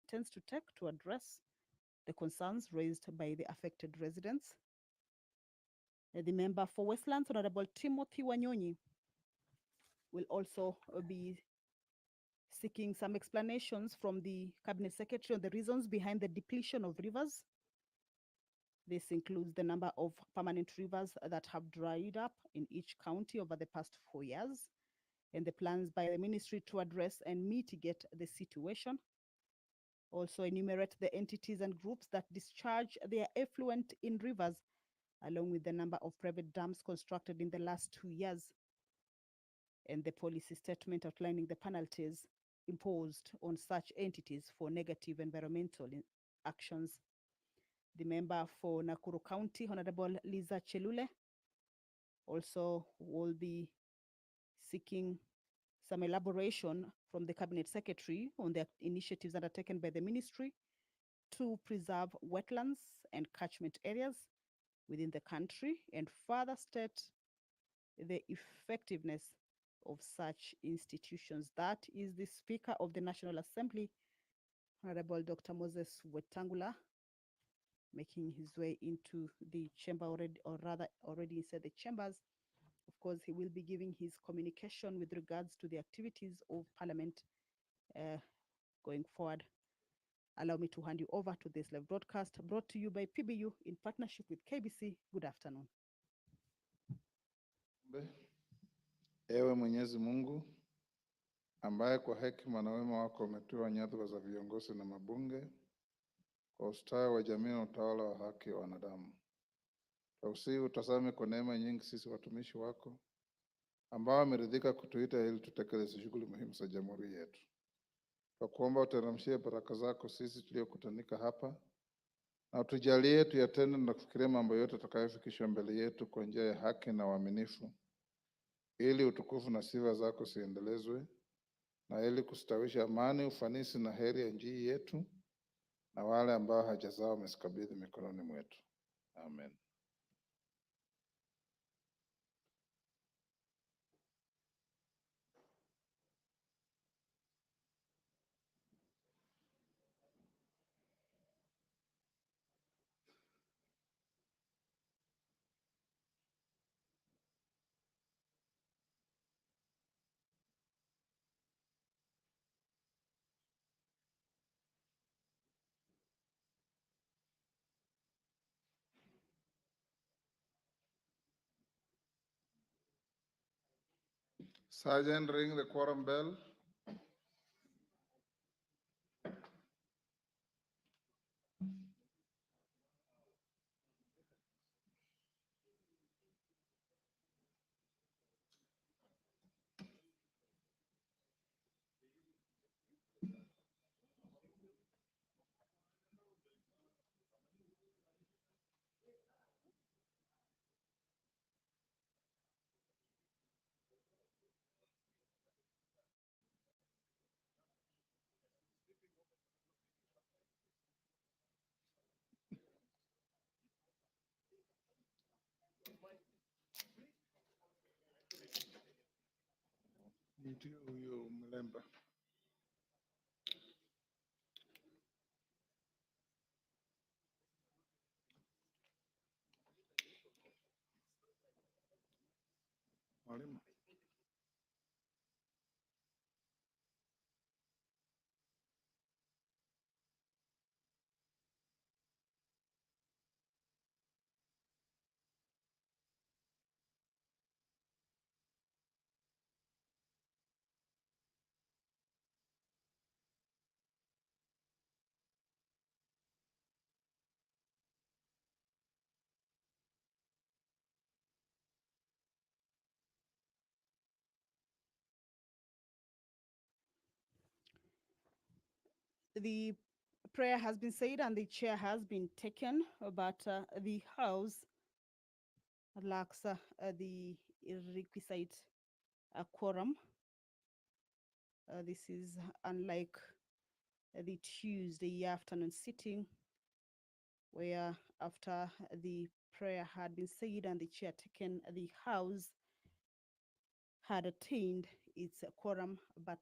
intends to take to address the concerns raised by the affected residents. The member for Westlands, Honorable Timothy Wanyonyi, will also be seeking some explanations from the Cabinet Secretary on the reasons behind the depletion of rivers. This includes the number of permanent rivers that have dried up in each county over the past 4 years, and the plans by the ministry to address and mitigate the situation. Also enumerate the entities and groups that discharge their effluent in rivers, along with the number of private dams constructed in the last 2 years, and the policy statement outlining the penalties imposed on such entities for negative environmental actions. The member for Nakuru County, Honorable Liza Chelule, also will be seeking some elaboration from the Cabinet Secretary on the initiatives undertaken by the ministry to preserve wetlands and catchment areas within the country, and further state the effectiveness of such institutions. That is the Speaker of the National Assembly, Honorable Dr. Moses Wetangula, making his way into the chamber already inside the chambers. Of course, he will be giving his communication with regards to the activities of Parliament going forward. Allow me to hand you over to this live broadcast brought to you by PBU in partnership with KBC. Good afternoon. Ewe Mwenyezi Mungu, ambaye kwa hekima na wema wako umetoa nyadhifa za viongozi na mabunge kwa ustawi wa jamii na utawala wa haki wa wanadamu. Tausihi utazame kwa neema nyingi sisi watumishi wako ambao wameridhika kutuita ili tutekeleze shughuli muhimu za jamhuri yetu. Kwa kuomba uteremshie baraka zako sisi tuliokutanika hapa, na utujalie tuyatende na kufikiria mambo yote tutakayofikishwa mbele yetu kwa njia ya haki na uaminifu, ili utukufu na sifa zako ziendelezwe, na ili kustawisha amani, ufanisi na heri ya nchi yetu na wale ambao haja zao wamezikabidhi mikononi mwetu. Amen. Sergeant, ring the quorum bell. Ndio huyo Mlemba. Mwalimu. The prayer has been said and the chair has been taken, but the House lacks the requisite quorum. This is unlike the Tuesday afternoon sitting, where after the prayer had been said and the chair taken, the House had attained its quorum, but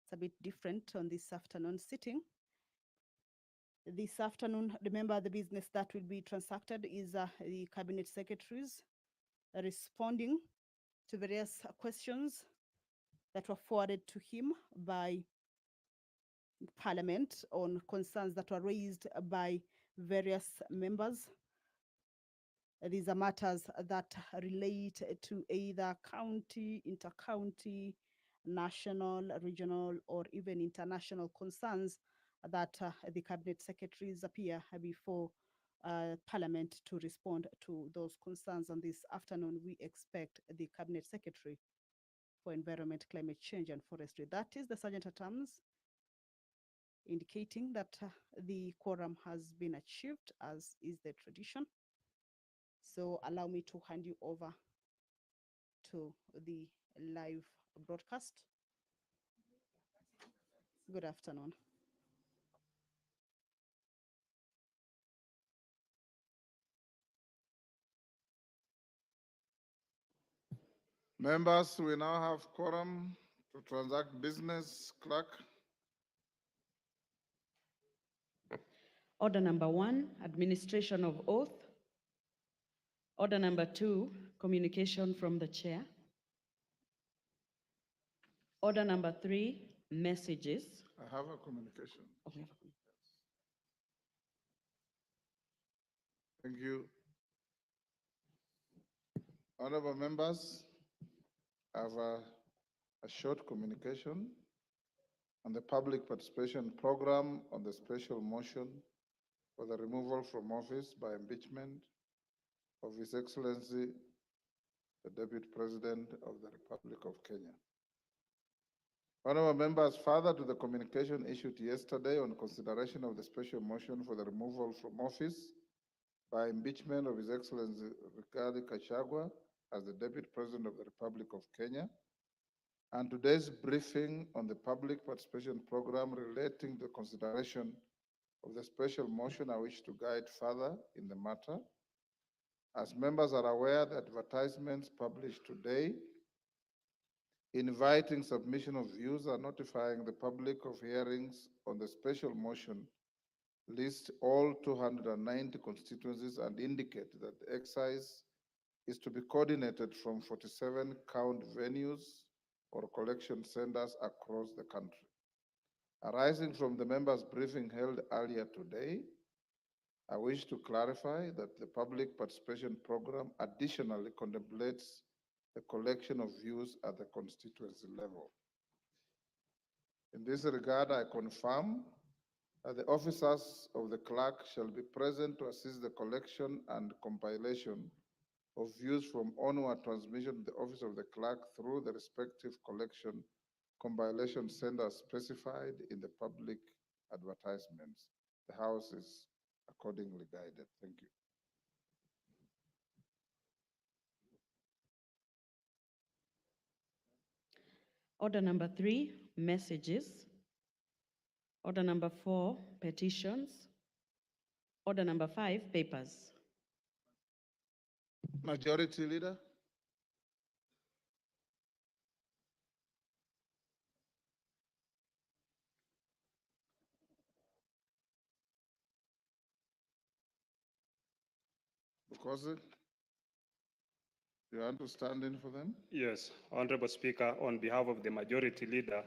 it's a bit different on this afternoon sitting. This afternoon, remember the business that will be transacted is the cabinet secretaries responding to various questions that were forwarded to him by Parliament on concerns that were raised by various members. These are matters that relate to either county, inter-county, national, regional, or even international concerns that the cabinet secretaries appear before Parliament to respond to those concerns. And this afternoon, we expect the cabinet secretary for Environment, Climate Change and Forestry. That is the Sergeant at Arms, indicating that the quorum has been achieved, as is the tradition. So allow me to hand you over to the live broadcast. Good afternoon. Members, we now have quorum to transact business. Clerk. Order number 1, administration of oath. Order number 2, communication from the chair. Order number 3, messages. I have a communication. Okay. Thank you. Honorable members, I have a short communication on the public participation program on the special motion for the removal from office by impeachment of His Excellency, the Deputy President of the Republic of Kenya. Honorable members, further to the communication issued yesterday on consideration of the special motion for the removal from office by impeachment of His Excellency Rigathi Gachagua as the Deputy President of the Republic of Kenya, and today's briefing on the public participation program relating to the consideration of the special motion, I wish to guide further in the matter. As members are aware, the advertisements published today inviting submission of views and notifying the public of hearings on the special motion list all 290 constituencies and indicate that the exercise is to be coordinated from 47 count venues or collection centers across the country. Arising from the members' briefing held earlier today, I wish to clarify that the public participation program additionally contemplates the collection of views at the constituency level. In this regard, I confirm that the officers of the clerk shall be present to assist the collection and compilation of views from onward transmission to the office of the clerk through the respective collection compilation centers specified in the public advertisements. The House is accordingly guided. Thank you. Order number 3, messages. Order number 4, petitions. Order number 5, papers. Majority Leader. Because you want to stand in for them? Yes, Honorable Speaker, on behalf of the Majority Leader,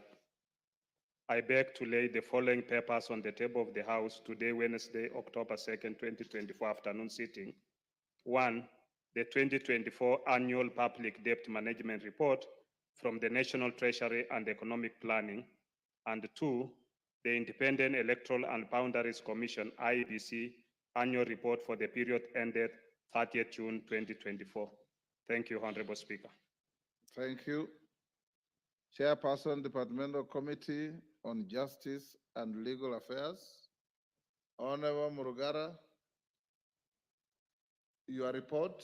I beg to lay the following papers on the table of the House today, Wednesday, October 2nd, 2024 afternoon sitting. 1, the 2024 Annual Public Debt Management Report from the National Treasury and Economic Planning. And 2, the Independent Electoral and Boundaries Commission, IEBC, Annual Report for the period ended 30th June 2024. Thank you, Honorable Speaker. Thank you. Chairperson, Departmental Committee on Justice and Legal Affairs, Honorable Murugara, your report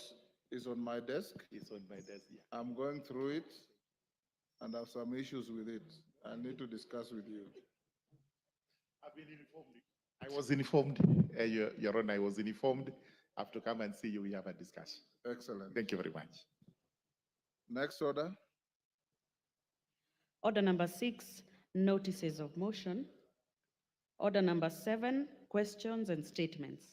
is on my desk. It's on my desk, yeah. I'm going through it and have some issues with it. I need to discuss with you. I've been informed. I was informed, Your Honor, I was informed. I have to come and see you. We have a discussion. Excellent. Thank you very much. Next order. Order number 6, notices of motion. Order number 7, questions and statements.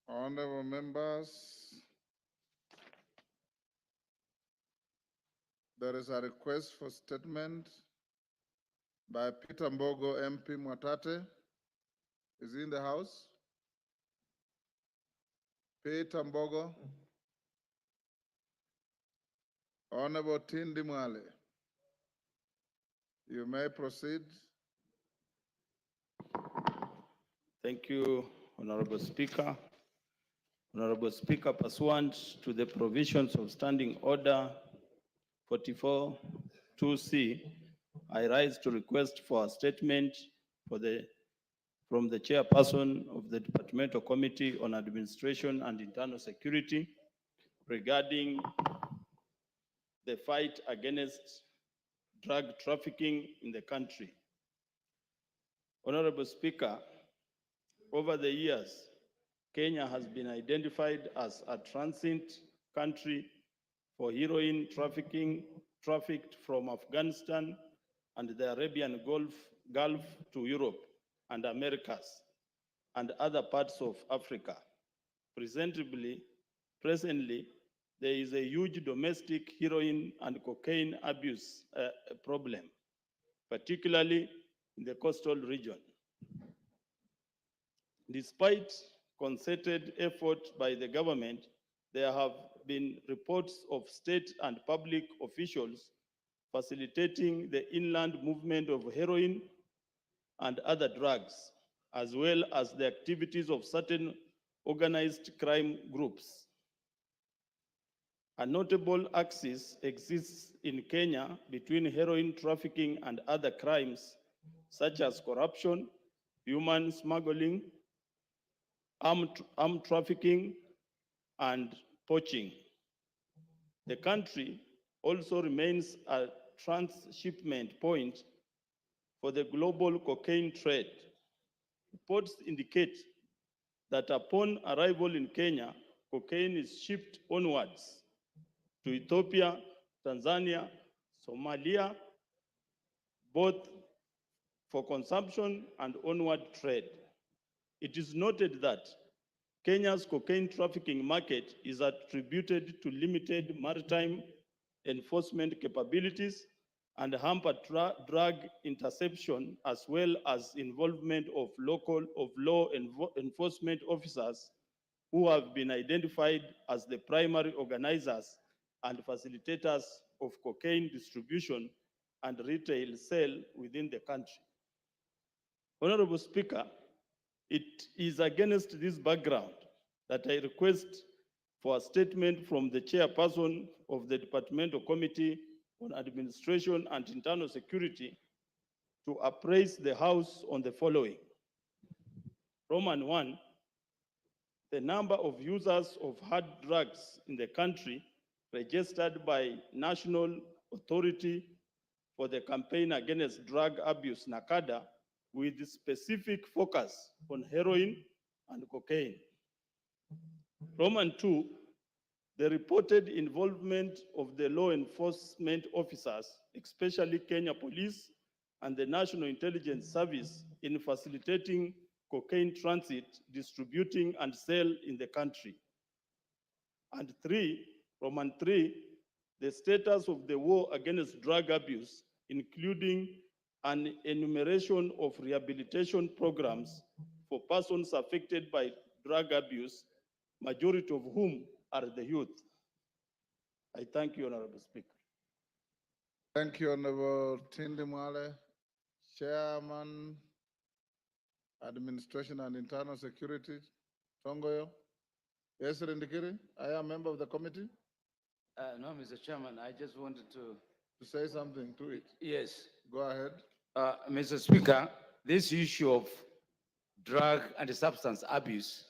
Honorable members, there is a request for statement by Peter Mbogo, MP Mwatate. Is he in the house? Peter Mbogo. Honorable Tindi Mwale, you may proceed. Thank you, Honorable Speaker. Honorable Speaker, pursuant to the provisions of Standing Order 44-2C, I rise to request for a statement from the chairperson of the Departmental Committee on Administration and Internal Security regarding the fight against drug trafficking in the country. Honorable Speaker, over the years, Kenya has been identified as a transit country for heroin trafficking, trafficked from Afghanistan and the Arabian Gulf to Europe and Americas and other parts of Africa. Presently, there is a huge domestic heroin and cocaine abuse problem, particularly in the coastal region. Despite concerted effort by the government, there have been reports of state and public officials facilitating the inland movement of heroin and other drugs, as well as the activities of certain organized crime groups. A notable axis exists in Kenya between heroin trafficking and other crimes, such as corruption, human smuggling, armed trafficking, and poaching. The country also remains a transshipment point for the global cocaine trade. Reports indicate that upon arrival in Kenya, cocaine is shipped onwards to Ethiopia, Tanzania, Somalia, both for consumption and onward trade. It is noted that Kenya's cocaine trafficking market is attributed to limited maritime enforcement capabilities and hampered drug interception, as well as involvement of law enforcement officers who have been identified as the primary organizers and facilitators of cocaine distribution and retail sale within the country. Honorable Speaker, it is against this background that I request for a statement from the chairperson of the Departmental Committee on Administration and Internal Security to appraise the House on the following. Roman 1, the number of users of hard drugs in the country registered by National Authority for the Campaign Against Drug Abuse, NACADA, with specific focus on heroin and cocaine. Roman 2, the reported involvement of the law enforcement officers, especially Kenya Police and the National Intelligence Service, in facilitating cocaine transit, distributing, and sale in the country. And 3, Roman 3, the status of the war against drug abuse, including an enumeration of rehabilitation programs for persons affected by drug abuse, majority of whom are the youth. I thank you, Honorable Speaker. Thank you, Honorable Tindi Mwale. Chairman, Administration and Internal Security, Tongoyo. Yes, Rindikiri, I am a member of the committee. No, Mr. Chairman, I just wanted to say something to it. Yes. Go ahead. Mr. Speaker, this issue of drug and substance abuse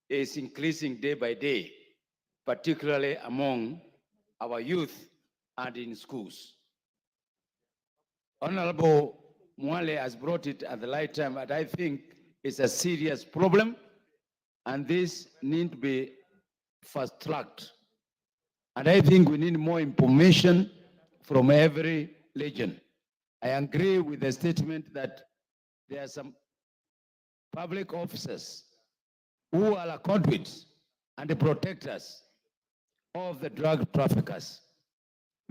is increasing day by day, particularly among our youth and in schools. Honorable Mwale has brought it at the right time, and I think it's a serious problem, and this needs to be fast-tracked. And I think we need more information from every region. I agree with the statement that there are some public officers who are conduits and the protectors of the drug traffickers.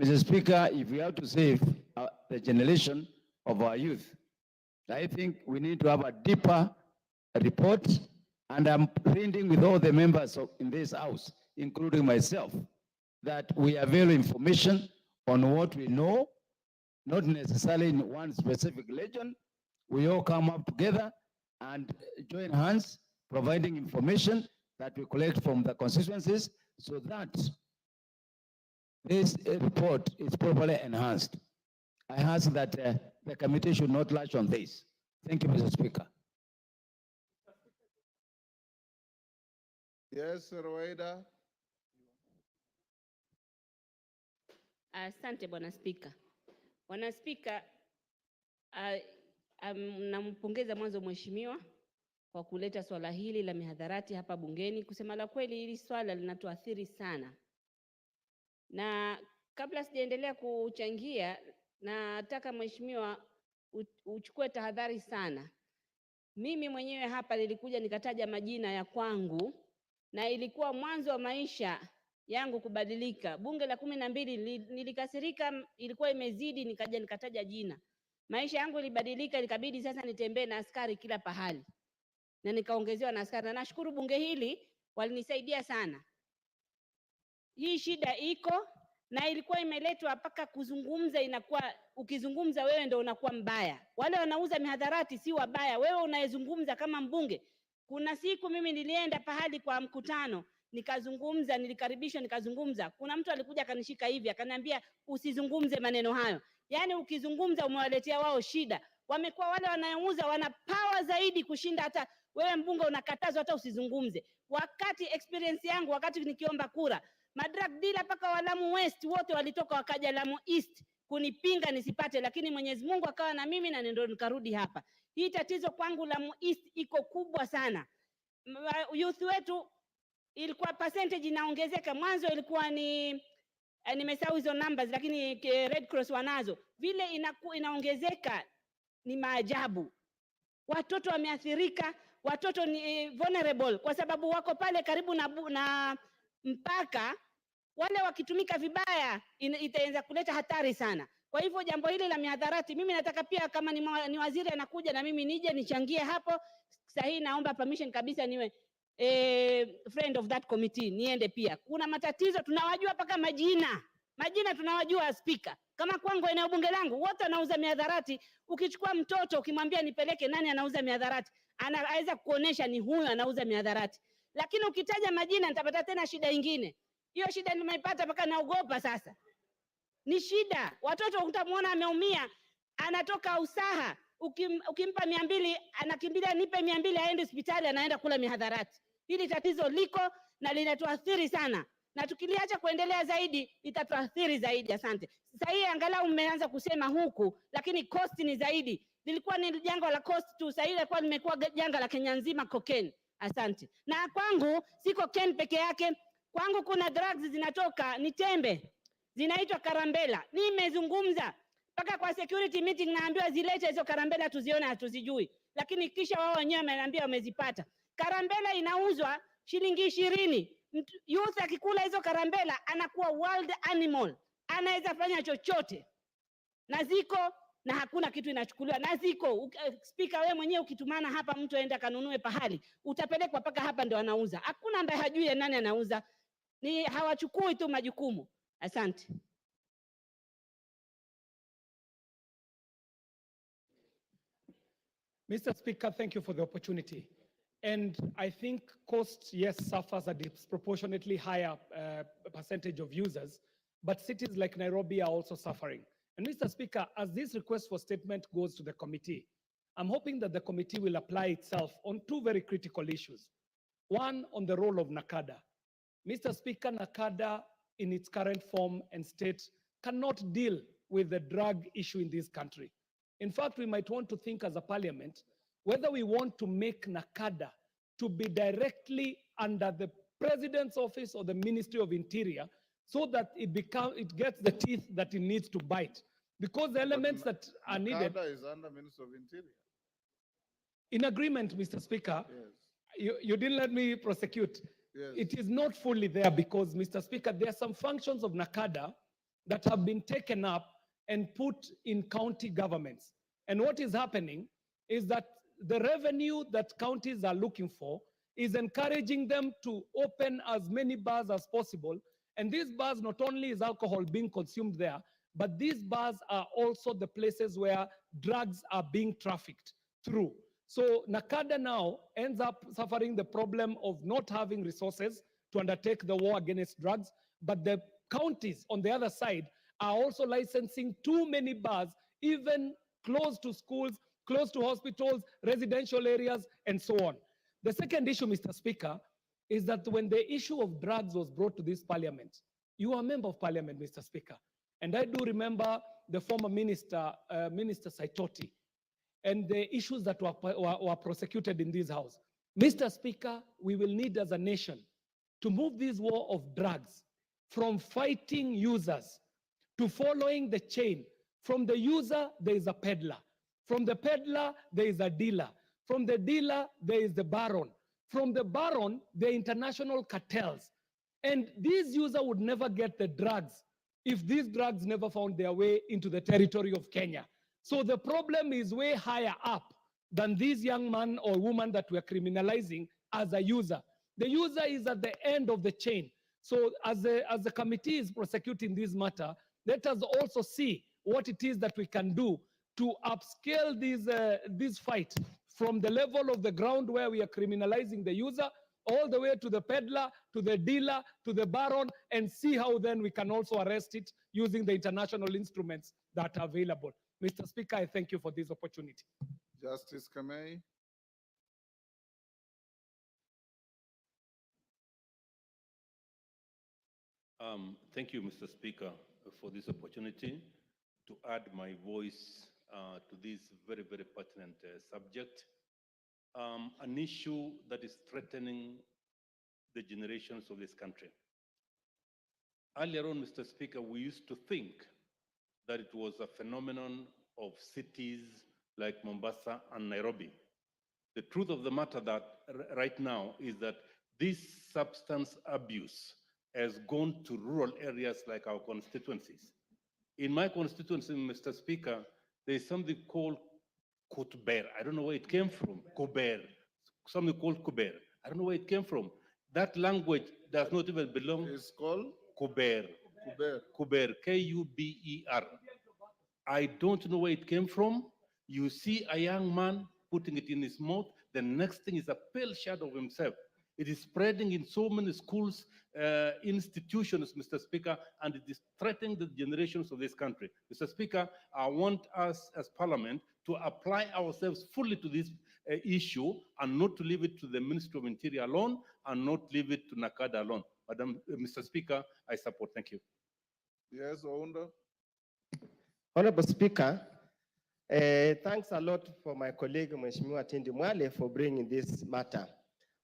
Mr. Speaker, if we have to save the generation of our youth, I think we need to have a deeper report, and I'm pleading with all the members in this house, including myself, that we avail information on what we know, not necessarily in one specific legend. We all come up together and join hands, providing information that we collect from the constituencies so that this report is properly enhanced. I ask that the committee should not latch on this. Thank you, Mr. Speaker. Yes, Rwanda. Asante Bwana Spika. Bwana Spika, nampongeza mwanzo mheshimiwa kwa kuleta swala hili la mihadharati hapa bungeni. Kusema la kweli, hili swala linatuathiri sana. Na kabla sijaendelea kuchangia, nataka mheshimiwa uchukue tahadhari sana. Mimi mwenyewe hapa nilikuja nikataja majina ya kwangu, na ilikuwa mwanzo wa maisha yangu kubadilika. Bunge la 12 nilikasirika, ilikuwa imezidi, nikaja nikataja jina. Maisha yangu ilibadilika, ikabidi sasa nitembee na askari kila pahali, na nikaongezewa na askari. Na nashukuru bunge hili walinisaidia sana. Hii shida iko na ilikuwa imeletwa mpaka kuzungumza, inakuwa ukizungumza wewe ndio unakuwa mbaya. Wale wanauza mihadharati si wabaya, wewe unayezungumza kama mbunge. Kuna siku mimi nilienda pahali kwa mkutano, nikazungumza, nilikaribishwa nikazungumza. Kuna mtu alikuja akanishika hivi akaniambia usizungumze maneno hayo. Yaani ukizungumza umewaletea wao shida. Wamekuwa wale wanayouza wana power zaidi kushinda hata wewe mbunge, unakatazwa hata usizungumze. Wakati experience yangu, wakati nikiomba kura, madrag dealer paka wa Lamu West wote walitoka wakaja Lamu East kunipinga nisipate, lakini Mwenyezi Mungu akawa na mimi na ndio nikarudi hapa. Hii tatizo kwangu Lamu East iko kubwa sana. Youth wetu ilikuwa percentage inaongezeka. Mwanzo ilikuwa ni nimesahau hizo numbers, lakini Red Cross wanazo. Vile inaongezeka ni maajabu. Watoto wameathirika, watoto ni vulnerable kwa sababu wako pale karibu na mpaka. Wale wakitumika vibaya itaanza kuleta hatari sana. Kwa hivyo jambo hili la mihadharati, mimi nataka pia kama ni waziri anakuja na mimi nije nichangie hapo. Sahihi, naomba permission kabisa niwe friend of that committee, niende pia. Kuna matatizo tunawajua paka majina tunawajua Speaker. Kama kwangu eneo bunge langu wote wanauza mihadharati. Ukichukua mtoto ukimwambia nipeleke nani anauza mihadharati, anaweza kuonesha ni huyu anauza mihadharati. Lakini ukitaja majina nitapata tena shida nyingine. Hiyo shida nimeipata mpaka naogopa sasa. Ni shida. Watoto utamuona ameumia, anatoka usaha, ukimpa 200 anakimbilia nipe 200 aende hospitali, anaenda kula mihadharati. Hili tatizo liko na linatuathiri sana. Na tukiliacha kuendelea zaidi itatuathiri zaidi. Asante. Sasa hii angalau mmeanza kusema huku, lakini cost ni zaidi. Lilikuwa ni janga la cost tu, sasa ile kwa limekuwa janga la Kenya nzima, cocaine. Asante. Na kwangu si cocaine peke yake. Kwangu kuna drugs zinatoka ni tembe. Zinaitwa karambela. Nimezungumza mpaka kwa security meeting, naambiwa zilete hizo karambela tuzione, hatuzijui. Lakini kisha wao wenyewe wameniambia wamezipata. Karambela inauzwa shilingi 20. Youth akikula hizo karambela anakuwa wild animal. Anaweza fanya chochote. Na ziko na hakuna kitu inachukuliwa. Na ziko Speaker, wewe mwenyewe ukitumana hapa mtu aende kanunue pahali, utapelekwa paka hapa ndio anauza. Hakuna ambaye hajui nani anauza. Ni hawachukui tu majukumu. Asante. Mr. Speaker, thank you for the opportunity. And I think cost, yes, suffers a disproportionately higher percentage of users, but cities like Nairobi are also suffering. And Mr. Speaker, as this request for statement goes to the committee, I'm hoping that the committee will apply itself on 2 very critical issues. One, on the role of NACADA. Mr. Speaker, NACADA in its current form and state cannot deal with the drug issue in this country. In fact, we might want to think as a parliament whether we want to make NACADA to be directly under the President's office or the Ministry of Interior, so that it gets the teeth that it needs to bite. because the elements that are needed, NACADA is under Minister of Interior. in agreement, Mr. Speaker, Yes, you didn't let me prosecute. yes. It is not fully there because, Mr. Speaker, there are some functions of NACADA that have been taken up and put in county governments. And what is happening is that the revenue that counties are looking for is encouraging them to open as many bars as possible. And these bars, not only is alcohol being consumed there, but these bars are also the places where drugs are being trafficked through. So NACADA now ends up suffering the problem of not having resources to undertake the war against drugs, but the counties on the other side are also licensing too many bars, even close to schools, close to hospitals, residential areas, and so on. The second issue, Mr. Speaker, is that when the issue of drugs was brought to this parliament, you are a member of parliament, Mr. Speaker, and I do remember the former minister, Minister Saitoti, and the issues that were prosecuted in this house. Mr. Speaker, we will need as a nation to move this war of drugs from fighting users to following the chain. From the user, there is a peddler. From the peddler, there is a dealer. From the dealer, there is the baron. From the baron, the international cartels. And these users would never get the drugs if these drugs never found their way into the territory of Kenya. So the problem is way higher up than this young man or woman that we're criminalizing as a user. The user is at the end of the chain. So as the committee is prosecuting this matter, let us also see what it is that we can do to upscale this fight from the level of the ground where we are criminalizing the user all the way to the peddler, to the dealer, to the baron, and see how then we can also arrest it using the international instruments that are available. Mr. Speaker, I thank you for this opportunity. Justice Kamei. Thank you, Mr. Speaker, for this opportunity to add my voice to this very, very pertinent subject. An issue that is threatening the generations of this country. Earlier on, Mr. Speaker, we used to think that it was a phenomenon of cities like Mombasa and Nairobi. The truth of the matter that right now is that this substance abuse has gone to rural areas like our constituencies. In my constituency, Mr. Speaker, there is something called Kutber. I don't know where it came from. Kuber. Something called Kuber. I don't know where it came from. That language does not even belong. It's called Kuber. Kuber. Kuber. K-U-B-E-R. I don't know where it came from. You see a young man putting it in his mouth. The next thing is a pale shadow of himself. It is spreading in so many schools, institutions, Mr. Speaker, and it is threatening the generations of this country. Mr. Speaker, I want us as Parliament to apply ourselves fully to this issue and not to leave it to the Ministry of Interior alone and not leave it to NACADA alone. Mr. Speaker, I support. Thank you. Yes, Ounda. Honorable Speaker, thanks a lot for my colleague, Mheshimiwa Tindi Mwale, for bringing this matter.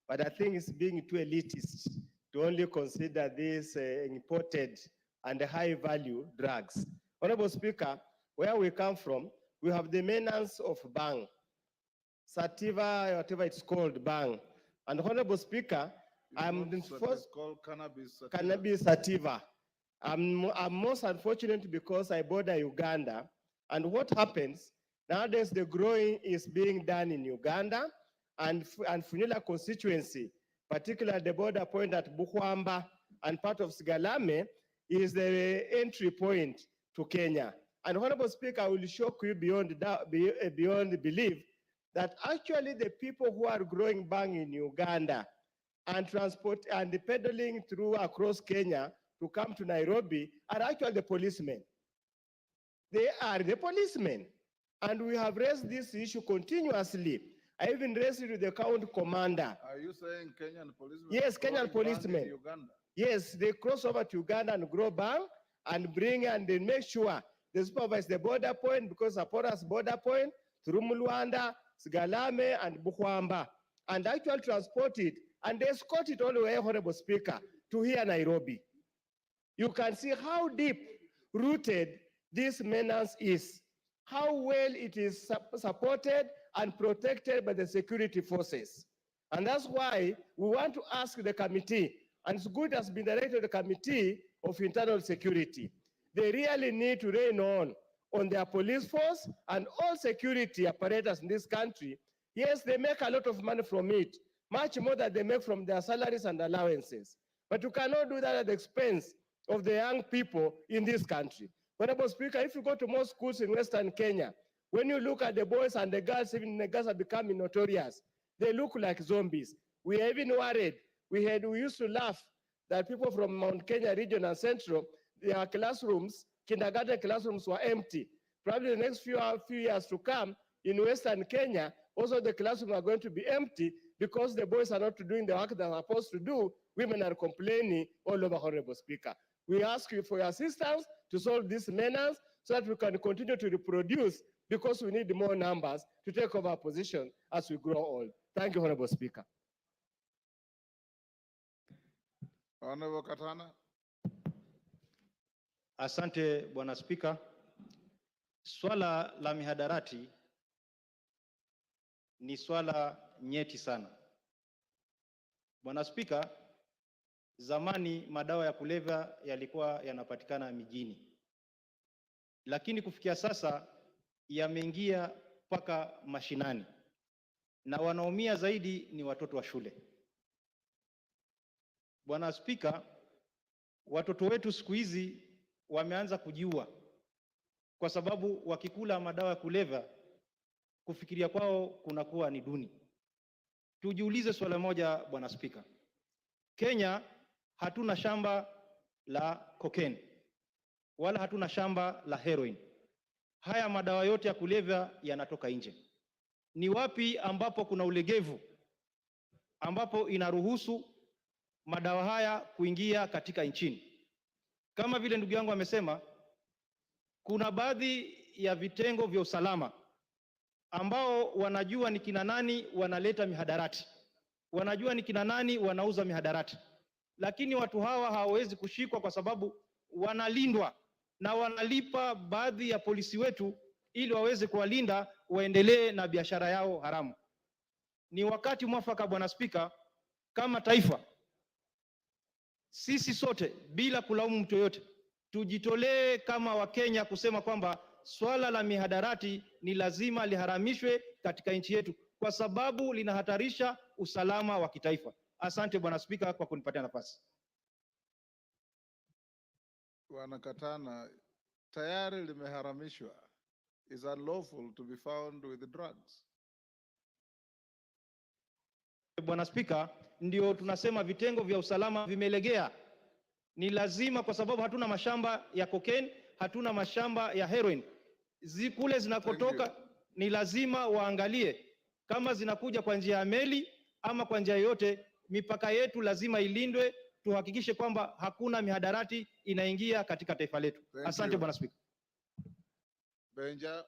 But I think it's being too elitist to only consider this imported and high-value drugs. Honorable Speaker, where we come from, we have the maintenance of bang, sativa, whatever it's called, bang. And Honorable Speaker, I'm the first called cannabis sativa. Cannabis sativa. I'm most unfortunate because I border Uganda. And what happens, nowadays the growing is being done in Uganda and Funila constituency, particularly the border point at Bukwamba and part of Sigalame is the entry point to Kenya. And Honorable Speaker, I will shock you beyond belief that actually the people who are growing bang in Uganda and transport and the peddling through across Kenya to come to Nairobi are actually the policemen. They are the policemen. And we have raised this issue continuously. I even raised it with the county commander. Are you saying Kenyan policemen? Yes, Kenyan policemen. Uganda? Yes, they cross over to Uganda and grow bang and bring and they make sure they supervise the border point because Apora's border point through Mulwanda, Sigalame, and Bukwamba, and actually transport it and they escort it all the way, Honorable Speaker, to here Nairobi. You can see how deep rooted this menace is, how well it is supported and protected by the security forces. And that's why we want to ask the committee, and it's good has been directed to the Committee of Internal Security. They really need to rein on their police force and all security apparatus in this country. Yes, they make a lot of money from it, much more than they make from their salaries and allowances. But you cannot do that at the expense of the young people in this country. Honorable Speaker, if you go to most schools in Western Kenya, when you look at the boys and the girls, even the girls are becoming notorious. They look like zombies. We are even worried. We used to laugh that people from Mount Kenya region and central, their classrooms, kindergarten classrooms were empty. Probably the next few years to come in Western Kenya, also the classrooms are going to be empty because the boys are not doing the work they're supposed to do. Women are complaining all over, Honorable Speaker. We ask you for your assistance to solve this menace so that we can continue to reproduce, because we need more numbers to take over our position as we grow old. Thank you, Honorable Speaker. Honorable Katana. Asante Bwana Spika. Swala la mihadarati ni swala nyeti sana. Bwana Spika, zamani madawa ya kulevya yalikuwa yanapatikana mijini, lakini kufikia sasa yameingia mpaka mashinani, na wanaumia zaidi ni watoto wa shule. Bwana Spika, watoto wetu siku hizi wameanza kujiua kwa sababu wakikula madawa ya kulevya kufikiria kwao kunakuwa ni duni. Tujiulize swala moja Bwana Spika. Kenya hatuna shamba la cocaine wala hatuna shamba la heroin. Haya madawa yote ya kulevya yanatoka nje. Ni wapi ambapo kuna ulegevu ambapo inaruhusu madawa haya kuingia katika nchini? Kama vile ndugu yangu amesema, kuna baadhi ya vitengo vya usalama ambao wanajua ni kina nani wanaleta mihadarati, wanajua ni kina nani wanauza mihadarati, lakini watu hawa hawawezi kushikwa kwa sababu wanalindwa na wanalipa baadhi ya polisi wetu ili waweze kuwalinda waendelee na biashara yao haramu. Ni wakati mwafaka Bwana Spika, kama taifa sisi sote bila kulaumu mtu yoyote tujitolee kama Wakenya kusema kwamba swala la mihadarati ni lazima liharamishwe katika nchi yetu kwa sababu linahatarisha usalama wa kitaifa. Asante Bwana Spika kwa kunipatia nafasi. Bwana Katana, tayari limeharamishwa. Is unlawful to be found with drugs. Bwana Spika, ndio tunasema vitengo vya usalama vimelegea. Ni lazima kwa sababu hatuna mashamba ya cocaine, hatuna mashamba ya heroin. Kule zinakotoka ni lazima waangalie kama zinakuja kwa njia ya meli ama kwa njia yoyote, mipaka yetu lazima ilindwe, tuhakikishe kwamba hakuna mihadarati inaingia katika taifa letu. Asante Bwana Spika. Benja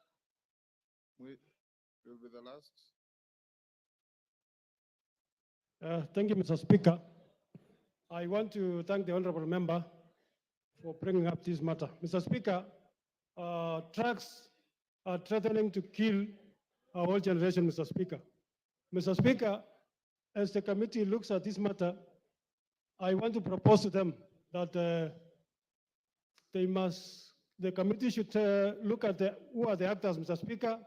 will be the last. Thank you, Mr. Speaker. I want to thank the honorable member for bringing up this matter. Mr. Speaker, drugs are threatening to kill our whole generation, Mr. Speaker. Mr. Speaker, as the committee looks at this matter, I want to propose to them that the committee should look at who are the actors, Mr. Speaker,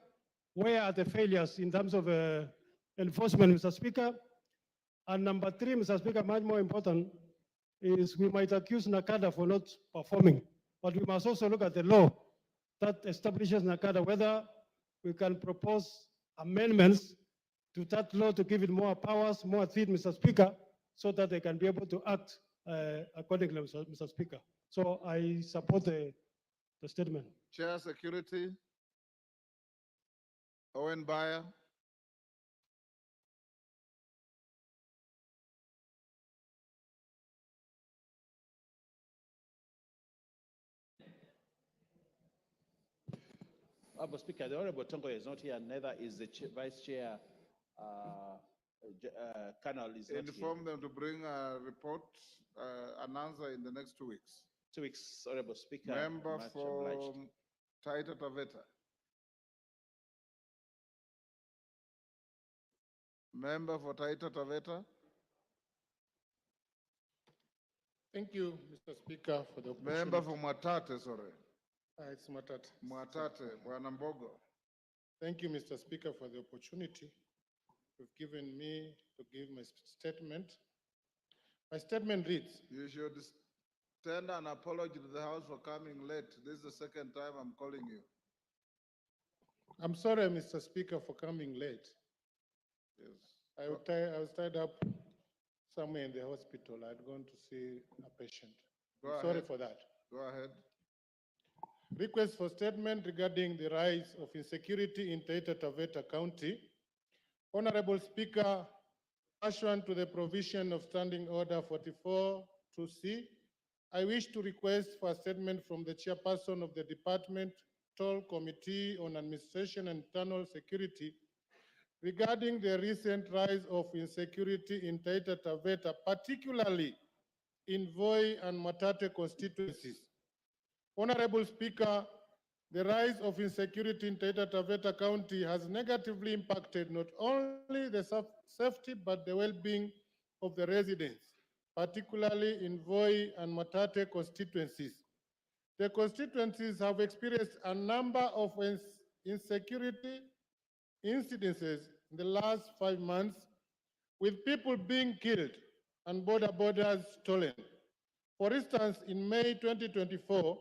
where are the failures in terms of enforcement, Mr. Speaker. And number three, Mr. Speaker, much more important, is we might accuse NACADA for not performing, but we must also look at the law that establishes NACADA, whether we can propose amendments to that law to give it more powers, more teeth, Mr. Speaker, so that they can be able to act accordingly, Mr. Speaker. So I support the statement. Chair Security, Owen Bayer. Honorable Speaker, the Honorable Tongo is not here, neither is the Vice Chair Colonel is not Inform them to bring a report, an answer in the next 2 weeks. 2 weeks, Honorable Speaker. Member much for obliged. Taita Taveta. Member for Taita Taveta. Thank you, Mr. Speaker, for the opportunity. Member for Mwatate, sorry. It's Matat. Mwatate, Bwana Mbogo. Thank you, Mr. Speaker, for the opportunity you've given me to give my statement. My statement reads, You should tender an apology to the House for coming late. This is the second time I'm calling you. I'm sorry, Mr. Speaker, for coming late. Yes. I was tied up somewhere in the hospital. I'd gone to see a patient. Go I'm sorry ahead. for that. Go ahead. Request for statement regarding the rise of insecurity in Taita Taveta County. Honorable Speaker, pursuant to the provision of Standing Order 44-2C, I wish to request for a statement from the chairperson of the Departmental Committee on Administration and Internal Security regarding the recent rise of insecurity in Taita Taveta, particularly in Voi and Matate constituencies. Honorable Speaker, the rise of insecurity in Taita Taveta County has negatively impacted not only the safety but the well-being of the residents, particularly in Voi and Matate constituencies. The constituencies have experienced a number of insecurity incidences in the last 5 months, with people being killed and borders stolen. For instance, in May 2024,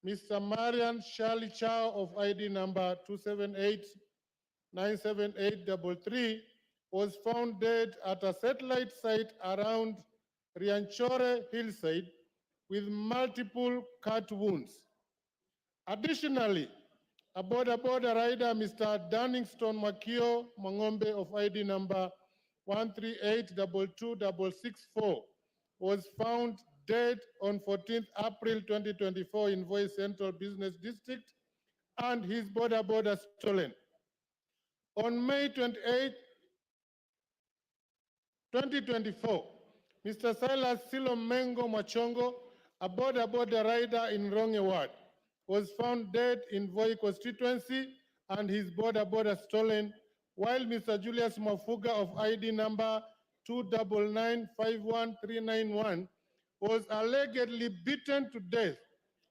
Mr. Marian Shali Chow of ID number 278-97833 was found dead at a satellite site around Rianchore hillside with multiple cut wounds. Additionally, a border rider, Mr. Dunningston Makio Mangombe of ID number 1382264, was found dead on 14th April 2024 in Voi Central Business District and his border stolen. On May 28, 2024, Mr. Silas Silomengo Machongo, a border rider in Ronge Ward, was found dead in Voi constituency and his border stolen, while Mr. Julius Mafuga of ID number 299-51391 was allegedly beaten to death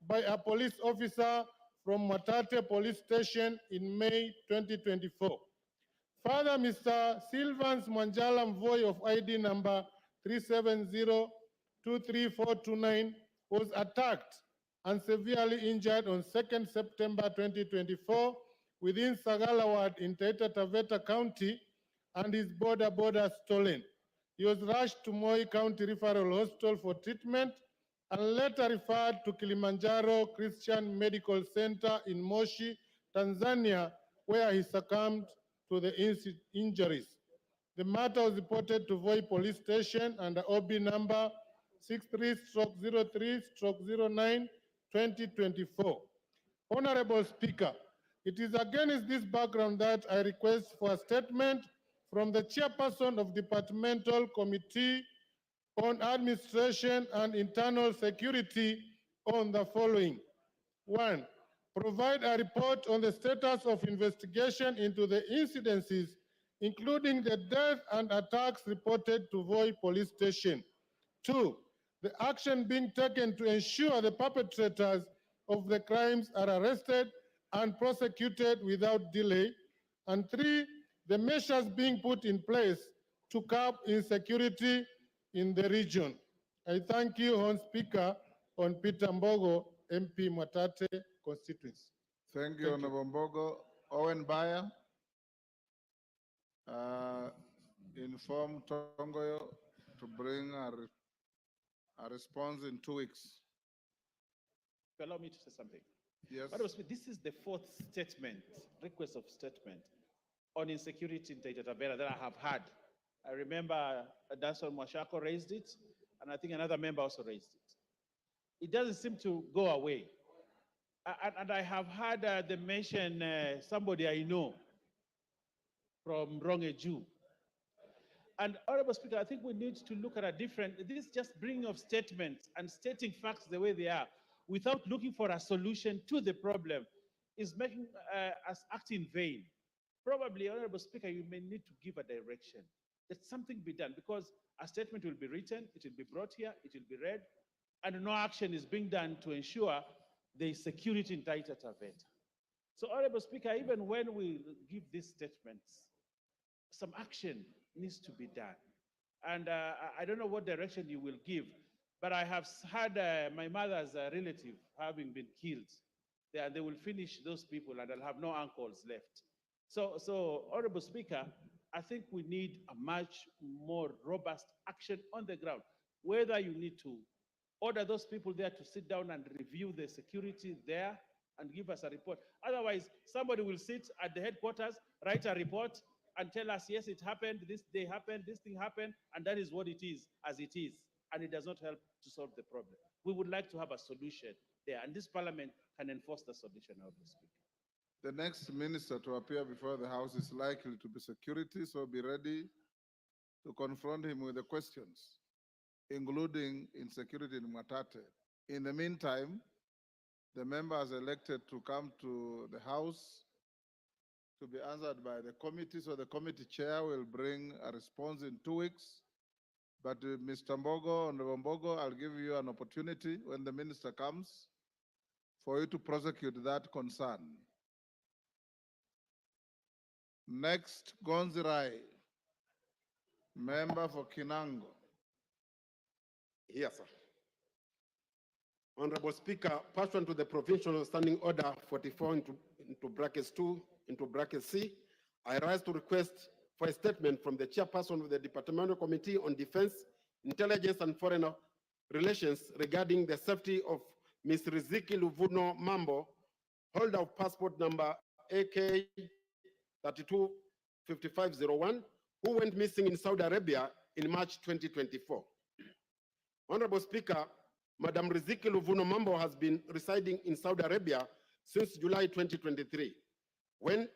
by a police officer from Matate Police Station in May 2024. Further, Mr. Sylvans Manjala Mvoy of ID number 370-23429 was attacked and severely injured on 2nd September 2024 within Sagala Ward in Taita Taveta County, and his border stolen. He was rushed to Moi County Referral Hospital for treatment and later referred to Kilimanjaro Christian Medical Center in Moshi, Tanzania, where he succumbed to the injuries. The matter was reported to Voi Police Station under OB number 63/03/09/2024. Honorable Speaker, it is against this background that I request for a statement from the chairperson of Departmental Committee on Administration and Internal Security on the following. 1, provide a report on the status of investigation into the incidences, including the death and attacks reported to Voi Police Station. 2, the action being taken to ensure the perpetrators of the crimes are arrested and prosecuted without delay. And 3, the measures being put in place to curb insecurity in the region. I thank you, Hon Speaker, on Peter Mbogo, MP Mwatate constituency. Thank you, Honorable Mbogo. Owen Baya, inform Tongoyo to bring a response in 2 weeks. Allow me to say something. Yes. This is the 4th statement, request of statement on insecurity in Taita Taveta that I have had. I remember Danson Mwashako raised it, and I think another member also raised it. It doesn't seem to go away. And I have had the mention somebody I know from Rongeju. And Honorable Speaker, I think we need to look at this just bringing of statements and stating facts the way they are without looking for a solution to the problem is making us act in vain. Probably, Honorable Speaker, you may need to give a direction that something be done, because a statement will be written, it will be brought here, it will be read, and no action is being done to ensure there is security in Taita Taveta. So, Honorable Speaker, even when we give these statements, some action needs to be done. And I don't know what direction you will give, but I have had my mother's relative having been killed. They will finish those people and they'll have no uncles left. So, Honorable Speaker, I think we need a much more robust action on the ground, whether you need to order those people there to sit down and review the security there and give us a report. Otherwise, somebody will sit at the headquarters, write a report, and tell us, yes, it happened, this day happened, this thing happened, and that is what it is, as it is, and it does not help to solve the problem. We would like to have a solution there, and this parliament can enforce the solution, I will speak. The next minister to appear before the House is likely to be security, so be ready to confront him with the questions, including insecurity in Mwatate. In the meantime, the members elected to come to the House to be answered by the committee, so the committee chair will bring a response in 2 weeks. But Mr. Mbogo, Honorable Mbogo, I'll give you an opportunity when the minister comes for you to prosecute that concern. Next, Gonzirai, member for Kinango. Yes, sir. Honorable Speaker, pursuant to the Provincial Standing Order 44 into brackets 2 into brackets C, I rise to request for a statement from the chairperson of the Departmental Committee on Defense, Intelligence and Foreign Relations regarding the safety of Ms. Rigathi Luvuno Mambo, holder of passport number AK 325501, who went missing in Saudi Arabia in March 2024. Honorable Speaker, Madam Rigathi Luvuno Mambo has been residing in Saudi Arabia since July 2023, when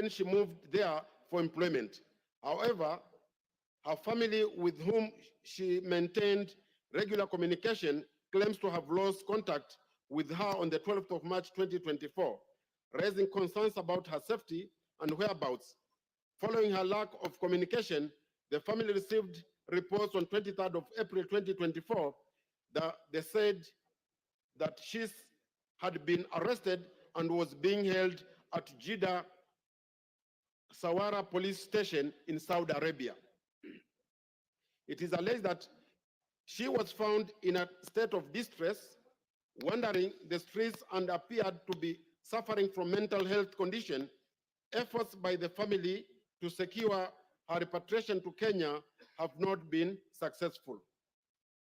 she moved there for employment. However, her family, with whom she maintained regular communication, claims to have lost contact with her on the 12th of March 2024, raising concerns about her safety and whereabouts. Following her lack of communication, the family received reports on 23rd of April 2024 that they said that she had been arrested and was being held at Jeddah Sawara police station in Saudi Arabia. It is alleged that she was found in a state of distress, wandering the streets, and appeared to be suffering from mental health condition. Efforts by the family to secure her repatriation to Kenya have not been successful.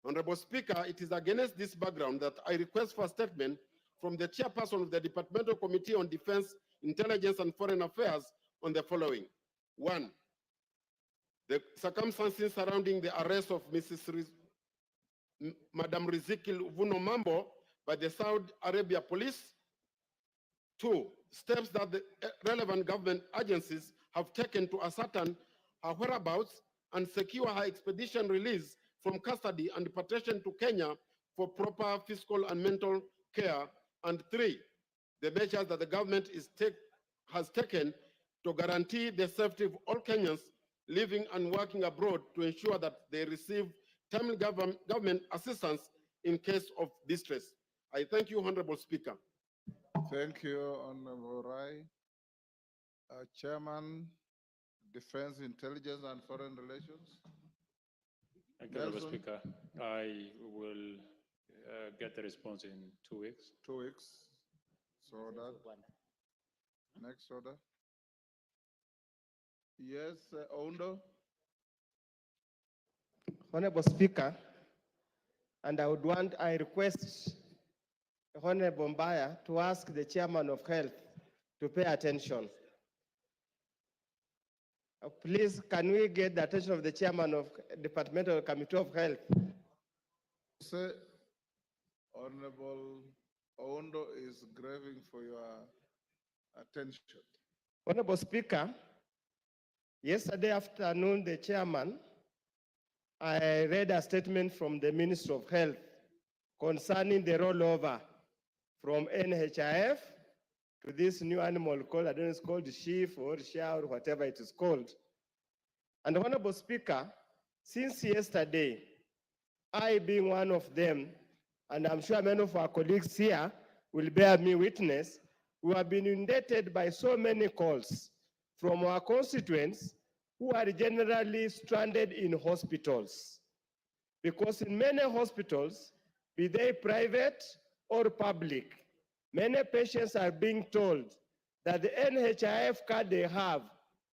Honorable Speaker, it is against this background that I request for a statement from the chairperson of the Departmental Committee on Defense, Intelligence and Foreign Affairs on the following. 1, the circumstances surrounding the arrest of Madam Rigathi Luvuno Mambo by the Saudi Arabia police. 2, steps that the relevant government agencies have taken to ascertain her whereabouts and secure her expedition release from custody and repatriation to Kenya for proper physical and mental care. And 3, the measures that the government has taken to guarantee the safety of all Kenyans living and working abroad to ensure that they receive timely government assistance in case of distress. I thank you, Honorable Speaker. Thank you, Honorable Rai. Chairman, Defense, Intelligence and Foreign Relations. Thank you, Honorable Speaker. I will get the response in 2 weeks. 2 weeks. So that next order. Yes, Ondo. Honorable Speaker, and I request Honorable Mbaya to ask the Chairman of Health to pay attention. Please, can we get the attention of the Chairman of Departmental Committee of Health? Sir, Honorable Ondo is craving for your attention. Honorable Speaker, yesterday afternoon, the Chairman, I read a statement from the Minister of Health concerning the rollover from NHIF this new animal called, I don't know, it's called sheaf or share or whatever it is called. And Honorable Speaker, since yesterday, I being one of them, and I'm sure many of our colleagues here will bear me witness, we have been inundated by so many calls from our constituents who are generally stranded in hospitals. Because in many hospitals, be they private or public, many patients are being told that the NHIF card they have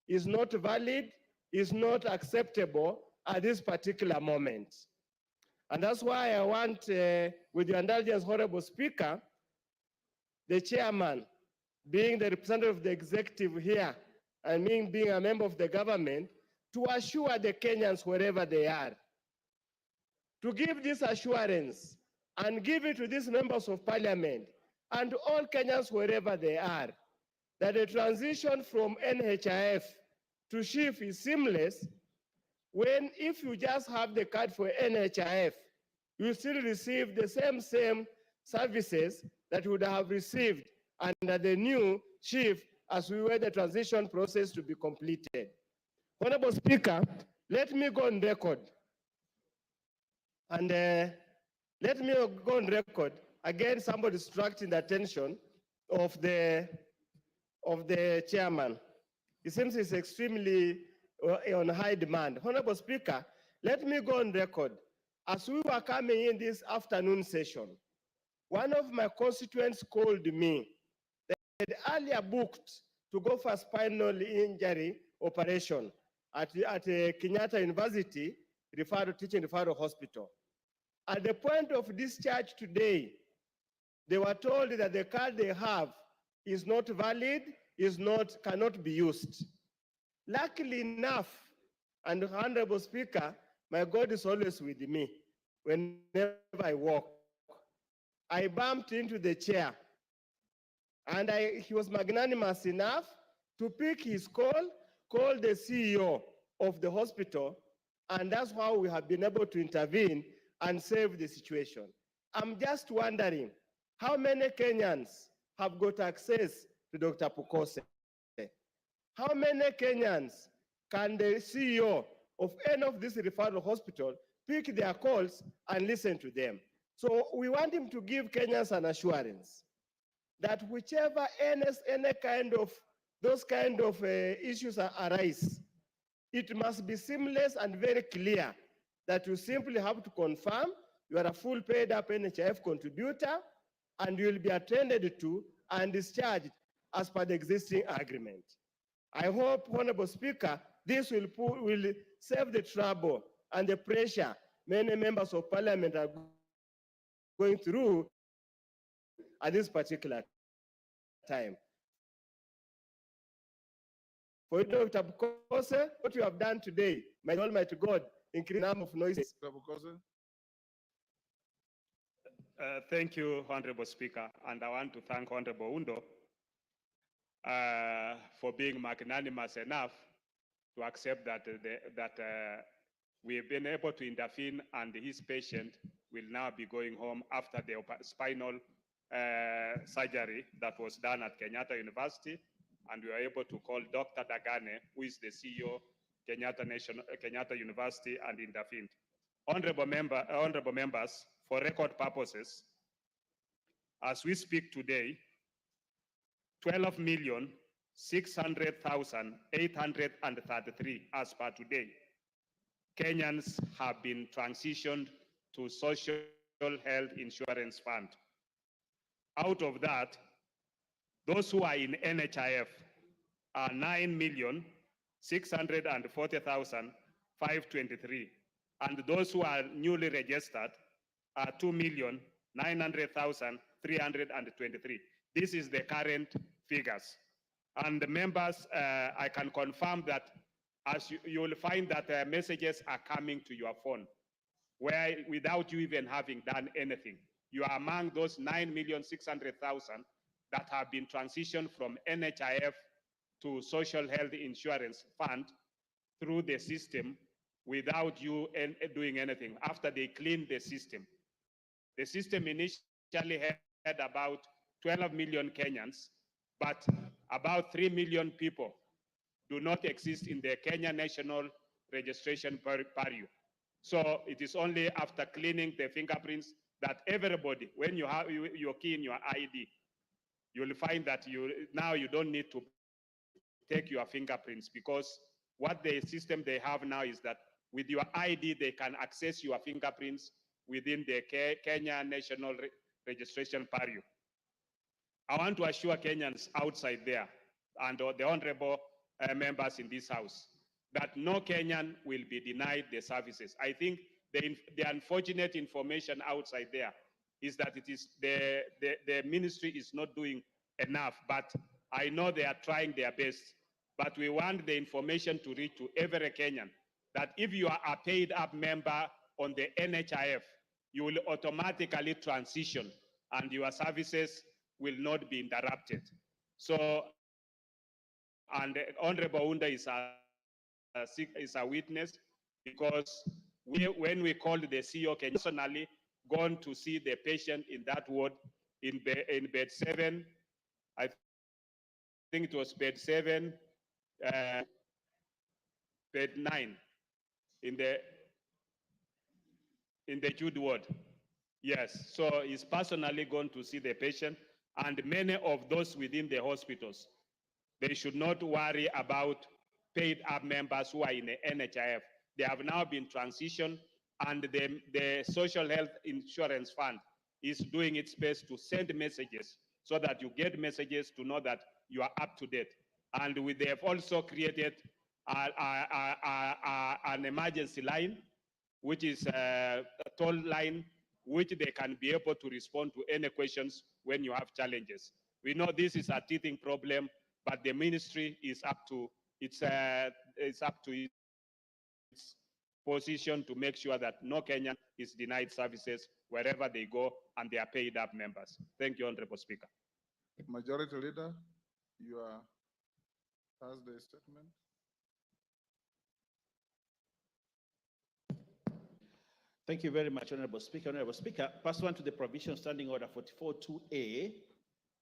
is not valid, is not acceptable at this particular moment. And that's why I want, with your indulgence, Honorable Speaker, the chairman, being the representative of the executive here, and me being a member of the government, to assure the Kenyans wherever they are, to give this assurance and give it to these members of parliament and all Kenyans wherever they are, that the transition from NHIF to SHIF is seamless. When if you just have the card for NHIF, you still receive the same services that you would have received under the new SHIF as we wait the transition process to be completed. Honorable Speaker, let me go on record. And let me go on record. Again, somebody distracting the attention of the chairman. It seems he's extremely on high demand. Honorable Speaker, let me go on record. As we were coming in this afternoon session, one of my constituents called me. They had earlier booked to go for a spinal injury operation at Kenyatta University Teaching Referral Hospital. At the point of discharge today, they were told that the card they have is not valid, cannot be used. Luckily enough, and Honorable Speaker, my God is always with me whenever I walk. I bumped into the chair, and he was magnanimous enough to pick his call the CEO of the hospital, and that's how we have been able to intervene and save the situation. I'm just wondering, how many Kenyans have got access to Dr. Pukose? How many Kenyans can the CEO of any of this referral hospital pick their calls and listen to them? So we want him to give Kenyans an assurance that whichever any kind of those kind of issues arise, it must be seamless and very clear that you simply have to confirm you are a full paid up NHIF contributor and you will be attended to and discharged as per the existing agreement. I hope, Honorable Speaker, this will save the trouble and the pressure many members of parliament are going through at this particular time. For Dr. Bukose, what you have done today, may Almighty God increase the number of noises. Thank you, Honorable Speaker, and I want to thank Honorable Undo for being magnanimous enough to accept that we have been able to intervene and his patient will now be going home after the spinal surgery that was done at Kenyatta University, and we were able to call Dr. Dagane, who is the CEO, Kenyatta University, and intervened. Honorable members, for record purposes, as we speak today, 12,600,833 as per today, Kenyans have been transitioned to Social Health Insurance Fund. Out of that, those who are in NHIF are 9,640,523, and those who are newly registered are 2,900,323. This is the current figures. And the members, I can confirm that as you will find that messages are coming to your phone, where without you even having done anything, you are among those 9,600,000 that have been transitioned from NHIF to Social Health Insurance Fund through the system without you doing anything after they cleaned the system. The system initially had about 12 million Kenyans but about 3 million people do not exist in the Kenya National Registration Bureau. So it is only after cleaning the fingerprints that everybody, when you have your key in your ID, you'll find that now you don't need to take your fingerprints, because what the system they have now is that with your ID, they can access your fingerprints within the Kenya National Registration Bureau. I want to assure Kenyans outside there and the honorable members in this house that no Kenyan will be denied the services. I think the unfortunate information outside there is that it is the ministry is not doing enough, but I know they are trying their best. But we want the information to reach to every Kenyan that if you are a paid up member on the NHIF, you will automatically transition and your services will not be interrupted. So, and Honorable Unda is a witness, because when we called the CEO, Kenya personally gone to see the patient in that ward in bed 7. I think it was bed 7, bed 9 in the Jude ward. Yes, so he's personally gone to see the patient, and many of those within the hospitals, they should not worry about paid up members who are in the NHIF. They have now been transitioned, and the Social Health Insurance Fund is doing its best to send messages so that you get messages to know that you are up to date. And they have also created an emergency line, which is a toll line, which they can be able to respond to any questions when you have challenges. We know this is a teething problem, but the ministry is up to its position to make sure that no Kenyan is denied services wherever they go and they are paid up members. Thank you, Honorable Speaker. Majority Leader, your Thursday statement. Thank you very much, Honorable Speaker. Honorable Speaker, pursuant to the provision Standing Order 44.2a,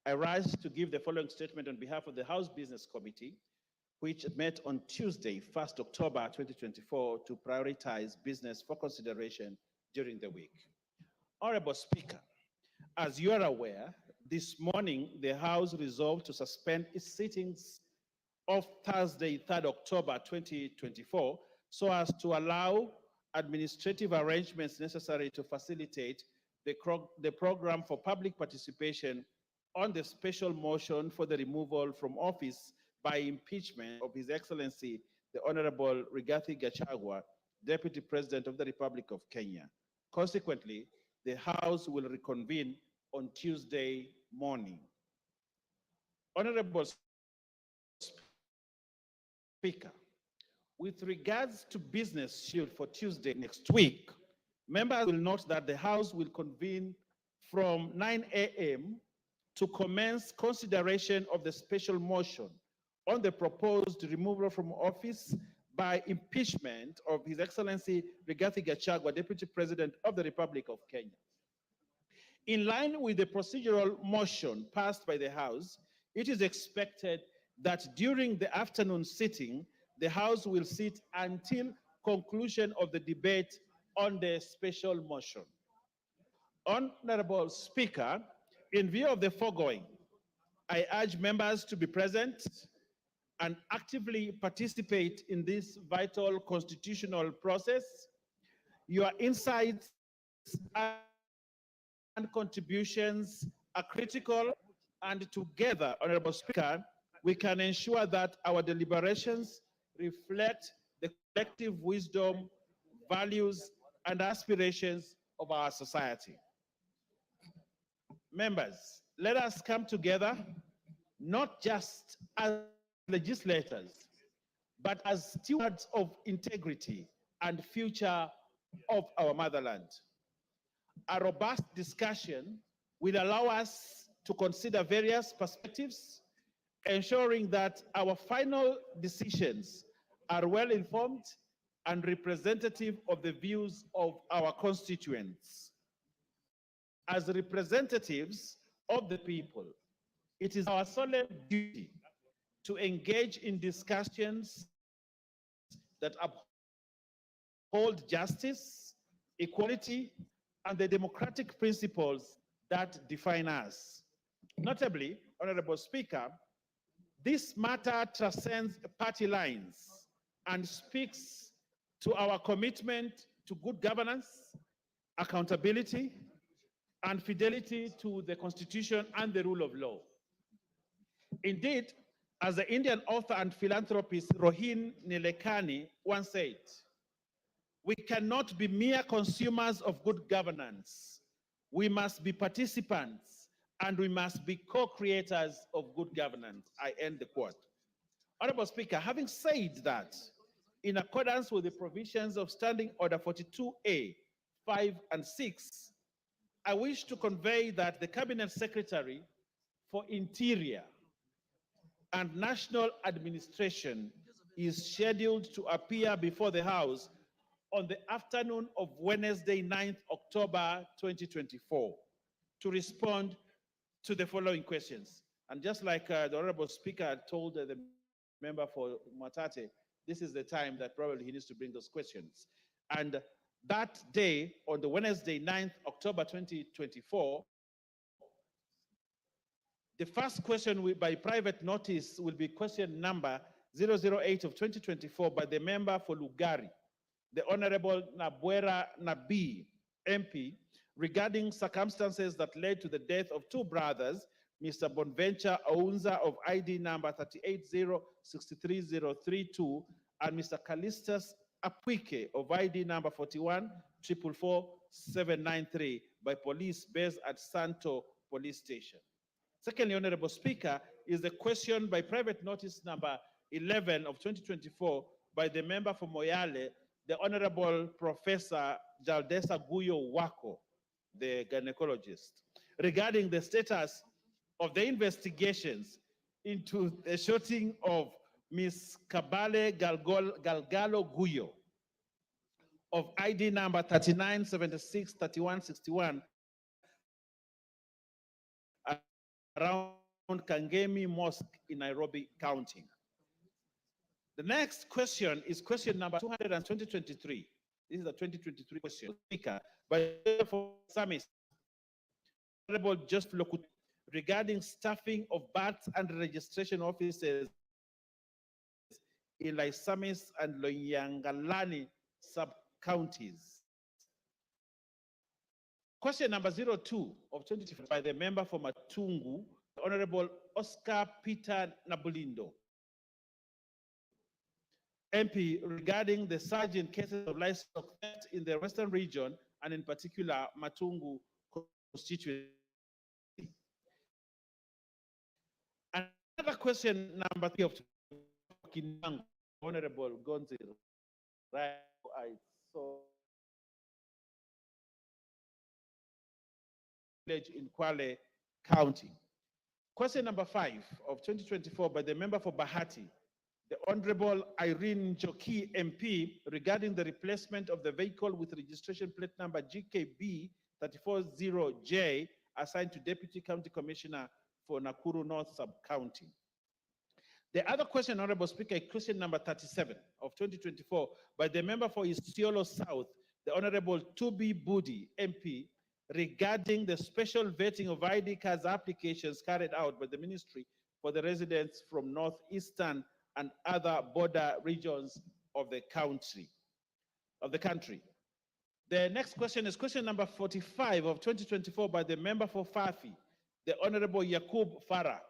I rise to give the following statement on behalf of the House Business Committee, which met on Tuesday, 1st October 2024, to prioritize business for consideration during the week. Honorable Speaker, as you are aware, this morning the House resolved to suspend its sittings of Thursday, 3rd October 2024, so as to allow administrative arrangements necessary to facilitate the program for public participation on the special motion for the removal from office by impeachment of His Excellency, the Honorable Rigathi Gachagua, Deputy President of the Republic of Kenya. Consequently, the House will reconvene on Tuesday morning. Honorable Speaker, with regards to business scheduled for Tuesday next week, members will note that the House will convene from 9 a.m. to commence consideration of the special motion on the proposed removal from office by impeachment of His Excellency Rigathi Gachagua, Deputy President of the Republic of Kenya. In line with the procedural motion passed by the House, it is expected that during the afternoon sitting, the House will sit until conclusion of the debate on the special motion. Honorable Speaker, in view of the foregoing, I urge members to be present and actively participate in this vital constitutional process. Your insights and contributions are critical, and together, Honorable Speaker, we can ensure that our deliberations reflect the collective wisdom, values, and aspirations of our society. Members, let us come together, not just as legislators, but as stewards of integrity and future of our motherland. A robust discussion will allow us to consider various perspectives, ensuring that our final decisions are well informed and representative of the views of our constituents. As representatives of the people, It is our solemn duty to engage in discussions that uphold justice, equality, and the democratic principles that define us. Notably, Honorable Speaker, this matter transcends party lines and speaks to our commitment to good governance, accountability, and fidelity to the Constitution and the rule of law. Indeed, as the Indian author and philanthropist Rohin Nilekani once said, we cannot be mere consumers of good governance. We must be participants and we must be co-creators of good governance. I end the quote. Honorable Speaker, having said that, in accordance with the provisions of Standing Order 42A, 5 and 6, I wish to convey that the Cabinet Secretary for Interior and National Administration is scheduled to appear before the House on the afternoon of Wednesday, 9th October 2024, to respond to the following questions. And just like the Honorable Speaker told the member for Mwatate, this is the time that probably he needs to bring those questions. And that day, on the Wednesday, 9th October 2024, the first question by private notice will be question number 008 of 2024 by the member for Lugari, the Honorable Nabwera Nabi, MP, regarding circumstances that led to the death of two brothers, Mr. Bonventure Ounza of ID number 380-63032 and Mr. Callistus Apwike of ID number 41-444-793 by police based at Santo Police Station. Secondly, Honorable Speaker, is the question by private notice number 11 of 2024 by the member for Moyale, the Honorable Professor Jaldesa Guyo Wako, the gynecologist, regarding the status of the investigations into the shooting of Ms. Kabale Galgalo Guyo of ID number 3976-3161 around Kangemi Mosque in Nairobi County. The next question is question number 200 and 2023. This is the 2023 question. Speaker, by Samis, Honorable Just Lokut, regarding staffing of births and registration offices in Laisamis and Loyangalani sub-counties. Question number 02 of 2023 by the member for Matungu, Honorable Oscar Peter Nabulindo, MP, regarding the surge in cases of livestock theft in the Western region and in particular Matungu constituency. Another question number 3 of Kinang, Honorable Gonzi, right? I saw village in Kwale County. Question number 5 of 2024 by the member for Bahati, the Honorable Irene Joki MP, regarding the replacement of the vehicle with registration plate number GKB 340J assigned to Deputy County Commissioner for Nakuru North Sub-County. The other question, Honorable Speaker, is question number 37 of 2024 by the member for Isiolo South, the Honorable Tubi Budi MP, regarding the special vetting of ID cards applications carried out by the ministry for the residents from northeastern and other border regions of the country. The next question is question number 45 of 2024 by the member for Fafi, the Honorable Yakub Farah,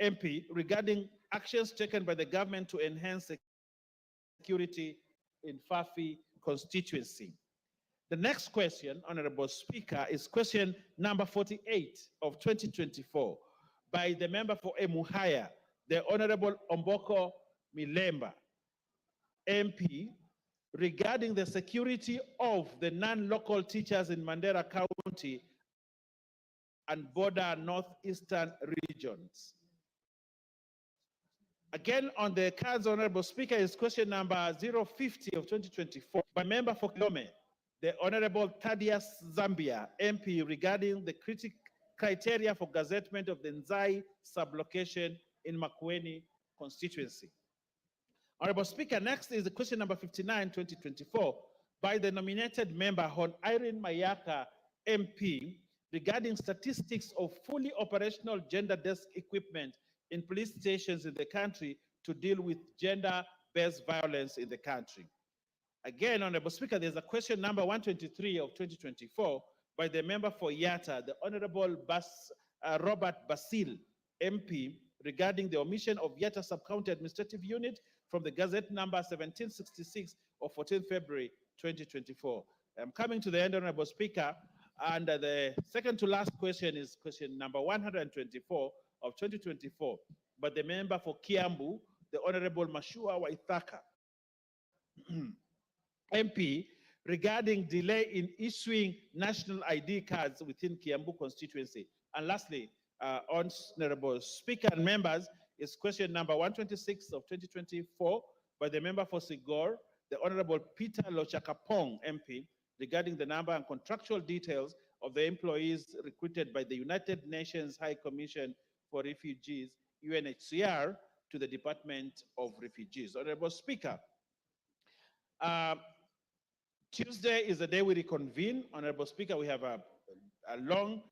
MP, regarding actions taken by the government to enhance security in Fafi constituency. The next question, Honorable Speaker, is question number 48 of 2024 by the member for Emuhaya, the Honorable Omboko Milemba, MP, regarding the security of the non-local teachers in Mandera County and border northeastern regions. Again, on the cards, Honorable Speaker, is question number 050 of 2024 by member for Kilome, the Honorable Thaddeus Zambia, MP, regarding the criteria for gazettement of the Nzai sublocation in Makueni constituency. Honorable Speaker, next is the question number 59, 2024, by the nominated member Hon Irene Mayaka, MP, regarding statistics of fully operational gender desk equipment in police stations in the country to deal with gender-based violence in the country. Again, Honorable Speaker, there's a question number 123 of 2024 by the member for Yatta, the Honorable Robert Basil, MP, regarding the omission of Yatta Sub-County Administrative Unit from the Gazette number 1766 of 14 February 2024. I'm coming to the end, Honorable Speaker, and the second to last question is question number 124 of 2024 by the member for Kiambu, the Honorable Mashua Waithaka, MP, regarding delay in issuing national ID cards within Kiambu constituency. And lastly, Honorable Speaker and members, is question number 126 of 2024 by the member for Sigor, the Honorable Peter Lochakapong, MP, regarding the number and contractual details of the employees recruited by the United Nations High Commission for Refugees, UNHCR, to the Department of Refugees. Honorable Speaker, Tuesday is the day we reconvene. Honorable Speaker, we have a long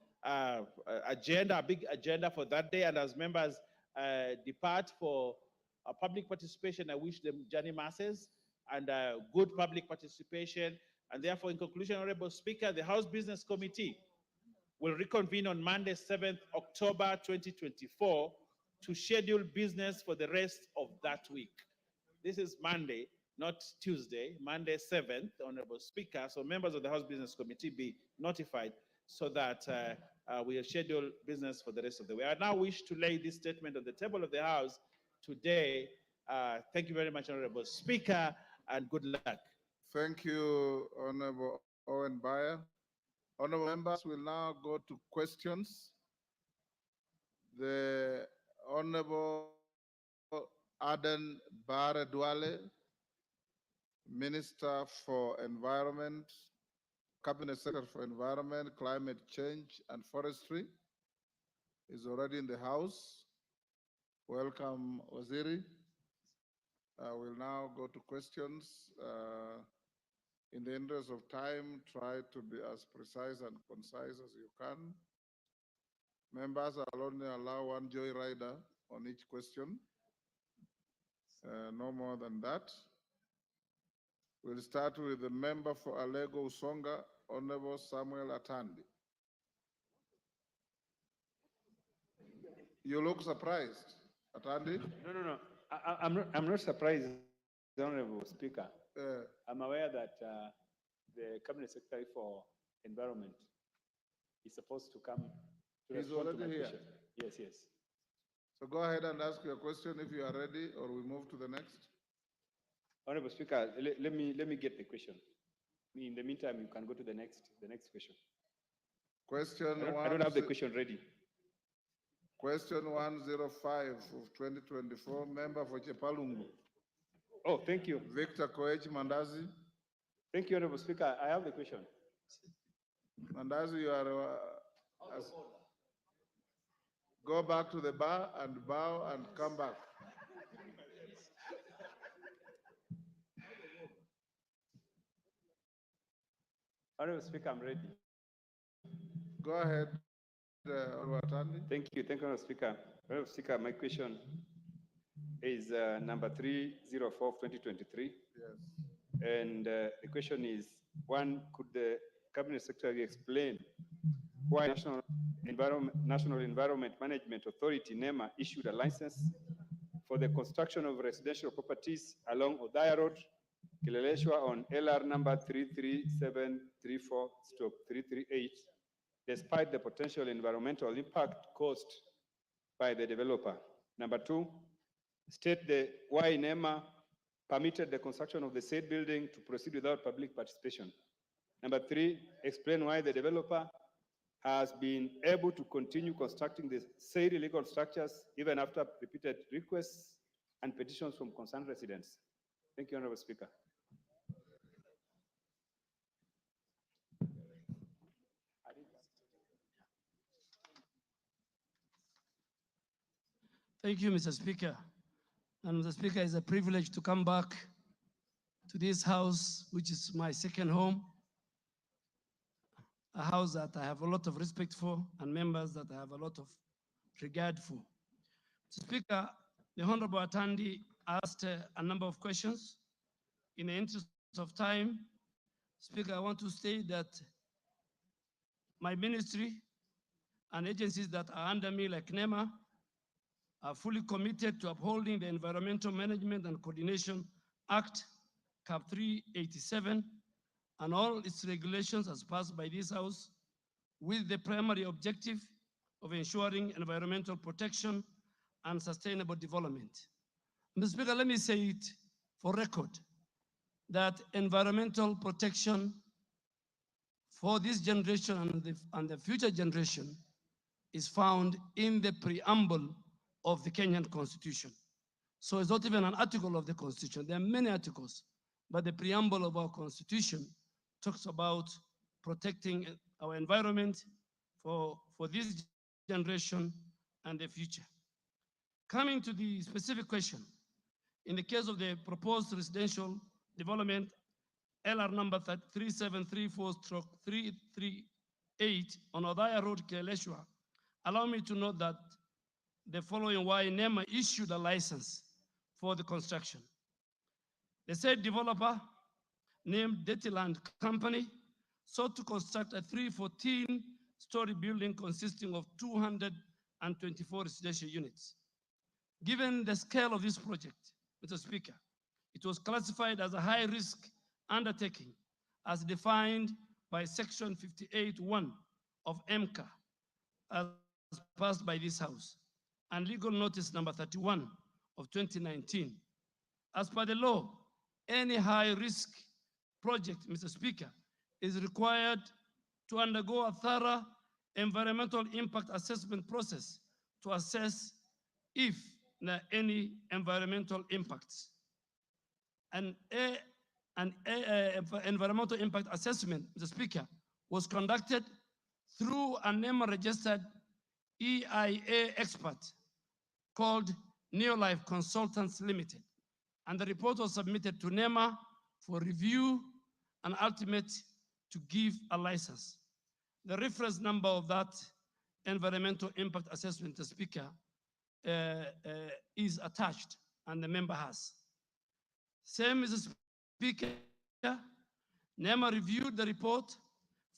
agenda, a big agenda for that day, and as members depart for public participation, I wish them journey masses and good public participation. And therefore, in conclusion, Honorable Speaker, the House Business Committee will reconvene on Monday, 7th October 2024 to schedule business for the rest of that week. This is Monday, not Tuesday, Monday 7th, Honorable Speaker. So members of the House Business Committee be notified so that we will schedule business for the rest of the week. I now wish to lay this statement on the table of the House today. Thank you very much, Honorable Speaker, and good luck. Thank you, Honorable Owen Bayer. Honorable members, will now go to questions. The Honorable Aden Bare Duale, Minister for Environment, Cabinet Secretary for Environment, Climate Change, and Forestry, is already in the House. Welcome, Waziri. We'll now go to questions. In the interest of time, try to be as precise and concise as you can. Members, I'll only allow one joyrider on each question. No more than that. We'll start with the member for Alego Usonga, Honorable Samuel Atandi. You look surprised, Atandi? No. I'm not surprised, Honorable Speaker. I'm aware that the Cabinet Secretary for Environment is supposed to come to He's respond to my already here. question. Yes. So go ahead and ask your question if you are ready, or we move to the next. Honorable Speaker, let me get the question. In the meantime, you can go to the next question. I don't have the question ready. Question 105 of 2024, member for Chepalungu. Oh, thank you. Victor Koech Mandazi. Thank you, Honorable Speaker. I have the question. Mandazi, you are go back to the bar and bow and come back. Honorable Speaker, I'm ready. Go ahead, Honorable Atandi. Thank you, Honorable Speaker. Honorable Speaker, my question is number 304 of 2023. Yes. And the question is, one, could the Cabinet Secretary explain why National Environment Management Authority, NEMA, issued a license for the construction of residential properties along Odaya Road, Kileleshwa on LR number 33734/338, despite the potential environmental impact caused by the developer. Number two, state why NEMA permitted the construction of the said building to proceed without public participation. Number three, explain why the developer has been able to continue constructing the said illegal structures even after repeated requests and petitions from concerned residents. Thank you, Honorable Speaker. Thank you, Mr. Speaker. And Mr. Speaker, it's a privilege to come back to this house, which is my second home, a house that I have a lot of respect for and members that I have a lot of regard for. Mr. Speaker, the Honorable Atandi asked a number of questions. In the interest of time, Speaker, I want to state that my ministry and agencies that are under me, like NEMA, are fully committed to upholding the Environmental Management and Coordination Act, Cap 387, and all its regulations as passed by this House, with the primary objective of ensuring environmental protection and sustainable development. Mr. Speaker, let me say it for record, that environmental protection for this generation and the future generation is found in the preamble of the Kenyan Constitution. So it's not even an article of the Constitution. There are many articles, but the preamble of our Constitution talks about protecting our environment for this generation and the future. Coming to the specific question, in the case of the proposed residential development, LR number 3734/338 on Odaya Road, Kileleshwa, allow me to note that the following why NEMA issued a license for the construction. The said developer, named Detiland Company, sought to construct a 314-story building consisting of 224 residential units. Given the scale of this project, Mr. Speaker, it was classified as a high-risk undertaking as defined by Section 58(1) of MCA as passed by this House, and Legal Notice number 31 of 2019. As per the law, any high-risk project, Mr. Speaker, is required to undergo a thorough environmental impact assessment process to assess if there are any environmental impacts. An environmental impact assessment, Mr. Speaker, was conducted through a NEMA-registered EIA expert called Neolife Consultants Limited, and the report was submitted to NEMA for review and ultimate to give a license. The reference number of that environmental impact assessment, Mr. Speaker, is attached, and the member has. Same, Mr. Speaker, NEMA reviewed the report,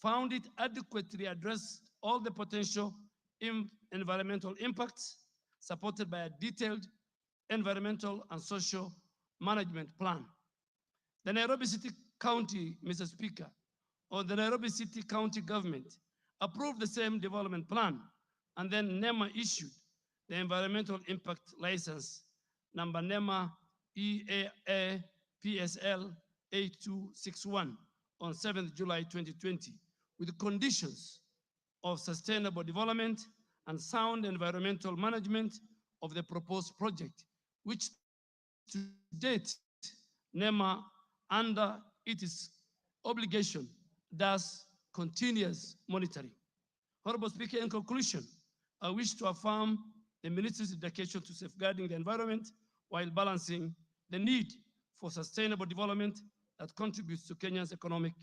found it adequately addressed all the potential environmental impacts, supported by a detailed environmental and social management plan. The Nairobi City County, Mr. Speaker, or the Nairobi City County government approved the same development plan, and then NEMA issued the environmental impact license number NEMA EAA PSL 8261 on 7th July 2020 with conditions of sustainable development and sound environmental management of the proposed project, which to date NEMA, under its obligation, does continuous monitoring. Honorable Speaker, in conclusion, I wish to affirm the Ministry's dedication to safeguarding the environment while balancing the need for sustainable development that contributes to Kenya's economic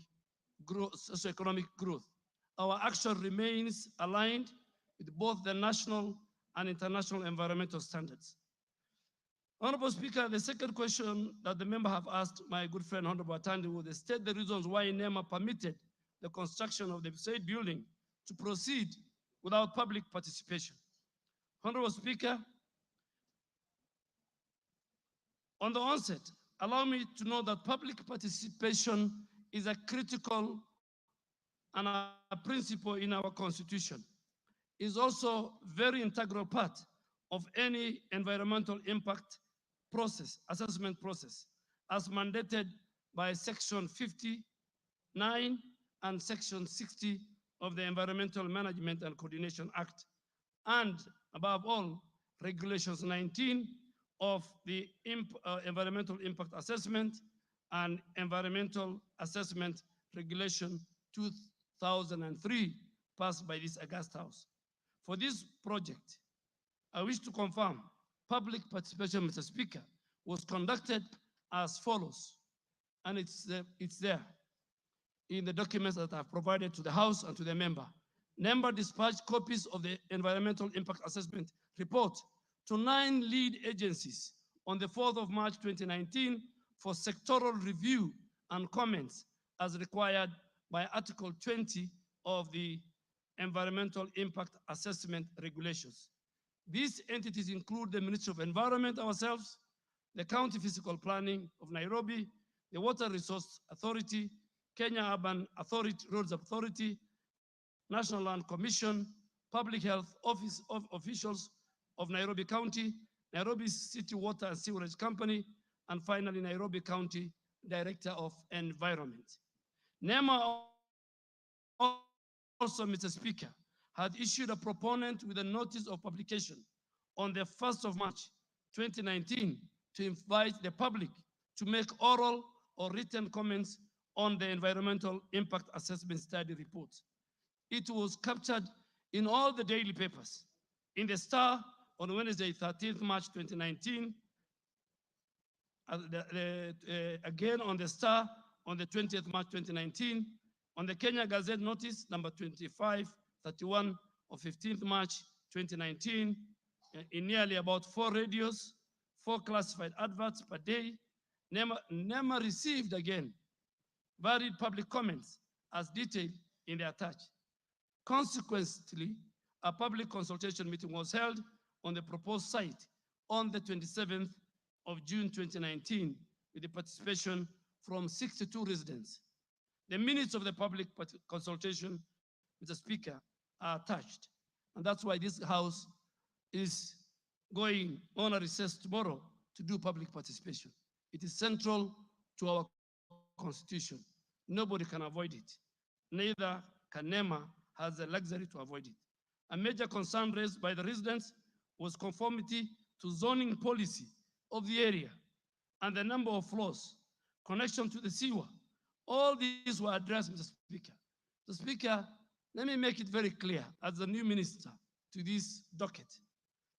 growth, socioeconomic growth. Our action remains aligned with both the national and international environmental standards. Honorable Speaker, the second question that the member have asked my good friend Honorable Atandi would state the reasons why NEMA permitted the construction of the said building to proceed without public participation. Honorable Speaker, on the onset, allow me to know that public participation is a critical and a principle in our Constitution. It is also very integral part of any environmental impact process, assessment process, as mandated by Section 59 and Section 60 of the Environmental Management and Coordination Act, and above all, Regulations 19 of the Environmental Impact Assessment and Environmental Assessment Regulation 2003, passed by this August House. For this project, I wish to confirm public participation, Mr. Speaker, was conducted as follows, and it's there in the documents that I've provided to the House and to the member. Member dispatched copies of the Environmental Impact Assessment report to 9 lead agencies on the 4th of March 2019 for sectoral review and comments as required by Article 20 of the Environmental Impact Assessment Regulations. These entities include the Ministry of Environment ourselves, the County Physical Planning of Nairobi, the Water Resource Authority, Kenya Urban Authority, Roads Authority, National Land Commission, Public Health Office of officials of Nairobi County, Nairobi City Water and Sewerage Company, and finally Nairobi County Director of Environment. NEMA also, Mr. Speaker, had issued a proponent with a notice of publication on the 1st of March 2019 to invite the public to make oral or written comments on the Environmental Impact Assessment Study report. It was captured in all the daily papers. In the Star on Wednesday, 13th March 2019, again on the Star on the 20th March 2019, on the Kenya Gazette Notice number 2531 of 15th March 2019, in nearly about 4 radios, 4 classified adverts per day. NEMA received again varied public comments as detailed in the attached. Consequently, a public consultation meeting was held on the proposed site on the 27th of June 2019 with the participation from 62 residents. The minutes of the public consultation, Mr. Speaker, are attached. And that's why this House is going on a recess tomorrow to do public participation. It is central to our Constitution. Nobody can avoid it. Neither can NEMA has the luxury to avoid it. A major concern raised by the residents was conformity to zoning policy of the area and the number of floors, connection to the sewer. All these were addressed, Mr. Speaker. Mr. Speaker, let me make it very clear as the new minister to this docket.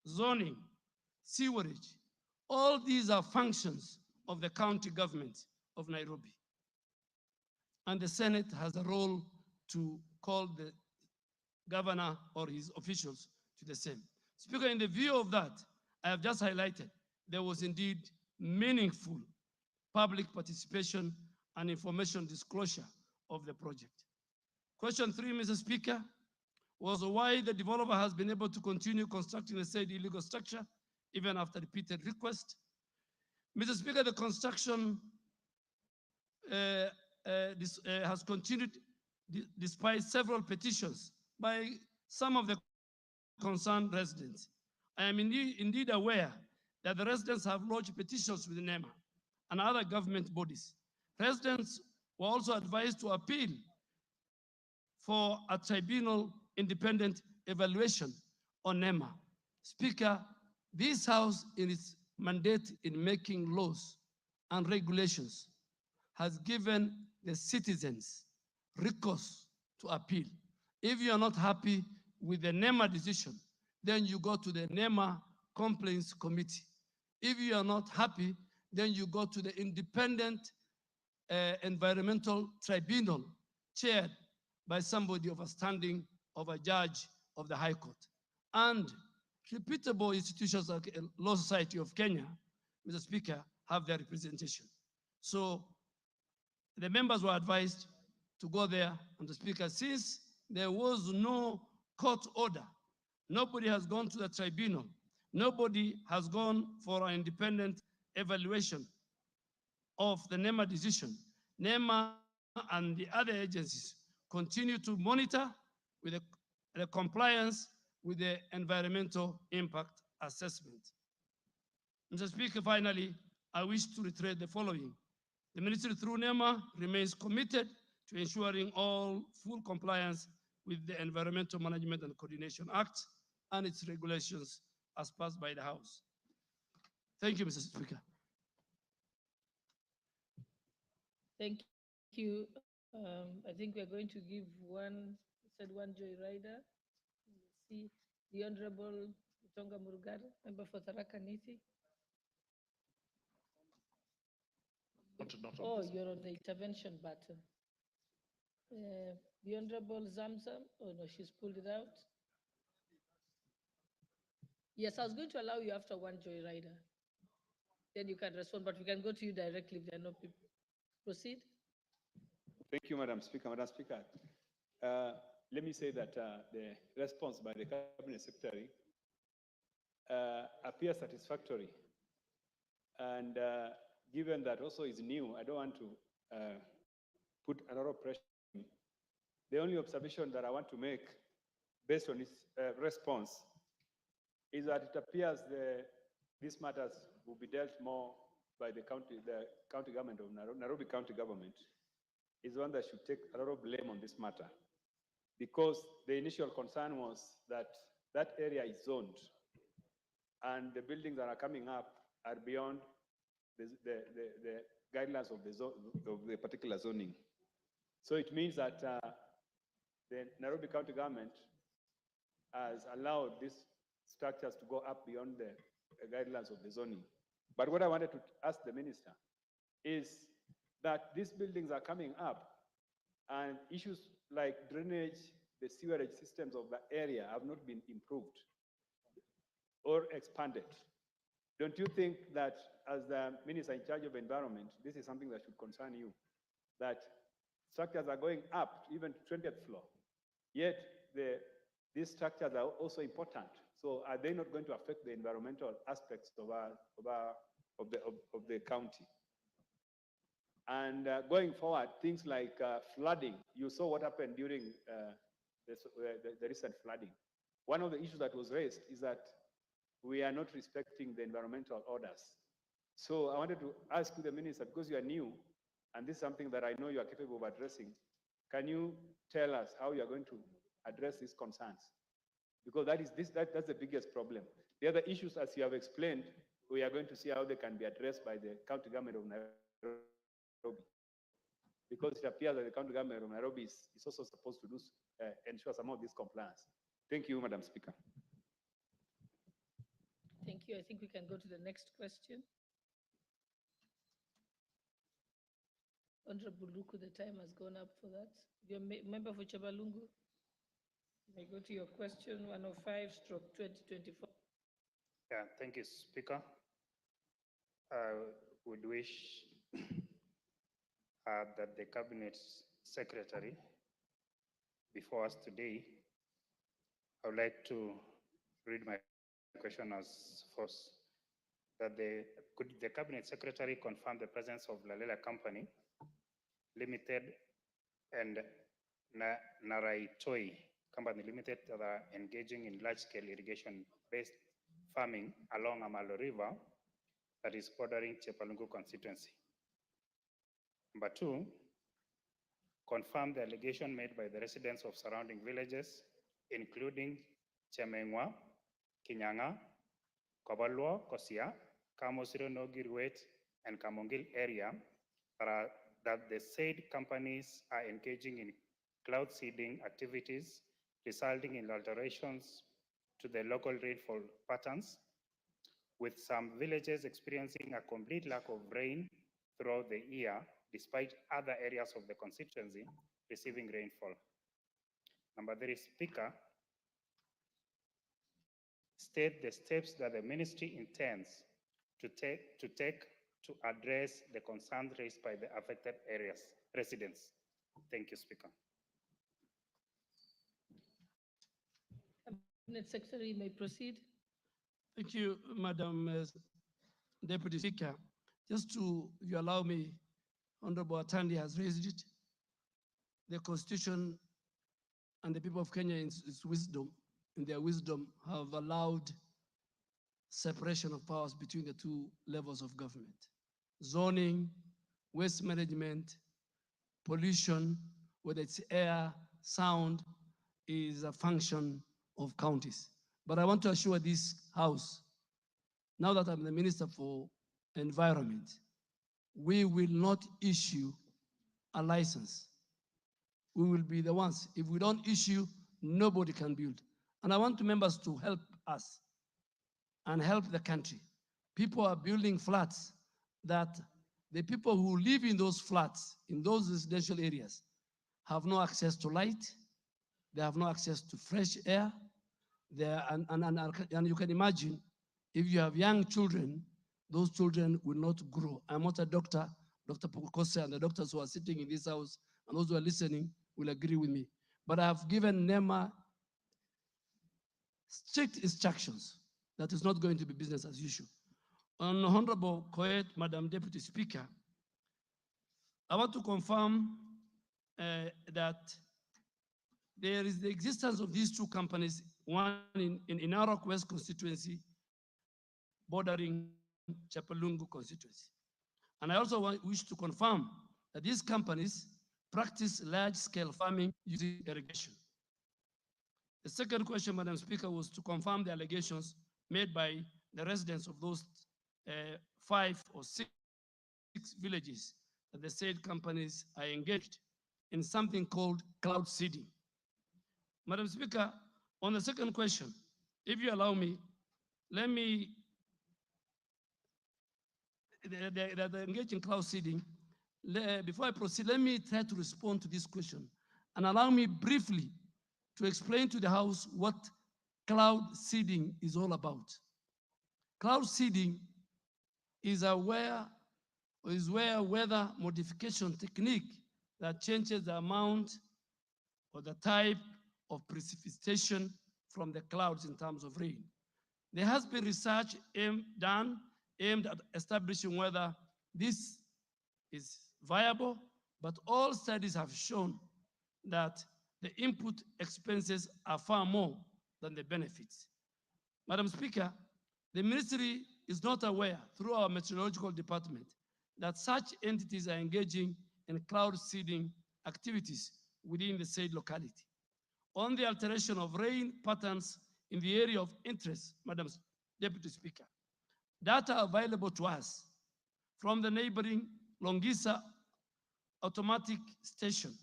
Zoning, sewerage, all these are functions of the county government of Nairobi. And the Senate has a role to call the governor or his officials to the same. Speaker, in the view of that, I have just highlighted there was indeed meaningful public participation and information disclosure of the project. Question 3, Mr. Speaker, was why the developer has been able to continue constructing the said illegal structure even after repeated requests. Mr. Speaker, the construction has continued despite several petitions by some of the concerned residents. I am indeed aware that the residents have lodged petitions with NEMA and other government bodies. Residents were also advised to appeal for a tribunal independent evaluation on NEMA. Speaker, this House in its mandate in making laws and regulations has given the citizens recourse to appeal. If you are not happy with the NEMA decision, then you go to the NEMA Complaints Committee. If you are not happy, then you go to the independent environmental tribunal chaired by somebody of a standing of a judge of the High Court. And reputable institutions like Law Society of Kenya, Mr. Speaker, have their representation. So the members were advised to go there, and the Speaker, since there was no court order, nobody has gone to the tribunal, nobody has gone for an independent evaluation of the NEMA decision. NEMA and the other agencies continue to monitor with the compliance with the environmental impact assessment. Mr. Speaker, finally, I wish to reiterate the following. The ministry through NEMA remains committed to ensuring all full compliance with the Environmental Management and Coordination Act and its regulations as passed by the House. Thank you, Mr. Speaker. Thank you. I think we're going to give one joyrider. See, the Honorable Tonga Murugara, member for Tharaka Nithi. Not on Oh, this. you're on the intervention button. The Honorable Zamzam, oh no, she's pulled it out. Yes, I was going to allow you after one joyrider. Then you can respond, but we can go to you directly if there are no people. Proceed. Thank you, Madam Speaker. Madam Speaker, let me say that the response by the Cabinet Secretary appears satisfactory. And given that also is new, I don't want to put a lot of pressure on him. The only observation that I want to make based on his response is that it appears these matters will be dealt more by the county government of Nairobi County Government is one that should take a lot of blame on this matter, because the initial concern was that that area is zoned and the buildings that are coming up are beyond the guidelines of the particular zoning. So it means that the Nairobi County Government has allowed these structures to go up beyond the guidelines of the zoning. But what I wanted to ask the minister is that these buildings are coming up and issues like drainage, the sewerage systems of the area have not been improved or expanded. Don't you think that as the minister in charge of environment, this is something that should concern you, that structures are going up even to 20th floor, yet these structures are also important. So are they not going to affect the environmental aspects of the county? And going forward, things like flooding, you saw what happened during the recent flooding. One of the issues that was raised is that we are not respecting the environmental orders. So I wanted to ask you, the minister, because you are new, and this is something that I know you are capable of addressing, can you tell us how you are going to address these concerns? Because that's the biggest problem. The other issues, as you have explained, we are going to see how they can be addressed by the county government of Nairobi. Because it appears that the county government of Nairobi is also supposed to ensure some of this compliance. Thank you, Madam Speaker. Thank you. I think we can go to the next question. Honorable Luku, the time has gone up for that. Your member for Chabalungu, you may go to your question 105/2024. Yeah, thank you, Speaker. I would wish that the Cabinet Secretary before us today, I would like to read my question as follows. That could the Cabinet Secretary confirm the presence of Lalela Company Limited and Naraitoi Company Limited that are engaging in large-scale irrigation-based farming along Amalo River that is bordering Chepalungu constituency? Number two, confirm the allegation made by the residents of surrounding villages, including Chemengwa, Kinyanga, Kobalwa, Kosia, Kamosiro, Nogirwet, and Kamongil area that the said companies are engaging in cloud seeding activities, resulting in alterations to the local rainfall patterns, with some villages experiencing a complete lack of rain throughout the year, despite other areas of the constituency receiving rainfall. Number three, Speaker, state the steps that the ministry intends to take to address the concerns raised by the affected areas residents. Thank you, Speaker. Cabinet Secretary, may proceed. Thank you, Madam Deputy Speaker. Just to, if you allow me, Honorable Atandi has raised it. The Constitution and the people of Kenya in their wisdom, have allowed separation of powers between the two levels of government. Zoning, waste management, pollution, whether it's air, sound, is a function of counties. But I want to assure this House, now that I'm the Minister for Environment, we will not issue a license. We will be the ones. If we don't issue, nobody can build. And I want members to help us. and help the country. People are building flats that the people who live in those flats, in those residential areas, have no access to light, they have no access to fresh air, and you can imagine if you have young children, those children will not grow. I'm not a doctor, Dr. Pukose and the doctors who are sitting in this house and those who are listening will agree with me. But I have given NEMA strict instructions that is not going to be business as usual. On Honorable Koet, Madam Deputy Speaker, I want to confirm that there is the existence of these two companies, one in Narok West constituency, bordering Chapalungu constituency. And I also wish to confirm that these companies practice large-scale farming using irrigation. The second question, Madam Speaker, was to confirm the allegations made by the residents of those 5 or 6 villages that the said companies are engaged in something called cloud seeding. Madam Speaker, on the second question, if you allow me, let me, they're engaged in cloud seeding. Before I proceed, let me try to respond to this question and allow me briefly to explain to the House what cloud seeding is all about. Cloud seeding is where weather modification technique that changes the amount or the type of precipitation from the clouds in terms of rain. There has been research aimed at establishing whether this is viable, but all studies have shown that the input expenses are far more than the benefits. Madam Speaker, the ministry is not aware through our meteorological department that such entities are engaging in cloud seeding activities within the said locality. On the alteration of rain patterns in the area of interest, Madam Deputy Speaker, data available to us from the neighboring Longisa automatic station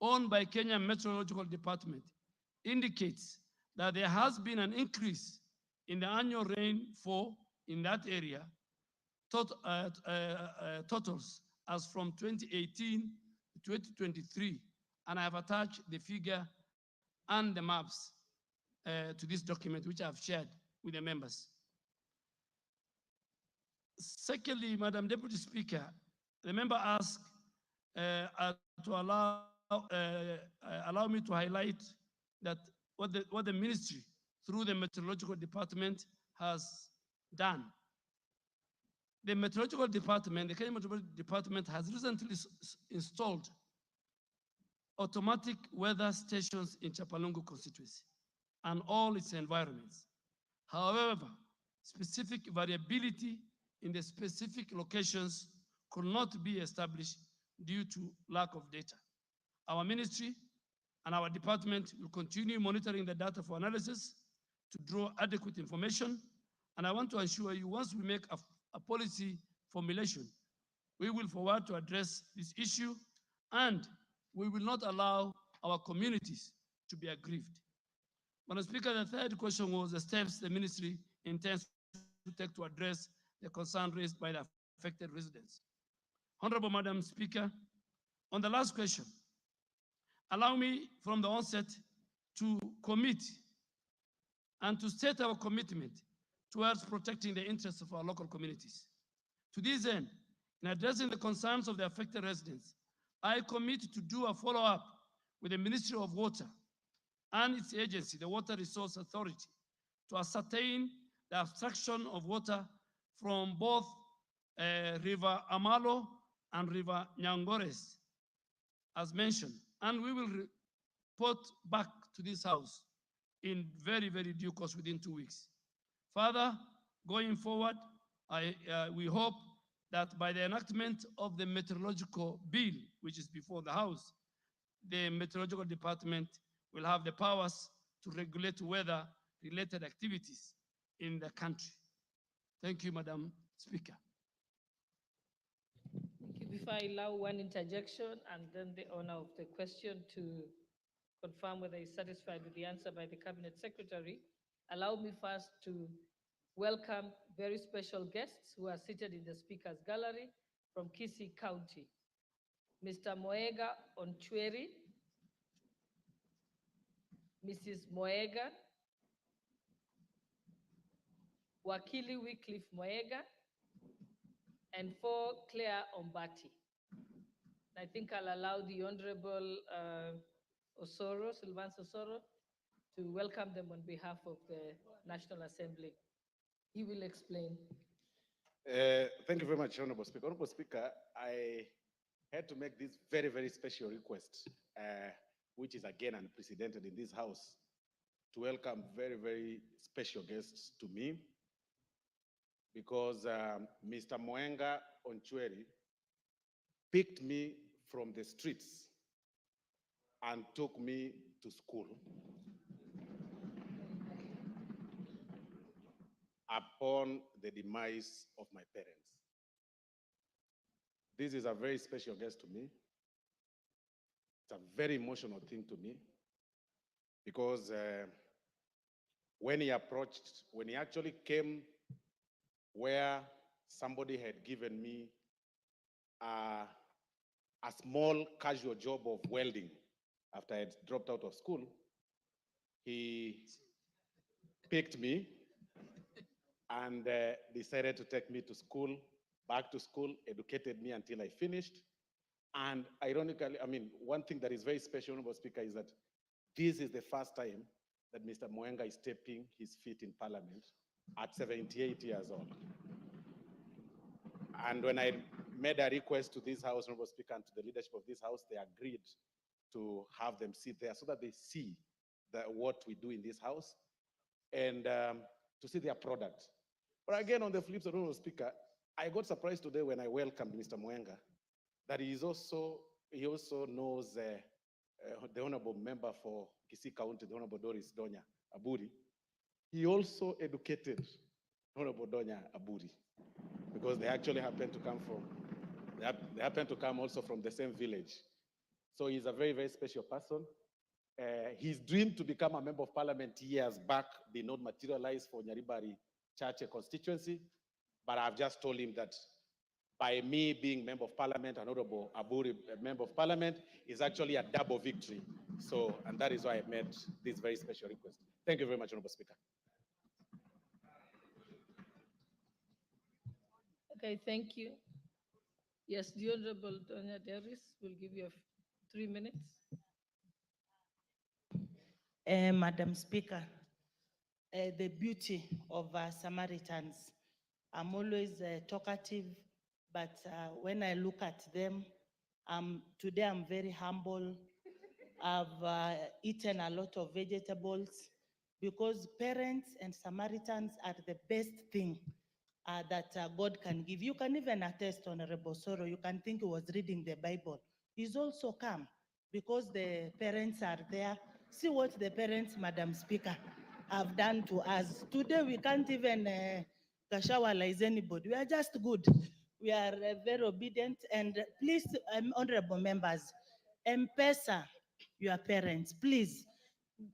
owned by Kenya Meteorological Department indicates that there has been an increase in the annual rainfall in that area totals as from 2018 to 2023, and I have attached the figure and the maps to this document, which I've shared with the members. Secondly, Madam Deputy Speaker, the member asked to allow me to highlight that what the ministry, through the meteorological department, has done. The meteorological department, the Kenya Meteorological Department, has recently installed automatic weather stations in Chapalungu constituency and all its environments. However, specific variability in the specific locations could not be established due to lack of data. Our ministry and our department will continue monitoring the data for analysis to draw adequate information. And I want to assure you, once we make a policy formulation, we will forward to address this issue, and we will not allow our communities to be aggrieved. Madam Speaker, the third question was the steps the ministry intends to take to address the concern raised by the affected residents. Honorable Madam Speaker, on the last question, allow me from the onset to commit and to state our commitment towards protecting the interests of our local communities. To this end, in addressing the concerns of the affected residents, I commit to do a follow-up with the Ministry of Water and its agency, the Water Resource Authority, to ascertain the abstraction of water from both River Amalo and River Nyangores, as mentioned, and we will report back to this House in very, very due course within 2 weeks. Further, going forward, we hope that by the enactment of the meteorological bill, which is before the House, the meteorological department will have the powers to regulate weather-related activities in the country. Thank you, Madam Speaker. Thank you. Before I allow one interjection and then the owner of the question to confirm whether he's satisfied with the answer by the Cabinet Secretary, allow me first to welcome very special guests who are seated in the Speaker's Gallery from Kisii County. Mr. Moega Onchweri, Mrs. Moega, Wakili Wycliffe Moega, and 4 Claire Ombati. I think I'll allow the Honorable Osoro, Sylvanus Osoro, to welcome them on behalf of the National Assembly. He will explain. Thank you very much, Honorable Speaker. Honorable Speaker, I had to make this very, very special request, which is again unprecedented in this House, to welcome very, very special guests to me, because Mr. Moenga Onchweri picked me from the streets and took me to school upon the demise of my parents. This is a very special guest to me. It's a very emotional thing to me, because when he actually came where somebody had given me a small casual job of welding after I had dropped out of school, he picked me and decided to take me to school, back to school, educated me until I finished. And ironically, I mean, one thing that is very special, Honorable Speaker, is that this is the first time that Mr. Moenga is stepping his feet in Parliament at 78 years old. And when I made a request to this House, Honorable Speaker, and to the leadership of this House, they agreed to have them sit there so that they see what we do in this House and to see their product. But again, on the flip side, Honorable Speaker, I got surprised today when I welcomed Mr. Moenga that he also knows the Honorable Member for Kisii County, the Honorable Doris Donya Aburi. He also educated Honorable Donya Aburi, because they actually happen to come from, they happen to come also from the same village. So he's a very, very special person. His dream to become a member of Parliament years back did not materialize for Nyaribari Church constituency, but I've just told him that by me being member of Parliament, and Honorable Aburi, a member of Parliament, is actually a double victory. So, and that is why I made this very special request. Thank you very much, Honorable Speaker. Okay, thank you. Yes, the Honorable Donya Davis will give you 3 minutes. Madam Speaker, the beauty of Samaritans. I'm always talkative, but when I look at them, today I'm very humble. I've eaten a lot of vegetables, because parents and Samaritans are the best thing that God can give. You can even attest, Honorable Soro, you can think he was reading the Bible. He's also come because the parents are there. See what the parents, Madam Speaker, have done to us. Today we can't even Gachagua anybody. We are just good. We are very obedient. And please, honorable members, M-Pesa your parents, please.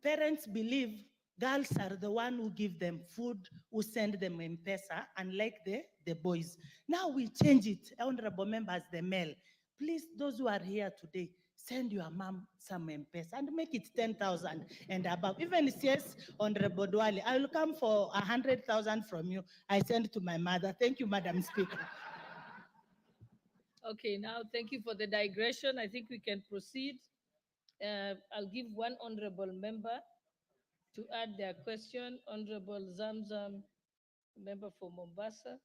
Parents believe girls are the one who give them food, who send them M-Pesa, unlike the boys. Now we change it, honorable members, the male. Please, those who are here today, send your mom some M-Pesa and make it 10,000 and above. Even CS, Honorable Dwali, I will come for 100,000 from you. I send to my mother. Thank you, Madam Speaker. Okay, now thank you for the digression. I think we can proceed. I'll give one honorable member to add their question, Honorable Zamzam, member for Mombasa,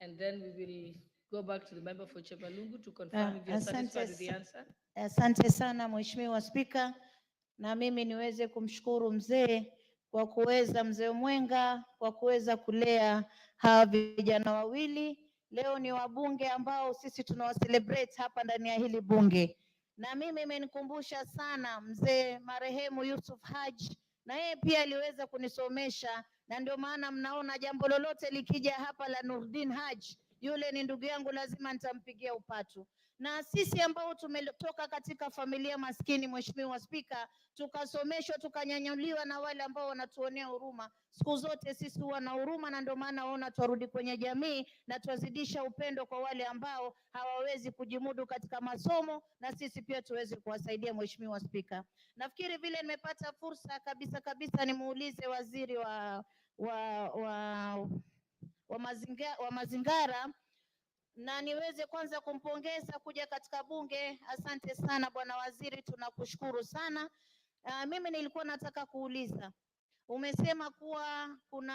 and then we will go back to the member for Chebalungu to confirm if you're satisfied with the answer. Asante sana Mheshimiwa Spika, na mimi niweze kumshukuru mzee kwa kuweza, mzee Mwenga, kwa kuweza kulea hawa vijana wawili. Leo ni wabunge ambao sisi tunawacelebrate hapa ndani ya hili bunge. Na mimi imenikumbusha sana mzee marehemu Yusuf Haji, na yeye pia aliweza kunisomesha, na ndio maana mnaona jambo lolote likija hapa la Nurdin Haji, yule ni ndugu yangu, lazima nitampigia upatu. Na sisi ambao tumetoka katika familia maskini, Mheshimiwa Spika, tukasomeshwa tukanyanyuliwa na wale ambao wanatuonea huruma, siku zote sisi huwa na huruma, na ndio maana ona twarudi kwenye jamii na twazidisha upendo kwa wale ambao hawawezi kujimudu katika masomo, na sisi pia tuweze kuwasaidia. Mheshimiwa Spika, nafikiri vile nimepata fursa kabisa nimuulize waziri wa mazingara na niweze kwanza kumpongeza kuja katika bunge. Asante sana bwana waziri, tunakushukuru sana. Mimi nilikuwa nataka kuuliza, umesema kuwa kuna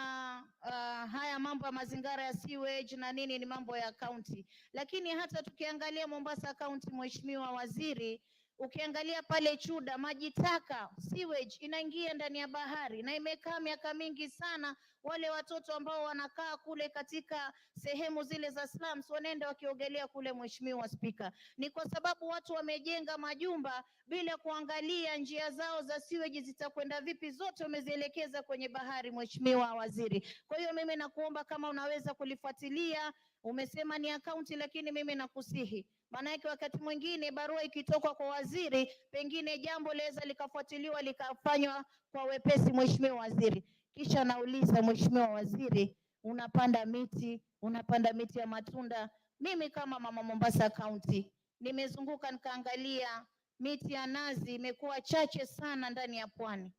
haya mambo ya mazingara ya sewage na nini ni mambo ya county, lakini hata tukiangalia Mombasa County, Mheshimiwa Waziri, ukiangalia pale Chuda, maji taka sewage inaingia ndani ya bahari na imekaa miaka mingi sana. Wale watoto ambao wanakaa kule katika sehemu zile za slums wanaenda wakiogelea kule. Mheshimiwa Spika, ni kwa sababu watu wamejenga majumba bila kuangalia njia zao za sewage zitakwenda vipi, zote wamezielekeza kwenye bahari. Mheshimiwa Waziri, kwa hiyo mimi nakuomba kama unaweza kulifuatilia. Umesema ni akaunti, lakini mimi nakusihi, maana yake wakati mwingine barua ikitoka kwa waziri, pengine jambo laweza likafuatiliwa likafanywa kwa wepesi. Mheshimiwa Waziri, kisha nauliza Mheshimiwa Waziri, unapanda miti ya matunda. Mimi kama mama Mombasa County nimezunguka nikaangalia, miti ya nazi imekuwa chache sana ndani ya pwani,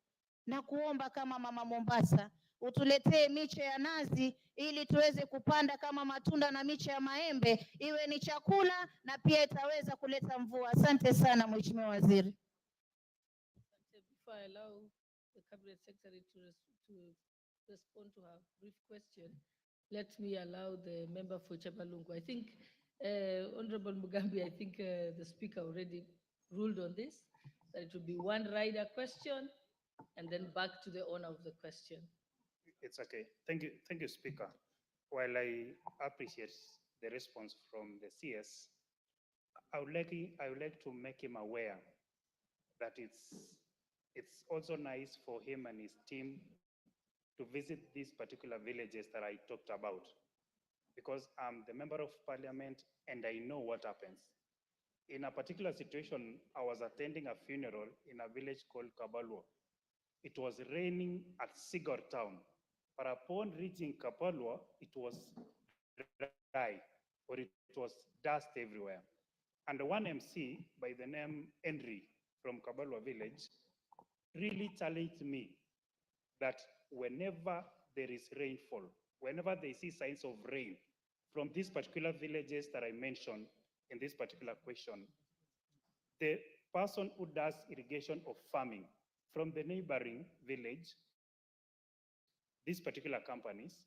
na kuomba kama mama Mombasa utuletee miche ya nazi ili tuweze kupanda kama matunda, na miche ya maembe iwe ni chakula na pia itaweza kuleta mvua. Asante sana Mheshimiwa Waziri. Before I allow the Cabinet Secretary to respond to her brief question, let me allow the member for Chapalungu. I think, Honorable Mugambi, I think the Speaker already ruled on this, that it will be one rider question and then back to the owner of the question. It's okay. Thank you, Speaker. While I appreciate the response from the CS, I would like to make him aware that it's also nice for him and his team to visit these particular villages that I talked about, because I'm the member of parliament and I know what happens. In a particular situation, I was attending a funeral in a village called Kabalwa. It was raining at Sigor town, but upon reaching Kapalwa, it was dry, or it was dust everywhere. And one MC by the name Henry from Kabalwa village really challenged me that whenever there is rainfall, whenever they see signs of rain from these particular villages that I mentioned in this particular question, the person who does irrigation of farming from the neighboring village, these particular companies,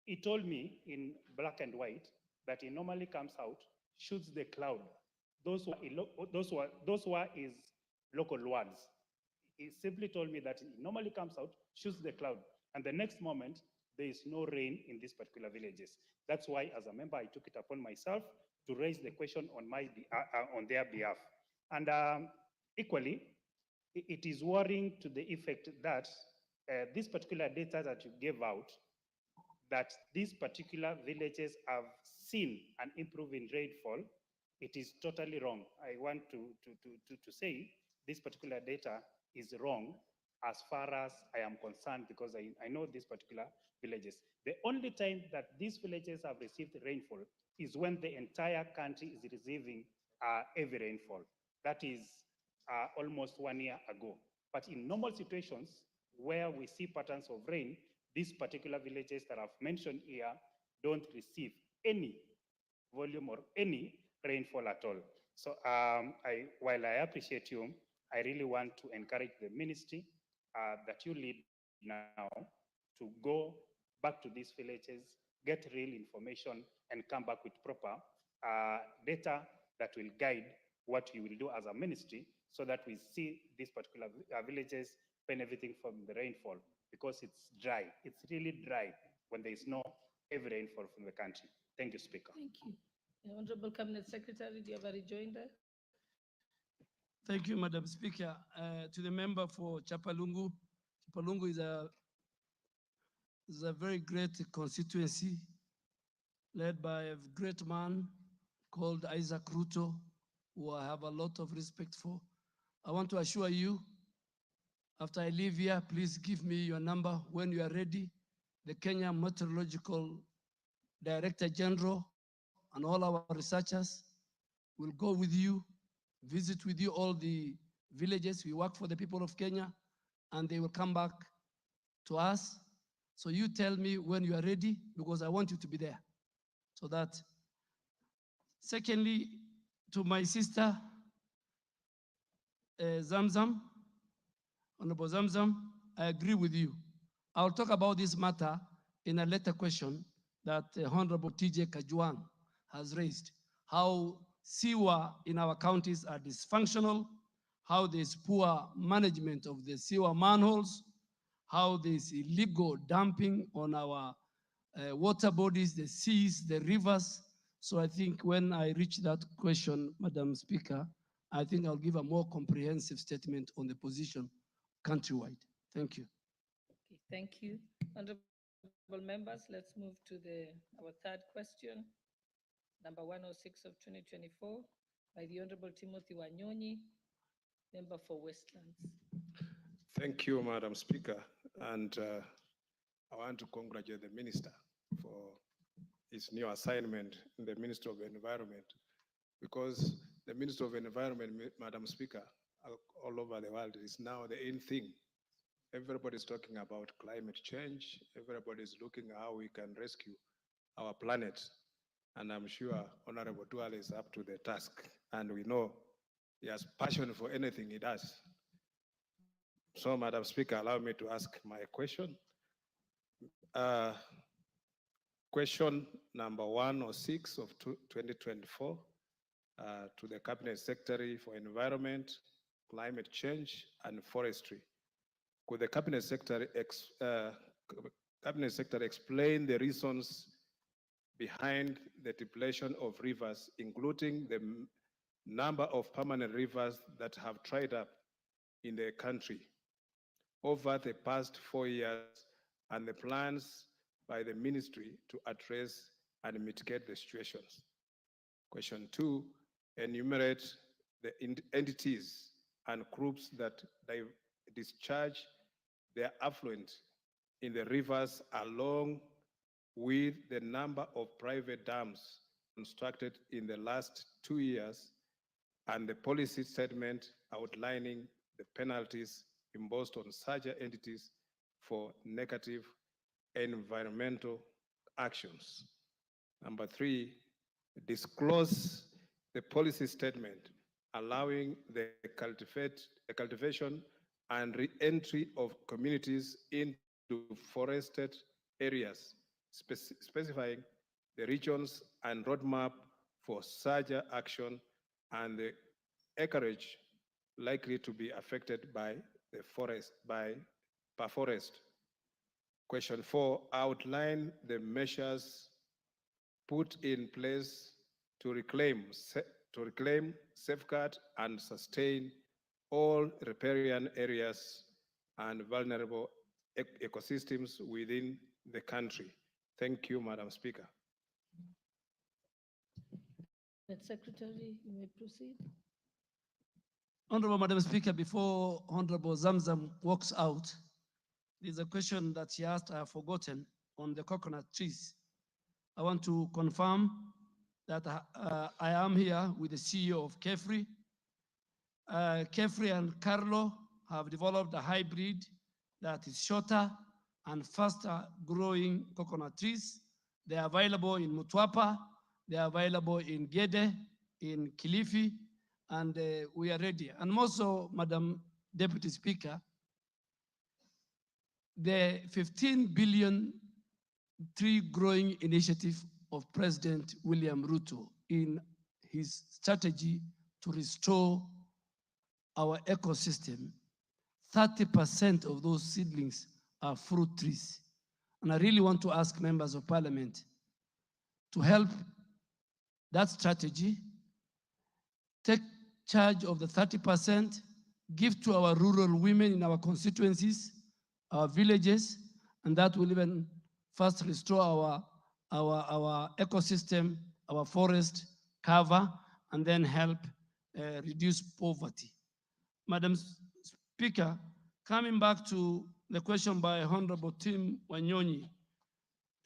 he told me in black and white that he normally comes out, shoots the cloud. Those were his local words. He simply told me that he normally comes out, shoots the cloud, and the next moment, there is no rain in these particular villages. That's why, as a member, I took it upon myself to raise the question on their behalf. And equally, it is worrying to the effect that this particular data that you gave out, that these particular villages have seen an improvement in rainfall, it is totally wrong. I want to say this particular data is wrong as far as I am concerned, because I know these particular villages. The only time that these villages have received rainfall is when the entire country is receiving heavy rainfall. That is almost 1 year ago. But in normal situations where we see patterns of rain, these particular villages that I've mentioned here don't receive any volume or any rainfall at all. So while I appreciate you, I really want to encourage the ministry that you lead now to go back to these villages, get real information, and come back with proper data that will guide what you will do as a ministry, so that we see these particular villages benefiting from the rainfall, because it's dry. It's really dry when there is no heavy rainfall from the country. Thank you, Speaker. Thank you. Honorable Cabinet Secretary, do you have a rejoinder? Thank you, Madam Speaker. To the member for Chapalungu, Chapalungu is a very great constituency led by a great man called Isaac Ruto, who I have a lot of respect for. I want to assure you, after I leave here, please give me your number when you are ready. The Kenya Meteorological Director General and all our researchers will go with you, visit with you all the villages. We work for the people of Kenya, and they will come back to us. So you tell me when you are ready, because I want you to be there. So that, secondly, to my sister, Zamzam, Honorable Zamzam, I agree with you. I'll talk about this matter in a later question that Honorable TJ Kajuang has raised. How sewer in our counties are dysfunctional, how there's poor management of the sewer manholes, how there's illegal dumping on our water bodies, the seas, the rivers. So I think when I reach that question, Madam Speaker, I think I'll give a more comprehensive statement on the position countrywide. Thank you. Okay, thank you. Honorable members, let's move to our third question, number 106 of 2024, by the Honorable Timothy Wanyonyi, member for Westlands. Thank you, Madam Speaker. And I want to congratulate the Minister for his new assignment in the Ministry of Environment, because the Minister of Environment, Madam Speaker, all over the world is now the in thing. Everybody's talking about climate change. Everybody's looking how we can rescue our planet. And I'm sure Honorable Duale is up to the task. And we know he has passion for anything he does. So, Madam Speaker, allow me to ask my question. Question number 106 of 2024 to the Cabinet Secretary for Environment, Climate Change, and Forestry. Could the Cabinet Secretary explain the reasons behind the depletion of rivers, including the number of permanent rivers that have dried up in the country over the past 4 years, and the plans by the ministry to address and mitigate the situations? Question 2, enumerate the entities and groups that discharge their affluent in the rivers, along with the number of private dams constructed in the last 2 years, and the policy statement outlining the penalties imposed on such entities for negative environmental actions. Number 3, disclose the policy statement allowing the cultivation and re-entry of communities into forested areas, specifying the regions and roadmap for such action and the acreage likely to be affected by the forest, by perforest. Question 4, outline the measures put in place to reclaim, safeguard, and sustain all riparian areas and vulnerable ecosystems within the country. Thank you, Madam Speaker. Secretary, you may proceed. Honorable Madam Speaker, before Honorable Zamzam walks out, there's a question that she asked, I have forgotten, on the coconut trees. I want to confirm that I am here with the CEO of Kefri. Kefri and Carlo have developed a hybrid that is shorter and faster growing coconut trees. They are available in Mutwapa, they are available in Gede, in Kilifi, and we are ready. And also, Madam Deputy Speaker, the 15 billion tree growing initiative of President William Ruto in his strategy to restore our ecosystem, 30% of those seedlings are fruit trees. And I really want to ask members of parliament to help that strategy, take charge of the 30%, give to our rural women in our constituencies, our villages, and that will even first restore our ecosystem, our forest cover, and then help reduce poverty. Madam Speaker, coming back to the question by Honorable Tim Wanyonyi,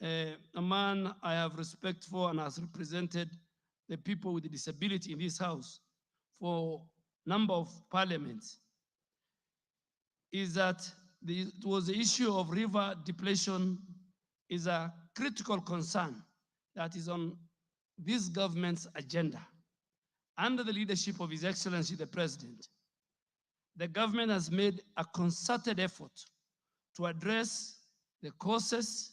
a man I have respect for and has represented the people with disability in this house for a number of parliaments, is that it was the issue of river depletion is a critical concern that is on this government's agenda. Under the leadership of His Excellency the President, the government has made a concerted effort to address the causes,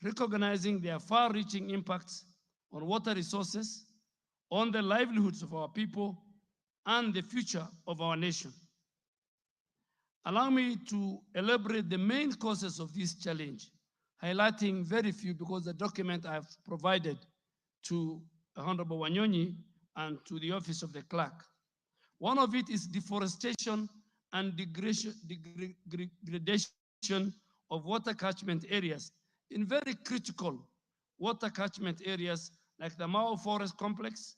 recognizing their far-reaching impacts on water resources, on the livelihoods of our people, and the future of our nation. Allow me to elaborate the main causes of this challenge, highlighting very few because the document I have provided to Honorable Wanyonyi and to the Office of the Clerk. One of it is deforestation and degradation of water catchment areas in very critical water catchment areas like the Mao Forest Complex,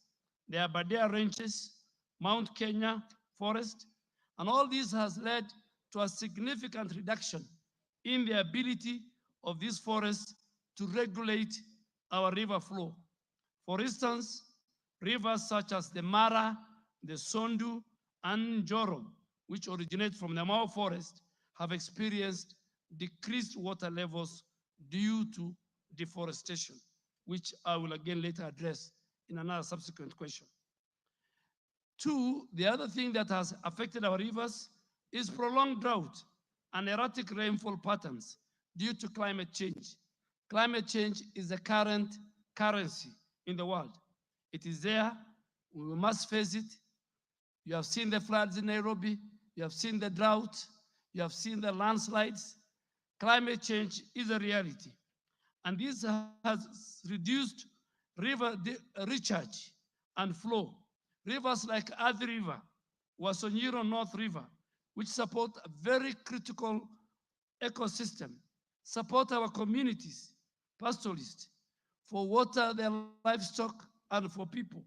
the Aberdare Ranges, Mount Kenya Forest, and all this has led to a significant reduction in the ability of these forests to regulate our river flow. For instance, rivers such as the Mara, the Sondu, and Njoro, which originate from the Mao Forest, have experienced decreased water levels due to deforestation, which I will again later address in another subsequent question. Two, the other thing that has affected our rivers is prolonged drought and erratic rainfall patterns due to climate change. Climate change is the current currency in the world. It is there, we must face it. You have seen the floods in Nairobi, you have seen the drought, you have seen the landslides. Climate change is a reality. And this has reduced river recharge and flow. Rivers like Athi River, Wasonyiro North River, which support a very critical ecosystem, support our communities, pastoralists, for water, their livestock, and for people,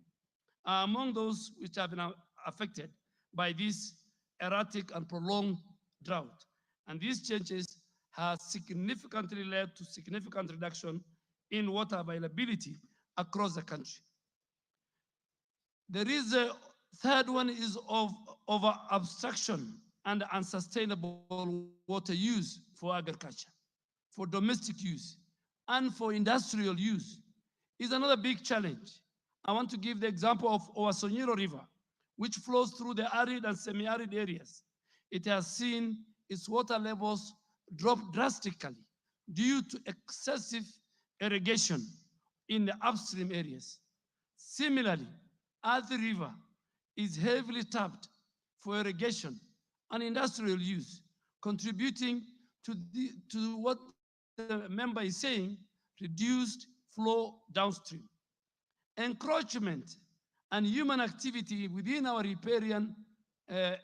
are among those which have been affected by this erratic and prolonged drought. And these changes have significantly led to significant reduction in water availability across the country. There is a third one is of over-abstraction and unsustainable water use for agriculture, for domestic use, and for industrial use is another big challenge. I want to give the example of Wasonyiro River, which flows through the arid and semi-arid areas. It has seen its water levels drop drastically due to excessive irrigation in the upstream areas. Similarly, Athi River is heavily tapped for irrigation and industrial use, contributing to what the member is saying, reduced flow downstream. Encroachment and human activity within our riparian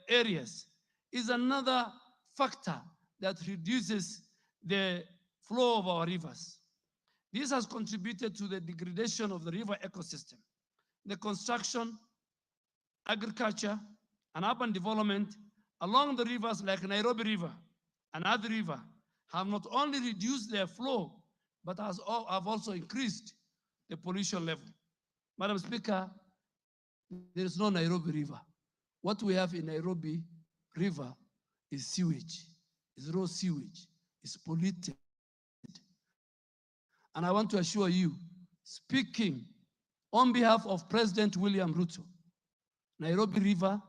areas is another factor that reduces the flow of our rivers. This has contributed to the degradation of the river ecosystem. The construction, agriculture, and urban development along the rivers like Nairobi River and Athi River have not only reduced their flow, but have also increased the pollution level. Madam Speaker, there is no Nairobi River. What we have in Nairobi River is sewage, is raw sewage, is polluted. And I want to assure you, speaking on behalf of President William Ruto, Nairobi River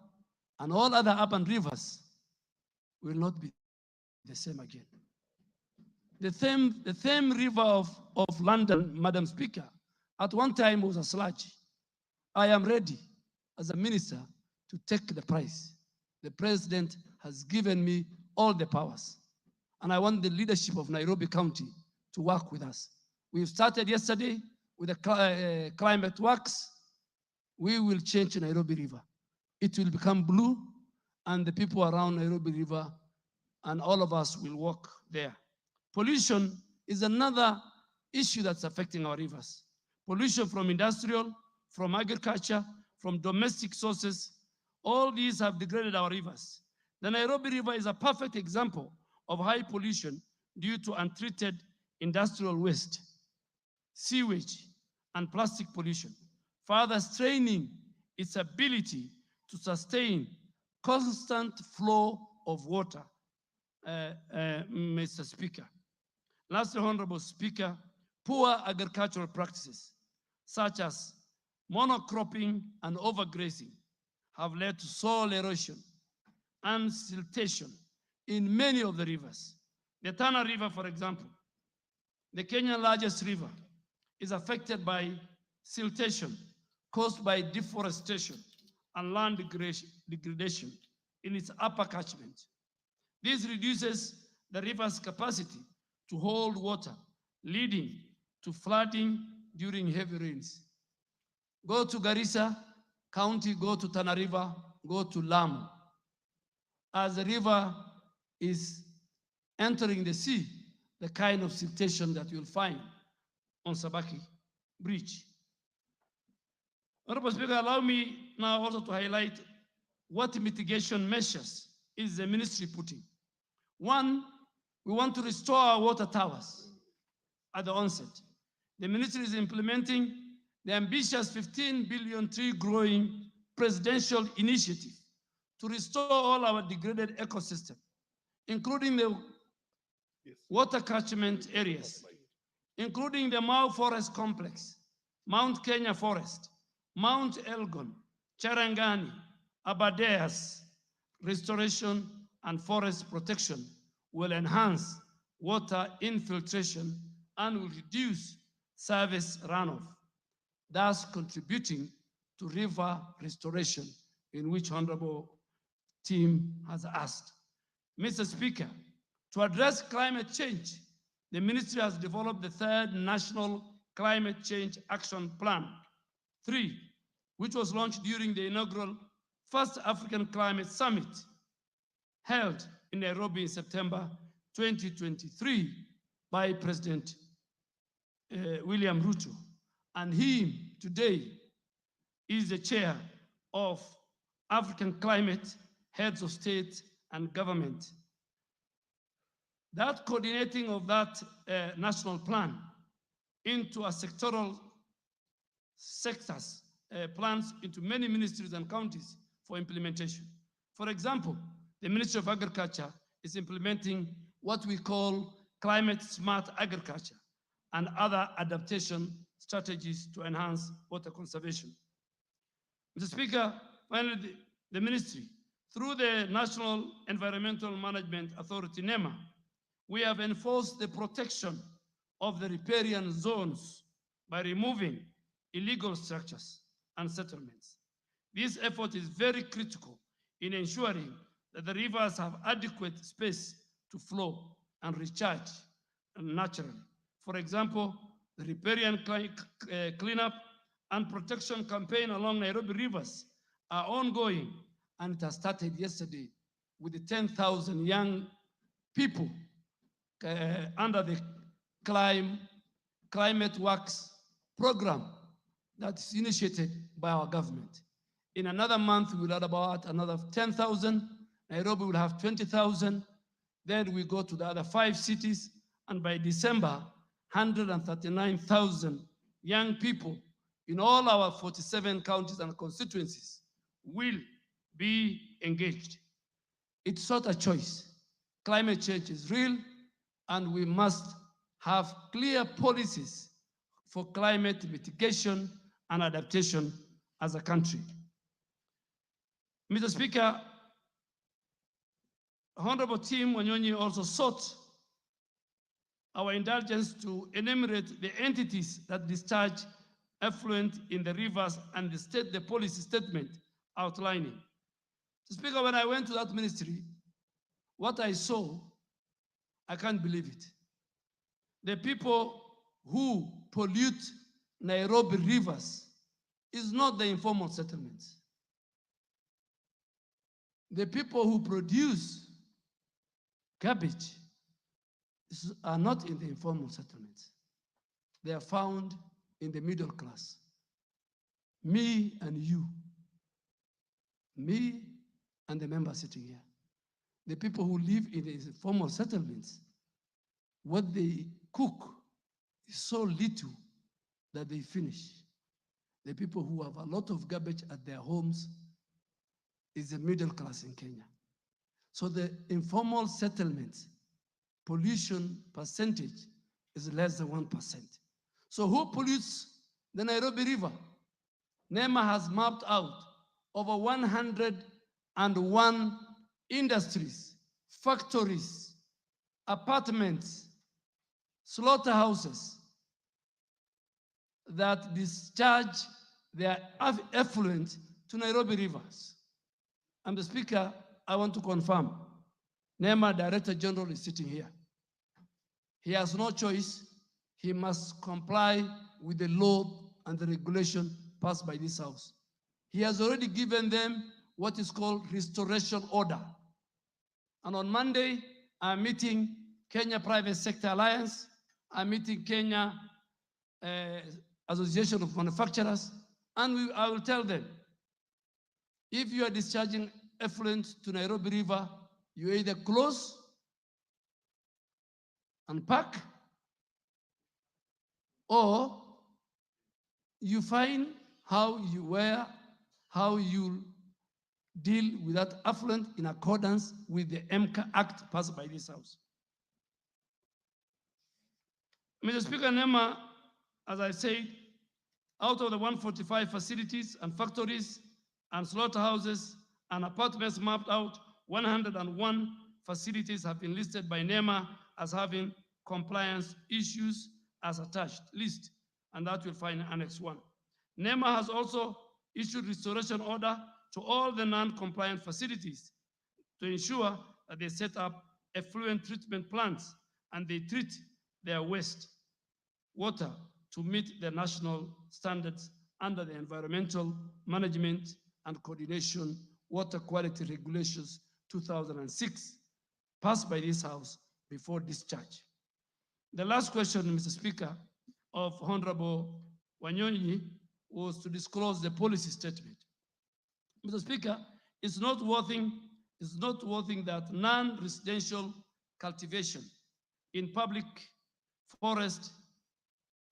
and all other urban rivers will not be the same again. The same river of London, Madam Speaker, at one time was a sludge. I am ready as a minister to take the prize. The president has given me all the powers. And I want the leadership of Nairobi County to work with us. We've started yesterday with the climate works. We will change Nairobi River. It will become blue, and the people around Nairobi River and all of us will walk there. Pollution is another issue that's affecting our rivers. Pollution from industrial, from agriculture, from domestic sources. All these have degraded our rivers. The Nairobi River is a perfect example of high pollution due to untreated industrial waste, sewage, and plastic pollution, further straining its ability to sustain constant flow of water, Mr. Speaker. Lastly, Honorable Speaker, poor agricultural practices such as monocropping and overgrazing have led to soil erosion and siltation in many of the rivers. The Tana River, for example, the Kenyan largest river, is affected by siltation caused by deforestation and land degradation in its upper catchment. This reduces the river's capacity to hold water, leading to flooding during heavy rains. Go to Garissa County, go to Tana River, go to Lamu. As the river is entering the sea, the kind of siltation that you'll find on Sabaki Bridge. Honorable Speaker, allow me now also to highlight what mitigation measures is the ministry putting. One, we want to restore our water towers at the onset. The ministry is implementing the ambitious 15 billion tree growing presidential initiative to restore all our degraded ecosystem, including the water catchment areas, including the Mau Forest Complex, Mount Kenya Forest, Mount Elgon, Charangani, Aberdares. Restoration and forest protection will enhance water infiltration and will reduce service runoff, thus contributing to river restoration, in which Honorable team has asked. Mr. Speaker, to address climate change, the ministry has developed the third National Climate Change Action Plan 3, which was launched during the inaugural First African Climate Summit held in Nairobi in September 2023 by President William Ruto. And he today is the chair of African Climate Heads of State and Government. That coordinating of that national plan into a sectoral sectors plans into many ministries and counties for implementation. For example, the Ministry of Agriculture is implementing what we call climate smart agriculture and other adaptation strategies to enhance water conservation. Mr. Speaker, finally, the ministry, through the National Environmental Management Authority, NEMA, we have enforced the protection of the riparian zones by removing illegal structures and settlements. This effort is very critical in ensuring that the rivers have adequate space to flow and recharge naturally. For example, the riparian cleanup and protection campaign along Nairobi rivers are ongoing, and it has started yesterday with the 10,000 young people under the Climate Works program that's initiated by our government. In another month, we'll add about another 10,000. Nairobi will have 20,000. Then we go to the other 5 cities. And by December, 139,000 young people in all our 47 counties and constituencies will be engaged. It's not a choice. Climate change is real, and we must have clear policies for climate mitigation and adaptation as a country. Mr. Speaker, Honorable Tim Wanyonyi also sought our indulgence to enumerate the entities that discharge effluent in the rivers and the policy statement outlining. Mr. Speaker, when I went to that ministry, what I saw, I can't believe it. The people who pollute Nairobi rivers is not the informal settlements. The people who produce garbage are not in the informal settlements. They are found in the middle class. Me and you, me and the members sitting here, the people who live in the formal settlements, what they cook is so little that they finish. The people who have a lot of garbage at their homes is the middle class in Kenya. So the informal settlements, pollution percentage is less than 1%. So who pollutes the Nairobi River? NEMA has mapped out over 101 industries, factories, apartments, slaughterhouses that discharge their effluent to Nairobi rivers. And the Speaker, I want to confirm, NEMA Director General is sitting here. He has no choice. He must comply with the law and the regulation passed by this House. He has already given them what is called restoration order. And on Monday, I'm meeting Kenya Private Sector Alliance, I'm meeting Kenya Association of Manufacturers, and I will tell them, if you are discharging effluent to Nairobi River, you either close and pack, or you find how you deal with that effluent in accordance with the MCA Act passed by this House. Mr. Speaker, NEMA, as I said, out of the 145 facilities and factories and slaughterhouses and apartments mapped out, 101 facilities have been listed by NEMA as having compliance issues as attached list, and that you'll find in Annex 1. NEMA has also issued restoration order to all the non-compliant facilities to ensure that they set up effluent treatment plants and they treat their waste water to meet the national standards under the Environmental Management and Coordination Water Quality Regulations 2006, passed by this House before discharge. The last question, Mr. Speaker, of Honorable Wanyonyi was to disclose the policy statement. Mr. Speaker, it's noteworthy that non-residential cultivation in public forest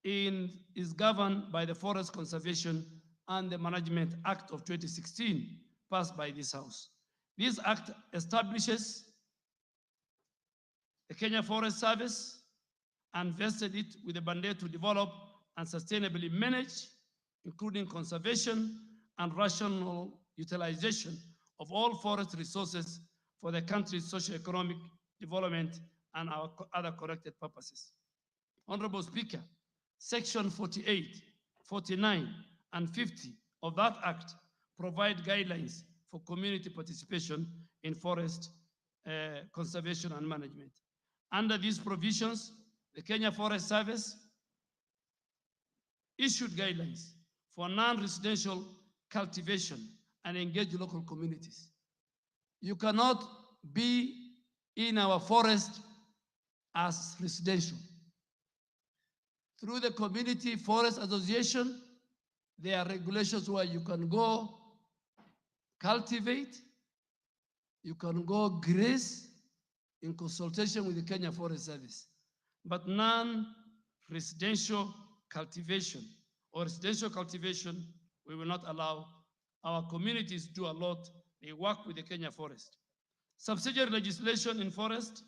is governed by the Forest Conservation and the Management Act of 2016, passed by this House. This act establishes the Kenya Forest Service and vested it with a mandate to develop and sustainably manage, including conservation and rational utilization of all forest resources for the country's socio-economic development and our other corrected purposes. Honorable Speaker, Section 48, 49, and 50 of that Act provide guidelines for community participation in forest conservation and management. Under these provisions, the Kenya Forest Service issued guidelines for non-residential cultivation and engage local communities. You cannot be in our forest as residential. Through the Community Forest Association, there are regulations where you can go cultivate, you can go graze in consultation with the Kenya Forest Service. But non-residential cultivation or residential cultivation, we will not allow. Our communities do a lot. They work with the Kenya Forest. Subsidiary legislation in forest,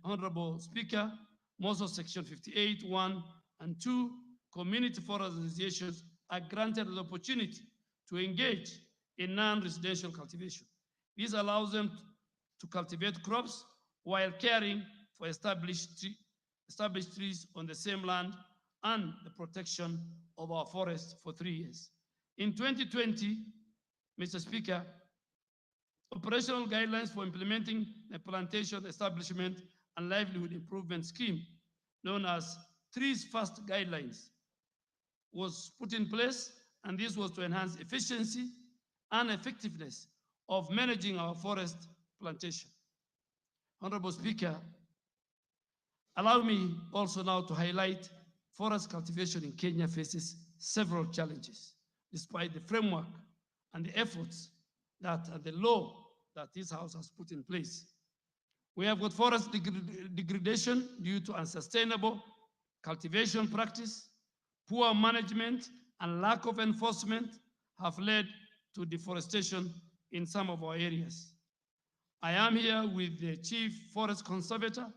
Honorable Speaker, most of Section 58, 1 and 2, community forest associations are granted the opportunity to engage in non-residential cultivation. This allows them to cultivate crops while caring for established trees on the same land and the protection of our forests for 3 years. In 2020, Mr. Speaker, operational guidelines for implementing the plantation establishment and livelihood improvement scheme, known as Trees First Guidelines, was put in place, and this was to enhance efficiency and effectiveness of managing our forest plantation. Honorable Speaker, allow me also now to highlight forest cultivation in Kenya faces several challenges, despite the framework and the efforts that the law that this House has put in place. We have got forest degradation due to unsustainable cultivation practice, poor management, and lack of enforcement have led to deforestation in some of our areas. I am here with the Chief Forest Conservator,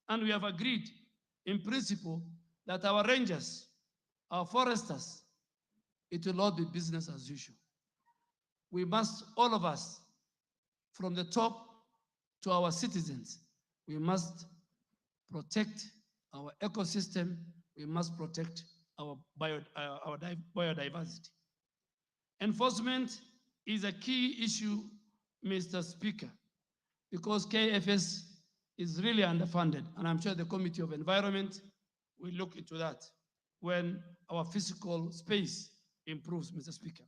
and we have agreed in principle that our rangers, our foresters, it will not be business as usual. We must, all of us, from the top to our citizens, we must protect our ecosystem, we must protect our biodiversity. Enforcement is a key issue, Mr. Speaker, because KFS is really underfunded, and I'm sure the Committee of Environment will look into that when our physical space improves, Mr. Speaker.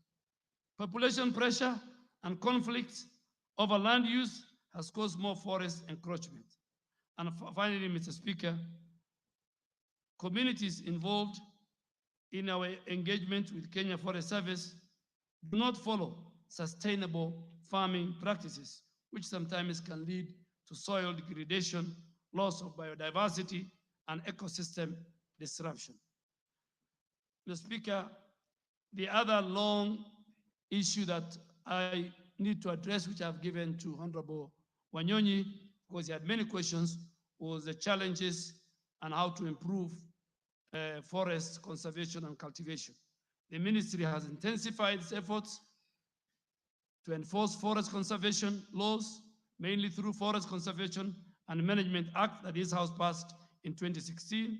Population pressure and conflicts over land use has caused more forest encroachment. And finally, Mr. Speaker, communities involved in our engagement with Kenya Forest Service do not follow sustainable farming practices, which sometimes can lead to soil degradation, loss of biodiversity, and ecosystem disruption. Mr. Speaker, the other long issue that I need to address, which I've given to Honorable Wanyonyi, because he had many questions, was the challenges and how to improve forest conservation and cultivation. The ministry has intensified its efforts to enforce forest conservation laws, mainly through Forest Conservation and Management Act that this House passed in 2016.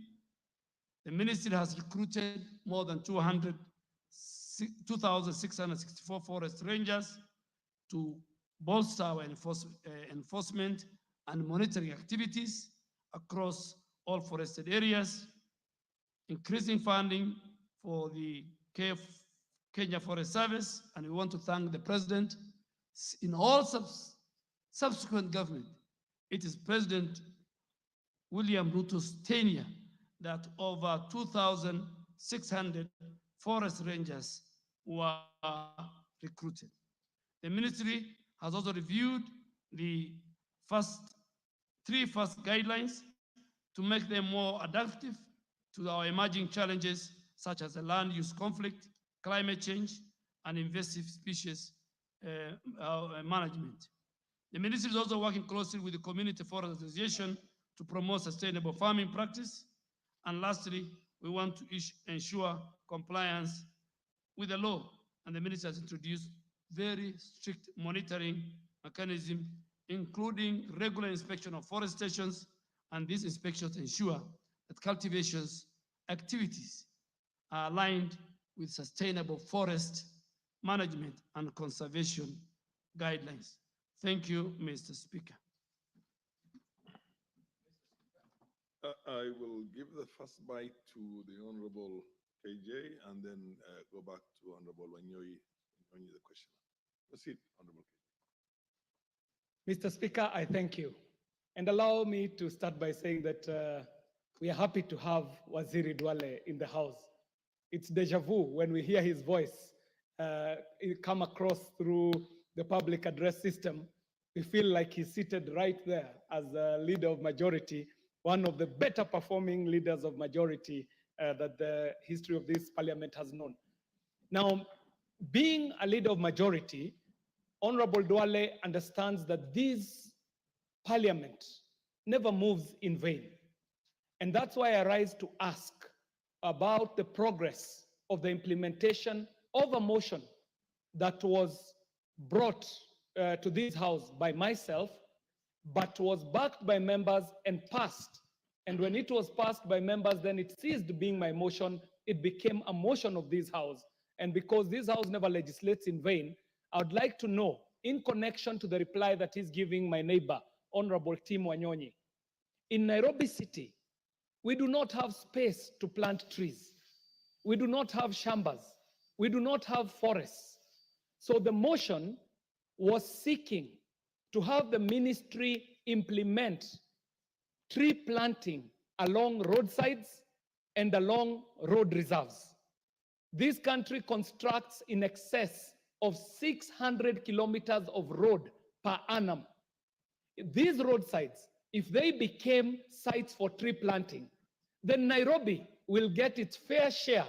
The ministry has recruited more than 2,664 forest rangers to bolster our enforcement and monitoring activities across all forested areas, increasing funding for the Kenya Forest Service, and we want to thank the President. In all subsequent government, it is President William Ruto's tenure that over 2,600 forest rangers were recruited. The ministry has also reviewed the three first guidelines to make them more adaptive to our emerging challenges, such as the land use conflict, climate change, and invasive species management. The ministry is also working closely with the Community Forest Association to promote sustainable farming practice. And lastly, we want to ensure compliance with the law, and the ministry has introduced very strict monitoring mechanism, including regular inspection of forest stations, and these inspections ensure that cultivation's activities are aligned with sustainable forest management and conservation guidelines. Thank you, Mr. Speaker. I will give the first bite to the Honorable KJ and then go back to Honorable Wanyonyi, the question. Proceed, Honorable KJ. Mr. Speaker, I thank you. And allow me to start by saying that we are happy to have Waziri Duale in the House. It's deja vu when we hear his voice come across through the public address system. We feel like he's seated right there as a leader of majority, one of the better performing leaders of majority that the history of this parliament has known. Now, being a leader of majority, Honorable Duale understands that this parliament never moves in vain. And that's why I rise to ask about the progress of the implementation of a motion that was brought to this House by myself, but was backed by members and passed. And when it was passed by members, then it ceased being my motion. It became a motion of this House. And because this House never legislates in vain, I would like to know, in connection to the reply that he's giving my neighbor, Honorable Tim Wanyonyi, in Nairobi City, we do not have space to plant trees. We do not have shambas. We do not have forests. So the motion was seeking to have the ministry implement tree planting along roadsides and along road reserves. This country constructs in excess of 600 kilometers of road per annum. These roadsides, if they became sites for tree planting, then Nairobi will get its fair share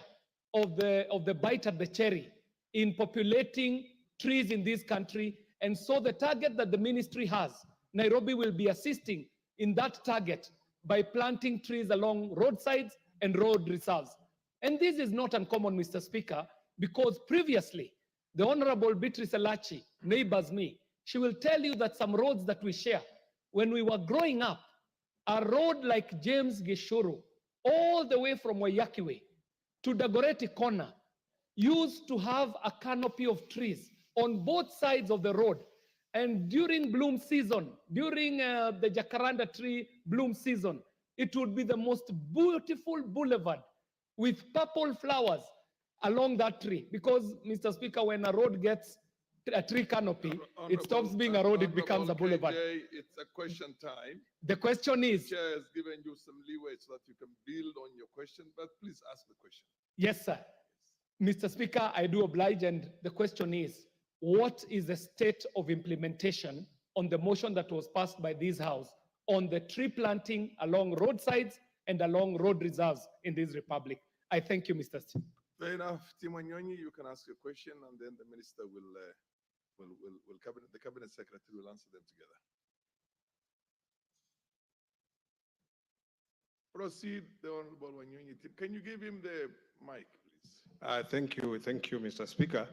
of the bite at the cherry in populating trees in this country. And so the target that the ministry has, Nairobi will be assisting in that target by planting trees along roadsides and road reserves. And this is not uncommon, Mr. Speaker, because previously, the Honorable Beatrice Elachi neighbors me. She will tell you that some roads that we share, when we were growing up, a road like James Gishuru, all the way from Wayakiwe to Dagoretti Corner, used to have a canopy of trees on both sides of the road. And during bloom season, during the jacaranda tree bloom season, it would be the most beautiful boulevard with purple flowers along that tree. Because, Mr. Speaker, when a road gets a tree canopy, it stops being a road, it becomes a boulevard. KJ, it's a question time. The question is... The chair has given you some leeway so that you can build on your question, but please ask the question. Yes, sir. Mr. Speaker, I do oblige, and the question is, what is the state of implementation on the motion that was passed by this House on the tree planting along roadsides and along road reserves in this republic? I thank you, Mr. Speaker. Fair enough. Timanyonyi, you can ask your question, and then the minister the cabinet secretary will answer them together. Proceed, the Honorable Wanyonyi. Can you give him the mic, please? Thank you, Mr. Speaker.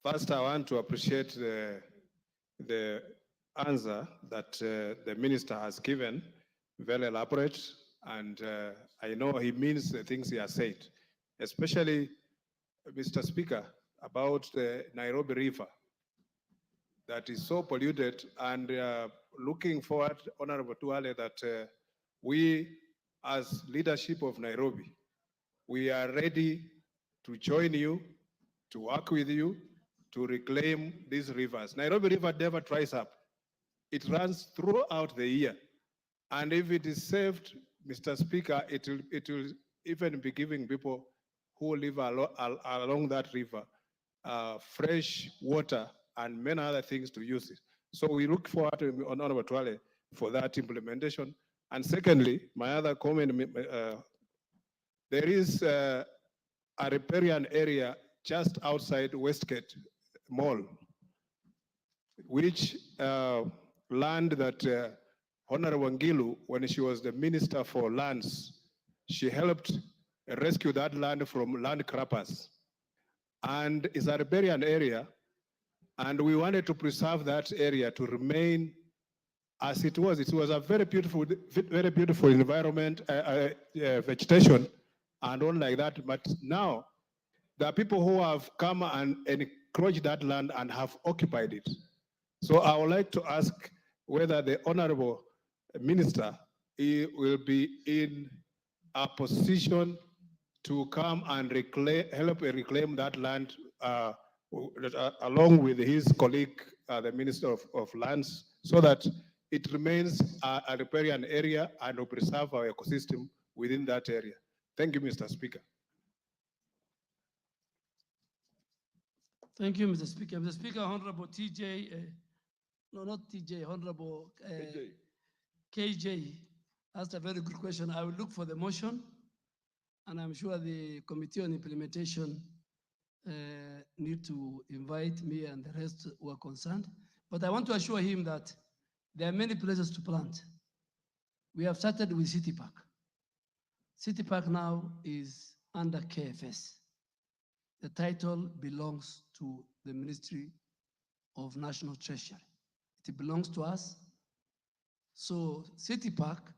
First, I want to appreciate the answer that the minister has given, very elaborate, and I know he means the things he has said, especially, Mr. Speaker, about the Nairobi River that is so polluted, and looking forward, Honorable Tuale, that we as leadership of Nairobi, we are ready to join you, to work with you, to reclaim these rivers. Nairobi River never dries up. It runs throughout the year. And if it is saved, Mr. Speaker, it will even be giving people who live along that river fresh water and many other things to use it. So we look forward to Honorable Tuale for that implementation. And secondly, my other comment, there is a riparian area just outside Westgate Mall, which land that Honorable Ngilu, when she was the Minister for Lands, she helped rescue that land from land grabbers. And it's a riparian area, and we wanted to preserve that area to remain as it was. It was a very beautiful environment, vegetation, and all like that. But now, there are people who have come and encroached that land and have occupied it. So I would like to ask whether the Honorable Minister will be in a position to come and help reclaim that land along with his colleague, the Minister of Lands, so that it remains a riparian area and will preserve our ecosystem within that area. Thank you, Mr. Speaker. Thank you, Mr. Speaker. Mr. Speaker, Honorable Honorable KJ asked a very good question. I will look for the motion, and I'm sure the Committee on Implementation need to invite me and the rest who are concerned. But I want to assure him that there are many places to plant. We have started with City Park. City Park now is under KFS. The title belongs to the Ministry of National Treasury. It belongs to us. So City Park,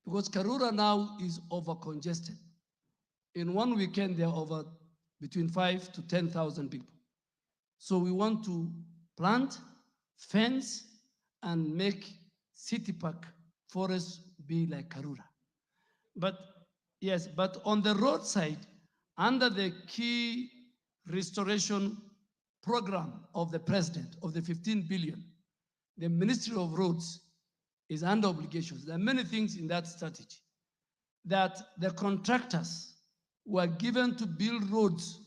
because Karura now is over congested. In one weekend, there are over between 5,000 to 10,000 people. So we want to plant, fence, and make City Park forests be like Karura. But yes, but on the roadside, under the key restoration program of the president of the 15 billion, the Ministry of Roads is under obligations. There are many things in that strategy that the contractors were given to build roads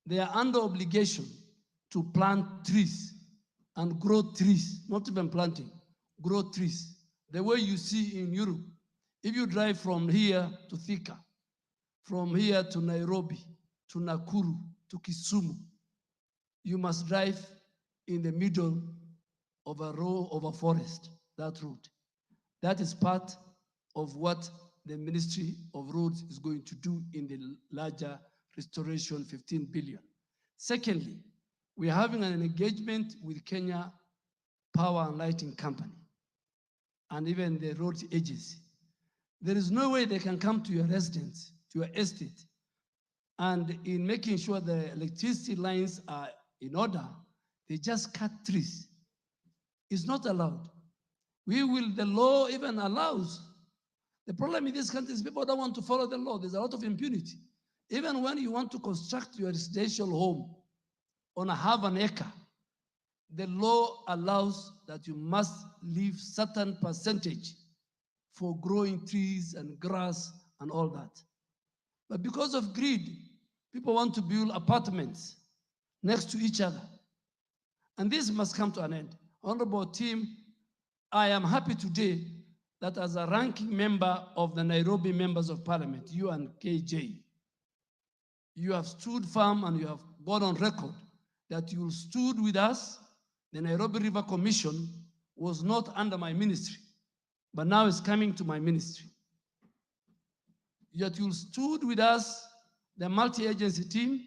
they are under obligation to plant trees and grow trees, not even planting, grow trees. The way you see in Europe, if you drive from here to Thika, from here to Nairobi, to Nakuru, to Kisumu, you must drive in the middle of a row of a forest, that road. That is part of what the Ministry of Roads is going to do in the larger restoration, 15 billion. Secondly, we are having an engagement with Kenya Power and Lighting Company and even the road agency. There is no way they can come to your residence, to your estate, and in making sure the electricity lines are in order, they just cut trees. It's not allowed. The law even allows. The problem in this country is people don't want to follow the law. There's a lot of impunity. Even when you want to construct your residential home on a half an acre, the law allows that you must leave certain percentage for growing trees and grass and all that. But because of greed, people want to build apartments next to each other. And this must come to an end. Honorable team, I am happy today that as a ranking member of the Nairobi Members of Parliament, you and KJ, you have stood firm and you have gone on record that you stood with us. The Nairobi River Commission was not under my ministry, but now it's coming to my ministry. Yet you stood with us, the multi-agency team,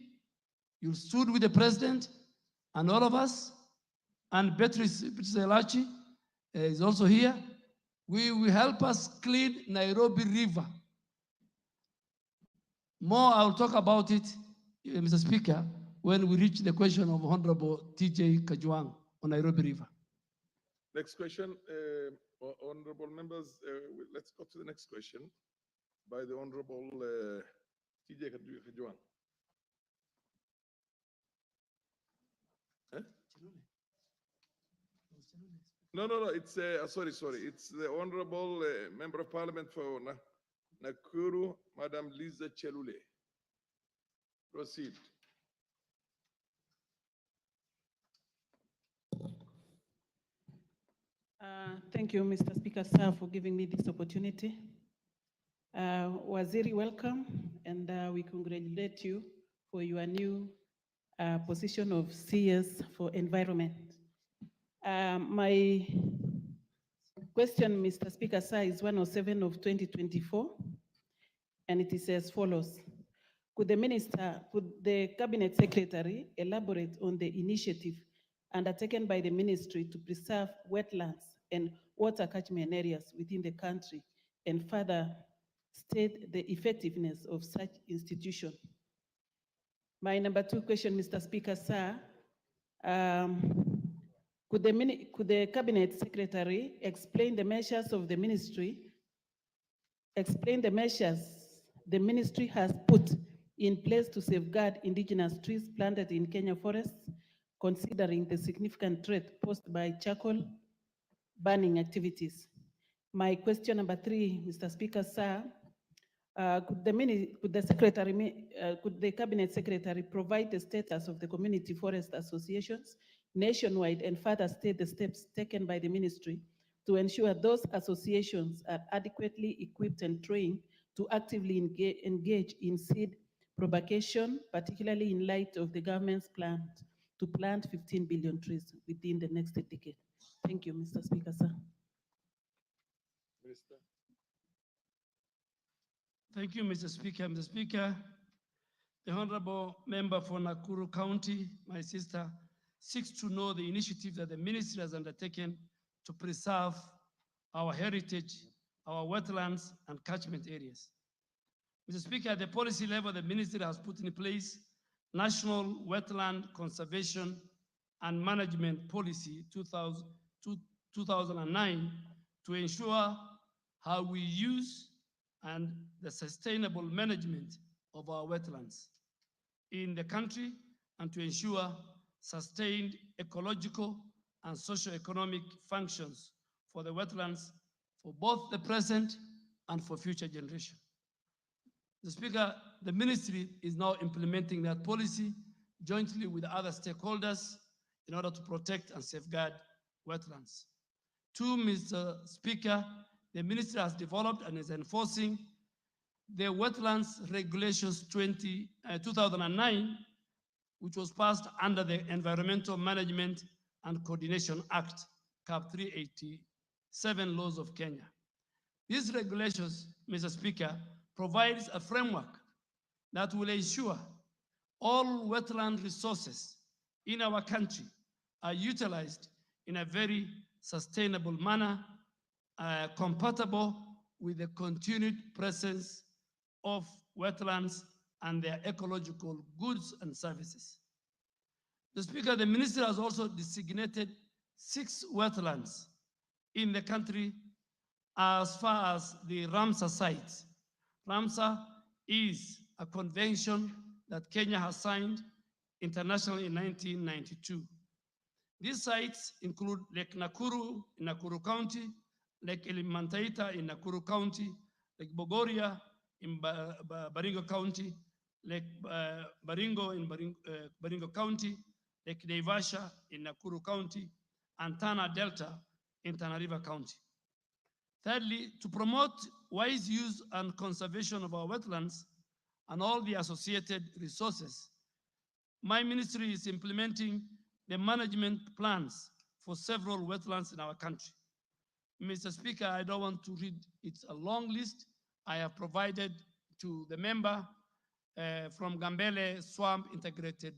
you stood with the president and all of us, and Beatrice Elachi is also here. We will help us clean Nairobi River. More, I'll talk about it, Mr. Speaker, when we reach the question of Honorable TJ Kajwang on Nairobi River. Next question, honorable members, let's go to the next question by the Honorable TJ Kajwang. Eh? No, it's, sorry, it's the Honorable Member of Parliament for Nakuru, Madam Lisa Chelule. Proceed. Thank you, Mr. Speaker, sir, for giving me this opportunity. Waziri, welcome, and we congratulate you for your new position of CS for Environment. My question, Mr. Speaker, sir, is 107 of 2024, and it is as follows. Could the Cabinet Secretary elaborate on the initiative undertaken by the ministry to preserve wetlands and water catchment areas within the country and further state the effectiveness of such institution? My number 2 question, Mr. Speaker, sir, could the Cabinet Secretary explain the measures of the ministry, the ministry has put in place to safeguard indigenous trees planted in Kenya forests, considering the significant threat posed by charcoal burning activities? My question number 3, Mr. Speaker, sir, could the Cabinet Secretary provide the status of the community forest associations nationwide and further state the steps taken by the ministry to ensure those associations are adequately equipped and trained to actively engage in seed propagation, particularly in light of the government's plan to plant 15 billion trees within the next decade? Thank you, Mr. Speaker, sir. Minister. Thank you, Mr. Speaker. Mr. Speaker, the Honorable Member for Nakuru County, my sister, seeks to know the initiative that the ministry has undertaken to preserve our heritage, our wetlands, and catchment areas. Mr. Speaker, at the policy level, the ministry has put in place National Wetland Conservation and Management Policy 2009 to ensure how we use and the sustainable management of our wetlands in the country and to ensure sustained ecological and socio-economic functions for the wetlands for both the present and for future generations. The Speaker, the ministry is now implementing that policy jointly with other stakeholders in order to protect and safeguard wetlands. Two, Mr. Speaker, the ministry has developed and is enforcing the Wetlands Regulations 2009, which was passed under the Environmental Management and Coordination Act, CAP 387 laws of Kenya. These regulations, Mr. Speaker, provides a framework that will ensure all wetland resources in our country are utilized in a very sustainable manner, compatible with the continued presence of wetlands and their ecological goods and services. The Speaker, the Minister has also designated 6 wetlands in the country as far as the Ramsar sites. Ramsar is a convention that Kenya has signed internationally in 1992. These sites include Lake Nakuru in Nakuru County, Lake Elimantaita in Nakuru County, Lake Bogoria in Baringo County, Lake Baringo in Baringo County, Lake Naivasha in Nakuru County, and Tana Delta in Tana River County. Thirdly, to promote wise use and conservation of our wetlands and all the associated resources, my ministry is implementing the management plans for several wetlands in our country. Mr. Speaker, I don't want to read, it's a long list. I have provided to the member from Gambele Swamp Integrated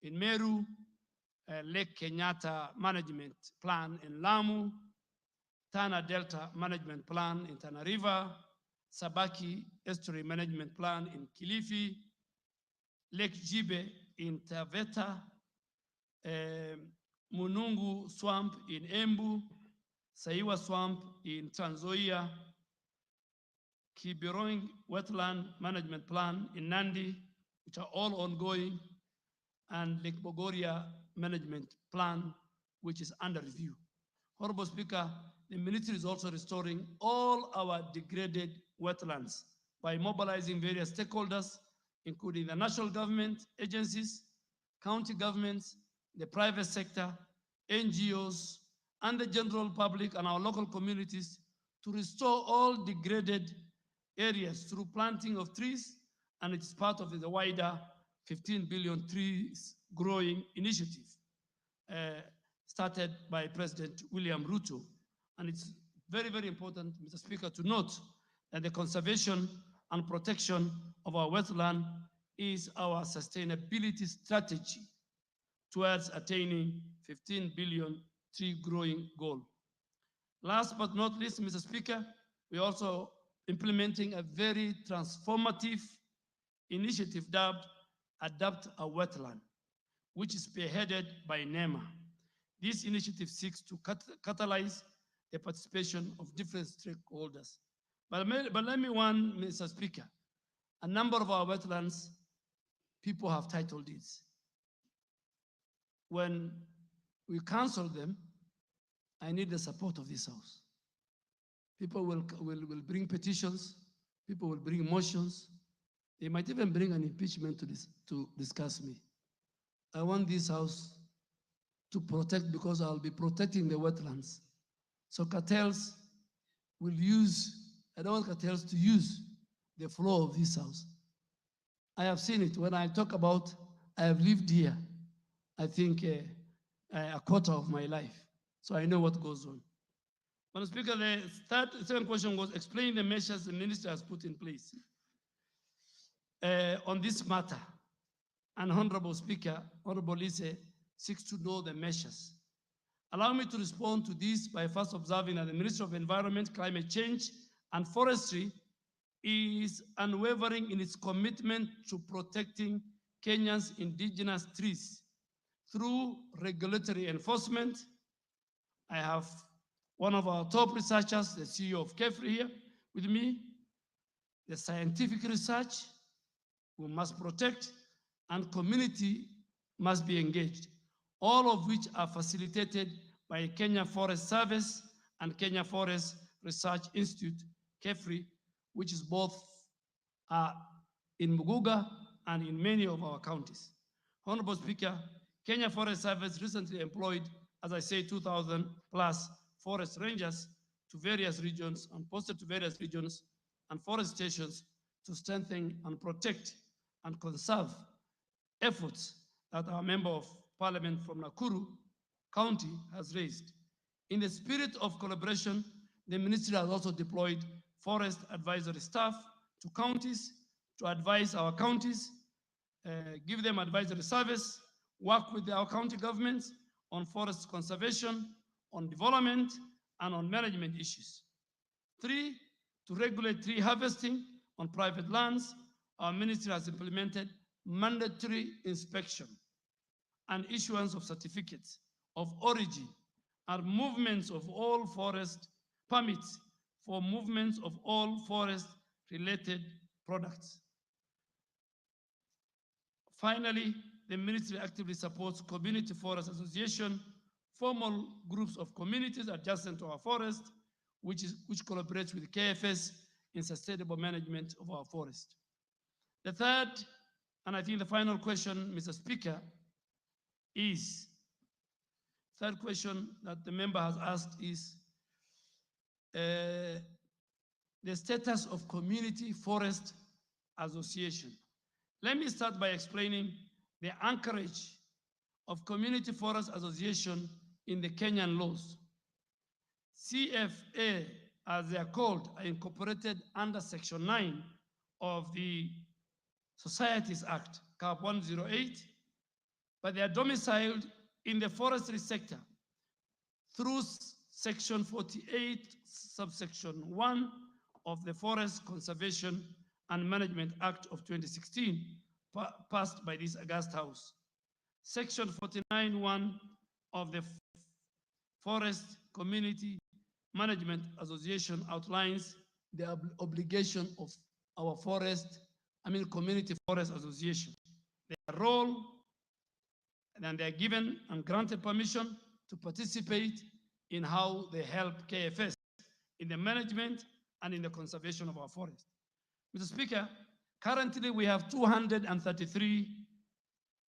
in Meru, Lake Kenyatta Management Plan in Lamu, Tana Delta Management Plan in Tana River, Sabaki Estuary Management Plan in Kilifi, Lake Jibe in Taveta, Munungu Swamp in Embu, Saiwa Swamp in Trans Nzoia, Kibiroing Wetland Management Plan in Nandi, which are all ongoing, and Lake Bogoria Management Plan, which is under review. Honorable Speaker, the ministry is also restoring all our degraded wetlands by mobilizing various stakeholders, including the national government agencies, county governments, the private sector, NGOs, and the general public and our local communities to restore all degraded areas through planting of trees, and it's part of the wider 15 billion trees growing initiative started by President William Ruto. And it's very, very important, Mr. Speaker, to note that the conservation and protection of our wetland is our sustainability strategy towards attaining 15 billion tree growing goal. Last but not least, Mr. Speaker, we're also implementing a very transformative initiative dubbed Adapt a Wetland, which is spearheaded by NEMA. This initiative seeks to catalyze the participation of different stakeholders. But let me warn, Mr. Speaker, a number of our wetlands, people have title deeds. When we cancel them, I need the support of this House. People will bring petitions, people will bring motions, they might even bring an impeachment to discuss me. I want this House to protect, because I'll be protecting the wetlands. So cartels will use, I don't want cartels to use the floor of this House. I have seen it. When I talk about, I have lived here, I think a quarter of my life. So I know what goes on. Madam Speaker, the second question was explain the measures the minister has put in place on this matter. And Honorable Speaker, Honorable Lise seeks to know the measures. Allow me to respond to this by first observing that the Ministry of Environment, Climate Change, and Forestry is unwavering in its commitment to protecting Kenya's indigenous trees through regulatory enforcement. I have one of our top researchers, the CEO of KEFRI here with me, the scientific research we must protect, and community must be engaged, all of which are facilitated by Kenya Forest Service and Kenya Forest Research Institute, KEFRI, which is both in Muguga and in many of our counties. Honorable Speaker, Kenya Forest Service recently employed, as I say, 2,000 plus forest rangers to various regions and posted to various regions and forest stations to strengthen and protect and conserve efforts that our member of parliament from Nakuru County has raised. In the spirit of collaboration, the ministry has also deployed forest advisory staff to counties to advise our counties, give them advisory service, work with our county governments on forest conservation, on development, and on management issues. 3, to regulate tree harvesting on private lands, our ministry has implemented mandatory inspection and issuance of certificates of origin and movements of all forest permits for movements of all forest-related products. Finally, the ministry actively supports community forest association, formal groups of communities adjacent to our forest, which collaborates with KFS in sustainable management of our forest. The third, and I think the final question, Mr. Speaker, is, third question that the member has asked is the status of community forest association. Let me start by explaining the anchorage of community forest association in the Kenyan laws. CFA, as they are called, are incorporated under Section 9 of the Societies Act, Cap 108, but they are domiciled in the forestry sector through Section 48, subsection 1 of the Forest Conservation and Management Act of 2016, passed by this august House. Section 49(1) of the Forest Community Management Association outlines the obligation of our community forest association, their role, and they are given and granted permission to participate in how they help KFS in the management and in the conservation of our forest. Mr. Speaker, currently we have 233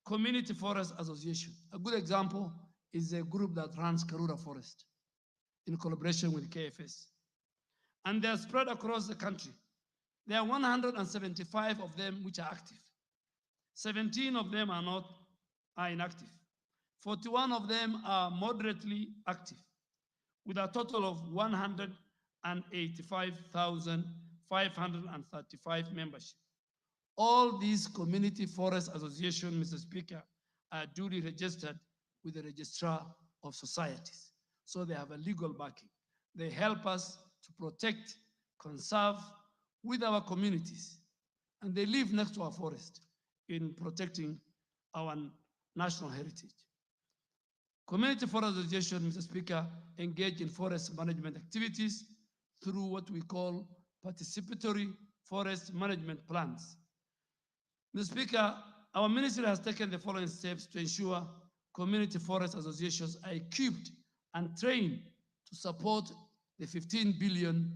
community forest associations. A good example is a group that runs Karura Forest in collaboration with KFS. And they are spread across the country. There are 175 of them which are active. 17 of them are inactive. 41 of them are moderately active, with a total of 185,535 membership. All these community forest associations, Mr. Speaker, are duly registered with the Registrar of Societies. So they have a legal backing. They help us to protect, conserve with our communities. And they live next to our forest in protecting our national heritage. Community forest associations, Mr. Speaker, engage in forest management activities through what we call participatory forest management plans. Mr. Speaker, our ministry has taken the following steps to ensure community forest associations are equipped and trained to support the 15 billion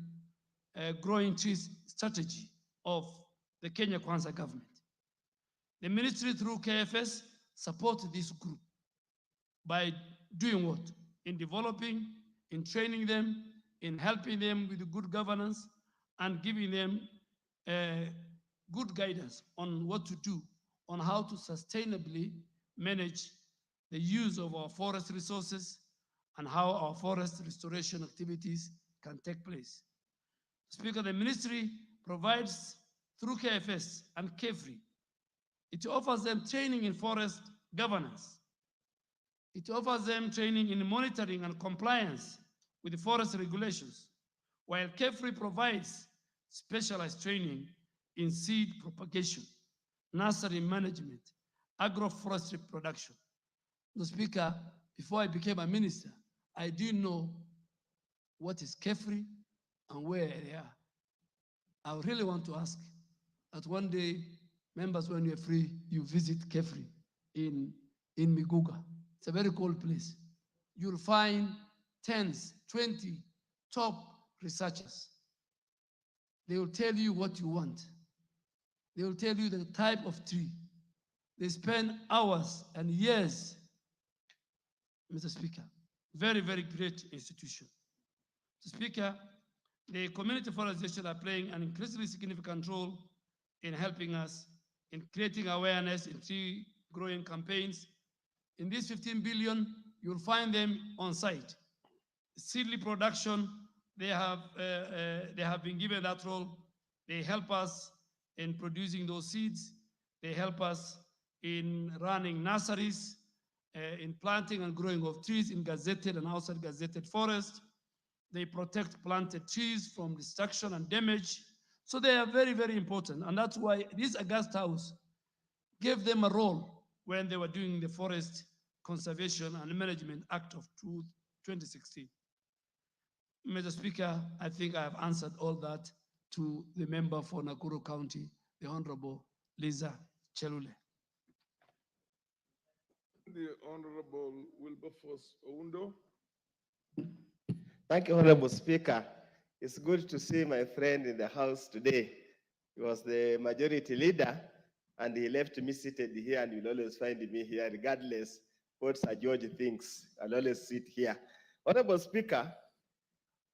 growing trees strategy of the Kenya Kwanza government. The ministry through KFS supports this group by doing what? In developing, in training them, in helping them with good governance, and giving them good guidance on what to do, on how to sustainably manage the use of our forest resources and how our forest restoration activities can take place. Speaker, the ministry provides through KFS and KEFRI. It offers them training in forest governance. It offers them training in monitoring and compliance with the forest regulations, while KEFRI provides specialized training in seed propagation, nursery management, agroforestry production. Mr. Speaker, before I became a minister, I didn't know what is KEFRI and where they are. I really want to ask that one day, members, when you're free, you visit KEFRI in Miguga. It's a very cold place. You'll find 10s, 20 top researchers. They will tell you what you want. They will tell you the type of tree. They spend hours and years, Mr. Speaker. Very, very great institution. Mr. Speaker, the community forest district are playing an increasingly significant role in helping us in creating awareness in tree growing campaigns. In this 15 billion, you'll find them on site. Seedling production, they have been given that role. They help us in producing those seeds. They help us in running nurseries, in planting and growing of trees in gazetted and outside gazetted forest. They protect planted trees from destruction and damage. So they are very, very important. And that's why this August House gave them a role when they were doing the Forest Conservation and Management Act of 2016. Mr. Speaker, I think I have answered all that to the member for Nakuru County, the Honorable Liza Chelule. The Honorable Wilberforce Oundo. Thank you, Honorable Speaker. It's good to see my friend in the House today. He was the majority leader, and he left me seated here, and you'll always find me here, regardless what Sir George thinks. I'll always sit here. Honorable Speaker,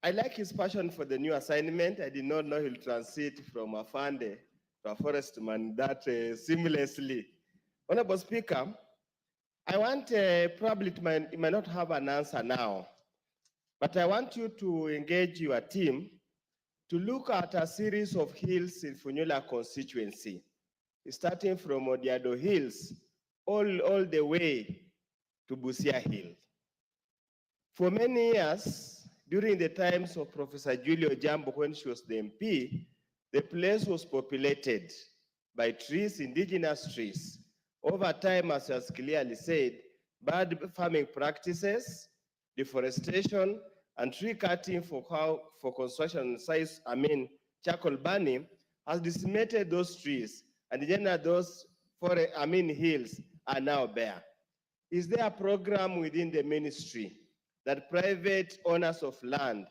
I like his passion for the new assignment. I did not know he'll transit from a Fande to a forestman that seamlessly. Honorable Speaker, I want, probably it might not have an answer now, but I want you to engage your team to look at a series of hills in Funyula constituency, starting from Odiado Hills all the way to Busia Hill. For many years, during the times of Professor Julio Jambo, when she was the MP, the place was populated by trees, indigenous trees. Over time, as was clearly said, bad farming practices, deforestation, and tree cutting for construction sites, charcoal burning, has decimated those trees, and generally those hills are now bare. Is there a program within the ministry that private owners of land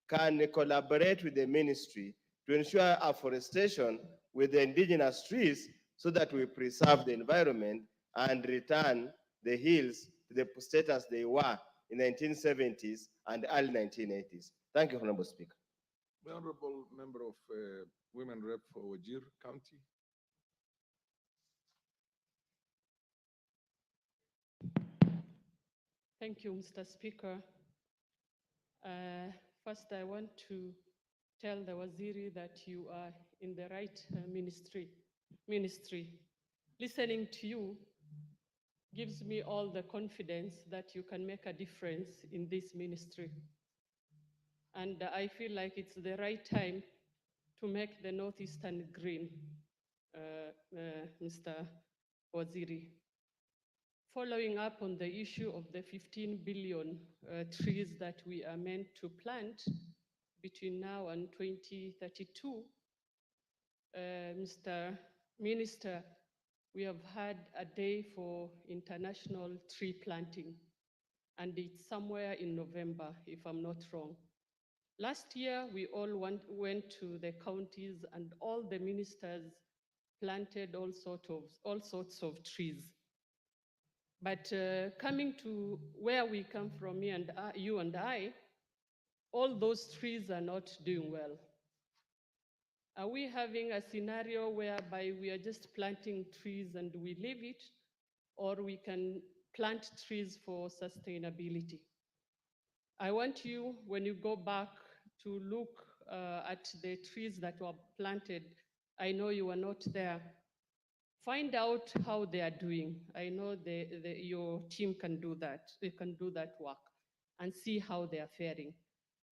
can collaborate with the ministry to ensure afforestation with the indigenous trees so that we preserve the environment and return the hills to the status they were in the 1970s and early 1980s? Thank you, Honorable Speaker. The Honorable Member of Women Rep for Wajir County. Thank you, Mr. Speaker. First, I want to tell the Waziri that you are in the right ministry. Listening to you gives me all the confidence that you can make a difference in this ministry. And I feel like it's the right time to make the Northeastern green, Mr. Waziri. Following up on the issue of the 15 billion trees that we are meant to plant between now and 2032, Mr. Minister, we have had a day for international tree planting, and it's somewhere in November, if I'm not wrong. Last year, we all went to the counties, and all the ministers planted all sorts of trees. But coming to where we come from, you and I, all those trees are not doing well. Are we having a scenario whereby we are just planting trees and we leave it, or we can plant trees for sustainability? I want you, when you go back, to look at the trees that were planted. I know you were not there. Find out how they are doing. I know your team can do that. They can do that work and see how they are faring.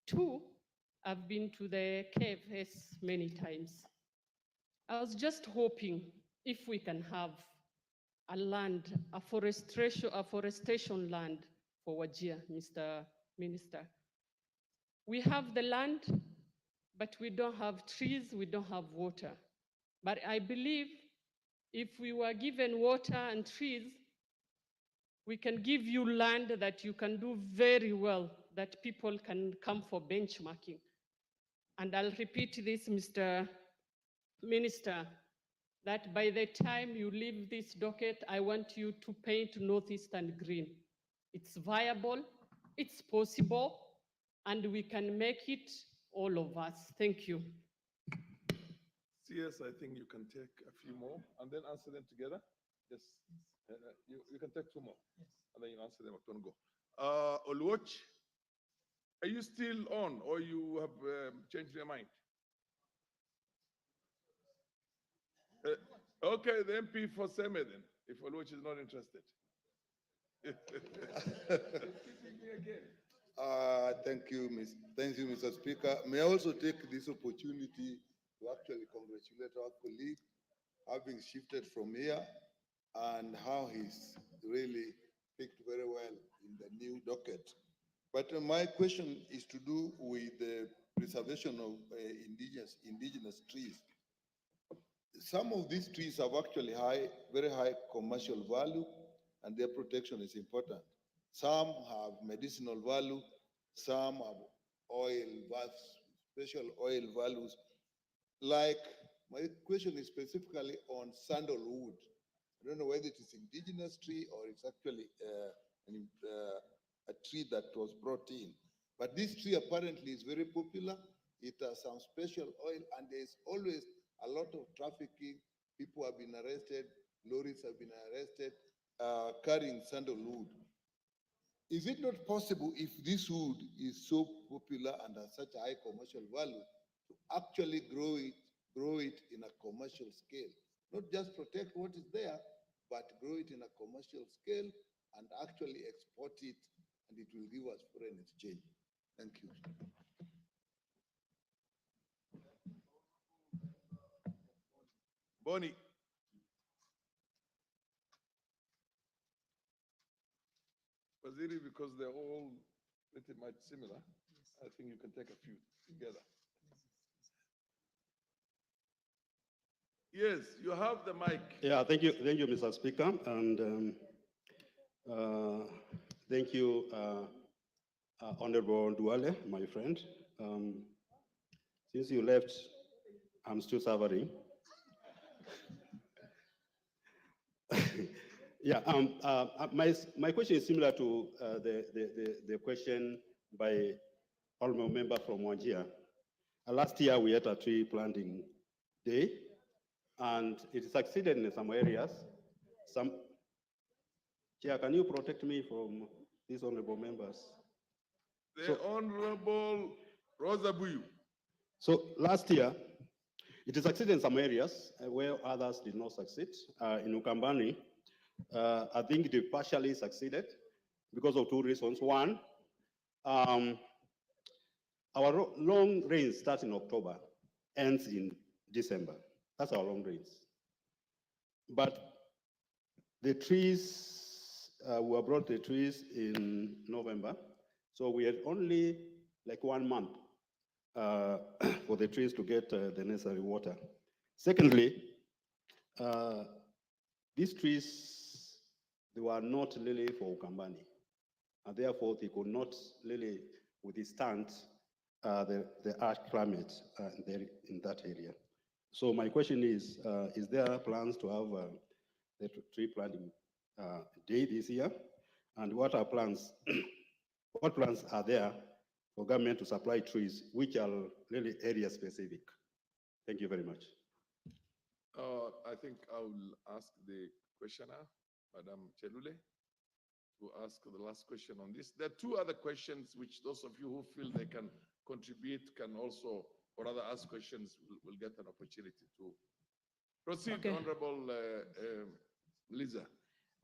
Two, I've been to the KFS many times. I was just hoping if we can have a land, a forestation land for Wajir, Mr. Minister. We have the land, but we don't have trees, we don't have water. But I believe if we were given water and trees, we can give you land that you can do very well, that people can come for benchmarking. And I'll repeat this, Mr. Minister. that by the time you leave this docket, I want you to paint Northeastern green. It's viable, it's possible, and we can make it, all of us. Thank you. CS, I think you can take a few more and then answer them together. Yes, you can take two more, and then you answer them at one go. Oluoch, are you still on, or you have changed your mind? Okay, the MP for Seme then, if Oluoch is not interested. Thank you, Mr. Speaker. May I also take this opportunity to actually congratulate our colleague, having shifted from here, and how he's really picked very well in the new docket. But my question is to do with the preservation of indigenous trees. Some of these trees have actually very high commercial value, and their protection is important. Some have medicinal value, some have special oil values. Like, my question is specifically on sandalwood. I don't know whether it is indigenous tree or it's actually a tree that was brought in. But this tree apparently is very popular. It has some special oil, and there's always a lot of trafficking. People have been arrested, lorries have been arrested, carrying sandalwood. Is it not possible, if this wood is so popular and has such a high commercial value, to actually grow it in a commercial scale? Not just protect what is there, but grow it in a commercial scale and actually export it, and it will give us foreign exchange. Thank you. Bonnie. Waziri, because they're all pretty much similar, I think you can take a few together. Yes, you have the mic. Yeah, thank you, Mr. Speaker, and thank you, Honorable Duale, my friend. Since you left, I'm still suffering. Yeah, my question is similar to the question by Honorable Member from Wajir. Last year, we had a tree planting day, and it succeeded in some areas. Chair, can you protect me from these honorable members? The Honorable Rosa Buyu. So last year, it succeeded in some areas where others did not succeed. In Ukambani, I think it partially succeeded because of two reasons. One, our long rains start in October, ends in December. That's our long rains. But the trees, we brought the trees in November, so we had only like 1 month for the trees to get the necessary water. Secondly, these trees, they were not really for Ukambani, and therefore they could not really withstand the harsh climate in that area. So my question is there plans to have the tree planting day this year? And what are plans, what plans are there for government to supply trees, which are really area specific? Thank you very much. I think I will ask the questioner, Madam Chelule, to ask the last question on this. There are two other questions which those of you who feel they can contribute can also, or rather ask questions, will get an opportunity to proceed. Okay. Honorable Lisa.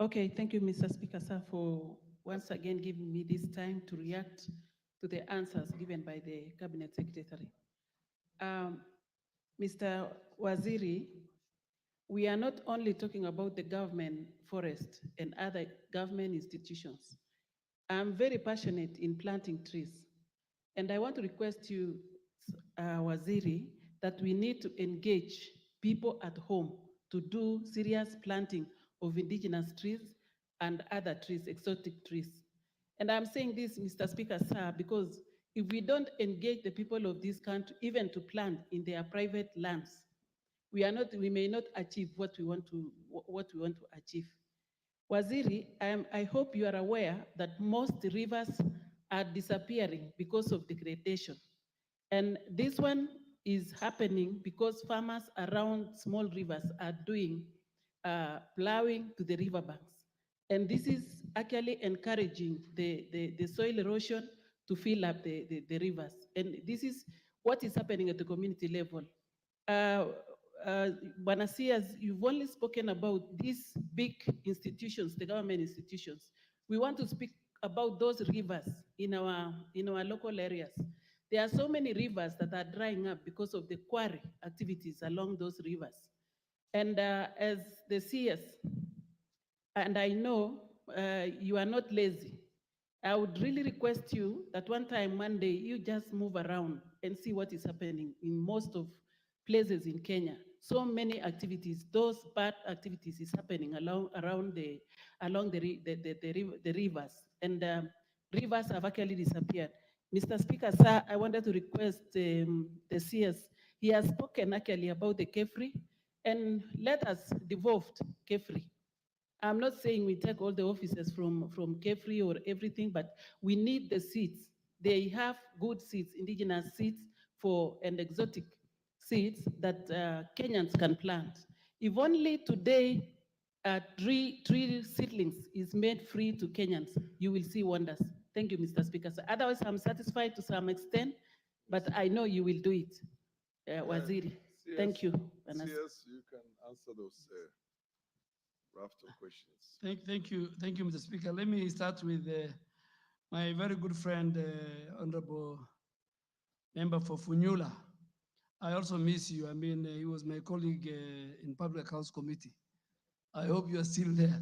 Okay, thank you, Mr. Speaker, sir, for once again giving me this time to react to the answers given by the Cabinet Secretary. Mr. Waziri, we are not only talking about the government forest and other government institutions. I'm very passionate in planting trees. And I want to request you, Waziri, that we need to engage people at home to do serious planting of indigenous trees and other trees, exotic trees. And I'm saying this, Mr. Speaker, sir, because if we don't engage the people of this country, even to plant in their private lands, we may not achieve what we want to achieve. Waziri, I hope you are aware that most rivers are disappearing because of degradation. And this one is happening because farmers around small rivers are doing plowing to the riverbanks. And this is actually encouraging the soil erosion to fill up the rivers. And this is what is happening at the community level. Banasias, you've only spoken about these big institutions, the government institutions. We want to speak about those rivers in our local areas. There are so many rivers that are drying up because of the quarry activities along those rivers. And as the CS, and I know you are not lazy, I would really request you that one day, you just move around and see what is happening in most of places in Kenya. So many activities, those bad activities is happening along the rivers, and rivers have actually disappeared. Mr. Speaker, sir, I wanted to request the CS. He has spoken actually about the KEFRI, and let us devolve KEFRI. I'm not saying we take all the officers from KEFRI or everything, but we need the seeds. They have good seeds, indigenous seeds and exotic seeds that Kenyans can plant. If only today tree seedlings is made free to Kenyans, you will see wonders. Thank you, Mr. Speaker. So otherwise, I'm satisfied to some extent, but I know you will do it, Waziri. Thank you. CS, you can answer those raft of questions. Thank you, Mr. Speaker. Let me start with my very good friend, Honorable Member for Funyula. I also miss you. I mean, he was my colleague in Public Accounts Committee. I hope you are still there.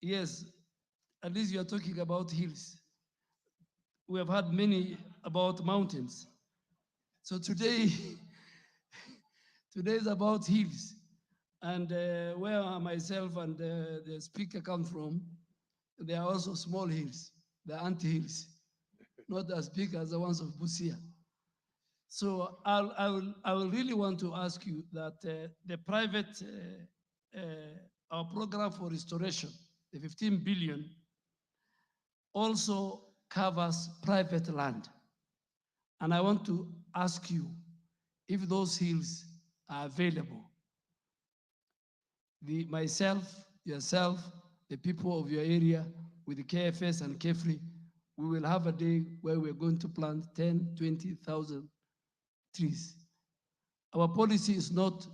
Yes, at least you are talking about hills. We have had many about mountains. So today, today is about hills. And where myself and the speaker come from, there are also small hills, the ant-hills, not as big as the ones of Busia. So I will really want to ask you that the private, our program for restoration, the 15 billion, also covers private land. And I want to ask you if those hills are available. Myself, yourself, the people of your area, with the KFS and KEFRI, we will have a day where we're going to plant 10, 20,000 trees. Our policy is not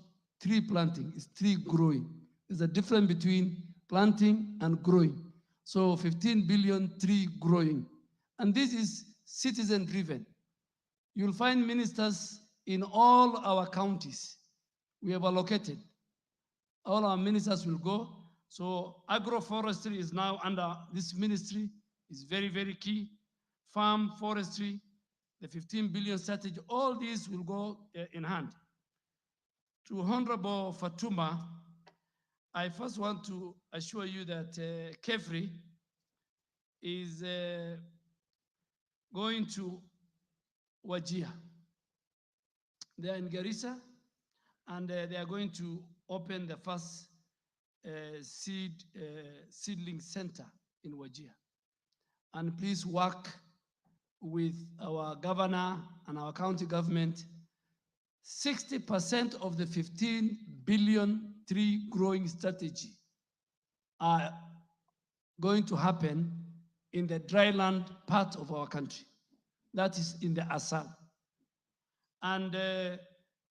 tree planting, it's tree growing. There's a difference between planting and growing. So 15 billion tree growing. And this is citizen driven. You'll find ministers in all our counties. We have allocated. All our ministers will go. So agroforestry is now under this ministry. It's very, very key. Farm, forestry, the 15 billion strategy, all these will go in hand. To Honorable Fatuma, I first want to assure you that KEFRI is going to Wajir. They are in Garissa, and they are going to open the first seedling center in Wajir. And please work with our governor and our county government. 60% of the 15 billion tree growing strategy are going to happen in the dryland part of our country. That is in the Assam. And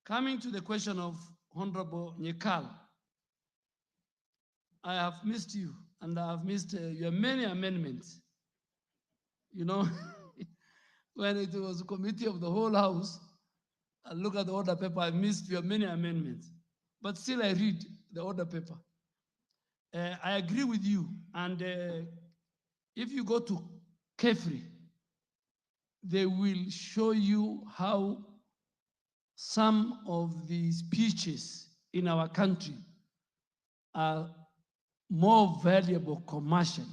coming to the question of Honorable Nyekal, I have missed you, and I have missed your many amendments. You know, when it was a committee of the whole house, I look at the order paper, I missed your many amendments. But still I read the order paper. I agree with you, and if you go to KEFRI, they will show you how some of the species in our country are more valuable commercially.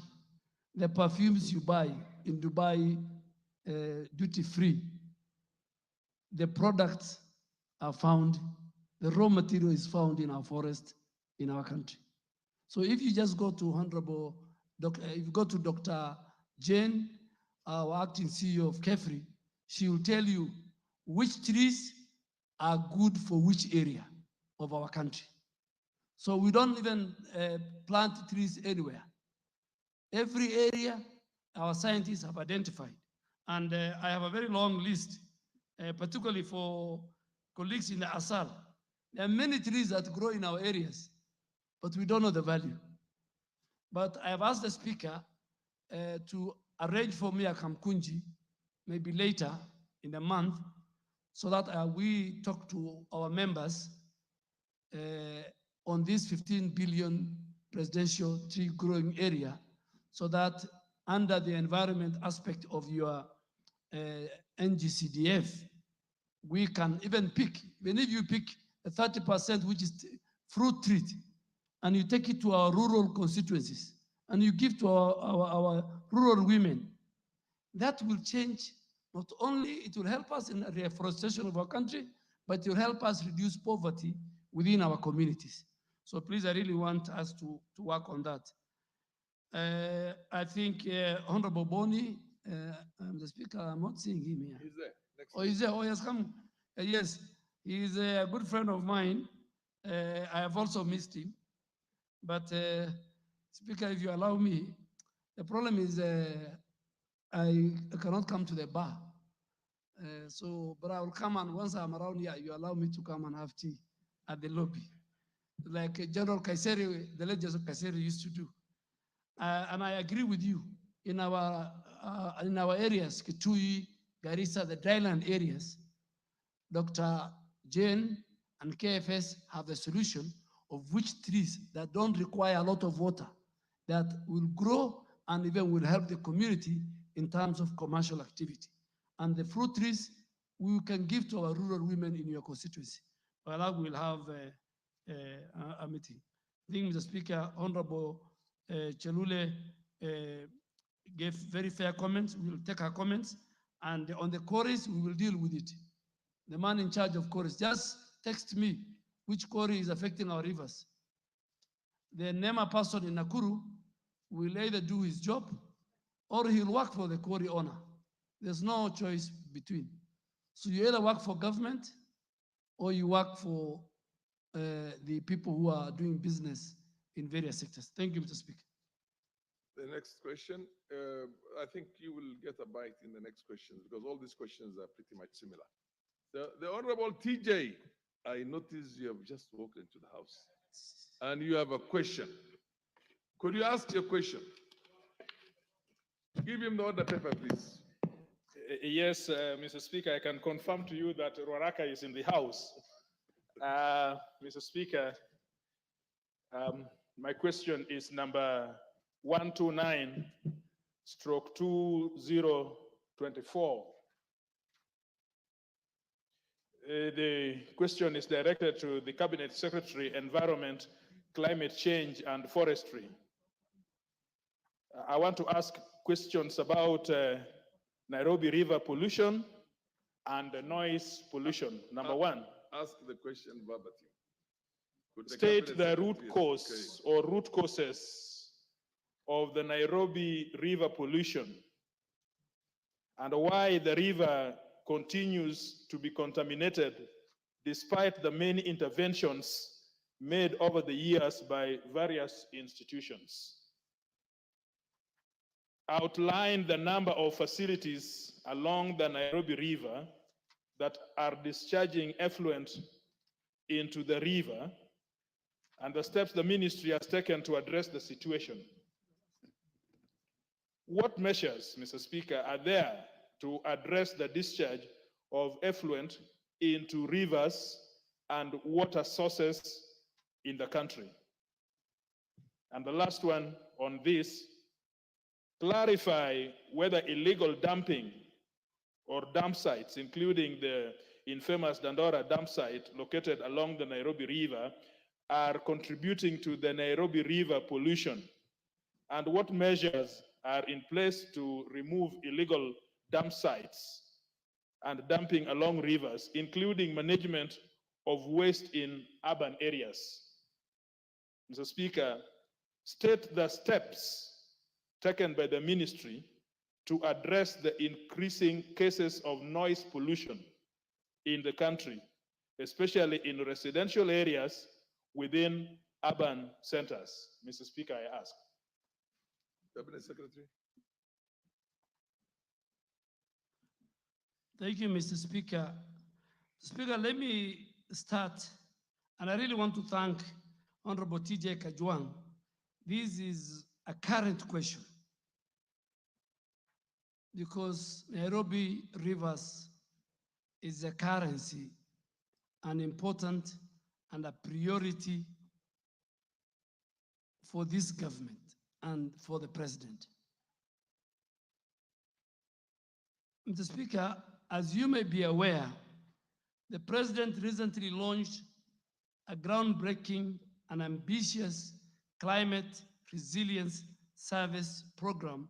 The perfumes you buy in Dubai, duty free, the products are found the raw material is found in our forest, in our country. So if you just go to if you go to Dr. Jane, our acting CEO of KEFRI, she will tell you which trees are good for which area of our country. So we don't even plant trees anywhere. Every area our scientists have identified. And I have a very long list, particularly for colleagues in the ASAL. There are many trees that grow in our areas, but we don't know the value. But I have asked the speaker to arrange for me a Kamkunji, maybe later in the month, so that we talk to our members on this 15 billion presidential tree growing area, so that under the environment aspect of your NGCDF, we can even pick, even if you pick a 30% which is fruit treat, and you take it to our rural constituencies, and you give to our rural women, that will change. Not only it will help us in the reforestation of our country, but it will help us reduce poverty within our communities. So please, I really want us to work on that. I think Honorable Boni, the speaker, I'm not seeing him here. He's there. Oh, he's there. Oh, he has come. Yes, he's a good friend of mine. I have also missed him. But Speaker, if you allow me, the problem is I cannot come to the bar. But I will come, and once I'm around here, you allow me to come and have tea at the lobby, like General Kaiseri, the late General Kaiseri used to do. And I agree with you. In our areas, Kitui, Garissa, the dryland areas, Dr. Jane and KFS have the solution of which trees that don't require a lot of water, that will grow and even will help the community in terms of commercial activity. And the fruit trees we can give to our rural women in your constituency. Well, we'll have a meeting. I think, Mr. Speaker, Honorable Chelule gave very fair comments. We will take her comments. And on the quarries, we will deal with it. The man in charge of quarries, just text me which quarry is affecting our rivers. The NEMA person in Nakuru will either do his job or he'll work for the quarry owner. There's no choice between. So you either work for government or you work for the people who are doing business in various sectors. Thank you, Mr. Speaker. The next question, I think you will get a bite in the next question because all these questions are pretty much similar. The Honorable TJ, I notice you have just walked into the house and you have a question. Could you ask your question? Give him the order paper, please. Yes, Mr. Speaker, I can confirm to you that Ruaraka is in the house. Mr. Speaker, my question is number 129/2024. The question is directed to the Cabinet Secretary, Environment, Climate Change and Forestry. I want to ask questions about Nairobi River pollution and noise pollution. Number one. Ask the question verbatim. State the root cause or root causes of the Nairobi River pollution and why the river continues to be contaminated despite the many interventions made over the years by various institutions. Outline the number of facilities along the Nairobi River that are discharging effluent into the river and the steps the ministry has taken to address the situation. What measures, Mr. Speaker, are there to address the discharge of effluent into rivers and water sources in the country? And the last one on this, clarify whether illegal dumping or dump sites, including the infamous Dandora dump site located along the Nairobi River, are contributing to the Nairobi River pollution, and what measures are in place to remove illegal dump sites and dumping along rivers, including management of waste in urban areas. Mr. Speaker, state the steps taken by the ministry to address the increasing cases of noise pollution in the country, especially in residential areas within urban centers. Mr. Speaker, I ask. Cabinet Secretary. Thank you, Mr. Speaker. Speaker, let me start, and I really want to thank Honorable TJ Kajwang. This is a current question because Nairobi rivers is a currency, an important and a priority for this government and for the president. Mr. Speaker, as you may be aware, the president recently launched a groundbreaking and ambitious climate resilience service program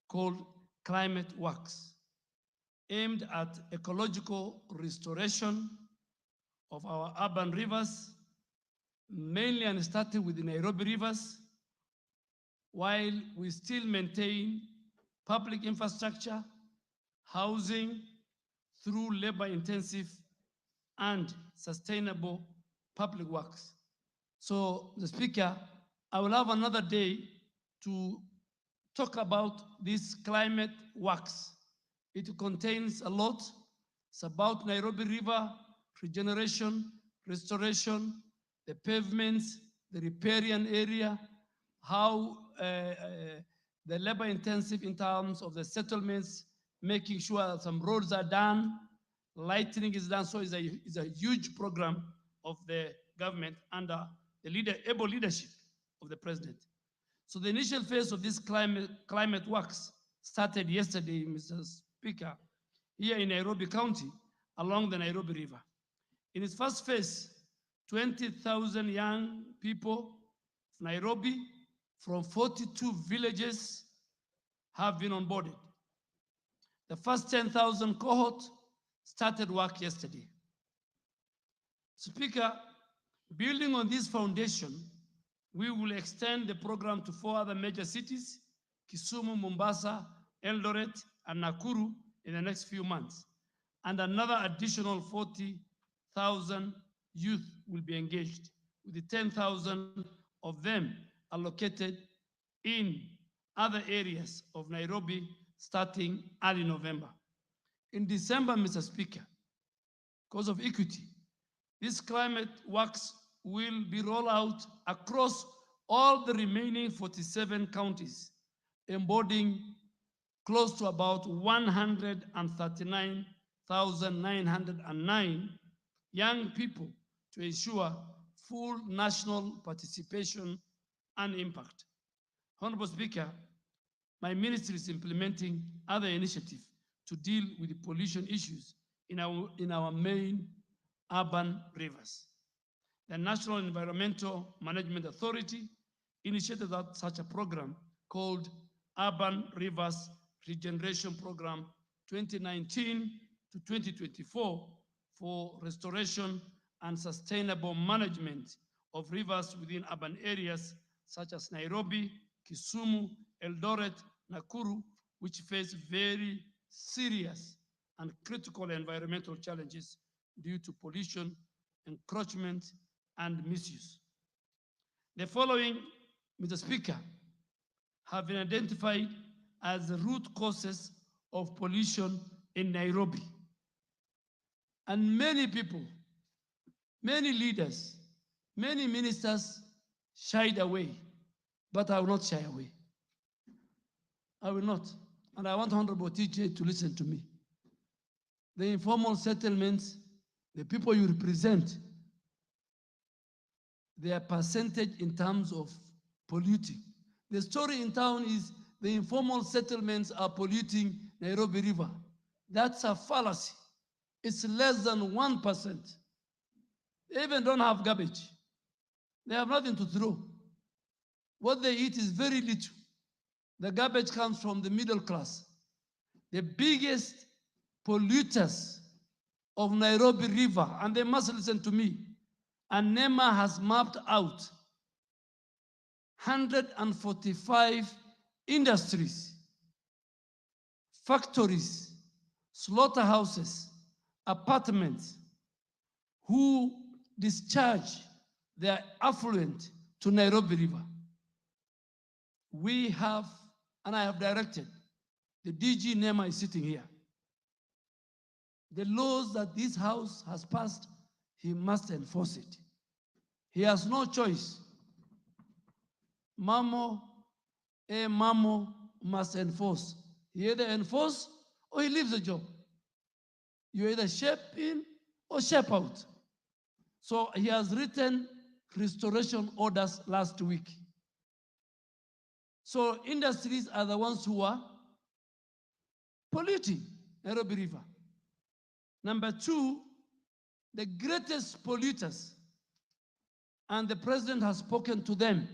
called Climate Works, aimed at ecological restoration of our urban rivers, mainly and starting with the Nairobi rivers, while we still maintain public infrastructure, housing through labor-intensive and sustainable public works. So, the Speaker, I will have another day to talk about this climate works. It contains a lot. It's about Nairobi River regeneration, restoration, the pavements, the riparian area, how the labor intensive in terms of the settlements, making sure that some roads are done, lightening is done. So it's a huge program of the government under the able leadership of the president. So the initial phase of this climate works started yesterday, Mr. Speaker, here in Nairobi County, along the Nairobi River. In its first phase, 20,000 young people of Nairobi from 42 villages have been onboarded. The first 10,000 cohort started work yesterday. Speaker, building on this foundation, we will extend the program to 4 other major cities, Kisumu, Mombasa, Eldoret, and Nakuru in the next few months. And another additional 40,000 youth will be engaged, with the 10,000 of them allocated in other areas of Nairobi starting early November. In December, Mr. Speaker, because of equity, this climate works will be rolled out across all the remaining 47 counties, embodying close to about 139,909 young people to ensure full national participation and impact. Honorable Speaker, my ministry is implementing other initiatives to deal with the pollution issues in our main urban rivers. The National Environmental Management Authority initiated such a program called Urban Rivers Regeneration Program 2019 to 2024 for restoration and sustainable management of rivers within urban areas such as Nairobi, Kisumu, Eldoret, Nakuru, which face very serious and critical environmental challenges due to pollution, encroachment, and misuse. The following, Mr. Speaker, have been identified as the root causes of pollution in Nairobi. And many people, many leaders, many ministers shied away, but I will not shy away. I will not. And I want Honorable TJ to listen to me. The informal settlements, the people you represent, their percentage in terms of polluting. The story in town is the informal settlements are polluting Nairobi River. That's a fallacy. It's less than 1%. They even don't have garbage. They have nothing to throw. What they eat is very little. The garbage comes from the middle class. The biggest polluters of Nairobi River, and they must listen to me. And NEMA has mapped out 145 industries, factories, slaughterhouses, apartments, who discharge their affluent to Nairobi River. We have, and I have directed, the DG NEMA is sitting here. The laws that this house has passed, he must enforce it. He has no choice. Mamo must enforce. He either enforce or he leaves the job. You either shape in or shape out. So he has written restoration orders last week. So industries are the ones who are polluting Nairobi River. Number two, the greatest polluters, and the president has spoken to them,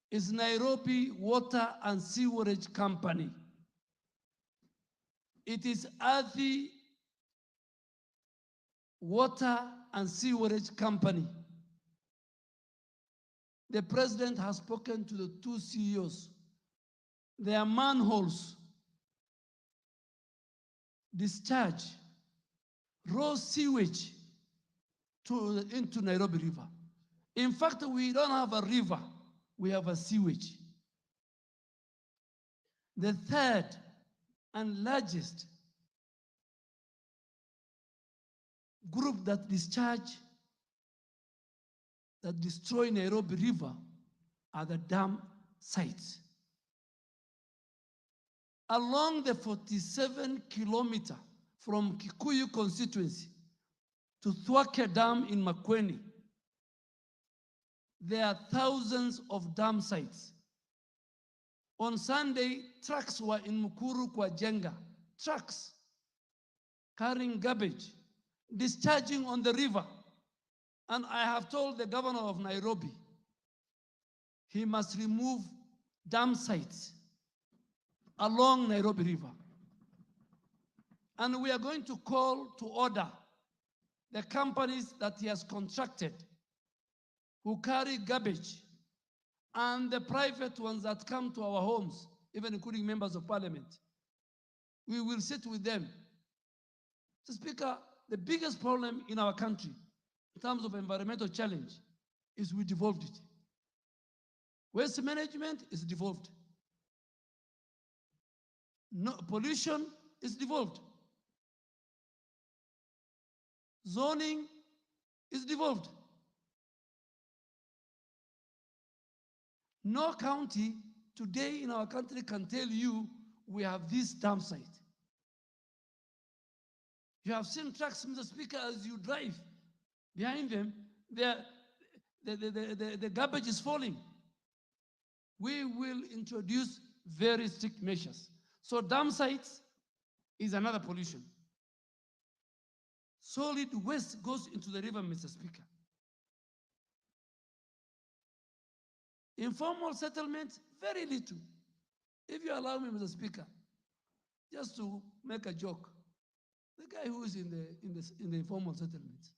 is Nairobi Water and Sewerage Company. It is Athi Water and Sewerage Company. The president has spoken to the two CEOs. Their manholes discharge raw sewage into Nairobi River. In fact, we don't have a river, we have a sewage. The third and largest group that destroy Nairobi River are the dam sites. Along the 47-kilometer from Kikuyu constituency to Thwake Dam in Makueni, there are thousands of dam sites. On Sunday, trucks were in Mukuru kwa Jenga, trucks carrying garbage, discharging on the river. And I have told the governor of Nairobi, he must remove dam sites along Nairobi River. And we are going to call to order the companies that he has contracted who carry garbage and the private ones that come to our homes, even including members of parliament. We will sit with them. Mr. Speaker, the biggest problem in our country in terms of environmental challenge is we devolved it. Waste management is devolved. No, pollution is devolved. Zoning is devolved. No county today in our country can tell you we have this dam site. You have seen trucks, Mr. Speaker, as you drive. Behind them, the garbage is falling. We will introduce very strict measures. So dam sites is another pollution. Solid waste goes into the river, Mr. Speaker. Informal settlement, very little. If you allow me, Mr. Speaker, just to make a joke, the guy who is in the informal settlement,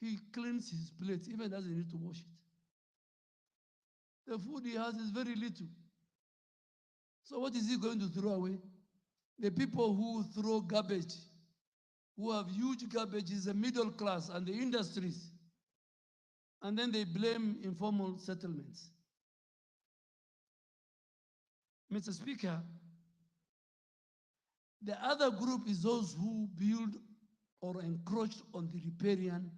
he cleans his plate, even doesn't need to wash it. The food he has is very little. So what is he going to throw away? The people who throw garbage, who have huge garbage, is the middle class and the industries. And then they blame informal settlements. Mr. Speaker, the other group is those who build or encroach on the riparian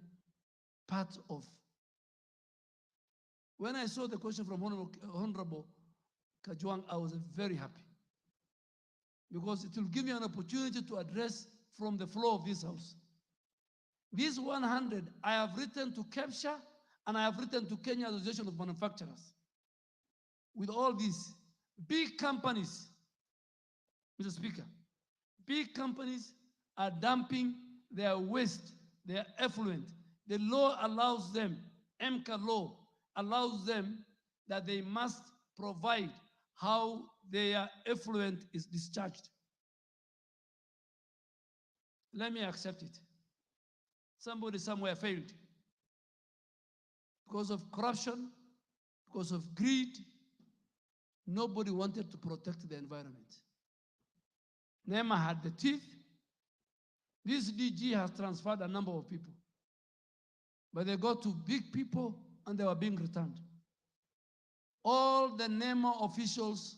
part of. When I saw the question from Honorable Kajwang, I was very happy because it will give me an opportunity to address from the floor of this house. These 100, I have written to KEPSHA and I have written to Kenya Association of Manufacturers. With all these big companies, Mr. Speaker, big companies are dumping their waste, their effluent. The law allows them, MCA law allows them that they must provide how their effluent is discharged. let me accept it. Somebody somewhere failed because of corruption, because of greed. Nobody wanted to protect the environment. NEMA had the teeth. This DG has transferred a number of people, but they got to big people and they were being returned. All the NEMA officials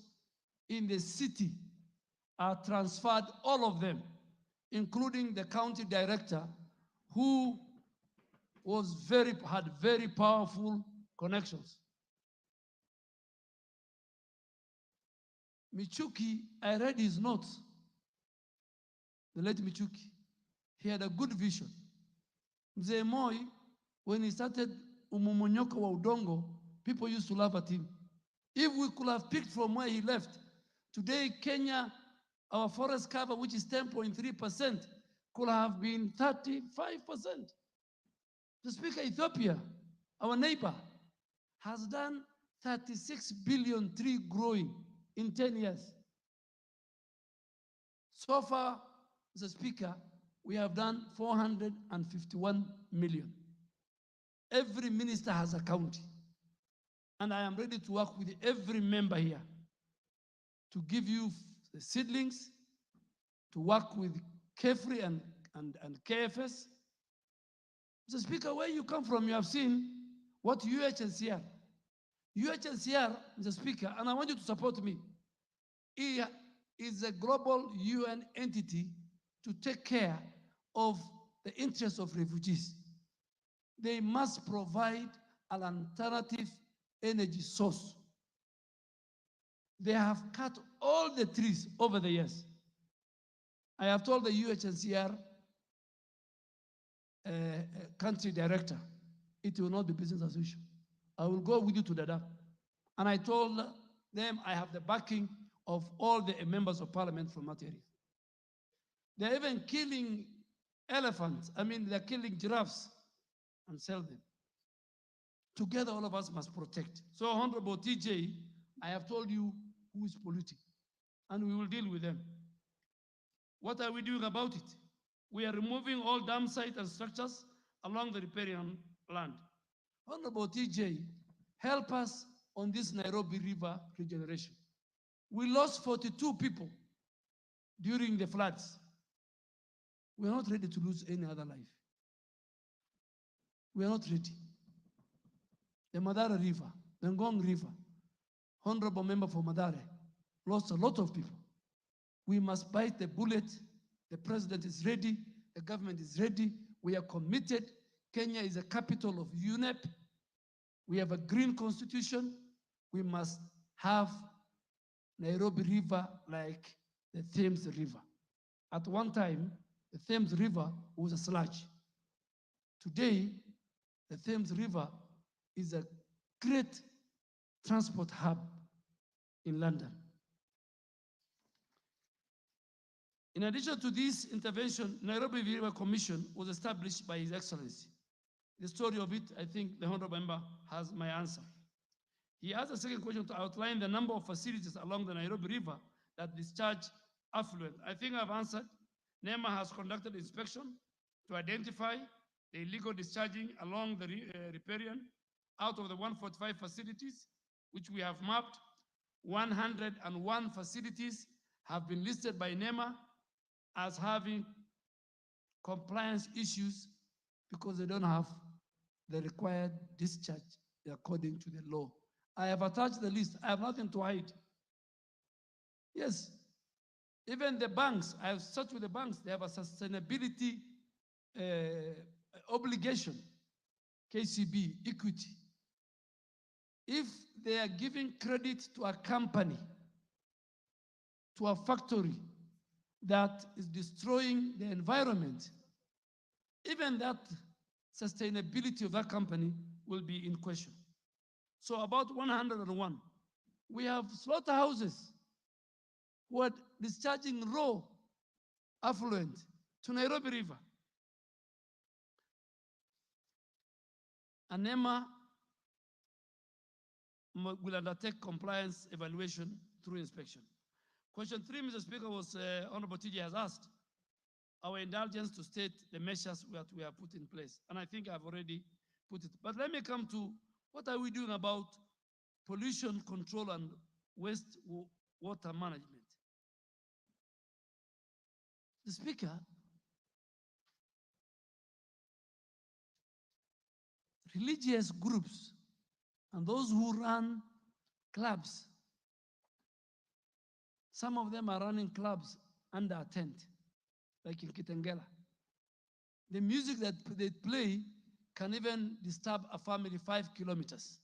in the city are transferred, all of them, including the county director, who had very powerful connections. Michuki, I read his notes. The late Michuki, he had a good vision. Mzee Moi, when he started umomonyoko wa udongo, people used to laugh at him. If we could have picked from where he left, today Kenya, our forest cover, which is 10.3%, could have been 35%. The Speaker, Ethiopia, our neighbor, has done 36 billion tree growing in 10 years. So far, Mr. Speaker, we have done 451 million. Every minister has a county. And I am ready to work with every member here to give you the seedlings, to work with KEFRI and KFS. Mr. Speaker, where you come from, you have seen what UHNCR, Mr. Speaker, and I want you to support me, is a global UN entity to take care of the interests of refugees. They must provide an alternative energy source. They have cut all the trees over the years. I have told the UHNCR country director, it will not be business as usual. I will go with you to Dadaab. And I told them I have the backing of all the members of parliament from that area. They're even killing elephants. They're killing giraffes and sell them. Together, all of us must protect. So, Honorable TJ, I have told you who is polluting, and we will deal with them. What are we doing about it? We are removing all dam sites and structures along the riparian land. Honorable TJ, help us on this Nairobi River regeneration. We lost 42 people during the floods. We are not ready to lose any other life. We are not ready. The Madara River, the Ngong River, Honorable Member for Madare, lost a lot of people. We must bite the bullet. The president is ready. The government is ready. We are committed. Kenya is a capital of UNEP. We have a green constitution. We must have Nairobi River like the Thames River. At one time, the Thames River was a sludge. Today, the Thames River is a great transport hub in London. In addition to this intervention, Nairobi River Commission was established by His Excellency. The story of it, I think the Honorable Member has my answer. He asked a second question to outline the number of facilities along the Nairobi River that discharge affluent. I think I've answered. NEMA has conducted inspection to identify the illegal discharging along the riparian. Out of the 145 facilities, which we have mapped, 101 facilities have been listed by NEMA as having compliance issues because they don't have the required discharge according to the law. I have attached the list. I have nothing to hide. Yes, even the banks, I have searched with the banks, they have a sustainability obligation, KCB, equity. If they are giving credit to a company, to a factory that is destroying the environment, even that sustainability of that company will be in question. So about 101. We have slaughterhouses who are discharging raw affluent to Nairobi River. NEMA will undertake compliance evaluation through inspection. Question 3, Mr. Speaker, was Honorable TJ has asked. our indulgence to state the measures that we have put in place. And I think I've already put it. But let me come to what are we doing about pollution control and water management. The Speaker, religious groups and those who run clubs, some of them are running clubs under a tent, like in Kitengela. The music that they play can even disturb a family 5 kilometers.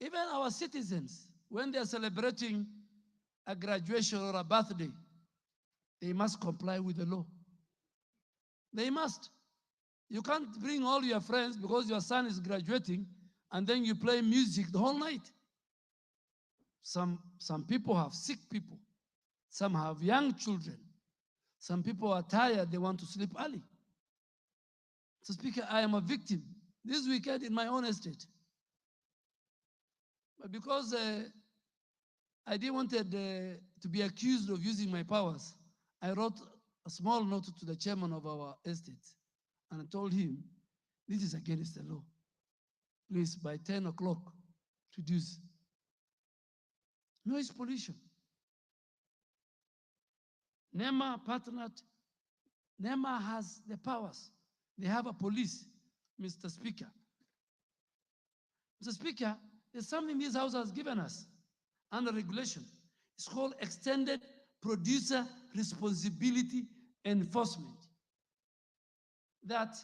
Even our citizens, when they are celebrating a graduation or a birthday, they must comply with the law. They must. You can't bring all your friends because your son is graduating and then you play music the whole night. Some people have sick people. Some have young children. Some people are tired, they want to sleep early. So Speaker, I am a victim this weekend in my own estate. But because I didn't want to be accused of using my powers, I wrote a small note to the chairman of our estate and I told him, this is against the law. Please, by 10 o'clock, reduce noise pollution. NEMA partnered. NEMA has the powers. They have a police, Mr. Speaker. Mr. Speaker, there's something this House has given us under regulation. It's called Extended Producer Responsibility Enforcement. That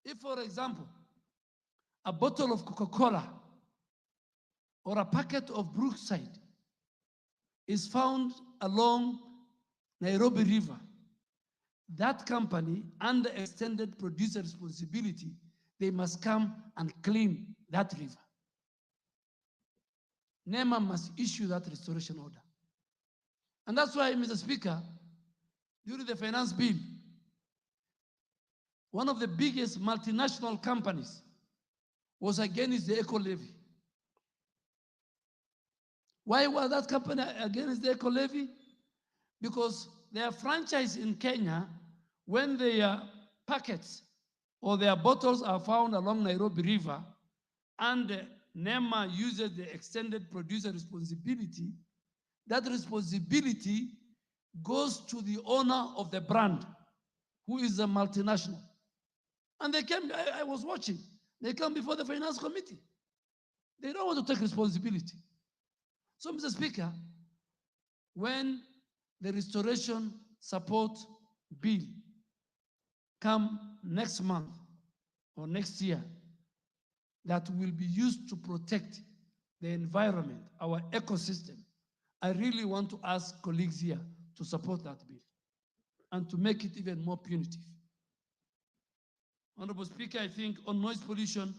if, for example, a bottle of Coca-Cola or a packet of Brookside is found along Nairobi River, that company, under extended producer responsibility, they must come and clean that river. NEMA must issue that restoration order. And that's why, Mr. Speaker, during the finance bill, one of the biggest multinational companies was against the eco levy. Why was that company against the eco levy? Because their franchise in Kenya, when their packets or their bottles are found along Nairobi River and NEMA uses the extended producer responsibility, that responsibility goes to the owner of the brand, who is a multinational. And they came, I was watching, they come before the finance committee. They don't want to take responsibility. So, Mr. Speaker, when the restoration support bill come next month or next year, that will be used to protect the environment, our ecosystem, I really want to ask colleagues here to support that bill and to make it even more punitive. Honorable Speaker, I think on noise pollution,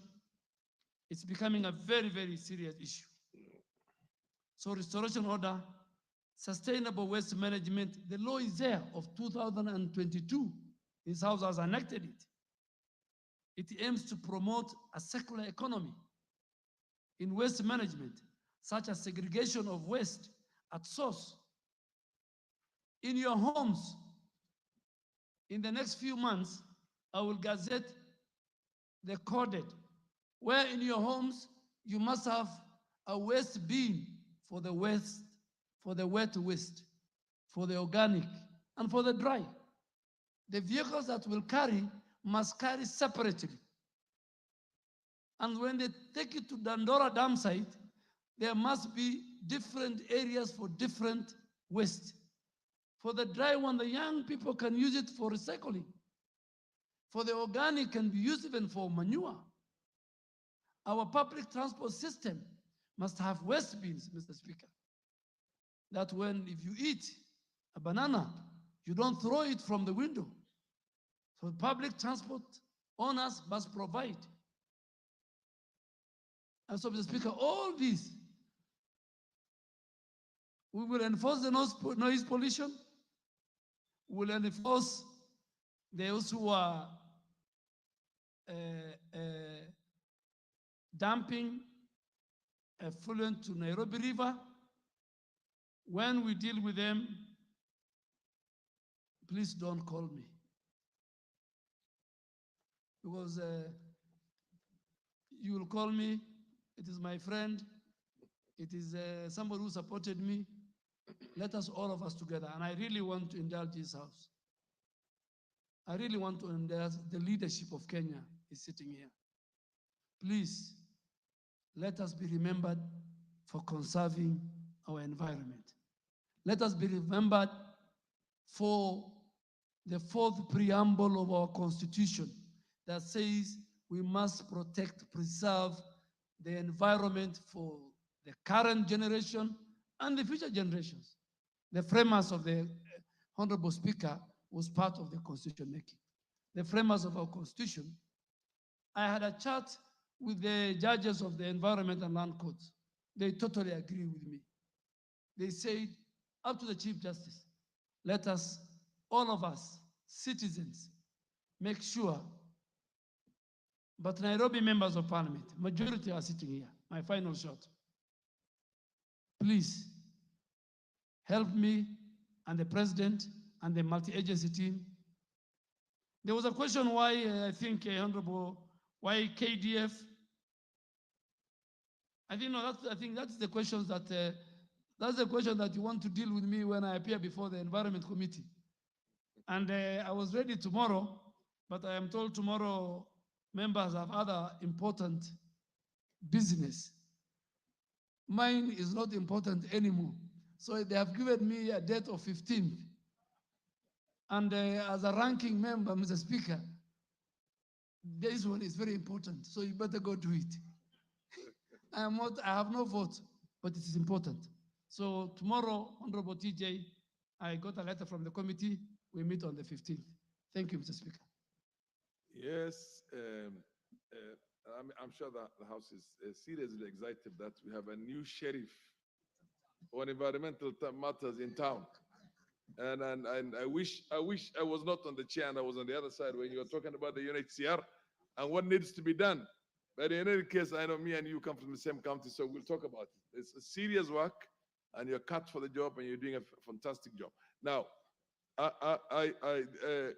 it's becoming a very, very serious issue. So restoration order, sustainable waste management, the law is there of 2022. This House has enacted it. It aims to promote a circular economy in waste management, such as segregation of waste at source. In your homes, in the next few months, I will gazette the coded, where in your homes, you must have a waste bin for the waste, for the wet waste, for the organic, and for the dry. The vehicles that will carry must carry separately. And when they take it to Dandora dam site, there must be different areas for different waste. For the dry one, the young people can use it for recycling. For the organic can be used even for manure. Our public transport system must have waste bins, Mr. Speaker. That when, if you eat a banana, you don't throw it from the window. So public transport owners must provide. And so, Mr. Speaker, all these, we will enforce the noise pollution, we will enforce those who are dumping effluent to Nairobi River. when we deal with them, please don't call me. Because you will call me, it is my friend, it is somebody who supported me. Let us, all of us together, and I really want to indulge this house. I really want to indulge the leadership of Kenya is sitting here. Please, let us be remembered for conserving our environment. Let us be remembered for the fourth preamble of our constitution that says we must protect, preserve the environment for the current generation and the future generations. The framers of the Honorable Speaker was part of the constitution making. The framers of our constitution, I had a chat with the judges of the Environment and Land Courts. They totally agree with me. They said, up to the Chief Justice, let us, all of us, citizens, make sure. But Nairobi members of parliament, majority are sitting here. My final shot. Please help me and the president and the multi-agency team. There was a question why I think Honorable, why KDF? I think that's the questions that that's the question that you want to deal with me when I appear before the Environment Committee. And I was ready tomorrow, but I am told tomorrow members have other important business. Mine is not important anymore. So they have given me a date of 15th. And as a ranking member, Mr. Speaker, this one is very important. So you better go do it. I have no vote, but it is important. So tomorrow, Honorable TJ, I got a letter from the committee. We meet on the 15th. Thank you, Mr. Speaker. Yes, I'm sure that the House is seriously excited that we have a new sheriff on environmental matters in town. And I wish I was not on the chair and I was on the other side when you were talking about the UNHCR and what needs to be done. But in any case, I know me and you come from the same county, so we'll talk about it. It's a serious work, and you're cut for the job, and you're doing a fantastic job. Now, the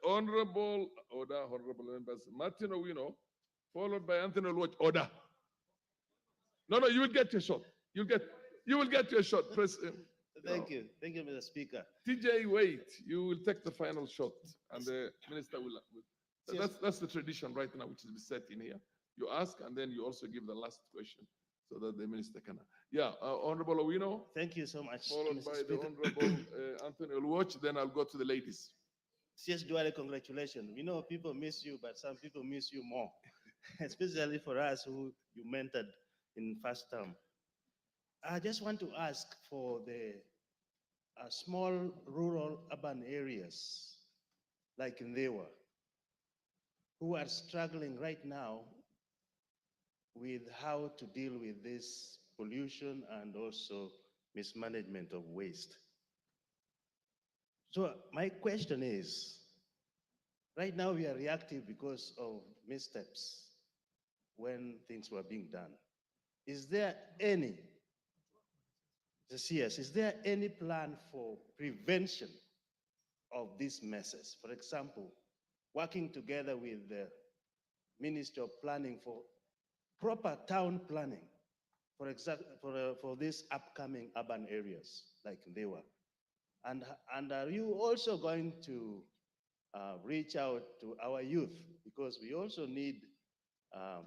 honorable members, Martin Owino, followed by Anthony Lodge. Order. No, you will get your shot. You will get your shot. Press. Thank you, Mr. Speaker. TJ, wait. You will take the final shot, and the minister will. That's the tradition right now, which is set in here. You ask, and then you also give the last question, so that the minister can. Yeah, Honorable Owino. Thank you so much, Followed Mr. by Speaker. the Honorable Anthony Oluoch. Then I'll go to the ladies. CS Duale, congratulations. We know people miss you, but some people miss you more, especially for us who you mentored in first term. I just want to ask for the small rural urban areas like Ndewa, who are struggling right now with how to deal with this pollution and also mismanagement of waste. So my question is, right now we are reactive because of missteps when things were being done. Is there any, the CS, is there any plan for prevention of these messes? For example, working together with the Ministry of Planning for proper town planning, for example, for these upcoming urban areas like Ndewa. And are you also going to reach out to our youth? Because we also need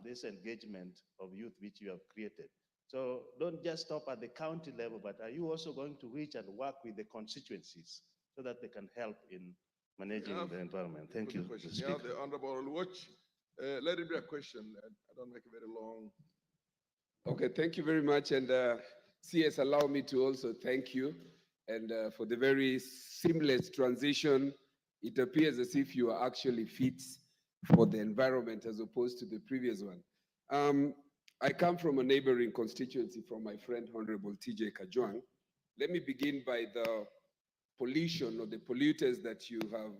this engagement of youth which you have created. So don't just stop at the county level, but are you also going to reach and work with the constituencies so that they can help in managing the environment? Thank you, Mr. Yeah, Speaker. the Honorable Watch. Let it be a question. I don't make it very long. Okay, thank you very much. And CS, allow me to also thank you and for the very seamless transition. It appears as if you are actually fit for the environment as opposed to the previous one. I come from a neighboring constituency from my friend, Honorable TJ Kajwang. Let me begin by the pollution or the polluters that you have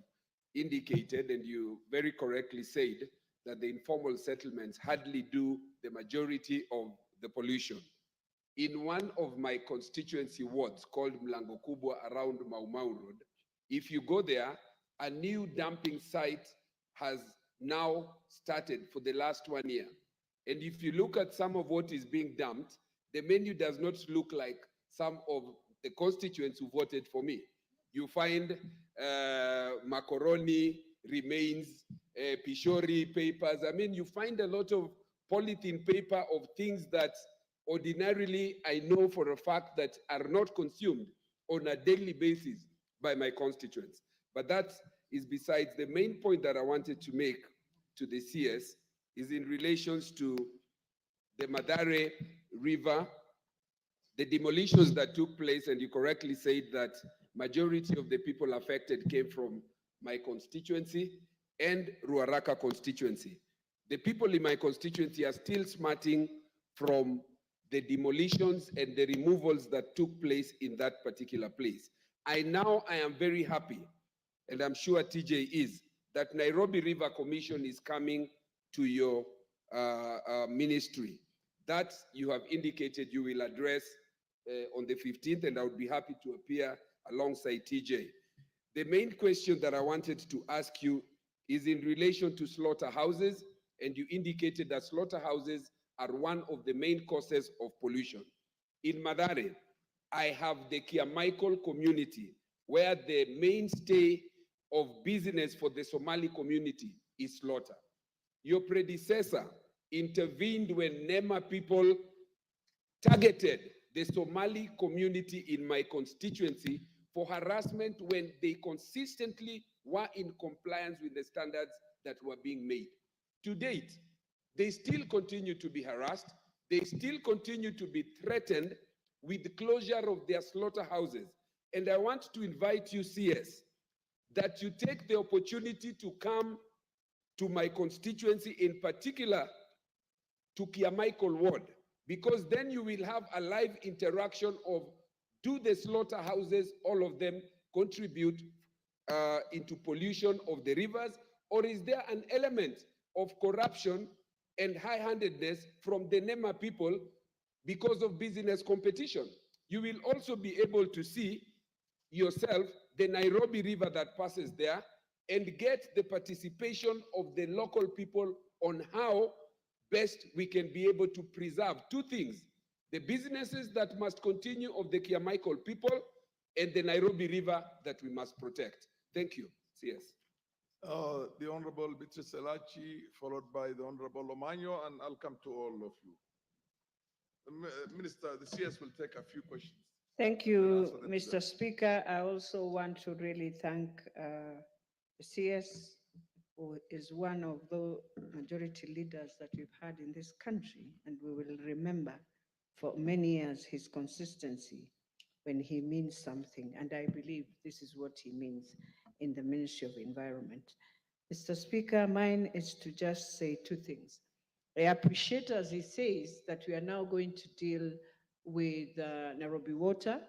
indicated, and you very correctly said that the informal settlements hardly do the majority of the pollution. in one of my constituency wards called Mlango Kubwa around Mau Mau Road. If you go there, a new dumping site has now started for the last 1 year. And if you look at some of what is being dumped, the menu does not look like some of the constituents who voted for me. You find macaroni remains, pishori papers. I mean, you find a lot of polythene paper of things that ordinarily I know for a fact that are not consumed on a daily basis by my constituents. But that is besides. The main point that I wanted to make to the CS is in relations to the Madare River, the demolitions that took place, and you correctly said that majority of the people affected came from my constituency and Ruaraka constituency. The people in my constituency are still smarting from the demolitions and the removals that took place in that particular place. I am very happy, and I'm sure TJ is, that Nairobi River Commission is coming to your ministry. That you have indicated you will address on the 15th, and I would be happy to appear alongside TJ. The main question that I wanted to ask you is in relation to slaughterhouses, and you indicated that slaughterhouses are one of the main causes of pollution. In Madare, I have the Kiamaikol community, where the mainstay of business for the Somali community is slaughter. Your predecessor intervened when NEMA people targeted the Somali community in my constituency for harassment when they consistently were in compliance with the standards that were being made. To date, they still continue to be harassed. They still continue to be threatened with the closure of their slaughterhouses. And I want to invite you, CS, that you take the opportunity to come to my constituency, in particular to Kiamaikol Ward, because then you will have a live interaction of, do the slaughterhouses, all of them, contribute into pollution of the rivers, or is there an element of corruption and high-handedness from the NEMA people because of business competition? You will also be able to see yourself the Nairobi River that passes there and get the participation of the local people on how best we can be able to preserve two things: the businesses that must continue of the Kiamaikol people and the Nairobi River that we must protect. Thank you. CS. The Honorable Beatrice Elachi, followed by the Honorable Omanyo, and I'll come to all of you. The Minister, the CS will take a few questions. Thank you, Mr. Speaker. I also want to really thank the CS, who is one of the majority leaders that we've had in this country, and we will remember for many years his consistency when he means something, and I believe this is what he means in the Ministry of Environment. Mr. Speaker, mine is to just say two things. I appreciate, as he says, that we are now going to deal with Nairobi Water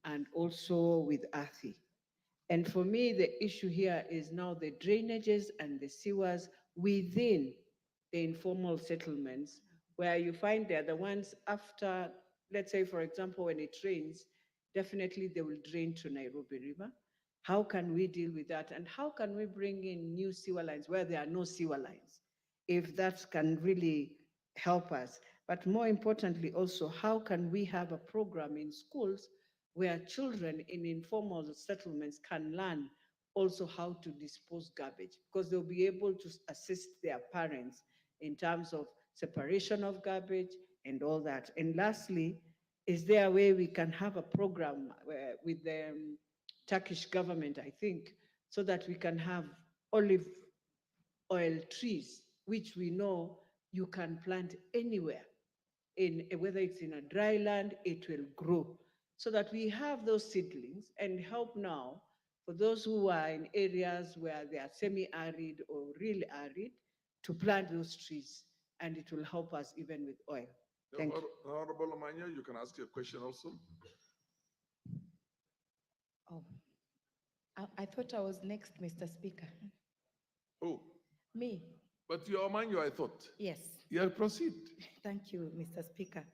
and also with Athi. And for me, the issue here is now the drainages and the sewers within the informal settlements, where you find they're the ones after, let's say, for example, when it rains, definitely they will drain to Nairobi River. How can we deal with that? And how can we bring in new sewer lines where there are no sewer lines? If that can really help us. But more importantly also, how can we have a program in schools where children in informal settlements can learn also how to dispose garbage, because they'll be able to assist their parents in terms of separation of garbage and all that. And lastly, is there a way we can have a program with the Turkish government, I think, so that we can have olive oil trees, which we know you can plant anywhere, whether it's in a dry land, it will grow, so that we have those seedlings and help now for those who are in areas where they are semi-arid or really arid to plant those trees, and it will help us even with oil. Thank you. Honorable Omanyo, you can ask your question also. Oh, I thought I was next, Mr. Speaker. Who? Me. But you're Omanyo, I thought. Yes. Yeah, proceed. Thank you, Mr. Speaker.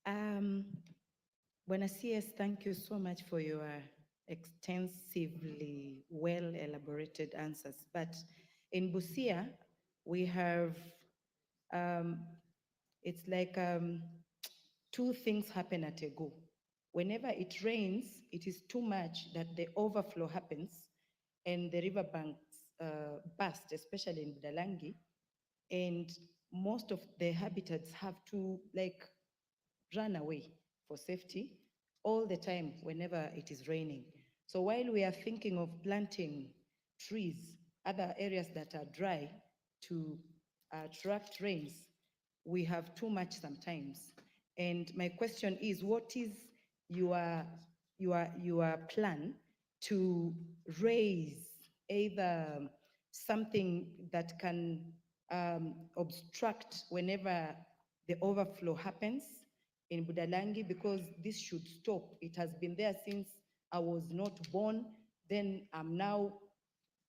Buena CS, thank you so much for your extensively well elaborated answers. But in Busia, we have, it's like two things happen at a go. Whenever it rains, it is too much that the overflow happens and the riverbanks burst, especially in Budalangi, and most of the habitats have to like run away for safety all the time whenever it is raining. So while we are thinking of planting trees, other areas that are dry to attract rains, we have too much sometimes. And my question is, what is your plan to raise either something that can obstruct whenever the overflow happens in Budalangi, because this should stop. It has been there since I was not born. Then I'm now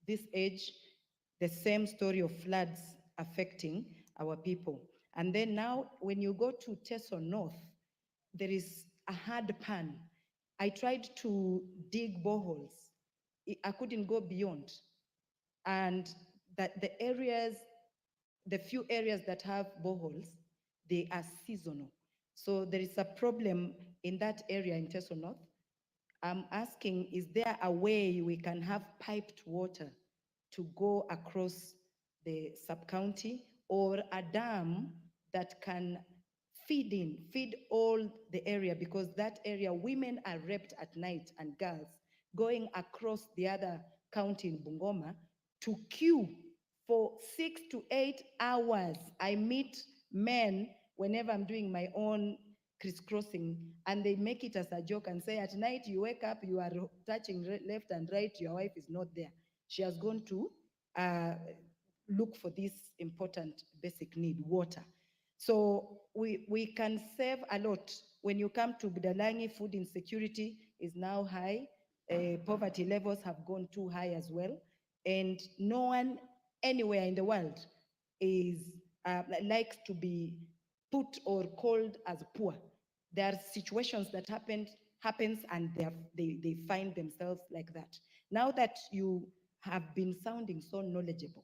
this age, the same story of floods affecting our people. And then now when you go to Teso North, there is a hard pan. I tried to dig boreholes. I couldn't go beyond. And that the areas, the few areas that have boreholes, they are seasonal. So there is a problem in that area in Teso North. I'm asking, is there a way we can have piped water to go across the sub-county, or a dam that can feed all the area, because that area, women are raped at night and girls going across the other county in Bungoma to queue for 6 to 8 hours. I meet men whenever I'm doing my own crisscrossing, and they make it as a joke and say, at night you wake up, you are touching left and right, your wife is not there. She has gone to look for this important basic need, water. So we can save a lot. When you come to Budalangi, food insecurity is now high. Poverty levels have gone too high as well. And no one anywhere in the world is likes to be put or called as poor. There are situations that happens and they find themselves like that. Now that you have been sounding so knowledgeable,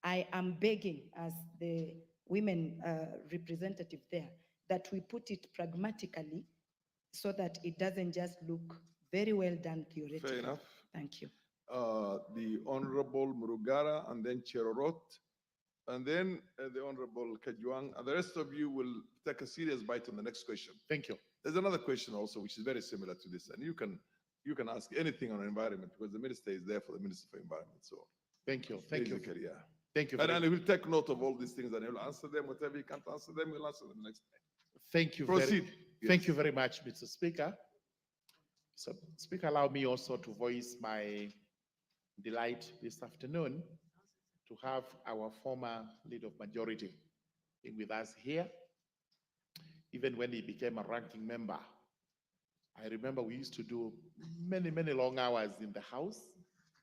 I am begging as the women representative there that we put it pragmatically so that it doesn't just look very well done theoretically. Fair enough. Thank you. The Honorable Murugara, and then Cherorot, and then the Honorable Kajuang, and the rest of you will take a serious bite on the next question. Thank you. There's another question also, which is very similar to this, and you can ask anything on environment, because the minister is there for the Minister for Environment. So thank you. Thank you. basically, yeah. Thank you. And he will take note of all these things, and he'll answer them. Whatever he can't answer them, he'll answer them next time. Thank you. Proceed. Thank you very much, Mr. Speaker. So, Speaker, allow me also to voice my delight this afternoon to have our former leader of majority being with us here. Even when he became a ranking member, I remember we used to do many, many long hours in the House,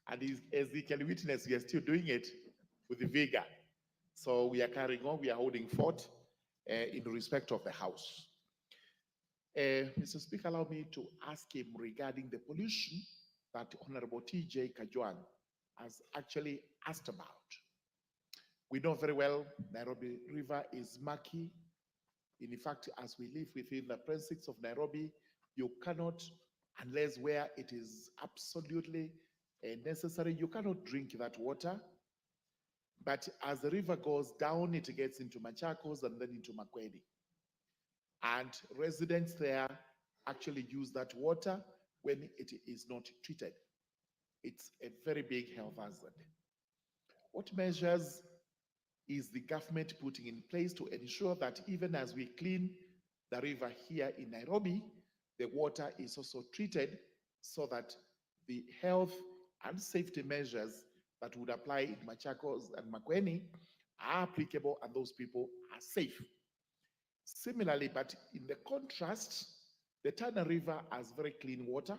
and as he can witness, we are still doing it with vigor. So we are carrying on, we are holding fort in respect of the House. Mr. Speaker, allow me to ask him regarding the pollution that Honorable TJ Kajuan has actually asked about. We know very well Nairobi River is murky. In fact, as we live within the precincts of Nairobi, you cannot, unless where it is absolutely necessary, you cannot drink that water. But as the river goes down, it gets into Machakos and then into Makwedi. And residents there actually use that water when it is not treated. It's a very big health hazard. What measures is the government putting in place to ensure that even as we clean the river here in Nairobi, the water is also treated so that the health and safety measures that would apply in Machakos and Makwedi are applicable and those people are safe? Similarly, but in the contrast, the Tana River has very clean water.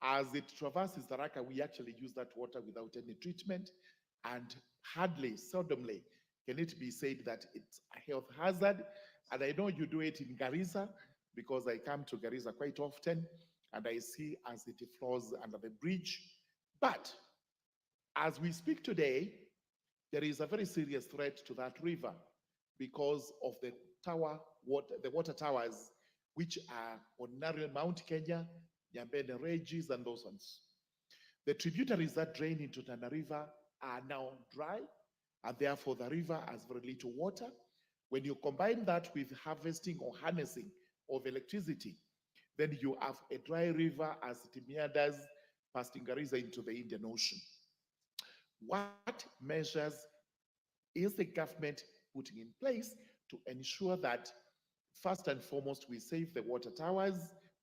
As it traverses the Raka, we actually use that water without any treatment, and hardly, seldomly, can it be said that it's a health hazard. And I know you do it in Garissa, because I come to Garissa quite often and I see as it flows under the bridge. But as we speak today, there is a very serious threat to that river because of the water towers, which are ordinarily Mount Kenya, Nyambene Regis, and those ones. The tributaries that drain into Tana River are now dry, and therefore the river has very little water. When you combine that with harvesting or harnessing of electricity, then you have a dry river as it meanders past Garissa into the Indian Ocean. What measures is the government putting in place to ensure that, first and foremost, we save the water towers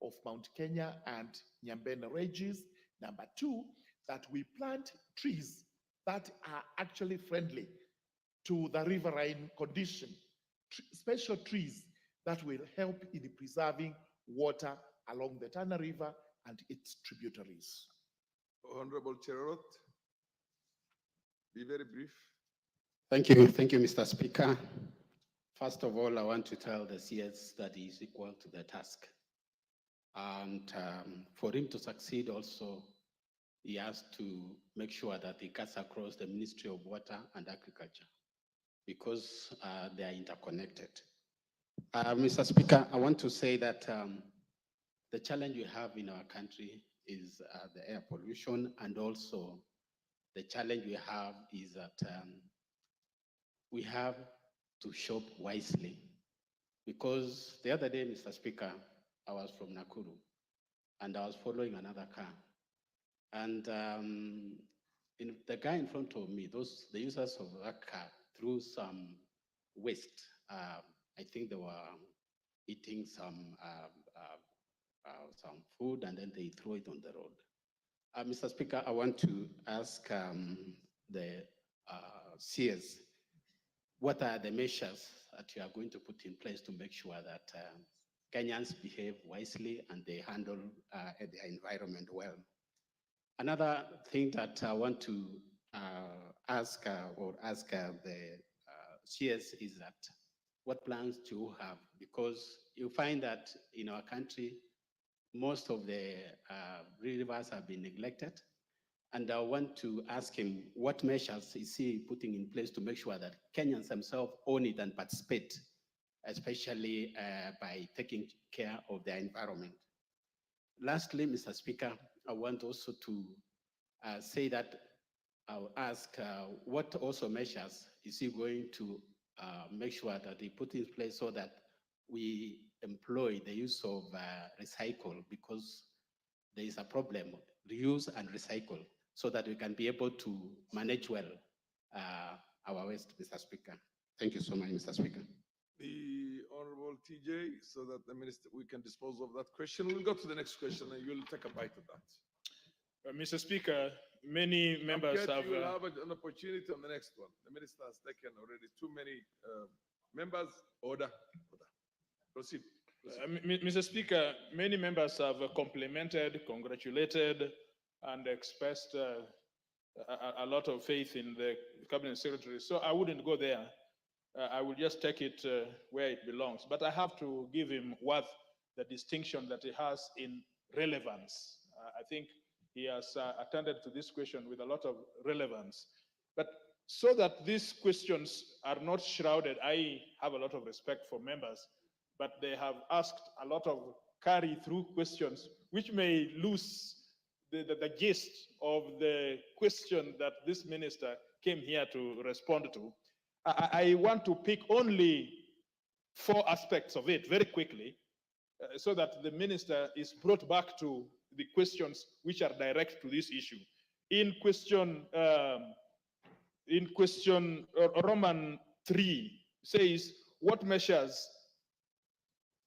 of Mount Kenya and Nyambene Regis? Number two, that we plant trees that are actually friendly to the riverine condition, special trees that will help in preserving water along the Tana River and its tributaries. Honorable Cherot, be very brief. Thank you, Mr. Speaker. First of all, I want to tell the CS that he is equal to the task. And for him to succeed also, he has to make sure that he cuts across the Ministry of Water and Agriculture because they are interconnected. Mr. Speaker, I want to say that the challenge we have in our country is the air pollution, and also the challenge we have is that we have to shop wisely. Because the other day, Mr. Speaker, I was from Nakuru and I was following another car. And the guy in front of me, the users of that car threw some waste. I think they were eating some food and then they throw it on the road. Mr. Speaker, I want to ask the CS, what are the measures that you are going to put in place to make sure that Kenyans behave wisely and they handle their environment well? Another thing that I want to ask the CS is that what plans do you have? Because you find that in our country, most of the rivers have been neglected. And I want to ask him what measures is he putting in place to make sure that Kenyans themselves own it and participate, especially by taking care of their environment. Lastly, Mr. Speaker, I want also to say that I'll ask what also measures is he going to make sure that they put in place so that we employ the use of recycle, because there is a problem, reuse and recycle, so that we can be able to manage well our waste, Mr. Speaker. Thank you so much, Mr. Speaker. The Honorable TJ, so that the minister, we can dispose of that question. We'll go to the next question and you'll take a bite of that. Mr. Speaker, many members have... You will have an opportunity on the next one. The minister has taken already too many members. Order. Proceed. Mr. Speaker, many members have complimented, congratulated, and expressed a lot of faith in the cabinet secretary. So I wouldn't go there. I will just take it where it belongs. But I have to give him worth the distinction that he has in relevance. I think he has attended to this question with a lot of relevance. But so that these questions are not shrouded, I have a lot of respect for members, but they have asked a lot of carry-through questions, which may lose the gist of the question that this minister came here to respond to. I want to pick only 4 aspects of it very quickly, so that the minister is brought back to the questions which are direct to this issue. In question Roman 3 says, what measures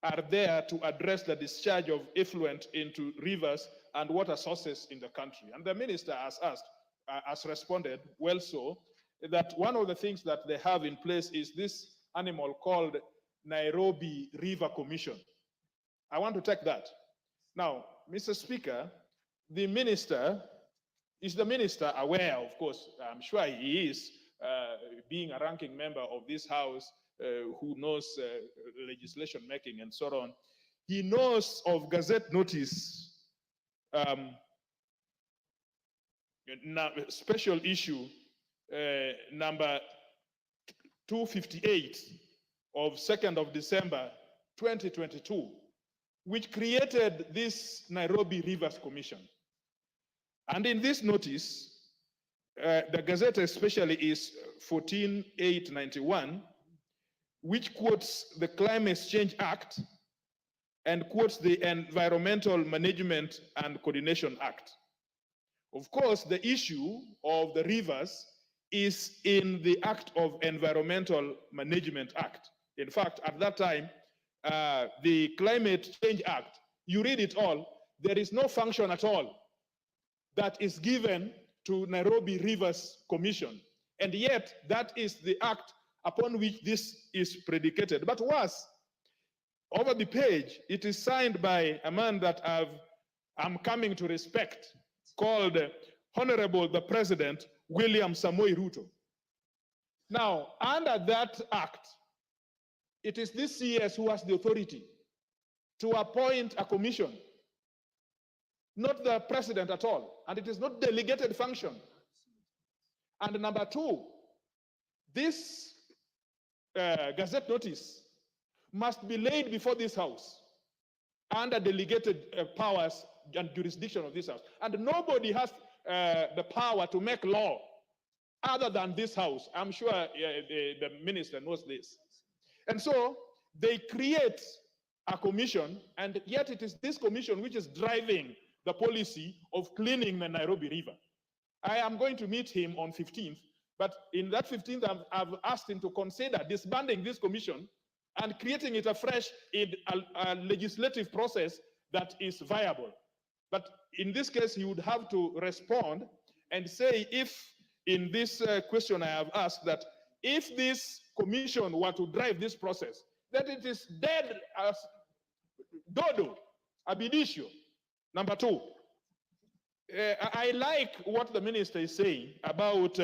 are there to address the discharge of effluent into rivers and water sources in the country? And the minister has responded, well so, that one of the things that they have in place is this animal called Nairobi River Commission. I want to take that. Now, Mr. Speaker, the minister aware, of course, I'm sure he is, being a ranking member of this house, who knows legislation making and so on. he knows of Gazette notice, special issue number 258 of 2nd of December 2022, which created this Nairobi Rivers Commission. And in this notice, the Gazette especially is 14891, which quotes the Climate Change Act and quotes the Environmental Management and Coordination Act. Of course, the issue of the rivers is in the Act of Environmental Management Act. In fact, at that time, the Climate Change Act, you read it all, there is no function at all that is given to Nairobi Rivers Commission. And yet, that is the act upon which this is predicated. But worse, over the page, it is signed by a man that I'm coming to respect, called Honorable the President, William Samoei Ruto. Now, under that act, it is this CS who has the authority to appoint a commission, not the president at all, and it is not delegated function. And number two, this Gazette notice must be laid before this House under delegated powers and jurisdiction of this House. And nobody has the power to make law other than this House. I'm sure the minister knows this. And so they create a commission, and yet it is this commission which is driving the policy of cleaning the Nairobi River. I am going to meet him on 15th, but in that 15th, I've asked him to consider disbanding this commission and creating it afresh in a legislative process that is viable. But in this case, he would have to respond and say, if in this question I have asked, that if this commission were to drive this process, that it is dead as dodo, ab initio. Number two, I like what the minister is saying about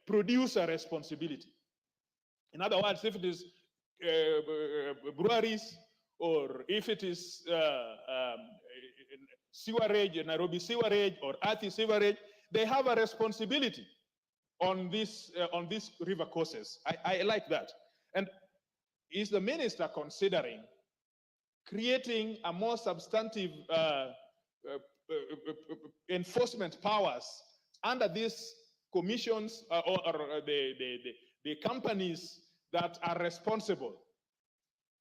producer responsibility. In other words, if it is breweries, or if it is sewerage, Nairobi sewerage, or Athi sewerage, they have a responsibility on this river courses. I like that. And is the minister considering creating a more substantive enforcement powers under these commissions or the companies that are responsible?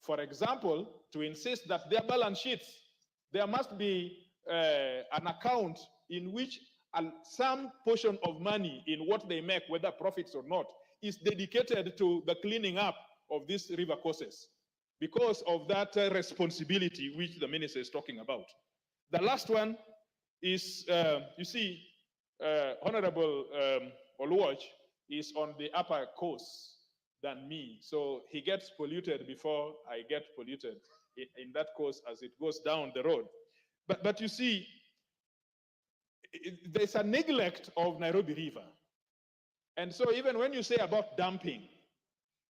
For example, to insist that their balance sheets, there must be an account in which some portion of money in what they make, whether profits or not, is dedicated to the cleaning up of these river courses because of that responsibility which the minister is talking about. The last one is, you see, Honorable Oluoch is on the upper coast than me, so he gets polluted before I get polluted in that course as it goes down the road. But you see, there's a neglect of Nairobi River. And so even when you say about dumping,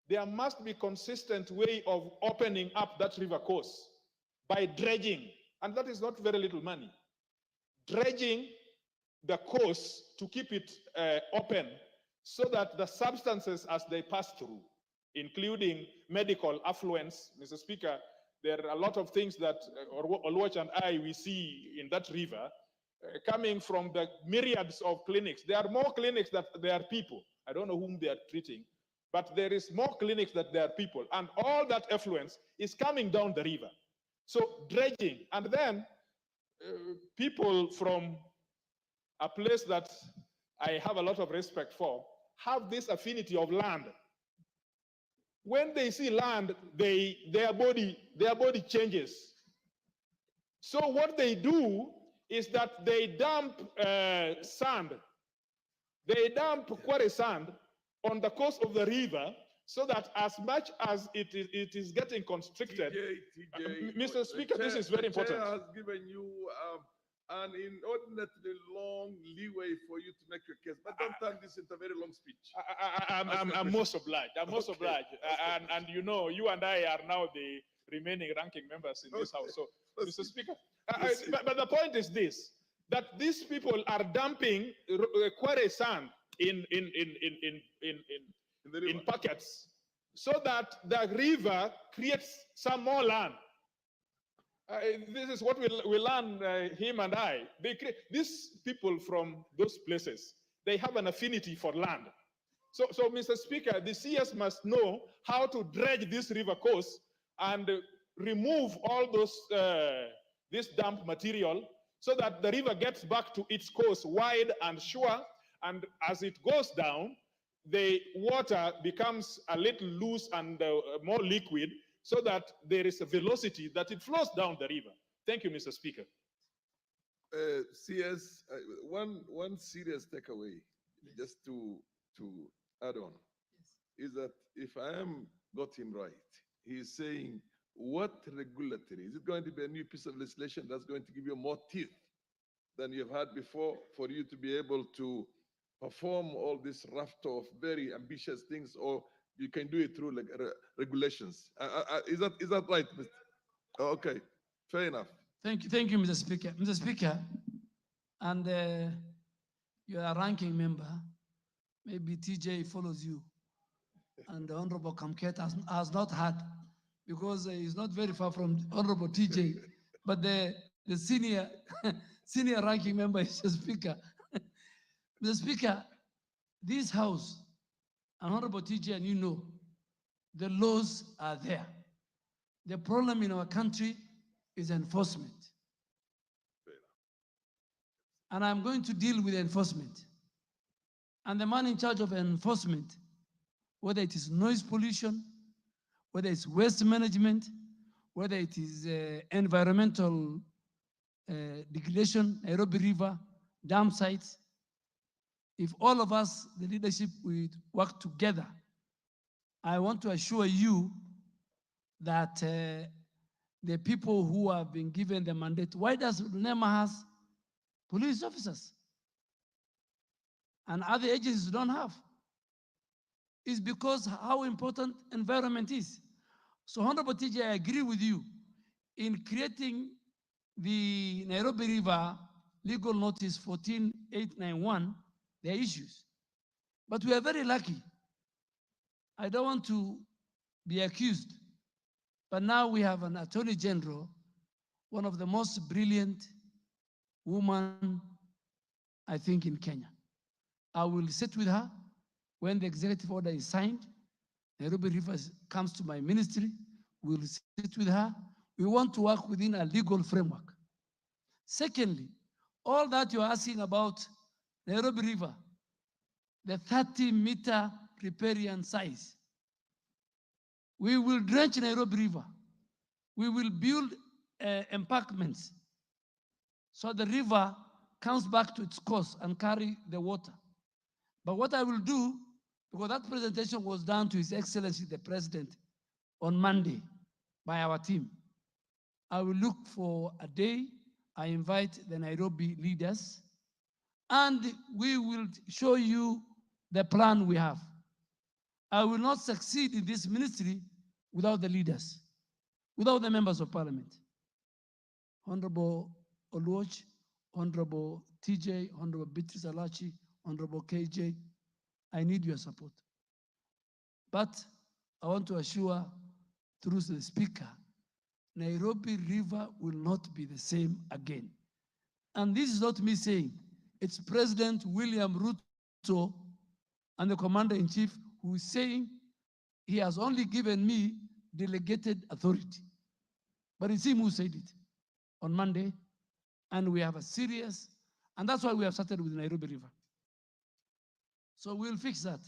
there must be consistent way of opening up that river course by dredging, and that is not very little money. Dredging the course to keep it open so that the substances as they pass through, including medical affluents, Mr. Speaker, there are a lot of things that Oluoch and we see in that river coming from the myriads of clinics. There are more clinics than there are people. I don't know whom they are treating, but there is more clinics than there are people. And all that effluence is coming down the river. So dredging, and then people from a place that I have a lot of respect for have this affinity of land. When they see land, their body changes. So what they do is that they dump sand. They dump quarry sand on the course of the river so that as much as it is getting constricted, Mr. Speaker, this is very important. The chair has given you an inordinately long leeway for you to make your case, but don't turn this into a very long speech. I'm most obliged. I'm most obliged. And you know, you and I are now the remaining ranking members in this house. So, Mr. Speaker, but the point is this, that these people are dumping quarry sand in packets so that the river creates some more land. This is what we learned, him and I. These people from those places, they have an affinity for land. So Mr. Speaker, the CS must know how to dredge this river course and remove all those this dump material so that the river gets back to its course wide and sure, and as it goes down, the water becomes a little loose and more liquid so that there is a velocity that it flows down the river. Thank you, Mr. Speaker. CS, one serious takeaway, just to add on, is that if I got him right, he's saying, what regulatory, is it going to be a new piece of legislation that's going to give you more teeth than you've had before for you to be able to perform all this raft of very ambitious things, or you can do it through like regulations? Is that right, Mr.? Okay, fair enough. Thank you, Mr. Speaker. Mr. Speaker, and you are a ranking member. Maybe TJ follows you, and the Honorable Kamket has not had, because he's not very far from Honorable TJ, but the senior senior ranking member is the Speaker. Mr. Speaker, this House, and Honorable TJ, and you know, the laws are there. The problem in our country is enforcement. And I'm going to deal with enforcement. And the man in charge of enforcement, whether it is noise pollution, whether it's waste management, whether it is environmental degradation, Nairobi River, dam sites, if all of us, the leadership, we work together, I want to assure you that the people who have been given the mandate, why does NEMA has police officers and other agencies don't have? It's because how important environment is. So Honorable TJ, I agree with you in creating the Nairobi River legal notice 14891, there are issues. But we are very lucky. I don't want to be accused, but now we have an Attorney General, one of the most brilliant women, I think, in Kenya. I will sit with her when the executive order is signed. Nairobi River comes to my ministry. We'll sit with her. We want to work within a legal framework. Secondly, all that you're asking about Nairobi River, the 30-meter riparian size. We will drench Nairobi River. We will build embankments so the river comes back to its course and carry the water. But what I will do, because that presentation was done to His Excellency the President on Monday by our team, I will look for a day. I invite the Nairobi leaders, and we will show you the plan we have. I will not succeed in this ministry without the leaders, without the members of parliament. Honorable Oluoch, Honorable TJ, Honorable Beatrice Alachi, Honorable KJ, I need your support. But I want to assure through the Speaker, Nairobi River will not be the same again. And this is not me saying, it's President William Ruto and the Commander-in-Chief who is saying he has only given me delegated authority. But it's him who said it on Monday, and we have a serious, and that's why we have started with Nairobi River. So we'll fix that.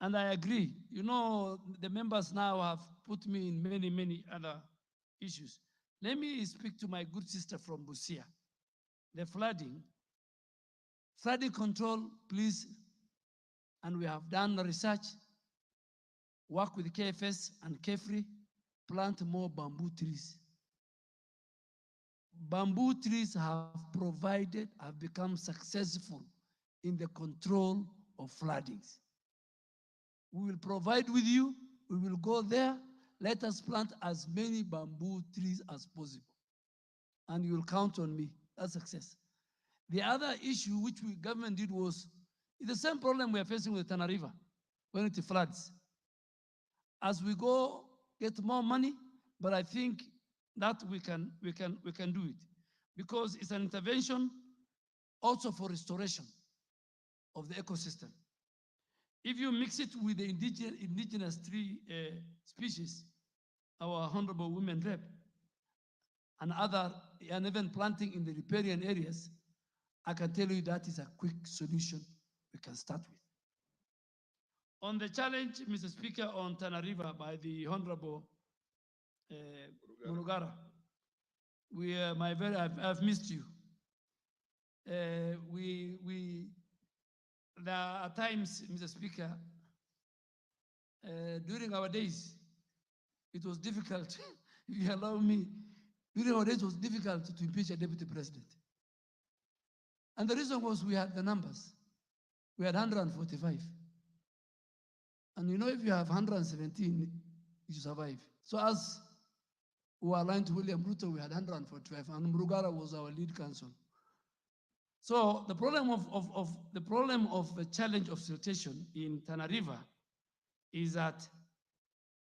And I agree, you know, the members now have put me in many, many other issues. Let me speak to my good sister from Busia. The flooding control, please, and we have done research, work with KFS and KEFRI, plant more bamboo trees. Bamboo trees have become successful in the control of floodings. We will provide with you, we will go there, let us plant as many bamboo trees as possible. And you will count on me. That's success. The other issue which government did was the same problem we are facing with Tana River when it floods. As we go, get more money, but I think that we can do it because it's an intervention also for restoration of the ecosystem. If you mix it with the indigenous tree species, our honorable women rep, and even planting in the riparian areas, I can tell you that is a quick solution we can start with. On the challenge, Mr. Speaker, on Tana River by the Honorable Mulugara, I've missed you. There are times, Mr. Speaker, during our days, it was difficult, if you allow me, during our days it was difficult to impeach a deputy president. And the reason was we had the numbers. We had 145. And you know, if you have 117, you survive. So as we were aligned to William Ruto, we had 145, and Murugara was our lead counsel. So the problem of the challenge of siltation in Tana River is that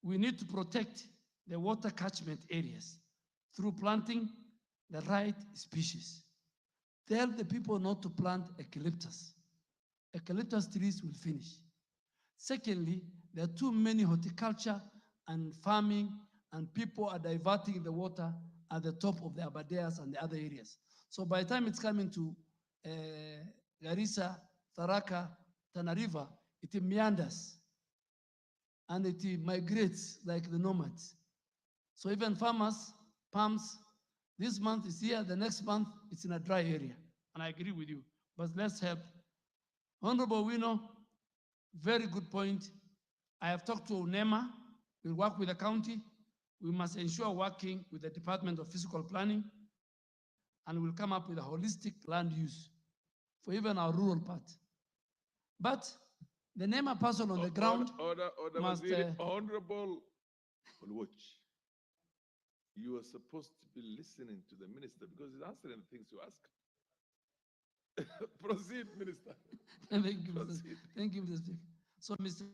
we need to protect the water catchment areas through planting the right species. Tell the people not to plant eucalyptus. Eucalyptus trees will finish. Secondly, there are too many horticulture and farming, and people are diverting the water at the top of the abadeas and the other areas. So by the time it's coming to Garissa, Tharaka, Tana River, it meanders and it migrates like the nomads. So even farmers, palms, this month is here, the next month it's in a dry area. And I agree with you, but let's help. Honorable Wino, very good point. I have talked to NEMA, we'll work with the county. We must ensure working with the Department of Physical Planning, and we'll come up with a holistic land use for even our rural part. But the NEMA person on the ground Order, must... Honorable Watch. You are supposed to be listening to the minister because he's answering the things you ask. Proceed, Minister. Thank you, Mr. Thank you, Mr. Speaker. So, Mr.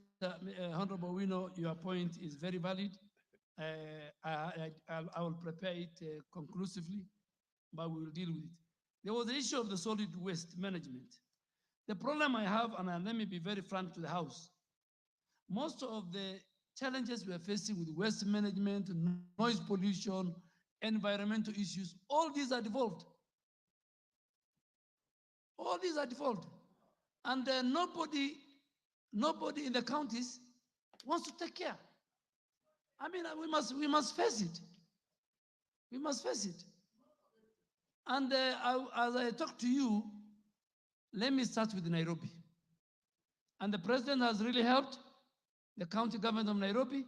Honorable Wino, your point is very valid. I will prepare it conclusively, but we will deal with it. There was the issue of the solid waste management. The problem I have, and let me be very frank to the House, most of the challenges we are facing with waste management, noise pollution, environmental issues, all these are devolved. All these are devolved. And nobody in the counties wants to take care. I mean, we must face it. We must face it. And as I talk to you, let me start with Nairobi. And the president has really helped the county government of Nairobi.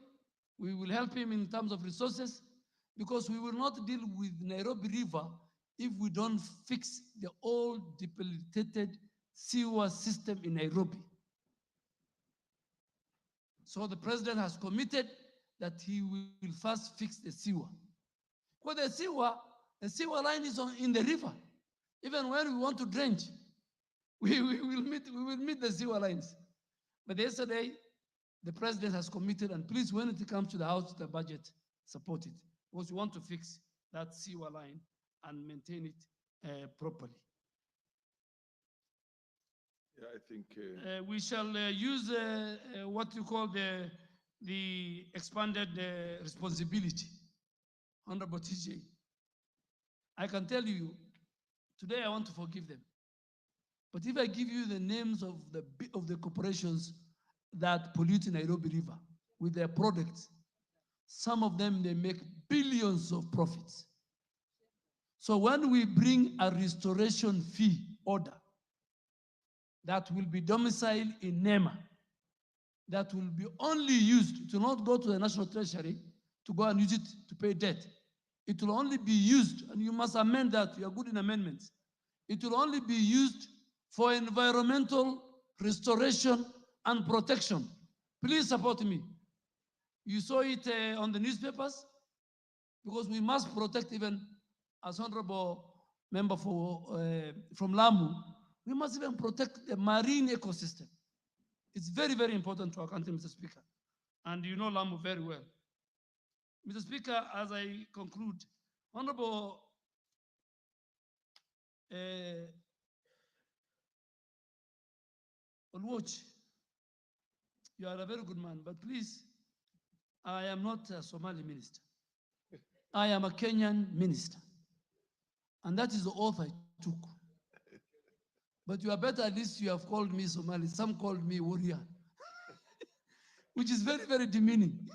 We will help him in terms of resources because we will not deal with Nairobi River if we don't fix the old debilitated sewer system in Nairobi. So the president has committed that he will first fix the sewer. Because the sewer line is in the river. Even when we want to drench, we will meet the sewer lines. But yesterday, the president has committed, and please, when it comes to the House, the budget, support it. Because we want to fix that sewer line and maintain it properly. Yeah, I think we shall use what you call the expanded responsibility. Honorable TJ, I can tell you, today I want to forgive them. But if I give you the names of the corporations that pollute Nairobi River with their products, some of them, they make billions of profits. So when we bring a restoration fee order that will be domiciled in NEMA, that will be only used to not go to the National Treasury to go and use it to pay debt. It will only be used, and you must amend that, you are good in amendments. It will only be used for environmental restoration and protection. Please support me. You saw it on the newspapers, because we must protect, even as honorable member from Lamu, we must even protect the marine ecosystem. It's very, very important to our country, Mr. Speaker. And you know Lamu very well. Mr. Speaker, as I conclude, Honorable Olwoch, you are a very good man, but please, I am not a Somali minister. I am a Kenyan minister. And that is the oath I took. But you are better, at least you have called me Somali. Some called me warrior, which is very, very demeaning.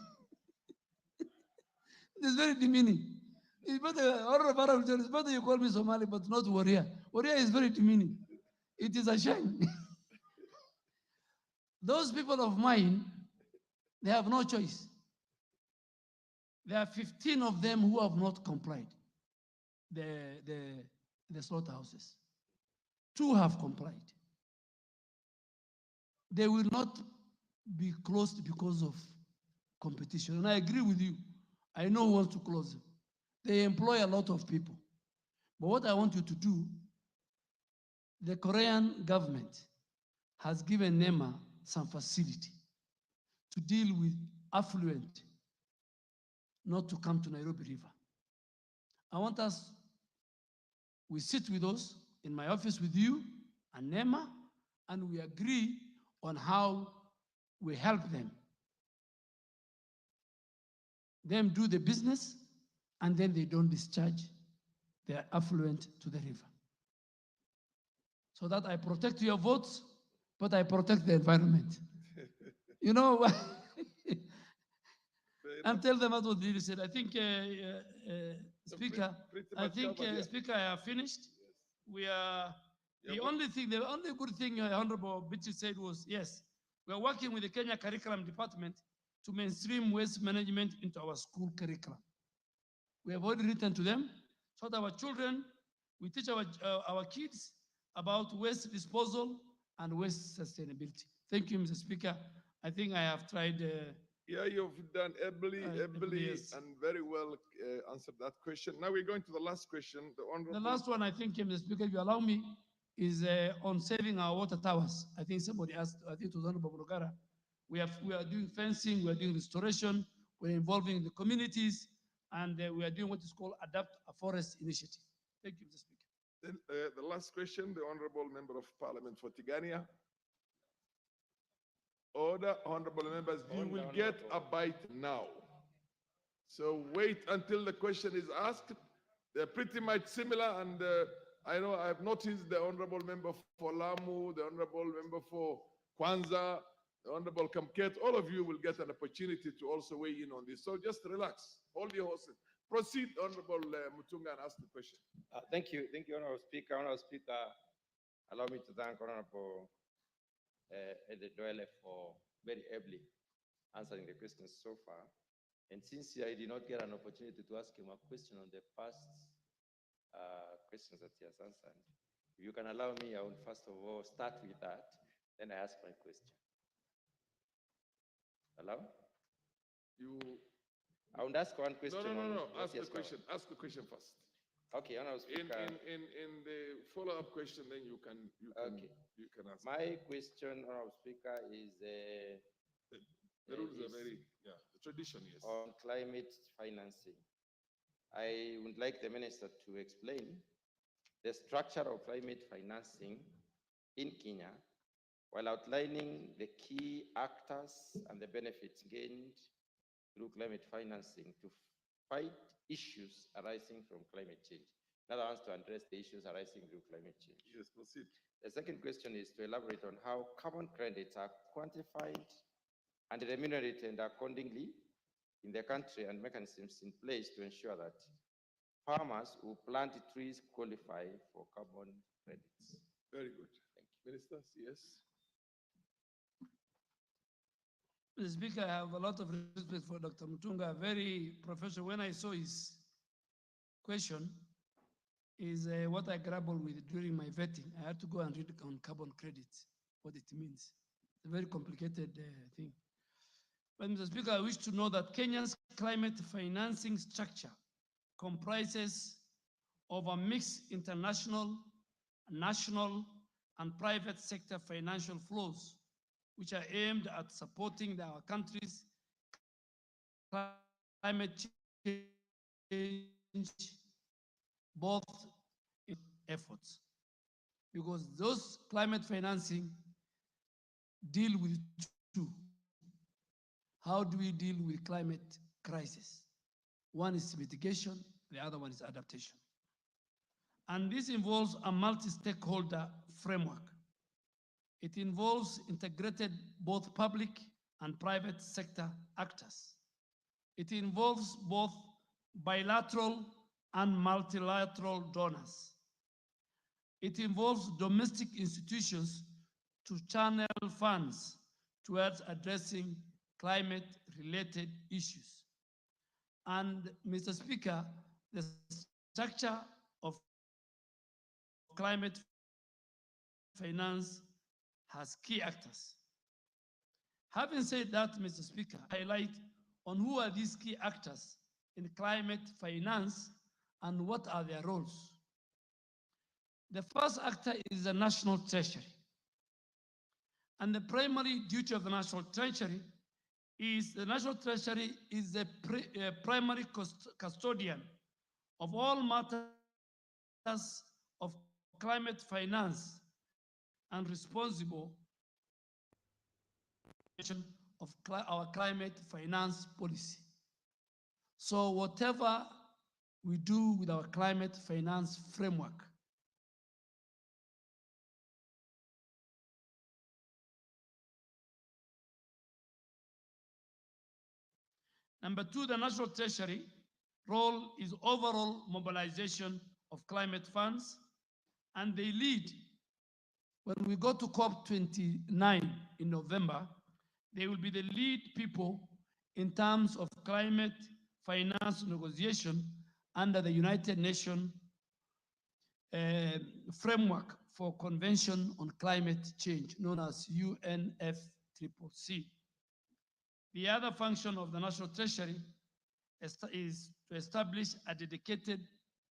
It's very demeaning. It's better you call me Somali, but not warrior. Warrior is very demeaning. It is a shame. Those people of mine, they have no choice. There are 15 of them who have not complied, the slaughterhouses. 2 have complied. They will not be closed because of competition. And I agree with you. I know who wants to close them. They employ a lot of people. But what I want you to do, the Korean government has given NEMA some facility to deal with affluent, not to come to Nairobi River. I want us, we sit with us in my office with you and NEMA, and we agree on how we help them. Them do the business, and then they don't discharge their affluent to the river. So that I protect your votes, but I protect the environment. You know, and tell them what Lily said. I think, Speaker, I think, Speaker, I have finished. We are, the only good thing Honorable Bichi said was, yes, we are working with the Kenya Curriculum Department to mainstream waste management into our school curriculum. We have already written to them so that our children, we teach our kids about waste disposal and waste sustainability. Thank you, Mr. Speaker. I think I have tried. Yeah, you've done ably yes. and very well answered that question. Now we're going to the last question. The last one, I think, Mr. Speaker, if you allow me, is on saving our water towers. I think somebody asked, I think it was Honorable Burugara. We are doing fencing, we are doing restoration, we're involving the communities, and we are doing what is called Adapt a Forest Initiative. Thank you, Mr. Speaker. Then, the last question, the Honorable Member of Parliament for Tigania. Order, honorable members, you will get a bite now. So wait until the question is asked. They're pretty much similar, and I know I've noticed the honorable member for Lamu, the honorable member for Kwanza, the honorable Kamket, all of you will get an opportunity to also weigh in on this. So just relax, hold your horses. Proceed, Honorable Mutunga, and ask the question. Thank you, Honorable Speaker. Honorable Speaker, allow me to thank Honorable Doyle for very ably answering the questions so far. And since I did not get an opportunity to ask him a question on the first questions that he has answered, if you can allow me, I will first of all start with that, then I ask my question. Allow? I will ask one question. No. Ask the question. Ask the question first. Okay, Honorable Speaker. In the follow-up question, then you can ask. My question, Honorable Speaker, is the rules are very, the tradition, yes. On climate financing. I would like the minister to explain the structure of climate financing in Kenya, while outlining the key actors and the benefits gained through climate financing to fight issues arising from climate change. In other words, to address the issues arising through climate change. Yes, proceed. The second question is to elaborate on how carbon credits are quantified and remunerated accordingly in the country, and mechanisms in place to ensure that farmers who plant trees qualify for carbon credits. Very good. Thank you. Ministers, yes. Mr. Speaker, I have a lot of respect for Dr. Mutunga, very professional. When I saw his question, is what I grappled with during my vetting. I had to go and read on carbon credits, what it means. It's a very complicated thing. But Mr. Speaker, I wish to know that Kenya's climate financing structure comprises of a mixed international, national, and private sector financial flows, which are aimed at supporting our country's climate change, both efforts. Because those climate financing deal with two. How do we deal with climate crisis? One is mitigation, the other one is adaptation. And this involves a multi-stakeholder framework. It involves integrated both public and private sector actors. It involves both bilateral and multilateral donors. It involves domestic institutions to channel funds towards addressing climate-related issues. And Mr. Speaker, the structure of climate finance has key actors. Having said that, Mr. Speaker, highlight on who are these key actors in climate finance and what are their roles. The first actor is the National Treasury. And the primary duty of the National Treasury is the National Treasury is the primary custodian of all matters of climate finance and responsible of our climate finance policy. So whatever we do with our climate finance framework, number two, the National Treasury role is overall mobilization of climate funds, and they lead. When we go to COP29 in November, they will be the lead people in terms of climate finance negotiation under the United Nations framework for Convention on Climate Change, known as UNFCCC. The other function of the National Treasury is to establish a dedicated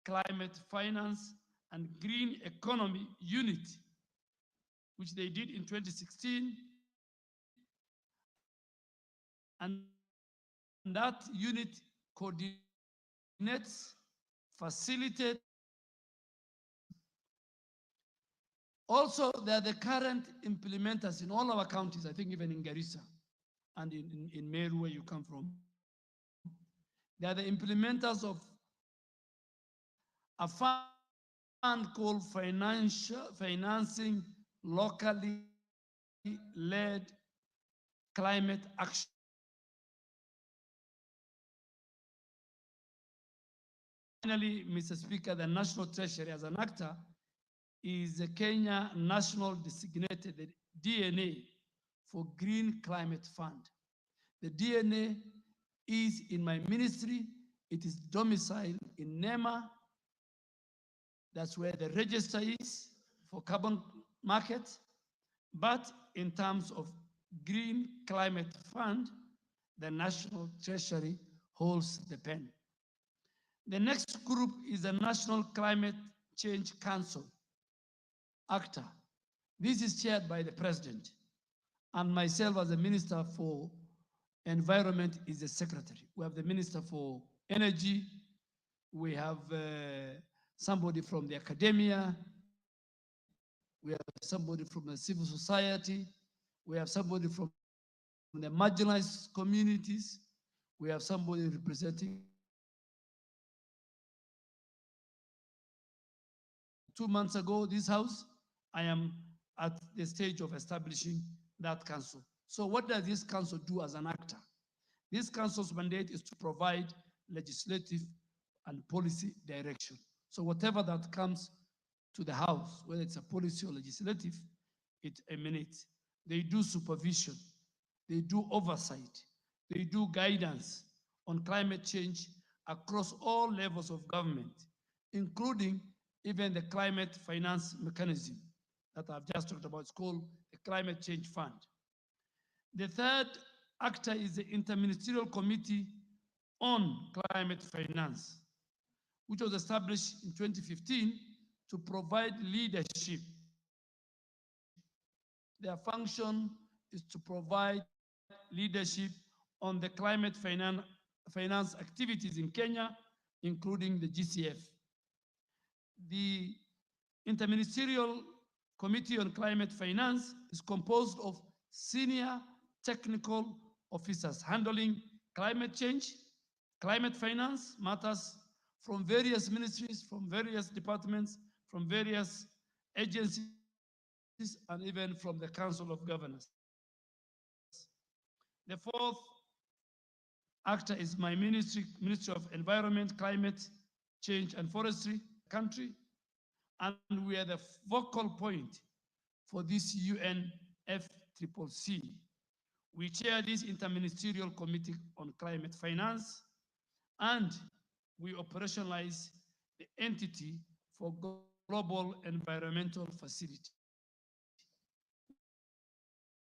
climate finance and green economy unit, which they did in 2016. And that unit coordinates, facilitates. Also, they're the current implementers in all our counties, I think even in Garissa and in Meru, where you come from. They are the implementers of a fund called Financing Locally Led Climate Action. Finally, Mr. Speaker, the National Treasury as an actor is the Kenya National Designated, the DNA, for Green Climate Fund. The DNA is in my ministry. It is domiciled in NEMA. That's where the register is for carbon market. But in terms of Green Climate Fund, the National Treasury holds the pen. The next group is the National Climate Change Council, ACTA. This is chaired by the President, and myself as the Minister for Environment is the Secretary. We have the Minister for Energy, we have somebody from the academia, we have somebody from the civil society, we have somebody from the marginalized communities, we have somebody representing. 2 months ago, this house, I am at the stage of establishing that council. So what does this council do as an actor? This council's mandate is to provide legislative and policy direction. So whatever that comes to the house, whether it's a policy or legislative, it emanates. They do supervision, they do oversight, they do guidance on climate change across all levels of government, including even the climate finance mechanism that I've just talked about. It's called the Climate Change Fund. The third ACTA is the Interministerial Committee on Climate Finance, which was established in 2015 to provide leadership. Their function is to provide leadership on the climate finance activities in Kenya, including the GCF. The Interministerial Committee on Climate Finance is composed of senior technical officers handling climate change, climate finance matters from various ministries, from various departments, from various agencies, and even from the Council of Governors. The fourth actor is my ministry, Ministry of Environment, Climate Change and Forestry country, and we are the focal point for this UNFCCC. We chair this Interministerial Committee on Climate Finance, and we operationalize the entity for Global Environmental Facility,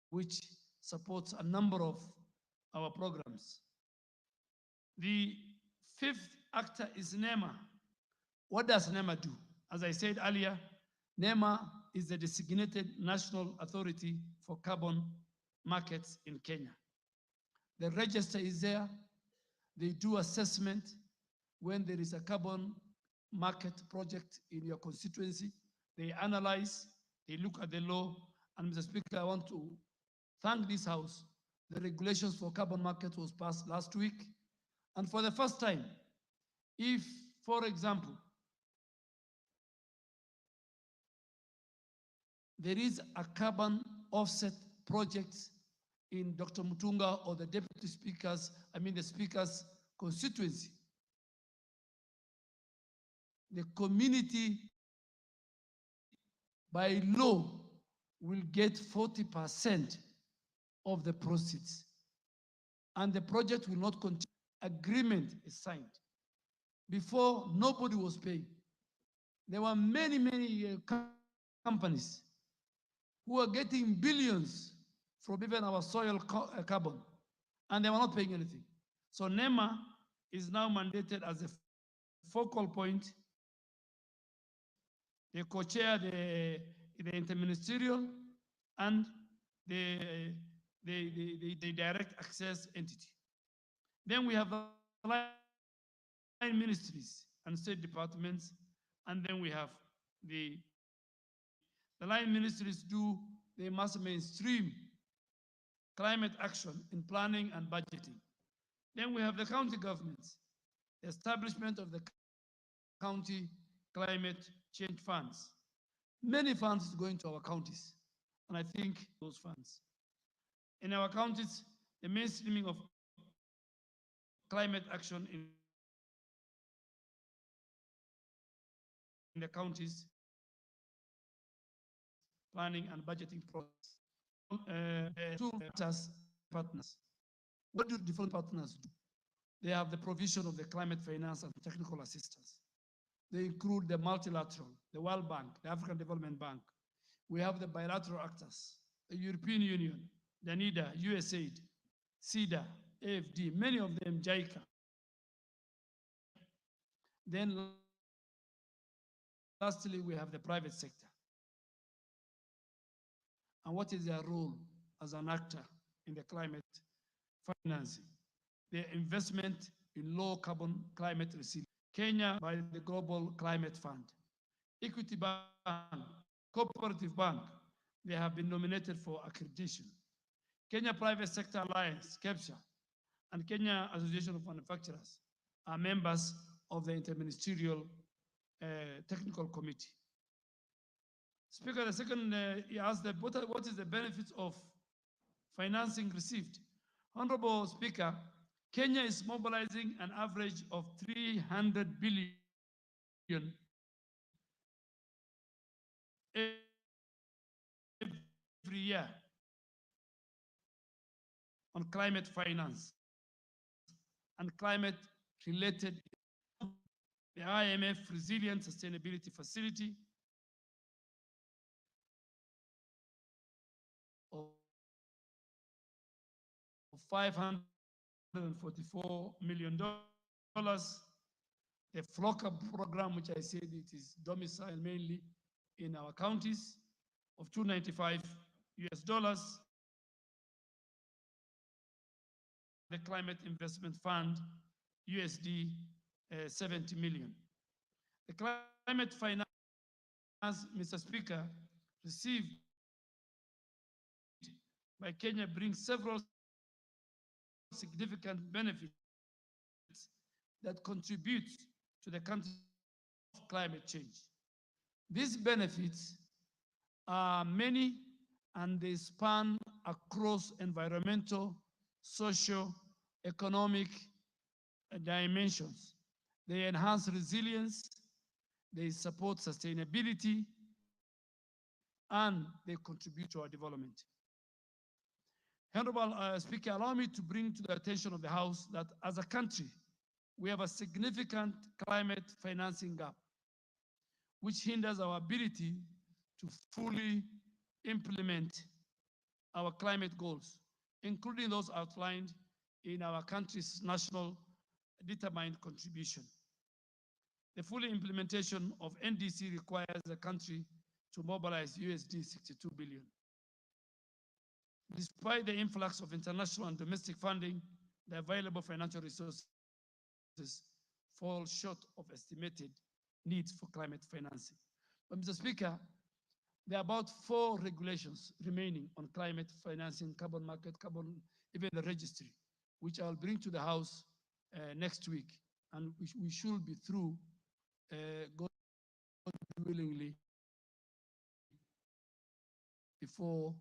which supports a number of our programs. The fifth actor is NEMA. What does NEMA do? As I said earlier, NEMA is the designated national authority for carbon markets in Kenya. The register is there. They do assessment when there is a carbon market project in your constituency. They analyze, they look at the law, and Mr. Speaker, I want to thank this House. The regulations for carbon market was passed last week. And for the first time, if, for example, there is a carbon offset project in Dr. Mutunga or the deputy speaker's, the speaker's constituency, the community by law will get 40% of the proceeds. And the project will not continue. Agreement is signed. Before, nobody was paying. There were many companies who were getting billions from even our soil carbon, and they were not paying anything. So NEMA is now mandated as a focal point. They co-chair the interministerial and the direct access entity. Then we have the line ministries and state departments, and then we have the line ministries they must mainstream climate action in planning and budgeting. Then we have the county governments, the establishment of the county climate change funds. Many funds going to our counties, and I think those funds. In our counties, the mainstreaming of climate action in the counties, planning and budgeting process. Two partners. What do different partners do? They have the provision of the climate finance and technical assistance. They include the multilateral, the World Bank, the African Development Bank. We have the bilateral actors, the European Union, the NIDA, USAID, CEDA, AFD, many of them JICA. Then lastly, we have the private sector. And what is their role as an actor in the climate financing? Their investment in low carbon climate resilience. Kenya by the Global Climate Fund. Equity Bank, Cooperative Bank, they have been nominated for accreditation. Kenya Private Sector Alliance, KEPSA, and Kenya Association of Manufacturers are members of the Interministerial Technical Committee. Speaker, the second, he asked what is the benefits of financing received? Honorable Speaker, Kenya is mobilizing an average of 300 billion every year on climate finance and climate-related. The IMF Resilient Sustainability Facility of $544 million. The FLOCA program, which I said it is domiciled mainly in our counties, of $295 US. The Climate Investment Fund, USD 70 million. The climate finance, Mr. Speaker, received by Kenya brings several significant benefits that contribute to the country's climate change. These benefits are many and they span across environmental, social, economic dimensions. They enhance resilience, they support sustainability, and they contribute to our development. Honorable Speaker, allow me to bring to the attention of the House that as a country, we have a significant climate financing gap, which hinders our ability to fully implement our climate goals, including those outlined in our country's national determined contribution. The full implementation of NDC requires the country to mobilize USD 62 billion. Despite the influx of international and domestic funding, the available financial resources fall short of estimated needs for climate financing. But Mr. Speaker, there are about 4 regulations remaining on climate financing, carbon market, carbon, even the registry, which I'll bring to the House next week. And we should be through, God willingly, before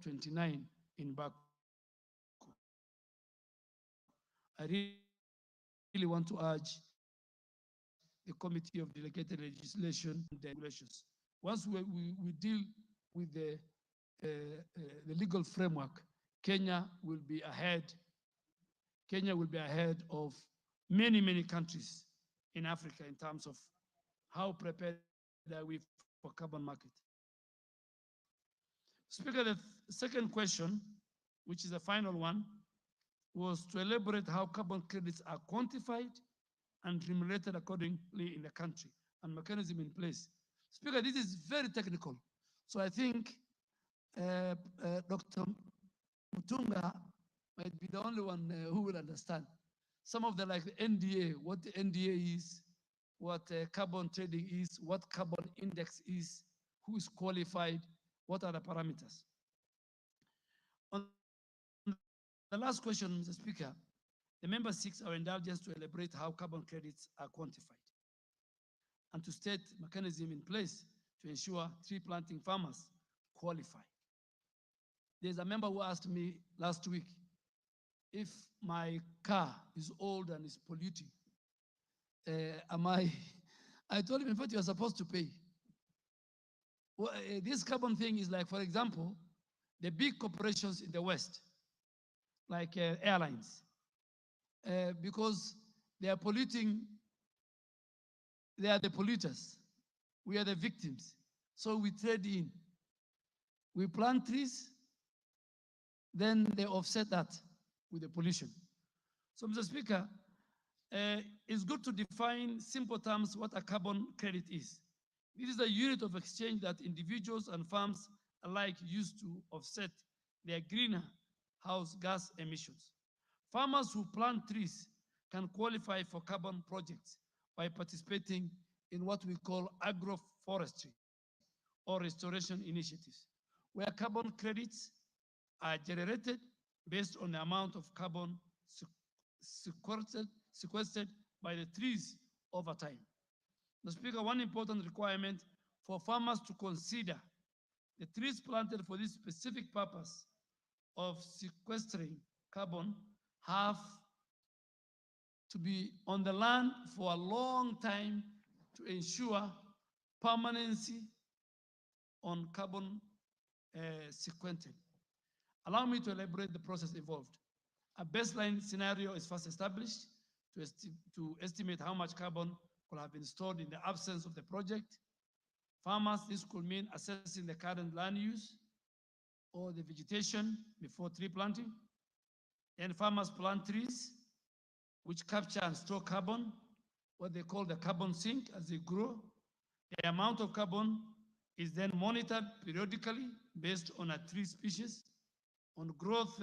COP29 in Baku. I really want to urge the Committee of Delegated Legislation and Regulations. Once we deal with the legal framework, Kenya will be ahead. Kenya will be ahead of many, many countries in Africa in terms of how prepared are we for carbon market. Speaker, the second question, which is the final one, was to elaborate how carbon credits are quantified and remunerated accordingly in the country and mechanism in place. Speaker, this is very technical. So I think Dr. Mutunga might be the only one who will understand. Some of the like the NDA, what the NDA is, what carbon trading is, what carbon index is, who is qualified, what are the parameters. On the last question, Mr. Speaker, the member seeks our indulgence to elaborate how carbon credits are quantified and to state mechanism in place to ensure tree planting farmers qualify. There's a member who asked me last week if my car is old and is polluting, I told him, in fact, you're supposed to pay. Well, this carbon thing is like, for example, the big corporations in the West, like airlines, because they are polluting, they are the polluters. We are the victims. So we trade in. We plant trees, then they offset that with the pollution. So, Mr. Speaker, it's good to define simple terms what a carbon credit is. It is a unit of exchange that individuals and firms alike use to offset their greenhouse gas emissions. Farmers who plant trees can qualify for carbon projects by participating in what we call agroforestry or restoration initiatives, where carbon credits are generated based on the amount of carbon sequestered by the trees over time. Mr. Speaker, one important requirement for farmers to consider the trees planted for this specific purpose of sequestering carbon have to be on the land for a long time to ensure permanency on carbon sequestered. Allow me to elaborate the process involved. A baseline scenario is first established to estimate how much carbon could have been stored in the absence of the project. Farmers, this could mean assessing the current land use or the vegetation before tree planting. Then farmers plant trees which capture and store carbon, what they call the carbon sink as they grow. The amount of carbon is then monitored periodically based on a tree species, on growth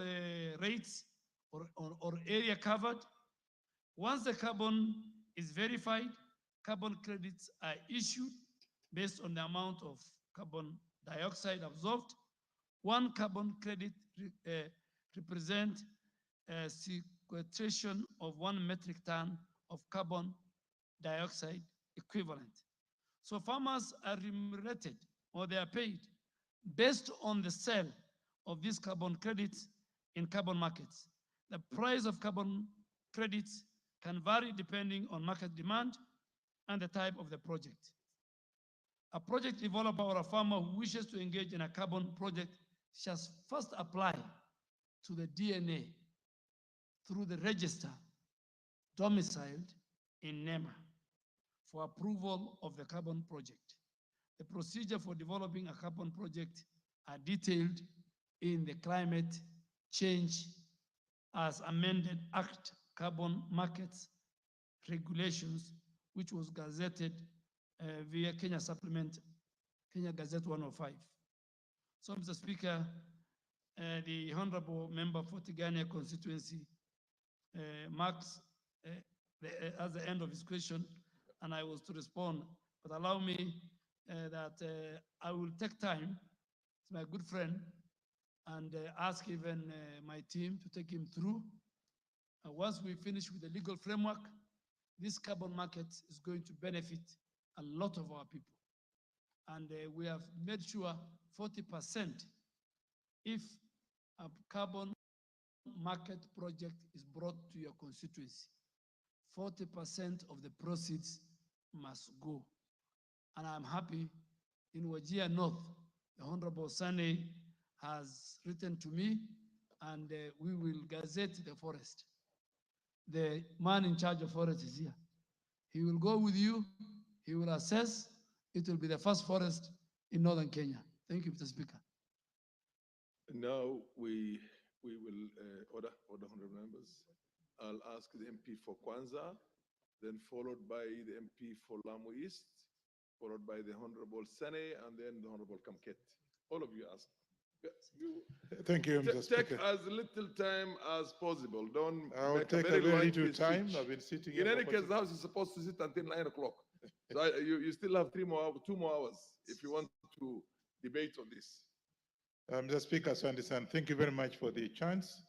rates or area covered. Once the carbon is verified, carbon credits are issued based on the amount of carbon dioxide absorbed. One carbon credit represents a sequestration of 1 metric ton of carbon dioxide equivalent. So farmers are remunerated or they are paid based on the sale of these carbon credits in carbon markets. The price of carbon credits can vary depending on market demand and the type of the project. A project developer or a farmer who wishes to engage in a carbon project shall first apply to the DNA through the register domiciled in NEMA for approval of the carbon project. The procedure for developing a carbon project are detailed in the Climate Change as Amended Act Carbon Markets Regulations, which was gazetted via Kenya Supplement, Kenya Gazette 105. So, Mr. Speaker, the Honorable Member for Tigania constituency marks as the end of his question, and I was to respond, but allow me that I will take time, it's my good friend, and ask even my team to take him through. Once we finish with the legal framework, this carbon market is going to benefit a lot of our people. And we have made sure 40% if a carbon market project is brought to your constituency, 40% of the proceeds must go. And I'm happy in Wajir North, the Honorable Sane has written to me, and we will gazette the forest. The man in charge of forest is here. He will go with you, he will assess, it will be the first forest in northern Kenya. Thank you, Mr. Speaker. Now we will order honorable members. I'll ask the MP for Kwanza, then followed by the MP for Lamu East, followed by the Honorable Sane, and then the Honorable Kamket. All of you ask. Thank you, Mr. Speaker. Take as little time as possible. Don't I'll make take a very little lengthy time. speech. I've been sitting In here any for case, the House is supposed to sit until 9 o'clock. So you still have 2 more hours if you want to debate on this. Mr. Speaker, so understand. Thank you very much for the chance.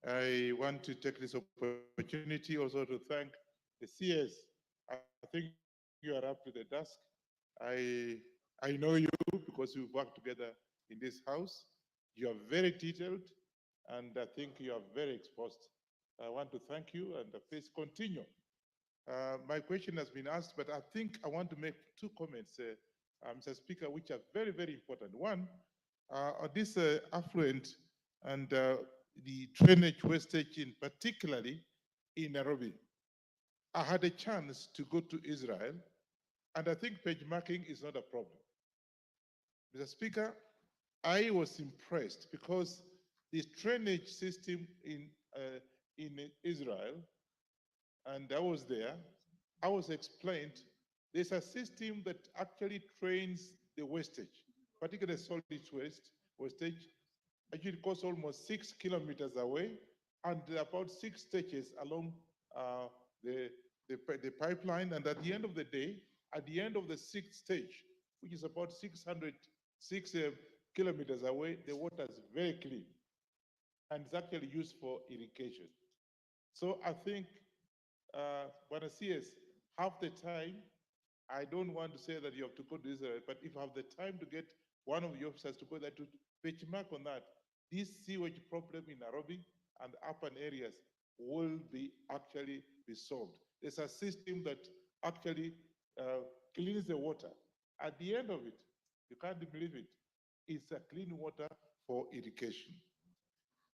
I want to take this opportunity also to thank the CS. I think you are up to the task. I know you because we've worked together in this house. You are very detailed, and I think you are very exposed. I want to thank you, and please continue. My question has been asked, but I think I want to make 2 comments, Mr. Speaker, which are very, very important. One, on this affluent and the drainage wastage, in particularly in Nairobi. I had a chance to go to Israel, and I think page marking is not a problem. Mr. Speaker, I was impressed because the drainage system in Israel, and I was there, I was explained there's a system that actually trains the wastage, particularly solid wastage. Actually, it goes almost 6 kilometers away, and about 6 stages along the pipeline. And at the end of the day, at the end of the 6th stage, which is about 6 kilometers away, the water is very clean, and it's actually used for irrigation. So I think, when I see us half the time, I don't want to say that you have to go to Israel, but if you have the time to get one of the officers to go there to benchmark on that, this sewage problem in Nairobi and urban areas will be actually be solved. There's a system that actually cleans the water. At the end of it, you can't believe it, it's a clean water for irrigation.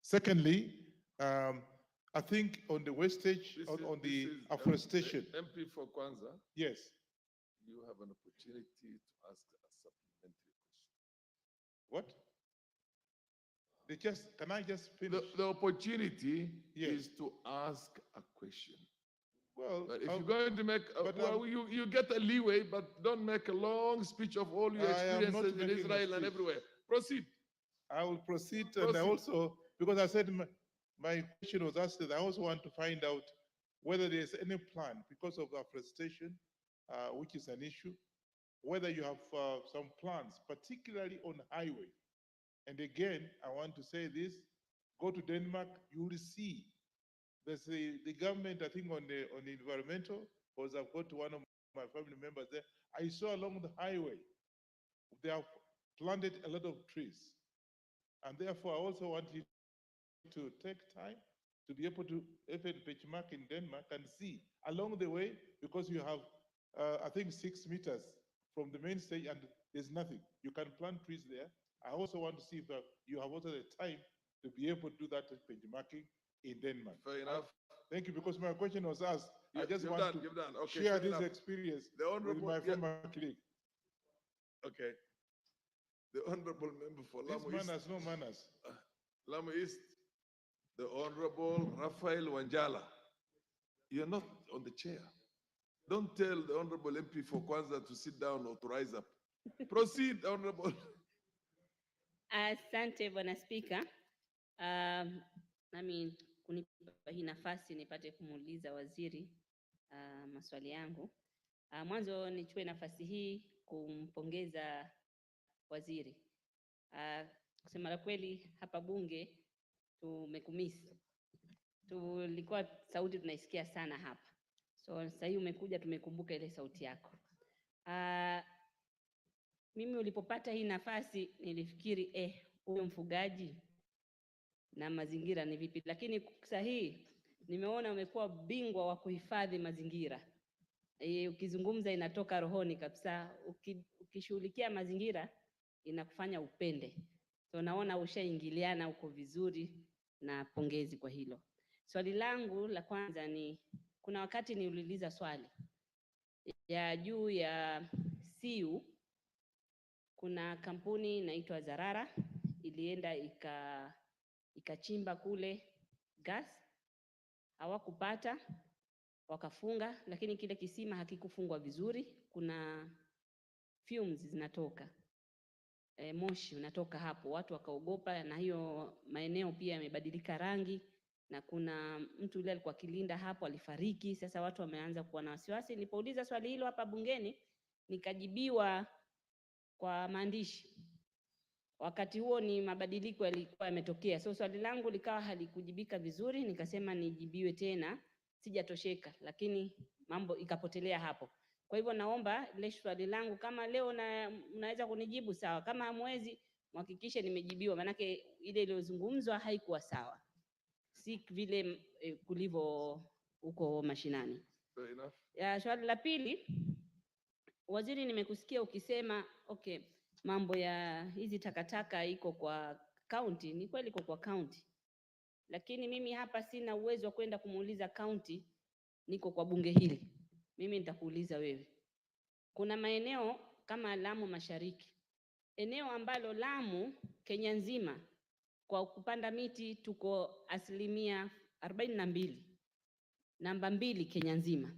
Secondly, I think on the wastage, on the afforestation. MP for Kwanza. Yes. You have an opportunity to ask a supplementary question. What? can I just finish? The opportunity Yes. is to ask a question. Well, But if you're going to make, you get a leeway, but don't make a long speech of all your I am not experiences in making a Israel and speech. everywhere. Proceed. I will proceed, and I also, because I said my question was asked, I also want to find out whether there's any plan, because of the frustration, which is an issue, whether you have some plans, particularly on highway. And again, I want to say this, go to Denmark, you will see. There's the government, I think on the environmental, because I've got to one of my family members there, I saw along the highway, they have planted a lot of trees. And therefore, I also want you to take time to be able to even benchmark in Denmark and see along the way, because you have, I think, 6 meters from the main stage and there's nothing. You can plant trees there. I also want to see if you have also the time to be able to do that benchmarking in Denmark. Fair enough. Thank you, because my question was asked. I just You've want done. to Okay, share fair this enough. experience The with honorable, my former colleague. Okay. The honorable member for This Lamu man East. has no manners. Lamu East, the honorable Raphael Wanjala. You're not on the chair. Don't tell the honorable MP for Kwanza to sit down or to rise up. Proceed, honorable. Asante Bwana Spika. Nami kunipa hii nafasi nipate kumuuliza waziri maswali yangu. Mwanzo nichukue nafasi hii kumpongeza waziri. Kusema la kweli hapa bunge tumekumisi. Tulikuwa sauti tunaisikia sana hapa. So sasa hii umekuja tumekumbuka ile sauti yako. Mimi ulipopata hii nafasi nilifikiri huyo mfugaji na mazingira ni vipi, lakini sasa hii nimeona umekuwa bingwa wa kuhifadhi mazingira. Ukizungumza inatoka rohoni kabisa, ukishughulikia mazingira inakufanya upende. So naona ushaingiliana uko vizuri na pongezi kwa hilo. Swali langu la kwanza ni, kuna wakati niuliza swali ya juu ya siu. Kuna kampuni inaitwa Zarara ilienda ikachimba kule gas, hawakupata, wakafunga, lakini kile kisima hakikufungwa vizuri. Kuna fumes zinatoka, moshi unatoka hapo, watu wakaogopa, na hiyo maeneo pia yamebadilika rangi, na kuna mtu yule alikuwa kilinda hapo alifariki. Sasa watu wameanza kuwa na wasiwasi. Nilipouliza swali hilo hapa bungeni nikajibiwa kwa maandishi. Wakati huo ni mabadiliko yalikuwa yametokea. So swali langu likawa halikujibika vizuri, nikasema nijibiwe tena, sijatosheka, lakini mambo ikapotelea hapo. Kwa hivyo naomba ile swali langu kama leo unaweza kunijibu sawa, kama hamwezi mhakikishe nimejibiwa, manake ile iliyozungumzwa haikuwa sawa. Si vile kulivyo huko mashinani. Fair enough. Swali la pili, waziri, nimekusikia ukisema mambo ya hizi takataka iko kwa county. Ni kweli iko kwa county, lakini mimi hapa sina uwezo wa kwenda kumuuliza county, niko kwa bunge hili. Mimi nitakuuliza wewe. Kuna maeneo kama Lamu Mashariki, eneo ambalo Lamu Kenya nzima kwa kupanda miti tuko 42%, namba 2 Kenya nzima.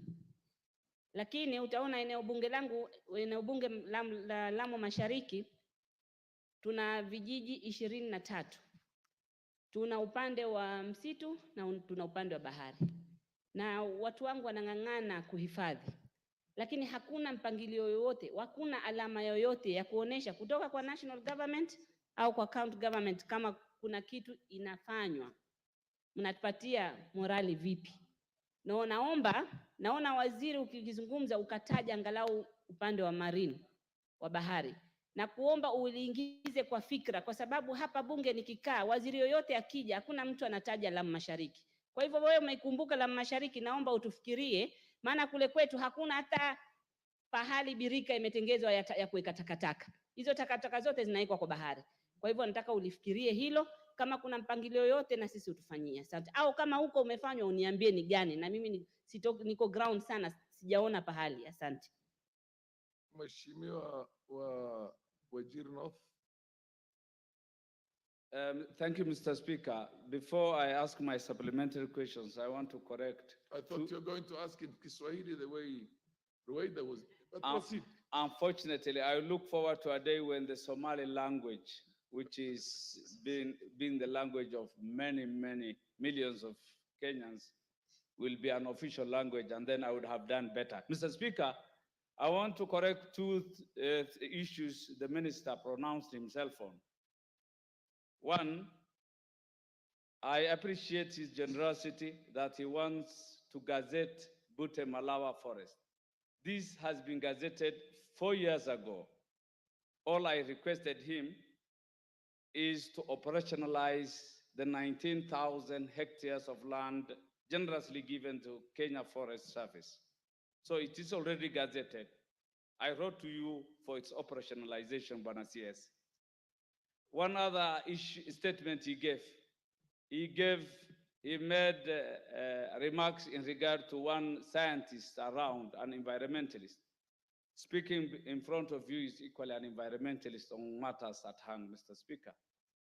Lakini utaona eneo bunge langu, eneo bunge la Lamu Mashariki, tuna vijiji 23. Tuna upande wa msitu na tuna upande wa bahari. Na watu wangu wanang'ang'ana kuhifadhi. Lakini hakuna mpangilio yoyote, hakuna alama yoyote ya kuonesha kutoka kwa national government au kwa county government kama kuna kitu inafanywa. Mnatupatia morali vipi? Na naona waziri ukizungumza ukataja angalau upande wa marine, wa bahari. Na kuomba uliingize kwa fikra, kwa sababu hapa bunge nikikaa, waziri yoyote akija hakuna mtu anataja Lamu Mashariki. Kwa hivyo wewe umeikumbuka Lamu Mashariki, naomba utufikirie, maana kule kwetu hakuna hata pahali birika imetengezwa ya kuweka takataka. Hizo takataka zote zinaikwa kwa bahari. Kwa hivyo nataka ulifikirie hilo, kama kuna mpangilio yote na sisi utufanyie. Asante. Au kama huko umefanywa uniambie ni gani, na mimi niko ground sana, sijaona pahali. Asante. Mheshimiwa wa Wajir North. Thank you, Mr. Speaker. Before I ask my supplementary questions, I want to correct. I thought you were going to ask in Kiswahili the way that was. But proceed. Unfortunately, I look forward to a day when the Somali language, which is being the language of many, many millions of Kenyans, will be an official language, and then I would have done better. Mr. Speaker, I want to correct two issues the minister pronounced himself on. One, I appreciate his generosity that he wants to gazette Bute Malawa Forest. This has been gazetted 4 years ago. All I requested him is to operationalize the 19,000 hectares of land generously given to Kenya Forest Service. So it is already gazetted. I wrote to you for its operationalization, Bwana CS. One other statement he made remarks in regard to one scientist around, an environmentalist. Speaking in front of you is equally an environmentalist on matters at hand, Mr. Speaker.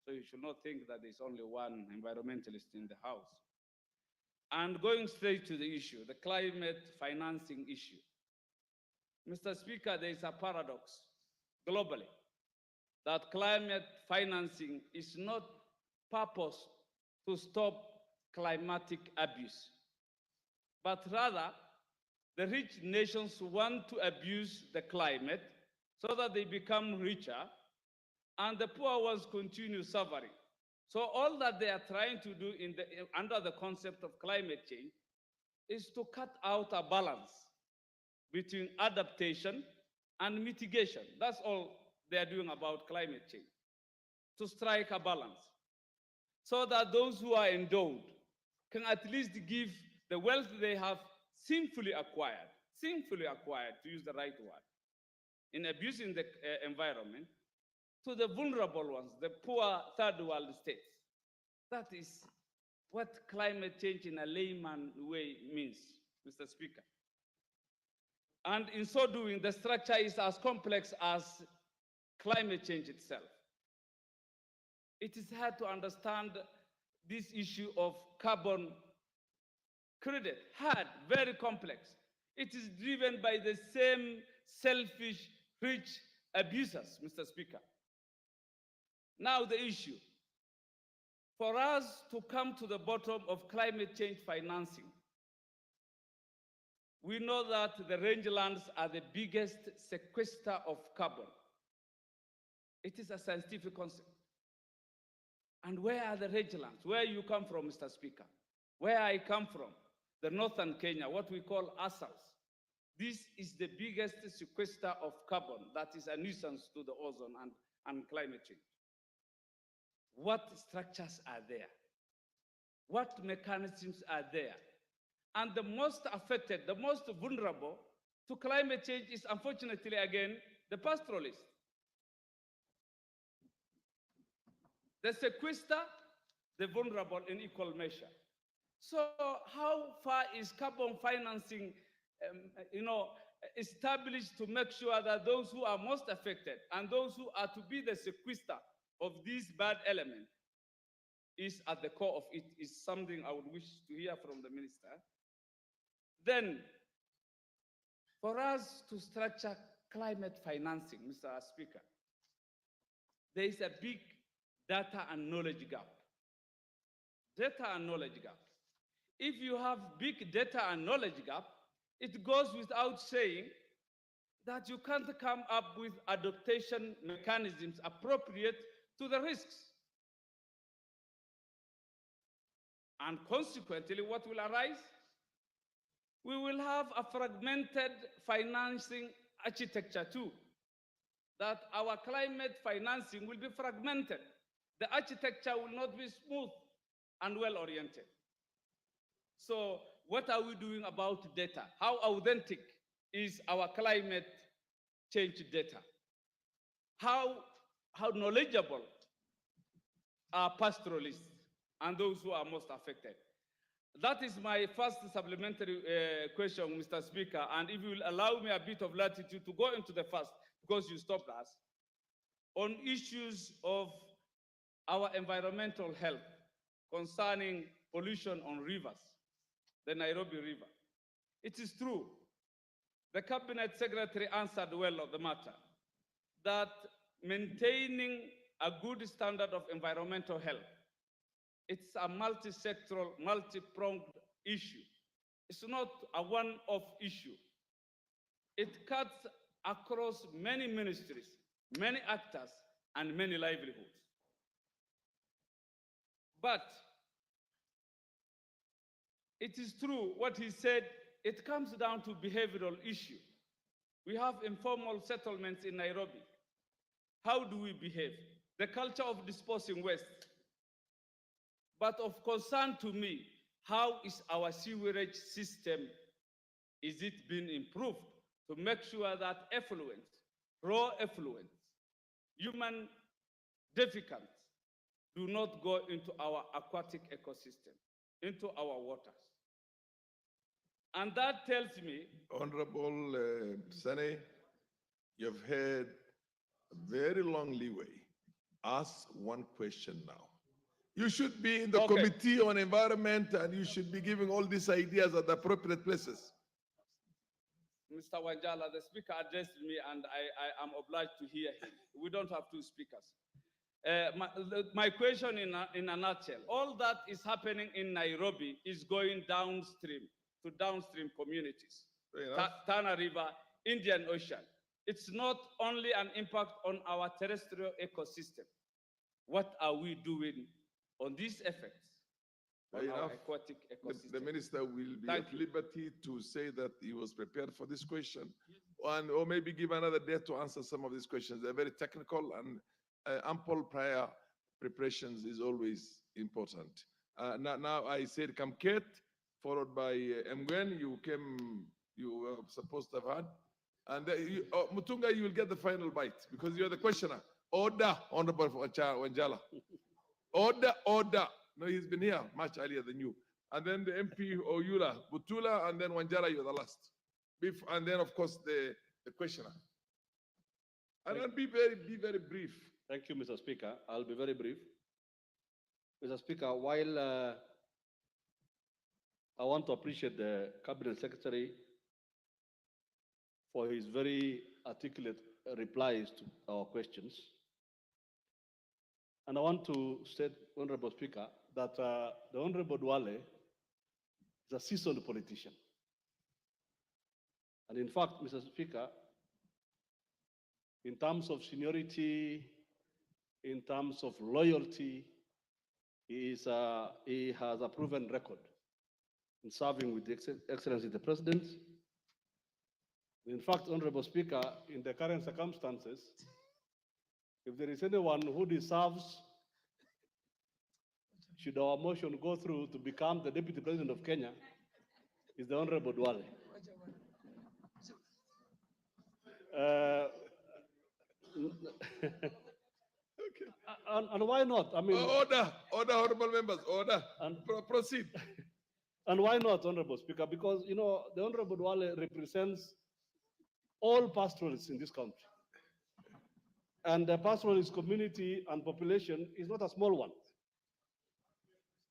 So you should not think that there's only one environmentalist in the House. And going straight to the issue, the climate financing issue. Mr. Speaker, there is a paradox globally that climate financing is not purposed to stop climatic abuse, but rather the rich nations want to abuse the climate so that they become richer and the poor ones continue suffering. So all that they are trying to do under the concept of climate change is to cut out a balance between adaptation and mitigation. That's all they are doing about climate change, to strike a balance so that those who are endowed can at least give the wealth they have sinfully acquired, to use the right word, in abusing the environment, to the vulnerable ones, the poor third world states. That is what climate change in a layman way means, Mr. Speaker. And in so doing, the structure is as complex as climate change itself. It is hard to understand this issue of carbon credit, hard, very complex. It is driven by the same selfish, rich abusers, Mr. Speaker. Now the issue. For us to come to the bottom of climate change financing, we know that the rangelands are the biggest sequester of carbon. It is a scientific concept. And where are the rangelands? Where you come from, Mr. Speaker? Where I come from, the northern Kenya, what we call Assals. This is the biggest sequester of carbon that is a nuisance to the ozone and climate change. What structures are there? What mechanisms are there? And the most affected, the most vulnerable to climate change is unfortunately, again, the pastoralists. The sequester, the vulnerable in equal measure. So how far is carbon financing established to make sure that those who are most affected and those who are to be the sequester of these bad elements is at the core of it, is something I would wish to hear from the minister. Then, for us to structure climate financing, Mr. Speaker, there is a big data and knowledge gap. Data and knowledge gap. If you have big data and knowledge gap, it goes without saying that you can't come up with adaptation mechanisms appropriate to the risks. And consequently, what will arise? We will have a fragmented financing architecture too, that our climate financing will be fragmented. The architecture will not be smooth and well-oriented. So what are we doing about data? How authentic is our climate change data? How knowledgeable are pastoralists and those who are most affected? That is my first supplementary question, Mr. Speaker, and if you will allow me a bit of latitude to go into the first, because you stopped us, on issues of our environmental health concerning pollution on rivers, the Nairobi River. It is true, the Cabinet Secretary answered well on the matter, that maintaining a good standard of environmental health, it's a multi-sectoral, multi-pronged issue. It's not a one-off issue. It cuts across many ministries, many actors, and many livelihoods. But it is true what he said, it comes down to behavioral issue. We have informal settlements in Nairobi. How do we behave? The culture of disposing waste. But of concern to me, how is our sewerage system, is it being improved to make sure that effluent, raw effluent, human defecants do not go into our aquatic ecosystem, into our waters. And that tells me, Honorable Sane, you've had a very long leeway. Ask one question now. You should be in the Committee on Environment and you should be giving all these ideas at the appropriate places. Mr. Wanjala, the speaker addressed me and I am obliged to hear him. We don't have two speakers. My question in a nutshell, all that is happening in Nairobi is going downstream to downstream communities. Tana River, Indian Ocean. It's not only an impact on our terrestrial ecosystem. What are we doing on these effects on our aquatic ecosystem? The minister will be at liberty to say that he was prepared for this question, or maybe give another day to answer some of these questions. They're very technical, and ample prior preparations is always important. Now I said Kamket, followed by Mgwen. You were supposed to have had. And Mutunga, you will get the final bite because you're the questioner. Order, Honorable Wanjala. Order. No, he's been here much earlier than you. And then the MP Oyula, Butula, and then Wanjala, you're the last. And then, of course, the questioner. And then be very brief. Thank you, Mr. Speaker. I'll be very brief. Mr. Speaker, while I want to appreciate the Cabinet Secretary for his very articulate replies to our questions, and I want to state, Honorable Speaker, that the Honorable Duale is a seasoned politician. And in fact, Mr. Speaker, in terms of seniority, in terms of loyalty, he has a proven record in serving with the Excellency the President. In fact, Honorable Speaker, in the current circumstances, if there is anyone who deserves, should our motion go through, to become the Deputy President of Kenya, is the Honorable Duale. And why not? I mean, order, honorable members, order. And proceed. And why not, Honorable Speaker? Because, you know, the Honorable Duale represents all pastoralists in this country. And the pastoralist community and population is not a small one.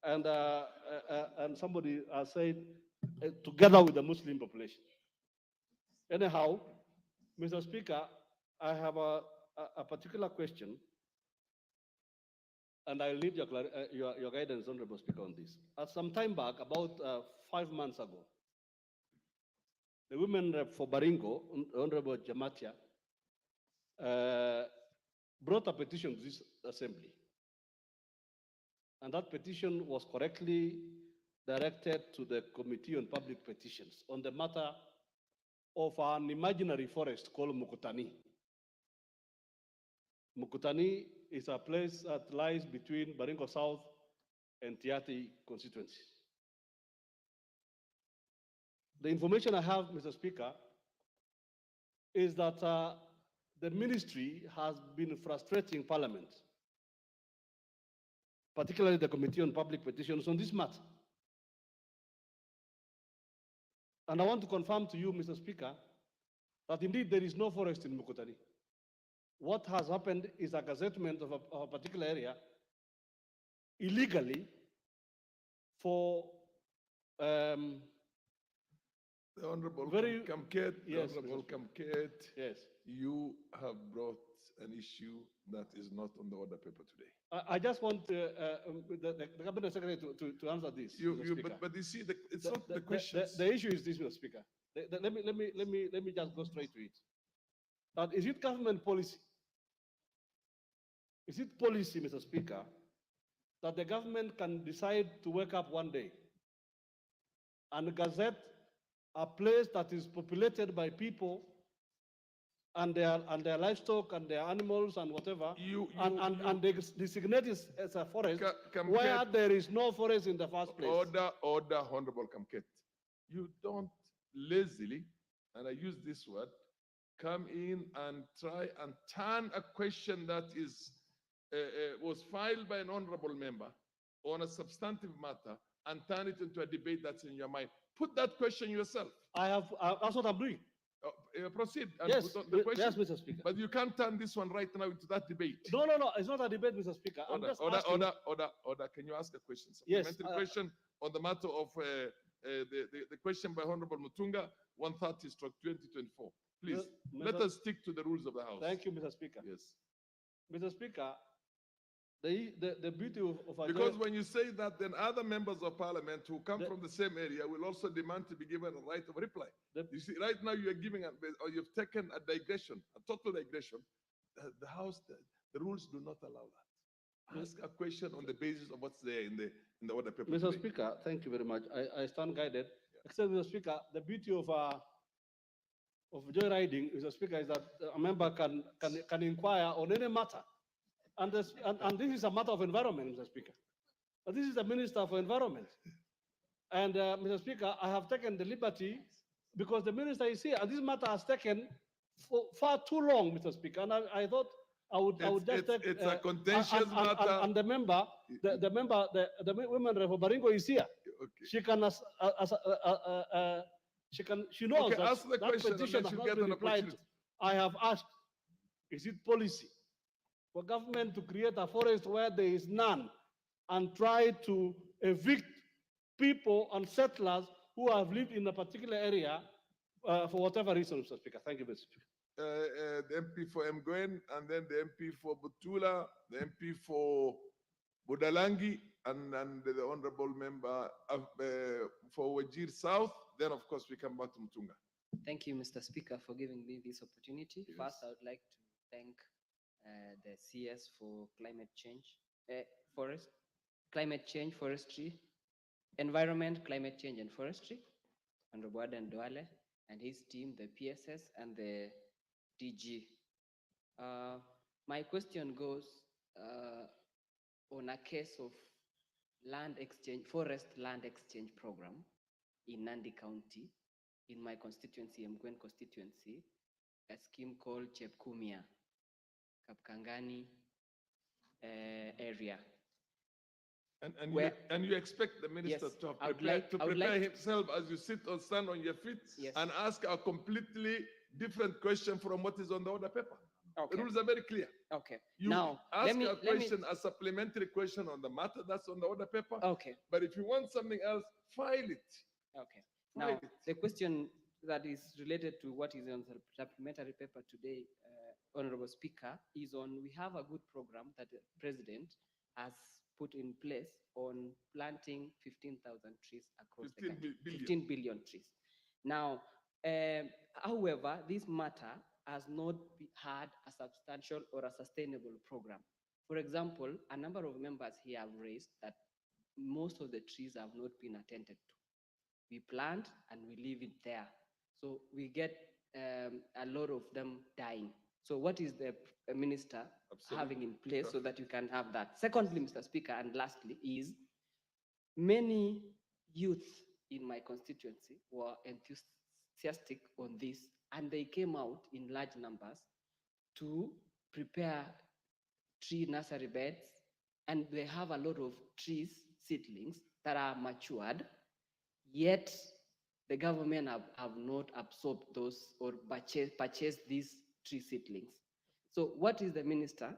And somebody said, together with the Muslim population. Anyhow, Mr. Speaker, I have a particular question, and I'll need your guidance, Honorable Speaker, on this. Some time back, about 5 months ago, the women rep for Baringo, Honorable Jamatia, brought a petition to this assembly. And that petition was correctly directed to the Committee on Public Petitions on the matter of an imaginary forest called Mukutani. Mukutani is a place that lies between Baringo South and Tiati constituencies. The information I have, Mr. Speaker, is that the ministry has been frustrating Parliament, particularly the Committee on Public Petitions, on this matter. And I want to confirm to you, Mr. Speaker, that indeed there is no forest in Mukutani. What has happened is a gazettement of a particular area illegally for The Honorable very- Kamket, the Yes, Honorable Mr. Kamket, yes. you have brought an issue that is not on the order paper today. I just want the cabinet secretary to answer this. Mr. Speaker. But you see, it's not the The questions. issue is this, Mr. Speaker. Let me just go straight to it. That is it government policy? Is it policy, Mr. Speaker, that the government can decide to wake up one day and gazette a place that is populated by people and their livestock and their animals and whatever, and they designate it as a forest where there is no forest in the first place? Order, Honorable Kamket. You don't lazily, and I use this word, come in and try and turn a question that was filed by an honorable member on a substantive matter and turn it into a debate that's in your mind. Put that question yourself. That's what I'm doing. Proceed. And Yes, put on the question. yes, Mr. Speaker. But you can't turn this one right now into that debate. No, it's not a debate, Mr. Speaker. I'm just asking. Order. Can you ask a question? Yes, Supplementary question on the matter of the question by Honorable Mutunga, 130/2024. Please, let us stick to the rules of the House. Thank you, Mr. Speaker. Yes. Mr. Speaker, the beauty of a Because when you say that, then other members of parliament who come from the same area will also demand to be given a right of reply. You see, right now you are giving, or you've taken a digression, a total digression. The House, the rules do not allow that. Ask a question on the basis of what's there in the order paper. Mr. today. Speaker, thank you very much. I stand guided. Except, Mr. Speaker, the beauty of joyriding, Mr. Speaker, is that a member can inquire on any matter. And this is a matter of environment, Mr. Speaker. But this is the Minister for Environment. And Mr. Speaker, I have taken the liberty because the minister is here, and this matter has taken far too long, Mr. Speaker. And I thought I would just take. It's a contentious matter. And the member, the women rep for Baringo is here. Okay. She knows Okay, ask the that question and petition then has she'll not get been an replied to. opportunity. I have asked, is it policy for government to create a forest where there is none and try to evict people and settlers who have lived in a particular area for whatever reason, Mr. Speaker? Thank you, Mr. Speaker. The MP for Mgwen, and then the MP for Butula, the MP for Budalangi, and the honorable member for Wajir South. Then, of course, we come back to Mutunga. Thank you, Mr. Speaker, for giving me this opportunity. Yes. First, I would like to thank the CS for climate change, climate change, forestry, environment, climate change, and forestry, Honorable Aden Duale and his team, the PSS and the DG. My question goes on a case of land exchange, forest land exchange program in Nandi County, in my constituency, Mgwen constituency, a scheme called Chepkumia, Kapkangani area. And you expect the minister Yes, to I would prepare, like- to I would prepare like- himself as you sit or stand on your feet Yes. and ask a completely different question from what is on the order paper. Okay. The rules are very clear. Okay. You Now, ask let me- a let me- question, a supplementary question on the matter that's on the order paper. Okay. But if you want something else, file it. Okay. File Now, it. the question that is related to what is on the supplementary paper today, Honorable Speaker, is on, we have a good program that the President has put in place on planting 15,000 trees across the 15 country. billion. 15 billion trees. Now, however, this matter has not had a substantial or a sustainable program. For example, a number of members here have raised that most of the trees have not been attended to. We plant and we leave it there. So we get a lot of them dying. So what is the minister having in place so that you can have that? Secondly, Mr. Speaker, and lastly, is many youth in my constituency were enthusiastic on this, and they came out in large numbers to prepare tree nursery beds, and they have a lot of trees, seedlings that are matured, yet the government have not absorbed those or purchased these tree seedlings. So what is the minister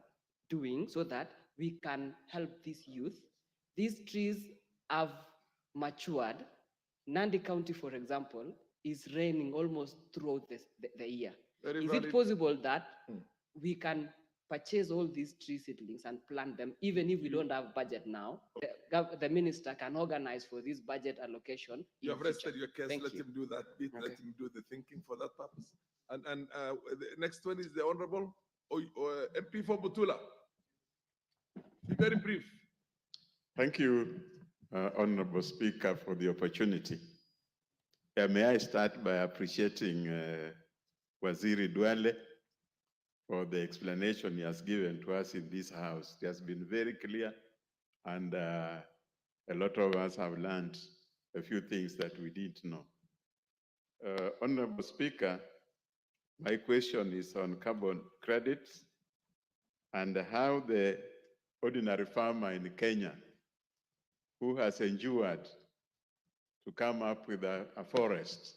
doing so that we can help this youth these trees have matured. Nandi County, for example, is raining almost throughout the year. Very Is valid. it possible that we can purchase all these tree seedlings and plant them, even if we don't have budget now? The minister can organize for this budget allocation. You have rested your case. Thank Let you. him do that bit. Let Okay. him do the thinking for that purpose. And the next one is the Honorable MP for Butula. Be very brief. Thank you, Honorable Speaker, for the opportunity. May I start by appreciating Waziri Duale for the explanation he has given to us in this House. It has been very clear, and a lot of us have learned a few things that we didn't know. Honorable Speaker, my question is on carbon credits and how the ordinary farmer in Kenya who has endured to come up with a forest,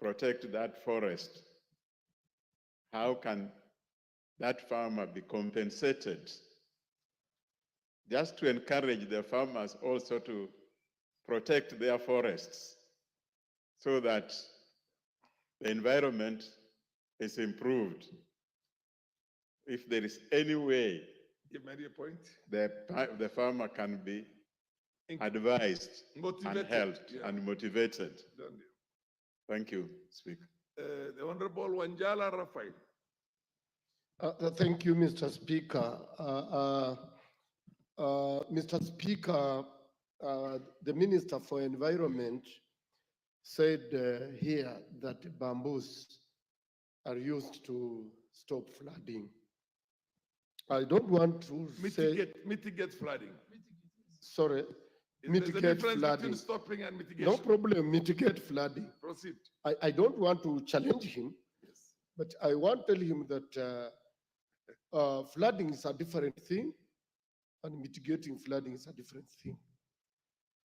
protect that forest, how can that farmer be compensated? Just to encourage the farmers also to protect their forests so that the environment is improved. If there is any way You made your point. the farmer can be advised Motivated, and helped yeah. and motivated. Done deal. Thank you, Speaker. The Honorable Wanjala Rafael. Thank you, Mr. Speaker. Mr. Speaker, the Minister for Environment said here that bamboos are used to stop flooding. I don't want to Mitigate flooding. sorry, There's a mitigate difference flooding. between stopping and mitigation. No problem, mitigate flooding. Proceed. I don't want to challenge him, but I want to tell him that flooding is a different thing and mitigating flooding is a different thing.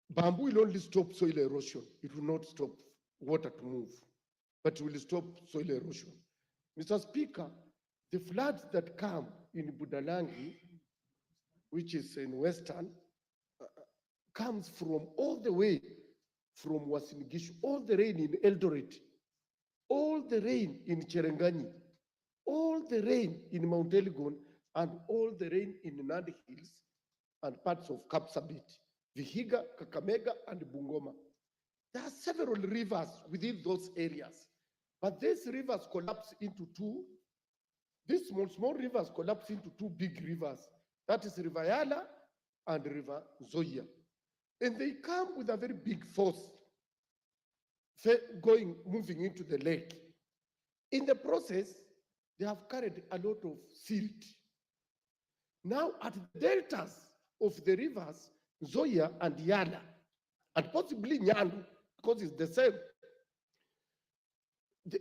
Bamboo will only stop soil erosion. It will not stop water to move, but it will stop soil erosion. Mr. Speaker, the floods that come in Budalangi, which is in Western, comes from all the way from Uasin Gishu, all the rain in Eldoret, all the rain in Cherangani, all the rain in Mount Elgon, and all the rain in Nandi Hills and parts of Kapsabet, Vihiga, Kakamega, and Bungoma. There are several rivers within those areas, but these rivers collapse into two. These small rivers collapse into two big rivers. That is River Yala and River Zoya. And they come with a very big force moving into the lake. In the process, they have carried a lot of silt. Now at the deltas of the rivers, Zoya and Yala, and possibly Nyandu, because it's the same,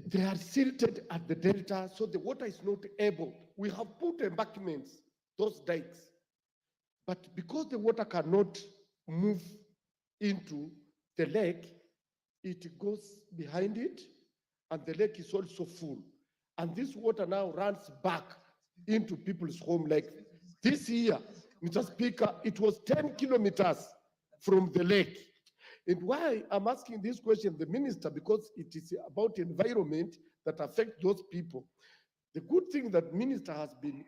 they are silted at the delta, so the water is not able. We have put embankments, those dikes, but because the water cannot move into the lake, it goes behind it, and the lake is also full. And this water now runs back into people's home. Like this year, Mr. Speaker, it was 10 kilometers from the lake. And why I'm asking this question, the minister, because it is about environment that affects those people. The good thing that minister has been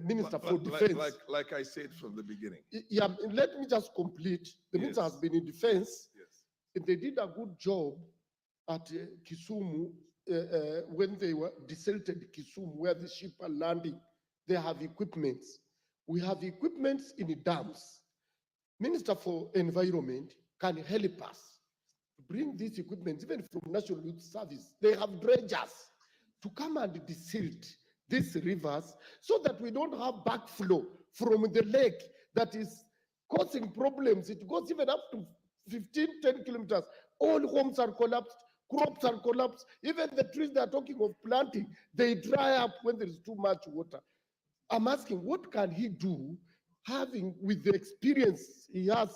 Minister for Defense. Like I said from the beginning. Yeah, let me just complete. The minister has been in defense. Yes. And they did a good job at Kisumu when they were deserted Kisumu, where the ship are landing. They have equipments. We have equipments in the dams. Minister for Environment can help us bring these equipment, even from National Youth Service. They have dredgers to come and desilt these rivers so that we don't have backflow from the lake that is causing problems. It goes even up to 15, 10 kilometers. All homes are collapsed, crops are collapsed. Even the trees they are talking of planting, they dry up when there is too much water. I'm asking, what can he do, having with the experience he has,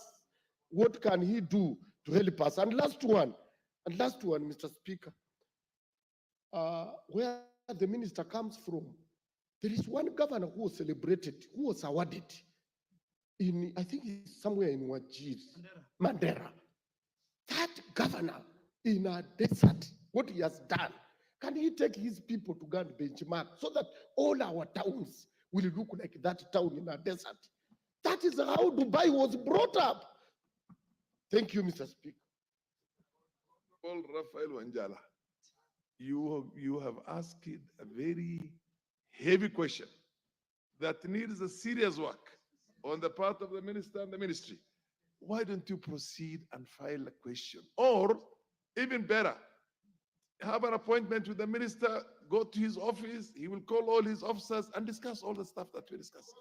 what can he do to help us? And last one, Mr. Speaker, where the minister comes from, there is one governor who was celebrated, who was awarded in, I think it's somewhere in Wajir, Mandera. That governor in a desert, what he has done, can he take his people to go and benchmark so that all our towns will look like that town in a desert? That is how Dubai was brought up. Thank you, Mr. Speaker. Paul Raphael Wanjala, you have asked a very heavy question that needs a serious work on the part of the minister and the ministry. Why don't you proceed and file a question? Or even better, have an appointment with the minister, go to his office, he will call all his officers and discuss all the stuff that we discussed.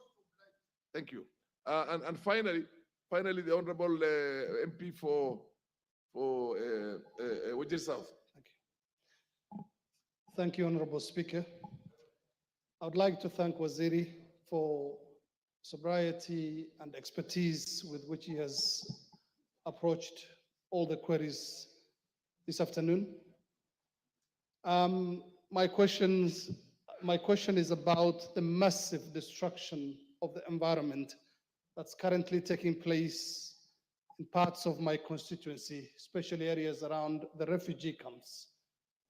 Thank you. And finally, the Honorable MP for Wajir South. Thank you, Honorable Speaker. I would like to thank Waziri for sobriety and expertise with which he has approached all the queries this afternoon. My question is about the massive destruction of the environment that's currently taking place in parts of my constituency, especially areas around the refugee camps.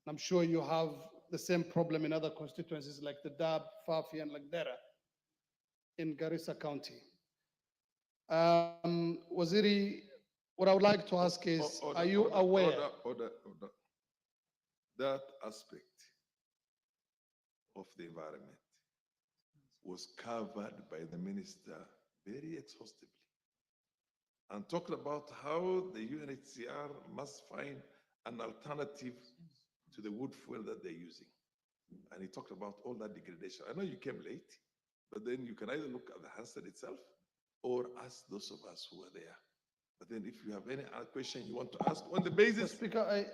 I'm sure you have the same problem in other constituencies like the Dab, Fafi, and Lagdera in Garissa County. Waziri, what I would like to ask is, are you aware? Order. That aspect of the environment was covered by the minister very exhaustively and talked about how the UNHCR must find an alternative to the wood fuel that they're using. And he talked about all that degradation. I know you came late, but then you can either look at the Hansard itself or ask those of us who are there. But then if you have any other question you want to ask on the basis. Speaker,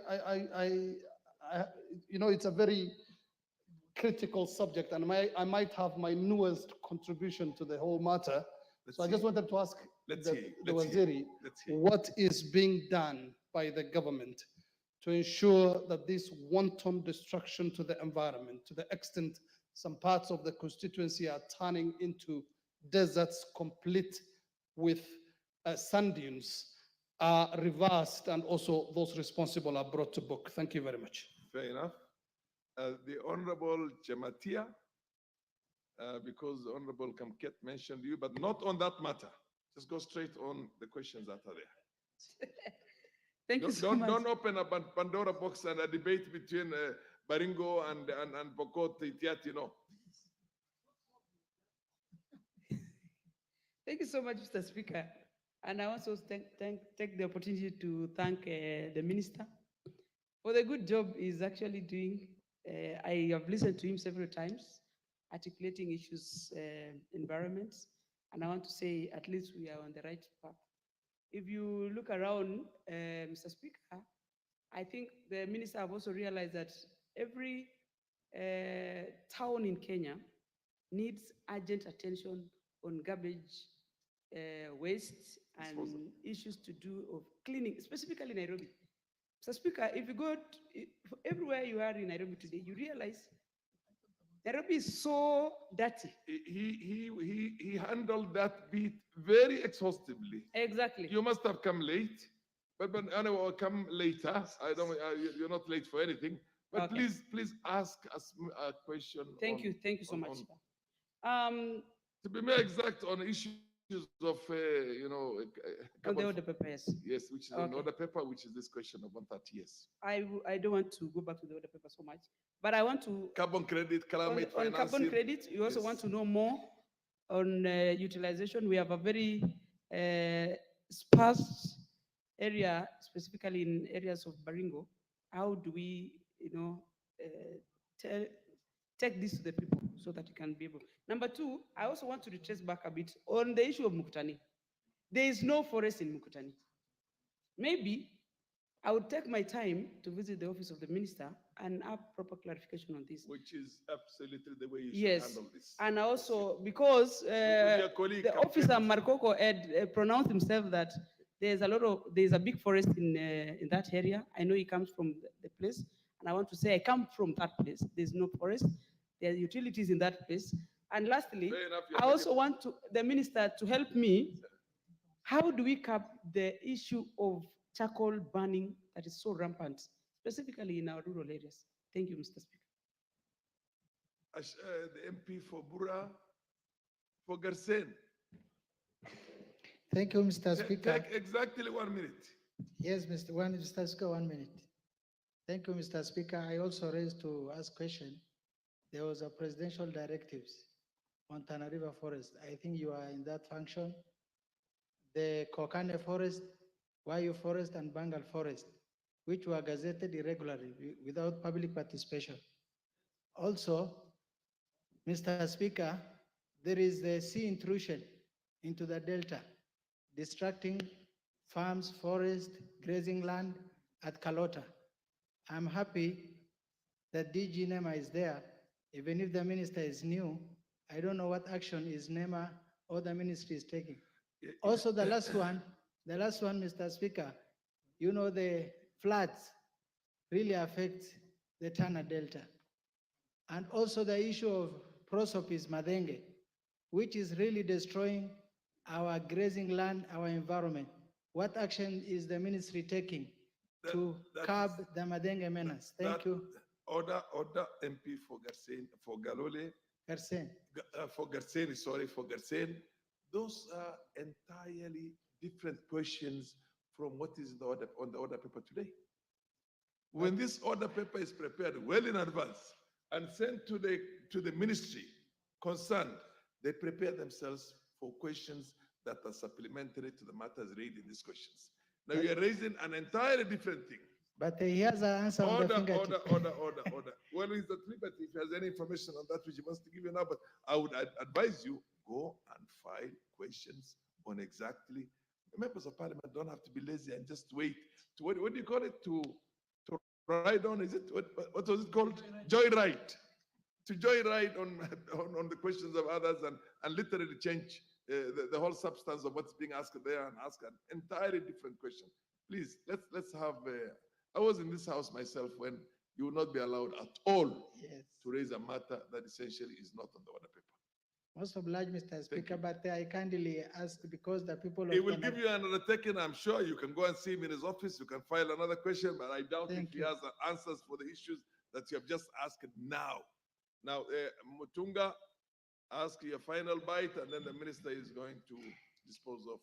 you know, it's a very critical subject, and I might have my newest contribution to the whole matter. So I just wanted to ask the Waziri, what is being done by the government to ensure that this wanton destruction to the environment, to the extent some parts of the constituency are turning into deserts complete with sand dunes, are reversed and also those responsible are brought to book. Thank you very much. Fair enough. The Honorable Jamatia, because the Honorable Kamket mentioned you, but not on that matter. Just go straight on the questions that are there. Thank you so much. Don't open a Pandora box and a debate between Baringo and Pokot Itiati, no. Thank you so much, Mr. Speaker. And I also take the opportunity to thank the minister for the good job he's actually doing. I have listened to him several times, articulating issues, environments, and I want to say at least we are on the right path. If you look around, Mr. Speaker, I think the minister have also realized that every town in Kenya needs urgent attention on garbage, waste, and issues to do of cleaning, specifically Nairobi. Mr. Speaker, if you go everywhere you are in Nairobi today, you realize Nairobi is so dirty. He handled that bit very exhaustively. Exactly. You must have come late, but anyway, I'll come later. You're not late for anything. But Okay. please ask us a question. Thank you so much. To be more exact on issues of on the order paper, yes. Yes, which is on the order paper, which is this question of 130 years. I don't want to go back to the order paper so much, but I want to carbon credit, climate on carbon financing. credit. You also want to know more on utilization. We have a very sparse area, specifically in areas of Baringo. How do we, take this to the people so that you can be able. Number two, I also want to retrace back a bit on the issue of Mukutani. There is no forest in Mukutani. Maybe I would take my time to visit the office of the minister and have proper clarification on this. Which is absolutely the way you should Yes, handle this. and also because your colleague the officer Markoko had pronounced himself that there's a big forest in that area. I know he comes from the place, and I want to say I come from that place. There's no forest. There are utilities in that place, And lastly, Fair enough, I also want the minister to help me. How do we cap the issue of charcoal burning that is so rampant, specifically in our rural areas? Thank you, Mr. Speaker. The MP for Bura, for Garsen. Thank you, Mr. Speaker. Take exactly 1 minute. Yes, Mr. Speaker, 1 minute. Thank you, Mr. Speaker. I also raised to ask question. There was a presidential directives on Tana River Forest. I think you are in that function. The Kokane Forest, Wayu Forest, and Bangal Forest, which were gazetted irregularly without public participation. Also, Mr. Speaker, there is the sea intrusion into the delta, distracting farms, forest, grazing land at Kalota. I'm happy that DG NEMA is there. Even if the minister is new, I don't know what action is NEMA or the ministry is taking. Also, the last one, Mr. Speaker, you know, the floods really affect the Tana Delta. And also the issue of Prosopis Madenge, which is really destroying our grazing land, our environment. What action is the ministry taking to curb the Madenge menace? Thank you. Order MP for Garsen, for Galole. Garsen. For Garsen, sorry, for Garsen. Those are entirely different questions from what is on the order paper today. When this order paper is prepared well in advance and sent to the ministry concerned, they prepare themselves for questions that are supplementary to the matters raised in these questions. Now you are raising an entirely different thing. But he has an answer on the fingertip. Order. Well, Mr. Liberty, if he has any information on that which he wants to give you now, but I would advise you, go and file questions on exactly. Members of Parliament don't have to be lazy and just wait to, what do you call it, to ride on, is it, what was it called? Joyride. To joyride on the questions of others and literally change the whole substance of what's being asked there and ask an entirely different question. Please, let's have, I was in this house myself when you will not be allowed at all to raise a matter that essentially is not on the order paper. Most obliged, Mr. Speaker, but I kindly ask because the people of He will give you another taking, I'm sure. You can go and see him in his office. You can file another question, but I doubt if he has answers for the issues that you have just asked now. Now, Mutunga, ask your final bite, and then the minister is going to dispose of,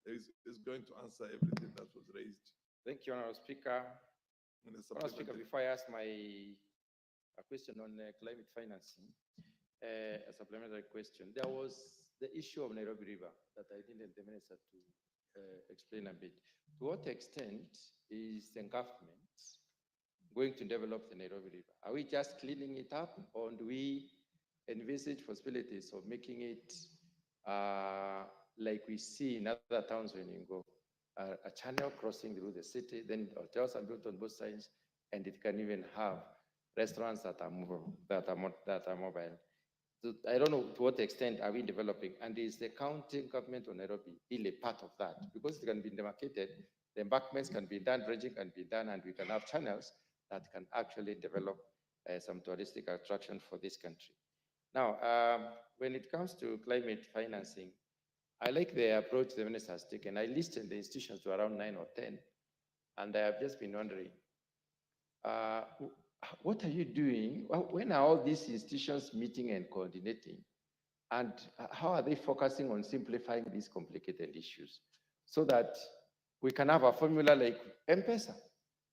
is going to answer everything that was raised. Thank you, Honorable Speaker. Honorable Speaker, before I ask my question on climate financing, a supplementary question. There was the issue of Nairobi River that I needed the minister to explain a bit. To what extent is the government going to develop the Nairobi River? Are we just cleaning it up, or do we envisage possibilities of making it like we see in other towns when you go, a channel crossing through the city, then hotels are built on both sides, and it can even have restaurants that are movable, that are mobile. So I don't know to what extent are we developing, and is the county government of Nairobi really part of that? Because it can be demarcated, the embankments can be done, dredging can be done, and we can have channels that can actually develop some touristic attraction for this country. Now, when it comes to climate financing, I like the approach the minister has taken. I listed the institutions to around 9 or 10, and I have just been wondering, what are you doing? When are all these institutions meeting and coordinating? And how are they focusing on simplifying these complicated issues so that we can have a formula like M-Pesa,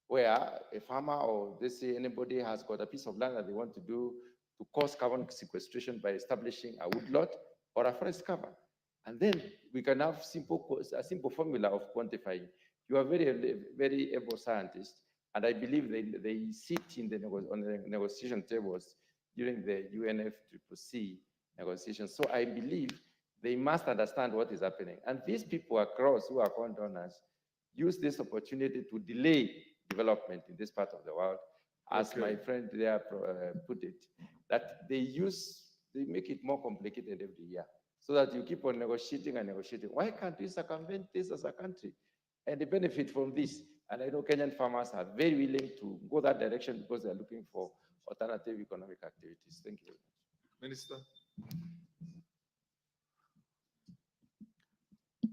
where a farmer or they say anybody has got a piece of land that they want to do to cause carbon sequestration by establishing a woodlot or a forest cover. And then we can have a simple formula of quantifying. You are very able scientist, and I believe they sit on the negotiation tables during the UNFCCC negotiations. So I believe they must understand what is happening. And these people across who are corn donors use this opportunity to delay development in this part of the world, as my friend there put it, that they make it more complicated every year, so that you keep on negotiating and negotiating. Why can't we circumvent this as a country and benefit from this? And I know Kenyan farmers are very willing to go that direction because they're looking for alternative economic activities. Thank you very much. Minister.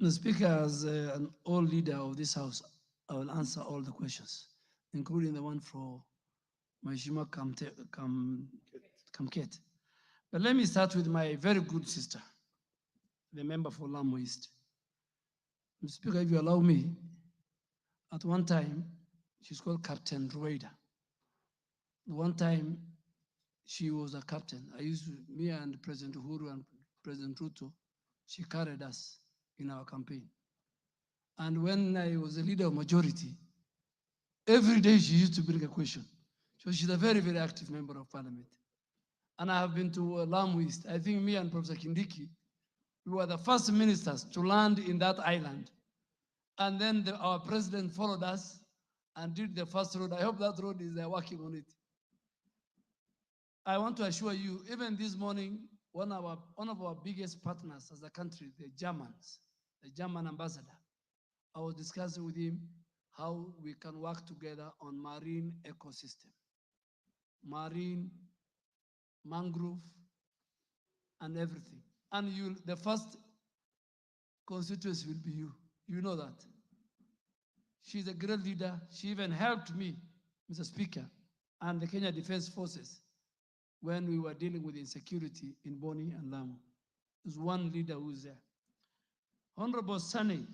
The Speaker, as an old leader of this House, I will answer all the questions, including the one for Mheshimiwa Kamket. But let me start with my very good sister, the member for Lamu East. Mr. Speaker, if you allow me, at one time, she's called Captain Rueda. One time, she was a captain. Me and President Uhuru and President Ruto, she carried us in our campaign. And when I was a leader of majority, every day she used to bring a question. So she's a very, very active member of parliament. And I have been to Lamu East. I think me and Professor Kindiki, we were the first ministers to land in that island. And then our president followed us and did the first road. I hope that road is working on it. I want to assure you, even this morning, one of our biggest partners as a country, the Germans, the German ambassador, I was discussing with him how we can work together on marine ecosystem, marine, mangrove, and everything. And the first constituency will be you. You know that. She's a great leader. She even helped me, Mr. Speaker, and the Kenya Defense Forces when we were dealing with insecurity in Boni and Lamu. There's one leader who's there. Honorable Sani,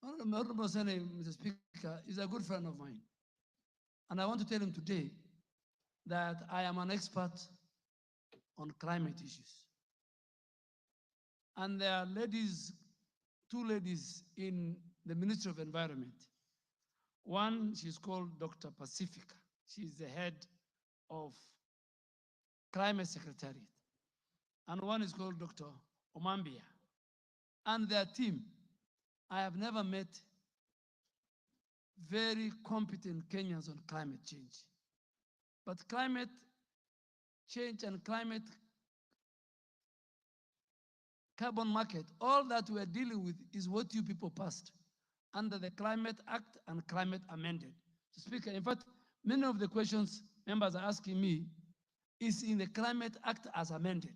Mr. Speaker, is a good friend of mine. And I want to tell him today that I am an expert on climate issues. And there are two ladies in the Ministry of Environment. One, she's called Dr. Pacifica. She's the head of Climate Secretariat. And one is called Dr. Omambia. And their team, I have never met very competent Kenyans on climate change. But climate change and climate carbon market, all that we're dealing with is what you people passed under the Climate Act and Climate Amended. Speaker, in fact, many of the questions members are asking me is in the Climate Act as amended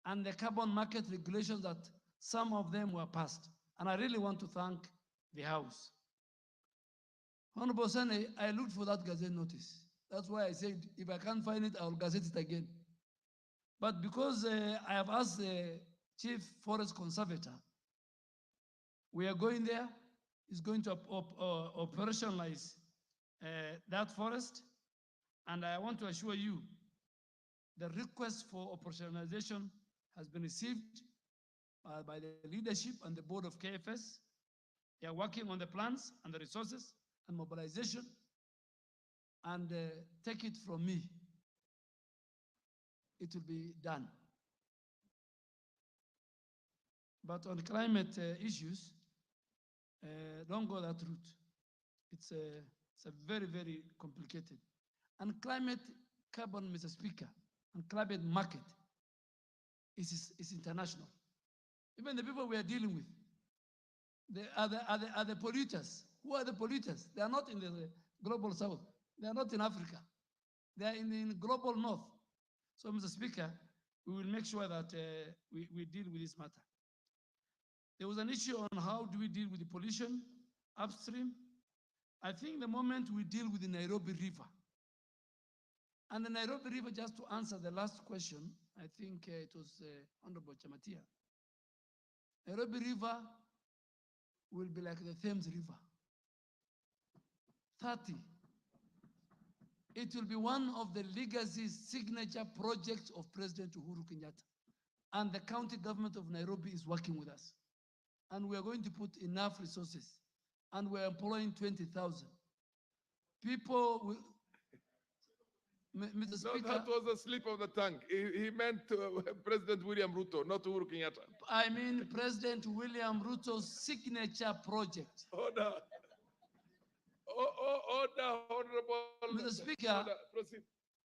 and the carbon market regulations that some of them were passed. And I really want to thank the House. Honorable Sane, I looked for that Gazette notice. That's why I said, if I can't find it, I'll Gazette it again. But because I have asked the Chief Forest Conservator, we are going there. He's going to operationalize that forest. And I want to assure you, the request for operationalization has been received by the leadership and the board of KFS. They are working on the plans and the resources and mobilization. And take it from me, it will be done. But on climate issues, don't go that route. It's a very, very complicated. And climate carbon, Mr. Speaker, and climate market is international. Even the people we are dealing with, they are the polluters. Who are the polluters? They are not in the global south. They are not in Africa. They are in the global north. So, Mr. Speaker, we will make sure that we deal with this matter. There was an issue on how do we deal with the pollution upstream. I think the moment we deal with the Nairobi River, and the Nairobi River, just to answer the last question, I think it was Honorable Chamatia. Nairobi River will be like the Thames River. 30. It will be one of the legacy signature projects of President Uhuru Kenyatta. And the county government of Nairobi is working with us. And we are going to put enough resources. And we're employing 20,000. People will, Mr. Speaker. No, that was a slip of the tongue. He meant President William Ruto, not Uhuru Kenyatta. I mean President William Ruto's signature project. Order. Order, Honorable. Mr. Speaker, order. Proceed.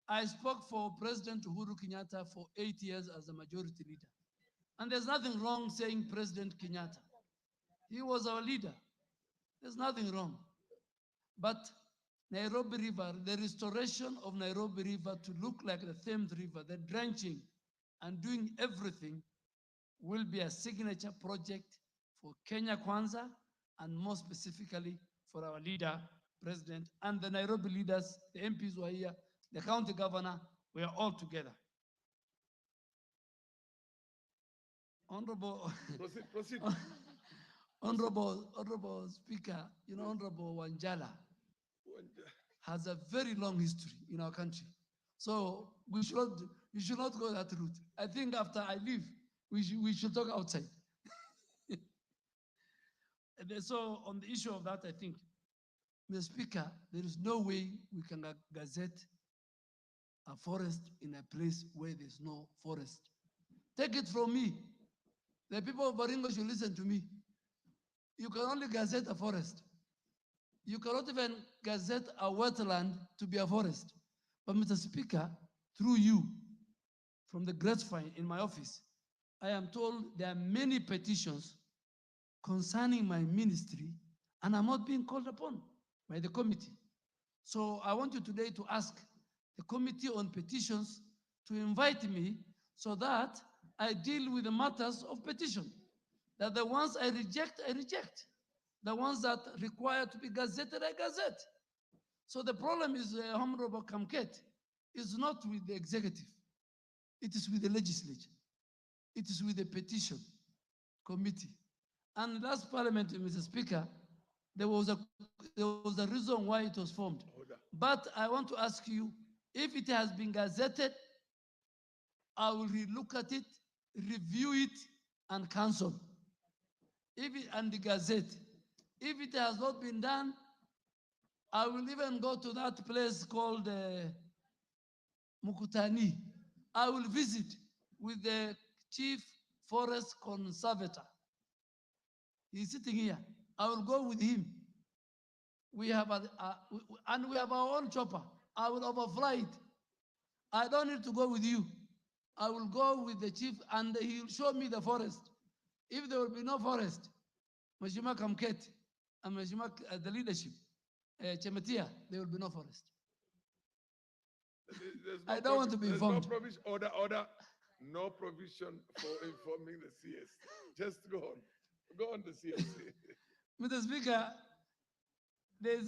I spoke for President Uhuru Kenyatta for 8 years as a majority leader. And there's nothing wrong saying President Kenyatta. He was our leader. There's nothing wrong. But Nairobi River, the restoration of Nairobi River to look like the Thames River, the drenching and doing everything will be a signature project for Kenya Kwanza, and more specifically for our leader, President, and the Nairobi leaders, the MPs who are here, the county governor, we are all together. Honorable, Proceed. Honorable Speaker, you know, Honorable Wanjala has a very long history in our country. So we should not go that route. I think after I leave, we should talk outside. So on the issue of that, I think, Mr. Speaker, there is no way we can gazette a forest in a place where there's no forest. Take it from me. The people of Baringo should listen to me. You can only gazette a forest. You cannot even gazette a wetland to be a forest. But Mr. Speaker, through you, from the grapevine in my office, I am told there are many petitions concerning my ministry, and I'm not being called upon by the committee. So I want you today to ask the Committee on Petitions to invite me so that I deal with the matters of petition. That the ones I reject, I reject. The ones that require to be gazetted, I gazette. So the problem is, Honorable Kamket, is not with the executive. It is with the legislature. It is with the petition committee. And last parliament, Mr. Speaker, there was a reason why it was formed. But I want to ask you, if it has been gazetted, I will relook at it, review it, and cancel. And the gazette. If it has not been done, I will even go to that place called Mukutani. I will visit with the chief forest conservator. He's sitting here. I will go with him. We have and we have our own chopper. I will overfly it. I don't need to go with you. I will go with the chief and he will show me the forest. If there will be no forest, Mheshimiwa Kamket and Mheshimiwa the leadership, Chemetia, there will be no forest. I don't want to be informed. No provision, order. No provision for informing the CS. Just go on. Go on the CS. Mr. Speaker, there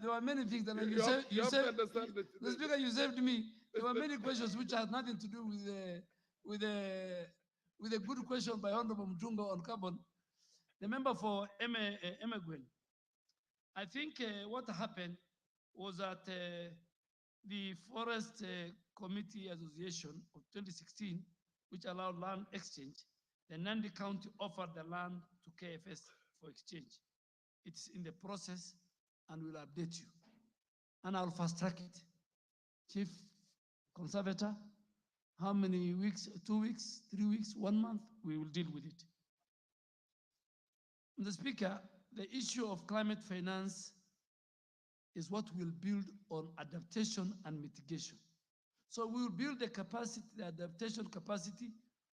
were many things that you said. You have to understand the Speaker, you saved me. There were many questions which had nothing to do with a good question by Honorable Mtungo on carbon. The member for Emegwen. I think what happened was that the Forest Committee Association of 2016, which allowed land exchange, the Nandi County offered the land to KFS for exchange. It's in the process and we'll update you. And I'll fast track it. Chief Conservator, how many weeks, 2 weeks, 3 weeks, 1 month, we will deal with it. Mr. Speaker, the issue of climate finance is what we'll build on adaptation and mitigation. So we will build the capacity, the adaptation capacity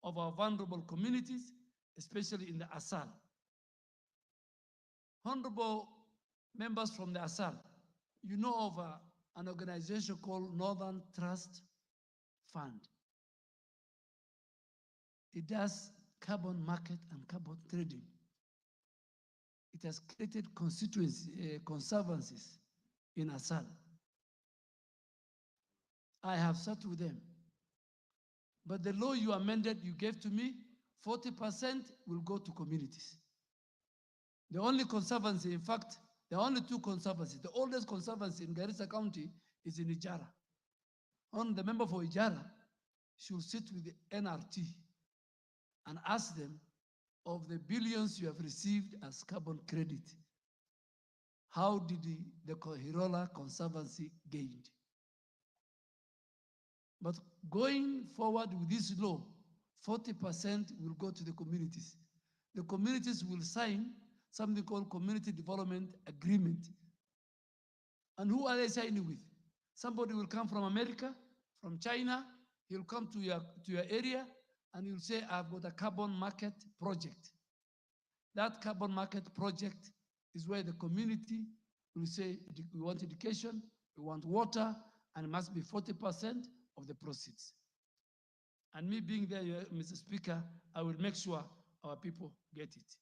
of our vulnerable communities, especially in the ASAL. Honorable members from the ASAL, you know of an organization called Northern Trust Fund. It does carbon market and carbon trading. It has created conservancies in ASAL. I have sat with them. But the law you amended, you gave to me, 40% will go to communities. The only conservancy, in fact, there are only 2 conservancies. The oldest conservancy in Garissa County is in Ijara. The member for Ijara should sit with the NRT and ask them, of the billions you have received as carbon credit, how did the Hirola Conservancy gained? But going forward with this law, 40% will go to the communities. The communities will sign something called Community Development Agreement. And who are they signing with? Somebody will come from America, from China, he'll come to your area, and you'll say, I've got a carbon market project. That carbon market project is where the community will say, we want education, we want water, and it must be 40% of the proceeds. And me being there, Mr. Speaker, I will make sure our people get it.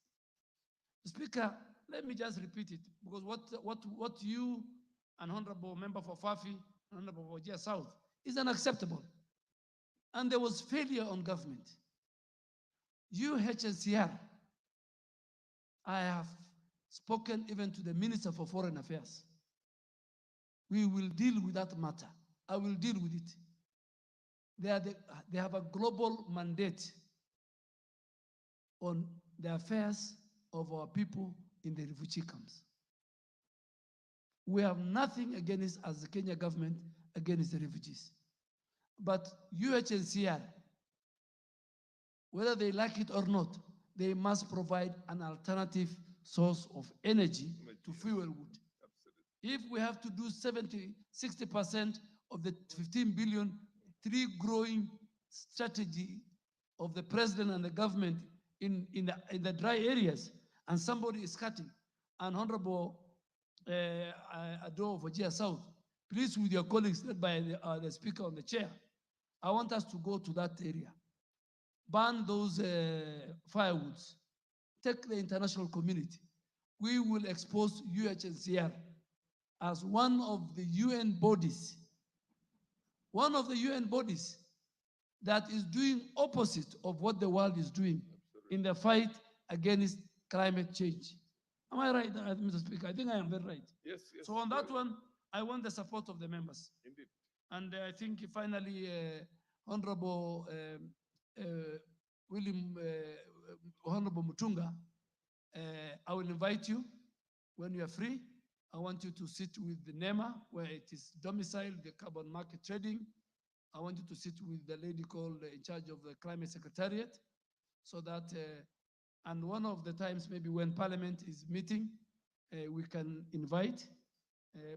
Speaker, let me just repeat it, because what you, an honorable member for Fafi, honorable for Wajir South, is unacceptable. And there was failure on government. UNHCR, I have spoken even to the Minister for Foreign Affairs. We will deal with that matter. I will deal with it. They have a global mandate on the affairs of our people in the refugee camps. We have nothing against, as the Kenya government, against the refugees. But UNHCR, whether they like it or not, they must provide an alternative source of energy to fuel wood. If we have to do 60% of the 15 billion tree growing strategy of the president and the government in the dry areas, and somebody is cutting, and Honorable Ado of Wajir South, please with your colleagues led by the speaker on the chair, I want us to go to that area, ban those firewoods, take the international community. We will expose UNHCR as one of the UN bodies, that is doing opposite of what the world is doing in the fight against climate change. Am I right, Mr. Speaker? I think I am very right. Yes, yes. So on that one, I want the support of the members. Indeed. And I think finally, Honorable Honorable Mutunga, I will invite you when you are free. I want you to sit with the NEMA, where it is domiciled, the carbon market trading. I want you to sit with the lady called in charge of the climate secretariat, so that, and one of the times maybe when Parliament is meeting, we can invite,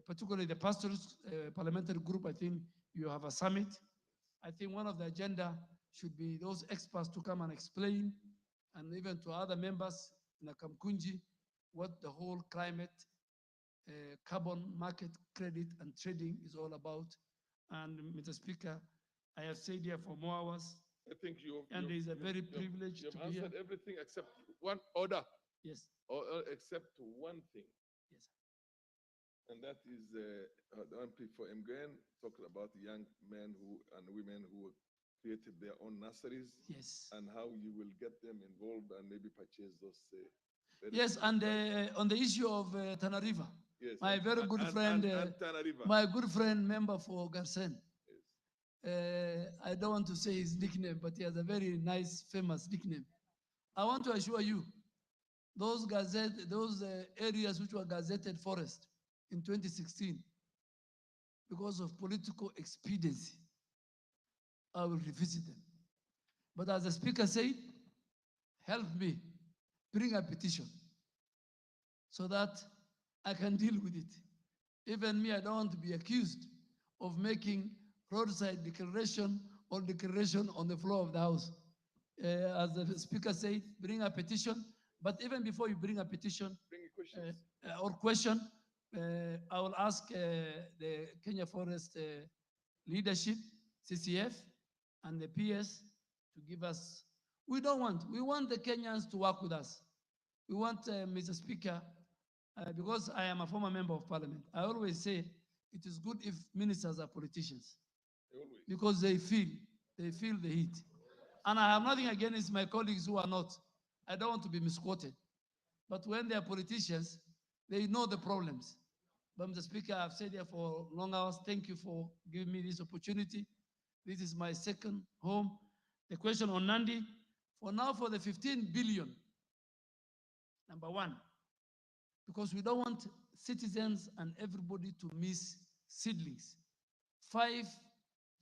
particularly the pastors parliamentary group. I think you have a summit. I think one of the agenda should be those experts to come and explain, and even to other members in Akamkunji, what the whole climate carbon market credit and trading is all about. And Mr. Speaker, I have stayed here for more hours. I think and it is a very privilege you've to be here. answered everything except one order. Yes. Or except one thing. Yes. And that is the MP for Mgwen talked about young men and women who created their own nurseries. Yes. And how you will get them involved and maybe purchase those. Yes, and on the issue of Tana River, yes, my very good friend, and Tana River. my good friend, member for Garsen. I don't want to say his nickname, but he has a very nice, famous nickname. I want to assure you, those areas which were gazetted forest in 2016, because of political expediency, I will revisit them. But as the speaker said, help me bring a petition so that I can deal with it. Even me, I don't want to be accused of making roadside declaration or declaration on the floor of the House. As the speaker said, bring a petition. But even before you bring a petition or question, I will ask the Kenya Forest leadership, CCF, and the PS to give us. We want the Kenyans to work with us. We want, Mr. Speaker, because I am a former member of parliament, I always say it is good if ministers are politicians, because they feel the heat. And I have nothing against my colleagues who are not. I don't want to be misquoted. But when they are politicians, they know the problems. But Mr. Speaker, I've stayed here for long hours. Thank you for giving me this opportunity. This is my second home. The question on Nandi, for now, for the 15 billion, number one, because we don't want citizens and everybody to miss seedlings. 5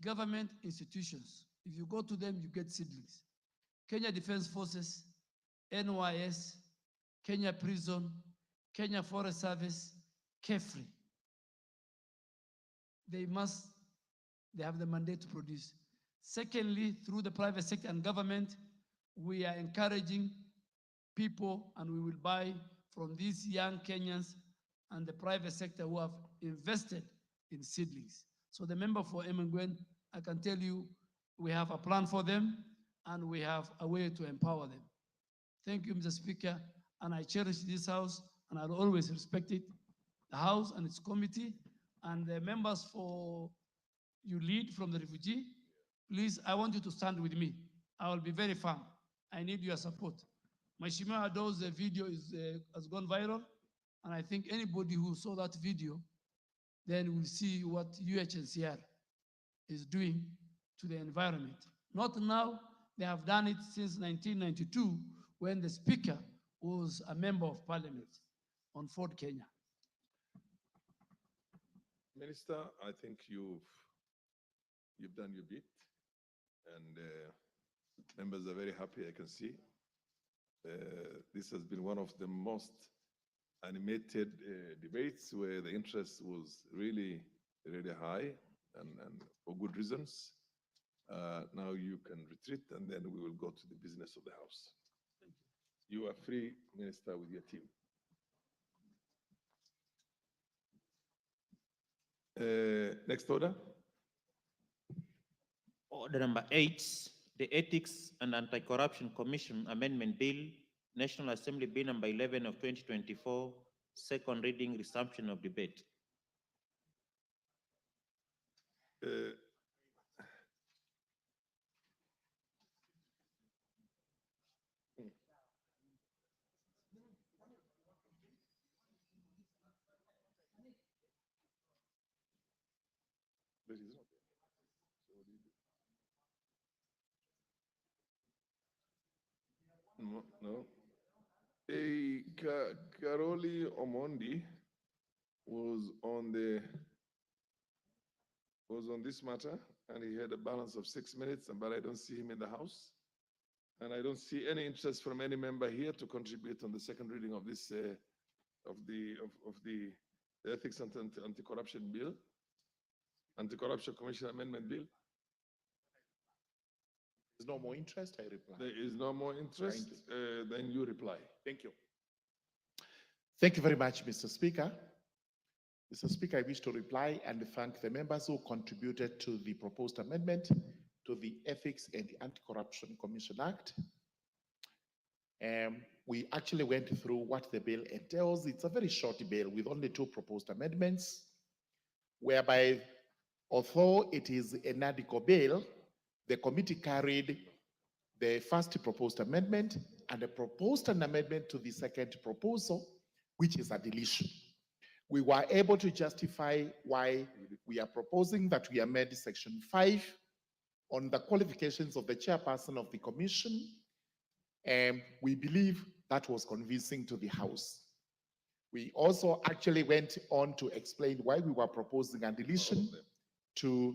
government institutions, if you go to them, you get seedlings. Kenya Defense Forces, NYS, Kenya Prison, Kenya Forest Service, KEFRI. They have the mandate to produce. Secondly, through the private sector and government, we are encouraging people, and we will buy from these young Kenyans and the private sector who have invested in seedlings. So the member for Emengwen, I can tell you, we have a plan for them, and we have a way to empower them. Thank you, Mr. Speaker, and I cherish this House, and I'll always respect it, the House and its committee, and the members for you lead from the refugee. Please, I want you to stand with me. I will be very firm. I need your support. Mheshimiwa Ado's video has gone viral, and I think anybody who saw that video then will see what UNHCR is doing to the environment. Not now, they have done it since 1992 when the Speaker was a member of Parliament on Fort Kenya. Minister, I think you've done your bit, and members are very happy, I can see. This has been one of the most animated debates where the interest was really, really high, and for good reasons. Now you can retreat, and then we will go to the business of the House. Thank you. You are free, Minister, with your team. Next order. Order number 8, the Ethics and Anti-Corruption Commission Amendment Bill, National Assembly Bill number 11 of 2024, second reading, resumption of debate. No. Karoli Omondi was on this matter, and he had a balance of 6 minutes, but I don't see him in the House. And I don't see any interest from any member here to contribute on the second reading of this of the Ethics and Anti-Corruption Bill, Anti-Corruption Commission Amendment Bill. There's no more interest, I reply. There is no more interest, then you reply. Thank you. Thank you very much, Mr. Speaker. Mr. Speaker, I wish to reply and thank the members who contributed to the proposed amendment to the Ethics and the Anti-Corruption Commission Act. We actually went through what the bill entails. It's a very short bill with only 2 proposed amendments, whereby, although it is a NADICO bill, the committee carried the first proposed amendment and proposed an amendment to the second proposal, which is a deletion. We were able to justify why we are proposing that we amend section 5 on the qualifications of the chairperson of the commission. And we believe that was convincing to the House. We also actually went on to explain why we were proposing a deletion to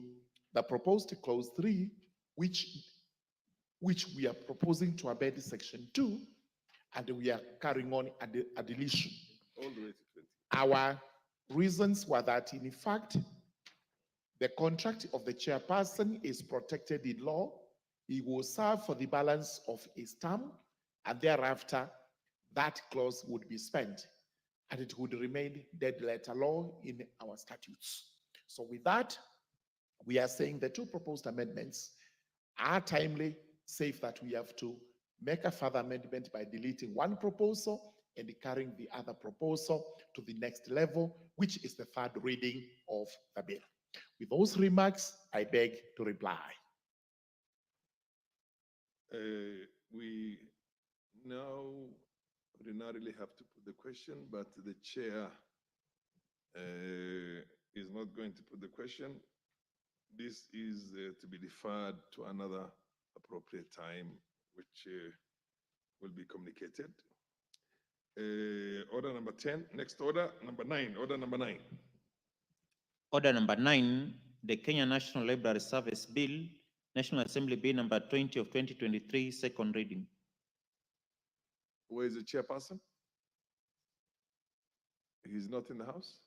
the proposed clause 3, which we are proposing to amend section 2, and we are carrying on a deletion. All the way to 20. Our reasons were that, in fact, the contract of the chairperson is protected in law. He will serve for the balance of his term, and thereafter, that clause would be spent, and it would remain dead letter law in our statutes. So with that, we are saying the 2 proposed amendments are timely, save that we have to make a further amendment by deleting 1 proposal and carrying the other proposal to the next level, which is the 3rd reading of the bill. With those remarks, I beg to reply. We now ordinarily have to put the question, but the chair is not going to put the question. This is to be deferred to another appropriate time, which will be communicated. Order number 10, next order, number 9, order number 9. Order number 9, the Kenya National Library Service Bill, National Assembly Bill number 20 of 2023, second reading. Where is the chairperson? He's not in the House?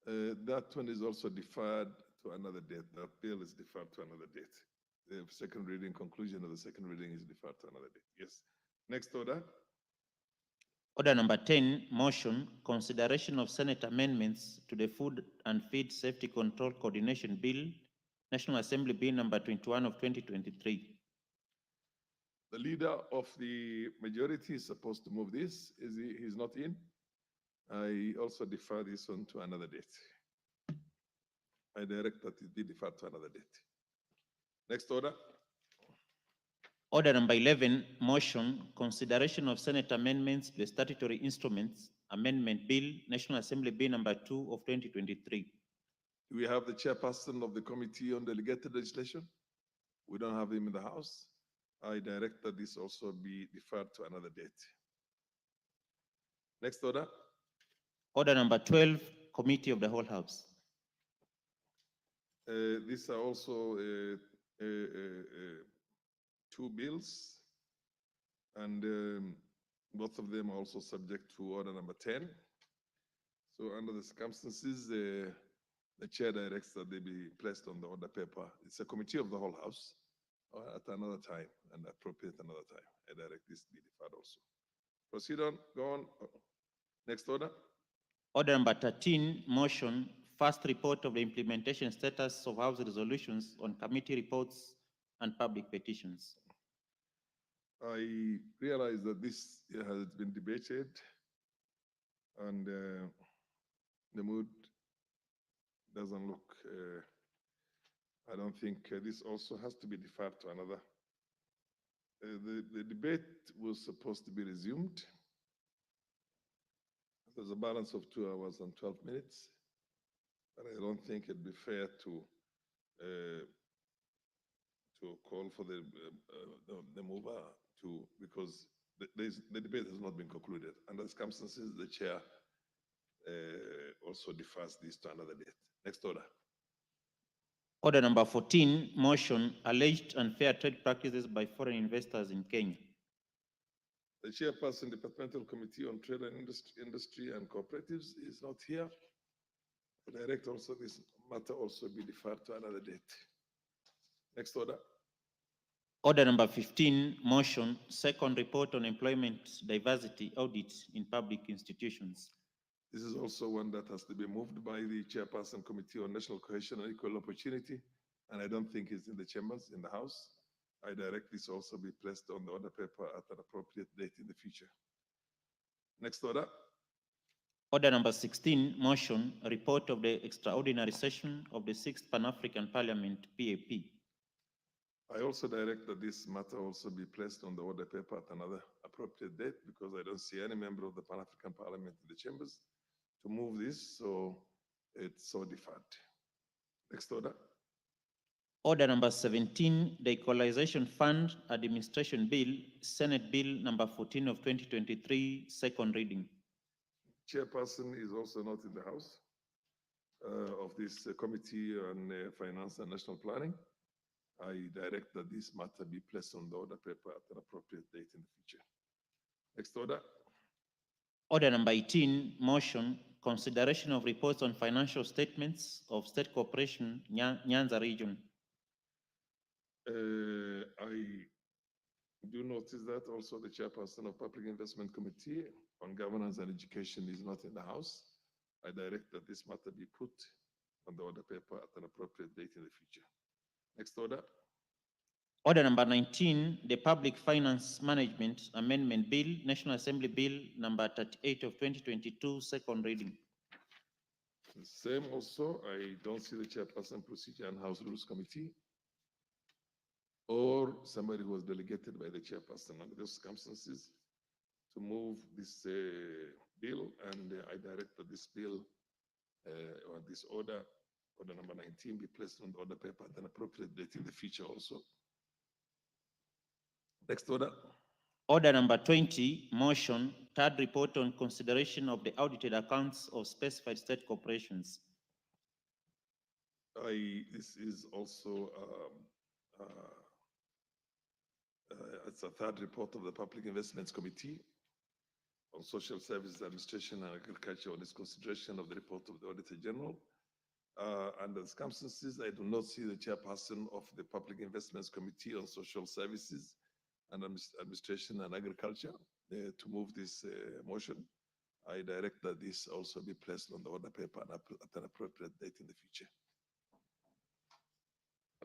That one is also deferred to another date. That bill is deferred to another date. The second reading, conclusion of the second reading is deferred to another date. Yes. Next order. Order number 10, motion, consideration of Senate amendments to the Food and Feed Safety Control Coordination Bill, National Assembly Bill number 21 of 2023. The leader of the majority is supposed to move this. He's not in. I also defer this one to another date. I direct that it be deferred to another date. Next order. Order number 11, motion, consideration of Senate amendments to the statutory instruments, amendment bill, National Assembly Bill number 2 of 2023. Do we have the chairperson of the Committee on Delegated Legislation? We don't have him in the House. I direct that this also be deferred to another date. Next order. Order number 12, Committee of the Whole House. These are also two bills, and both of them are also subject to order number 10. So under the circumstances, the chair directs that they be placed on the order paper. It's a committee of the whole house at another time and appropriate another time. I direct this be deferred also. Proceed on, go on. Next order. Order number 13, motion, first report of the implementation status of House resolutions on committee reports and public petitions. I realize that this has been debated and the mood doesn't look, I don't think this also has to be deferred to another. The debate was supposed to be resumed. There's a balance of 2 hours and 12 minutes, but I don't think it'd be fair to call for the mover to, because the debate has not been concluded. Under circumstances, the chair also defers this to another date. Next order. Order number 14, motion, alleged unfair trade practices by foreign investors in Kenya. The chairperson, Departmental Committee on Trade and Industry and Cooperatives is not here. I direct also this matter also be deferred to another date. Next order. Order number 15, motion, second report on employment diversity audit in public institutions. This is also one that has to be moved by the Chairperson Committee on National Cohesion and Equal Opportunity, and I don't think it's in the chambers, in the House. I direct this also be placed on the order paper at an appropriate date in the future. Next order. Order number 16, motion, report of the extraordinary session of the 6th Pan-African Parliament, PAP. I also direct that this matter also be placed on the order paper at another appropriate date because I don't see any member of the Pan-African Parliament in the chambers to move this, so it's so deferred. Next order. Order number 17, the Equalization Fund Administration Bill, Senate Bill number 14 of 2023, second reading. Chairperson is also not in the House of this Committee on Finance and National Planning. I direct that this matter be placed on the order paper at an appropriate date in the future. Next order. Order number 18, motion, consideration of reports on financial statements of State Corporation, Nyanza Region. I do notice that also the chairperson of Public Investment Committee on Governance and Education is not in the House. I direct that this matter be put on the order paper at an appropriate date in the future. Next order. Order number 19, the Public Finance Management Amendment Bill, National Assembly Bill number 38 of 2022, second reading. Same also, I don't see the Chairperson Procedure and House Rules Committee or somebody who was delegated by the Chairperson under those circumstances to move this bill, and I direct that this bill or this order number 19 be placed on the order paper at an appropriate date in the future also. Next order. Order number 20, motion, third report on consideration of the audited accounts of specified state corporations. This is also it's a third report of the Public Investments Committee on Social Services Administration and Agriculture on its consideration of the report of the Auditor General. Under the circumstances, I do not see the chairperson of the Public Investments Committee on Social Services and Administration and Agriculture to move this motion. I direct that this also be placed on the order paper at an appropriate date in the future.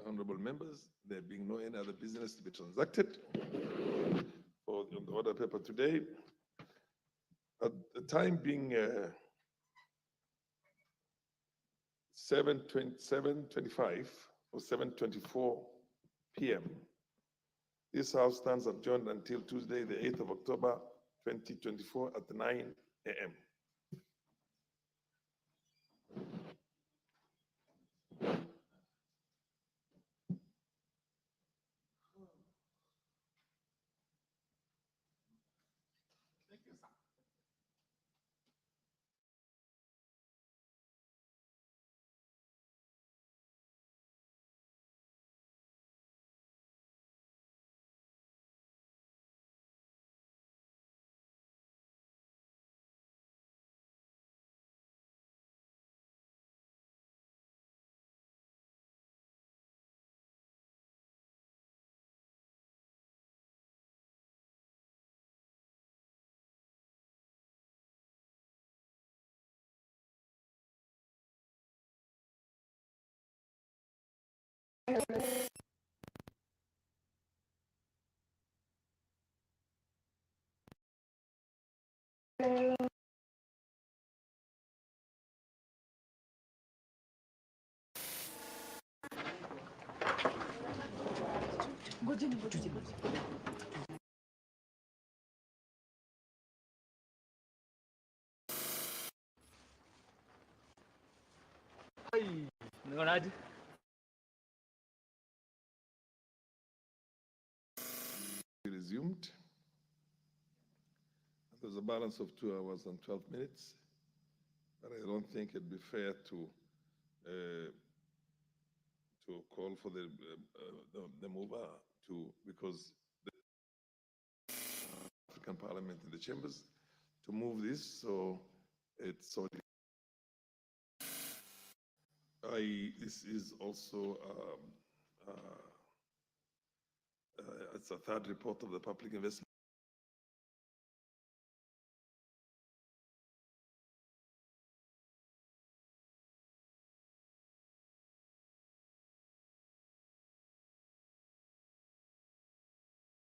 Honorable members, there being no any other business to be transacted on the order paper today, at the time being 7:25 or 7:24 p.m., this House stands adjourned until Tuesday, the 8th of October, 2024 at 9 a.m. Resumed. There's a balance of 2 hours and 12 minutes, but I don't think it'd be fair to call for the mover because the African Parliament in the chambers to move this, so it's so. This is also it's a third report of the public investment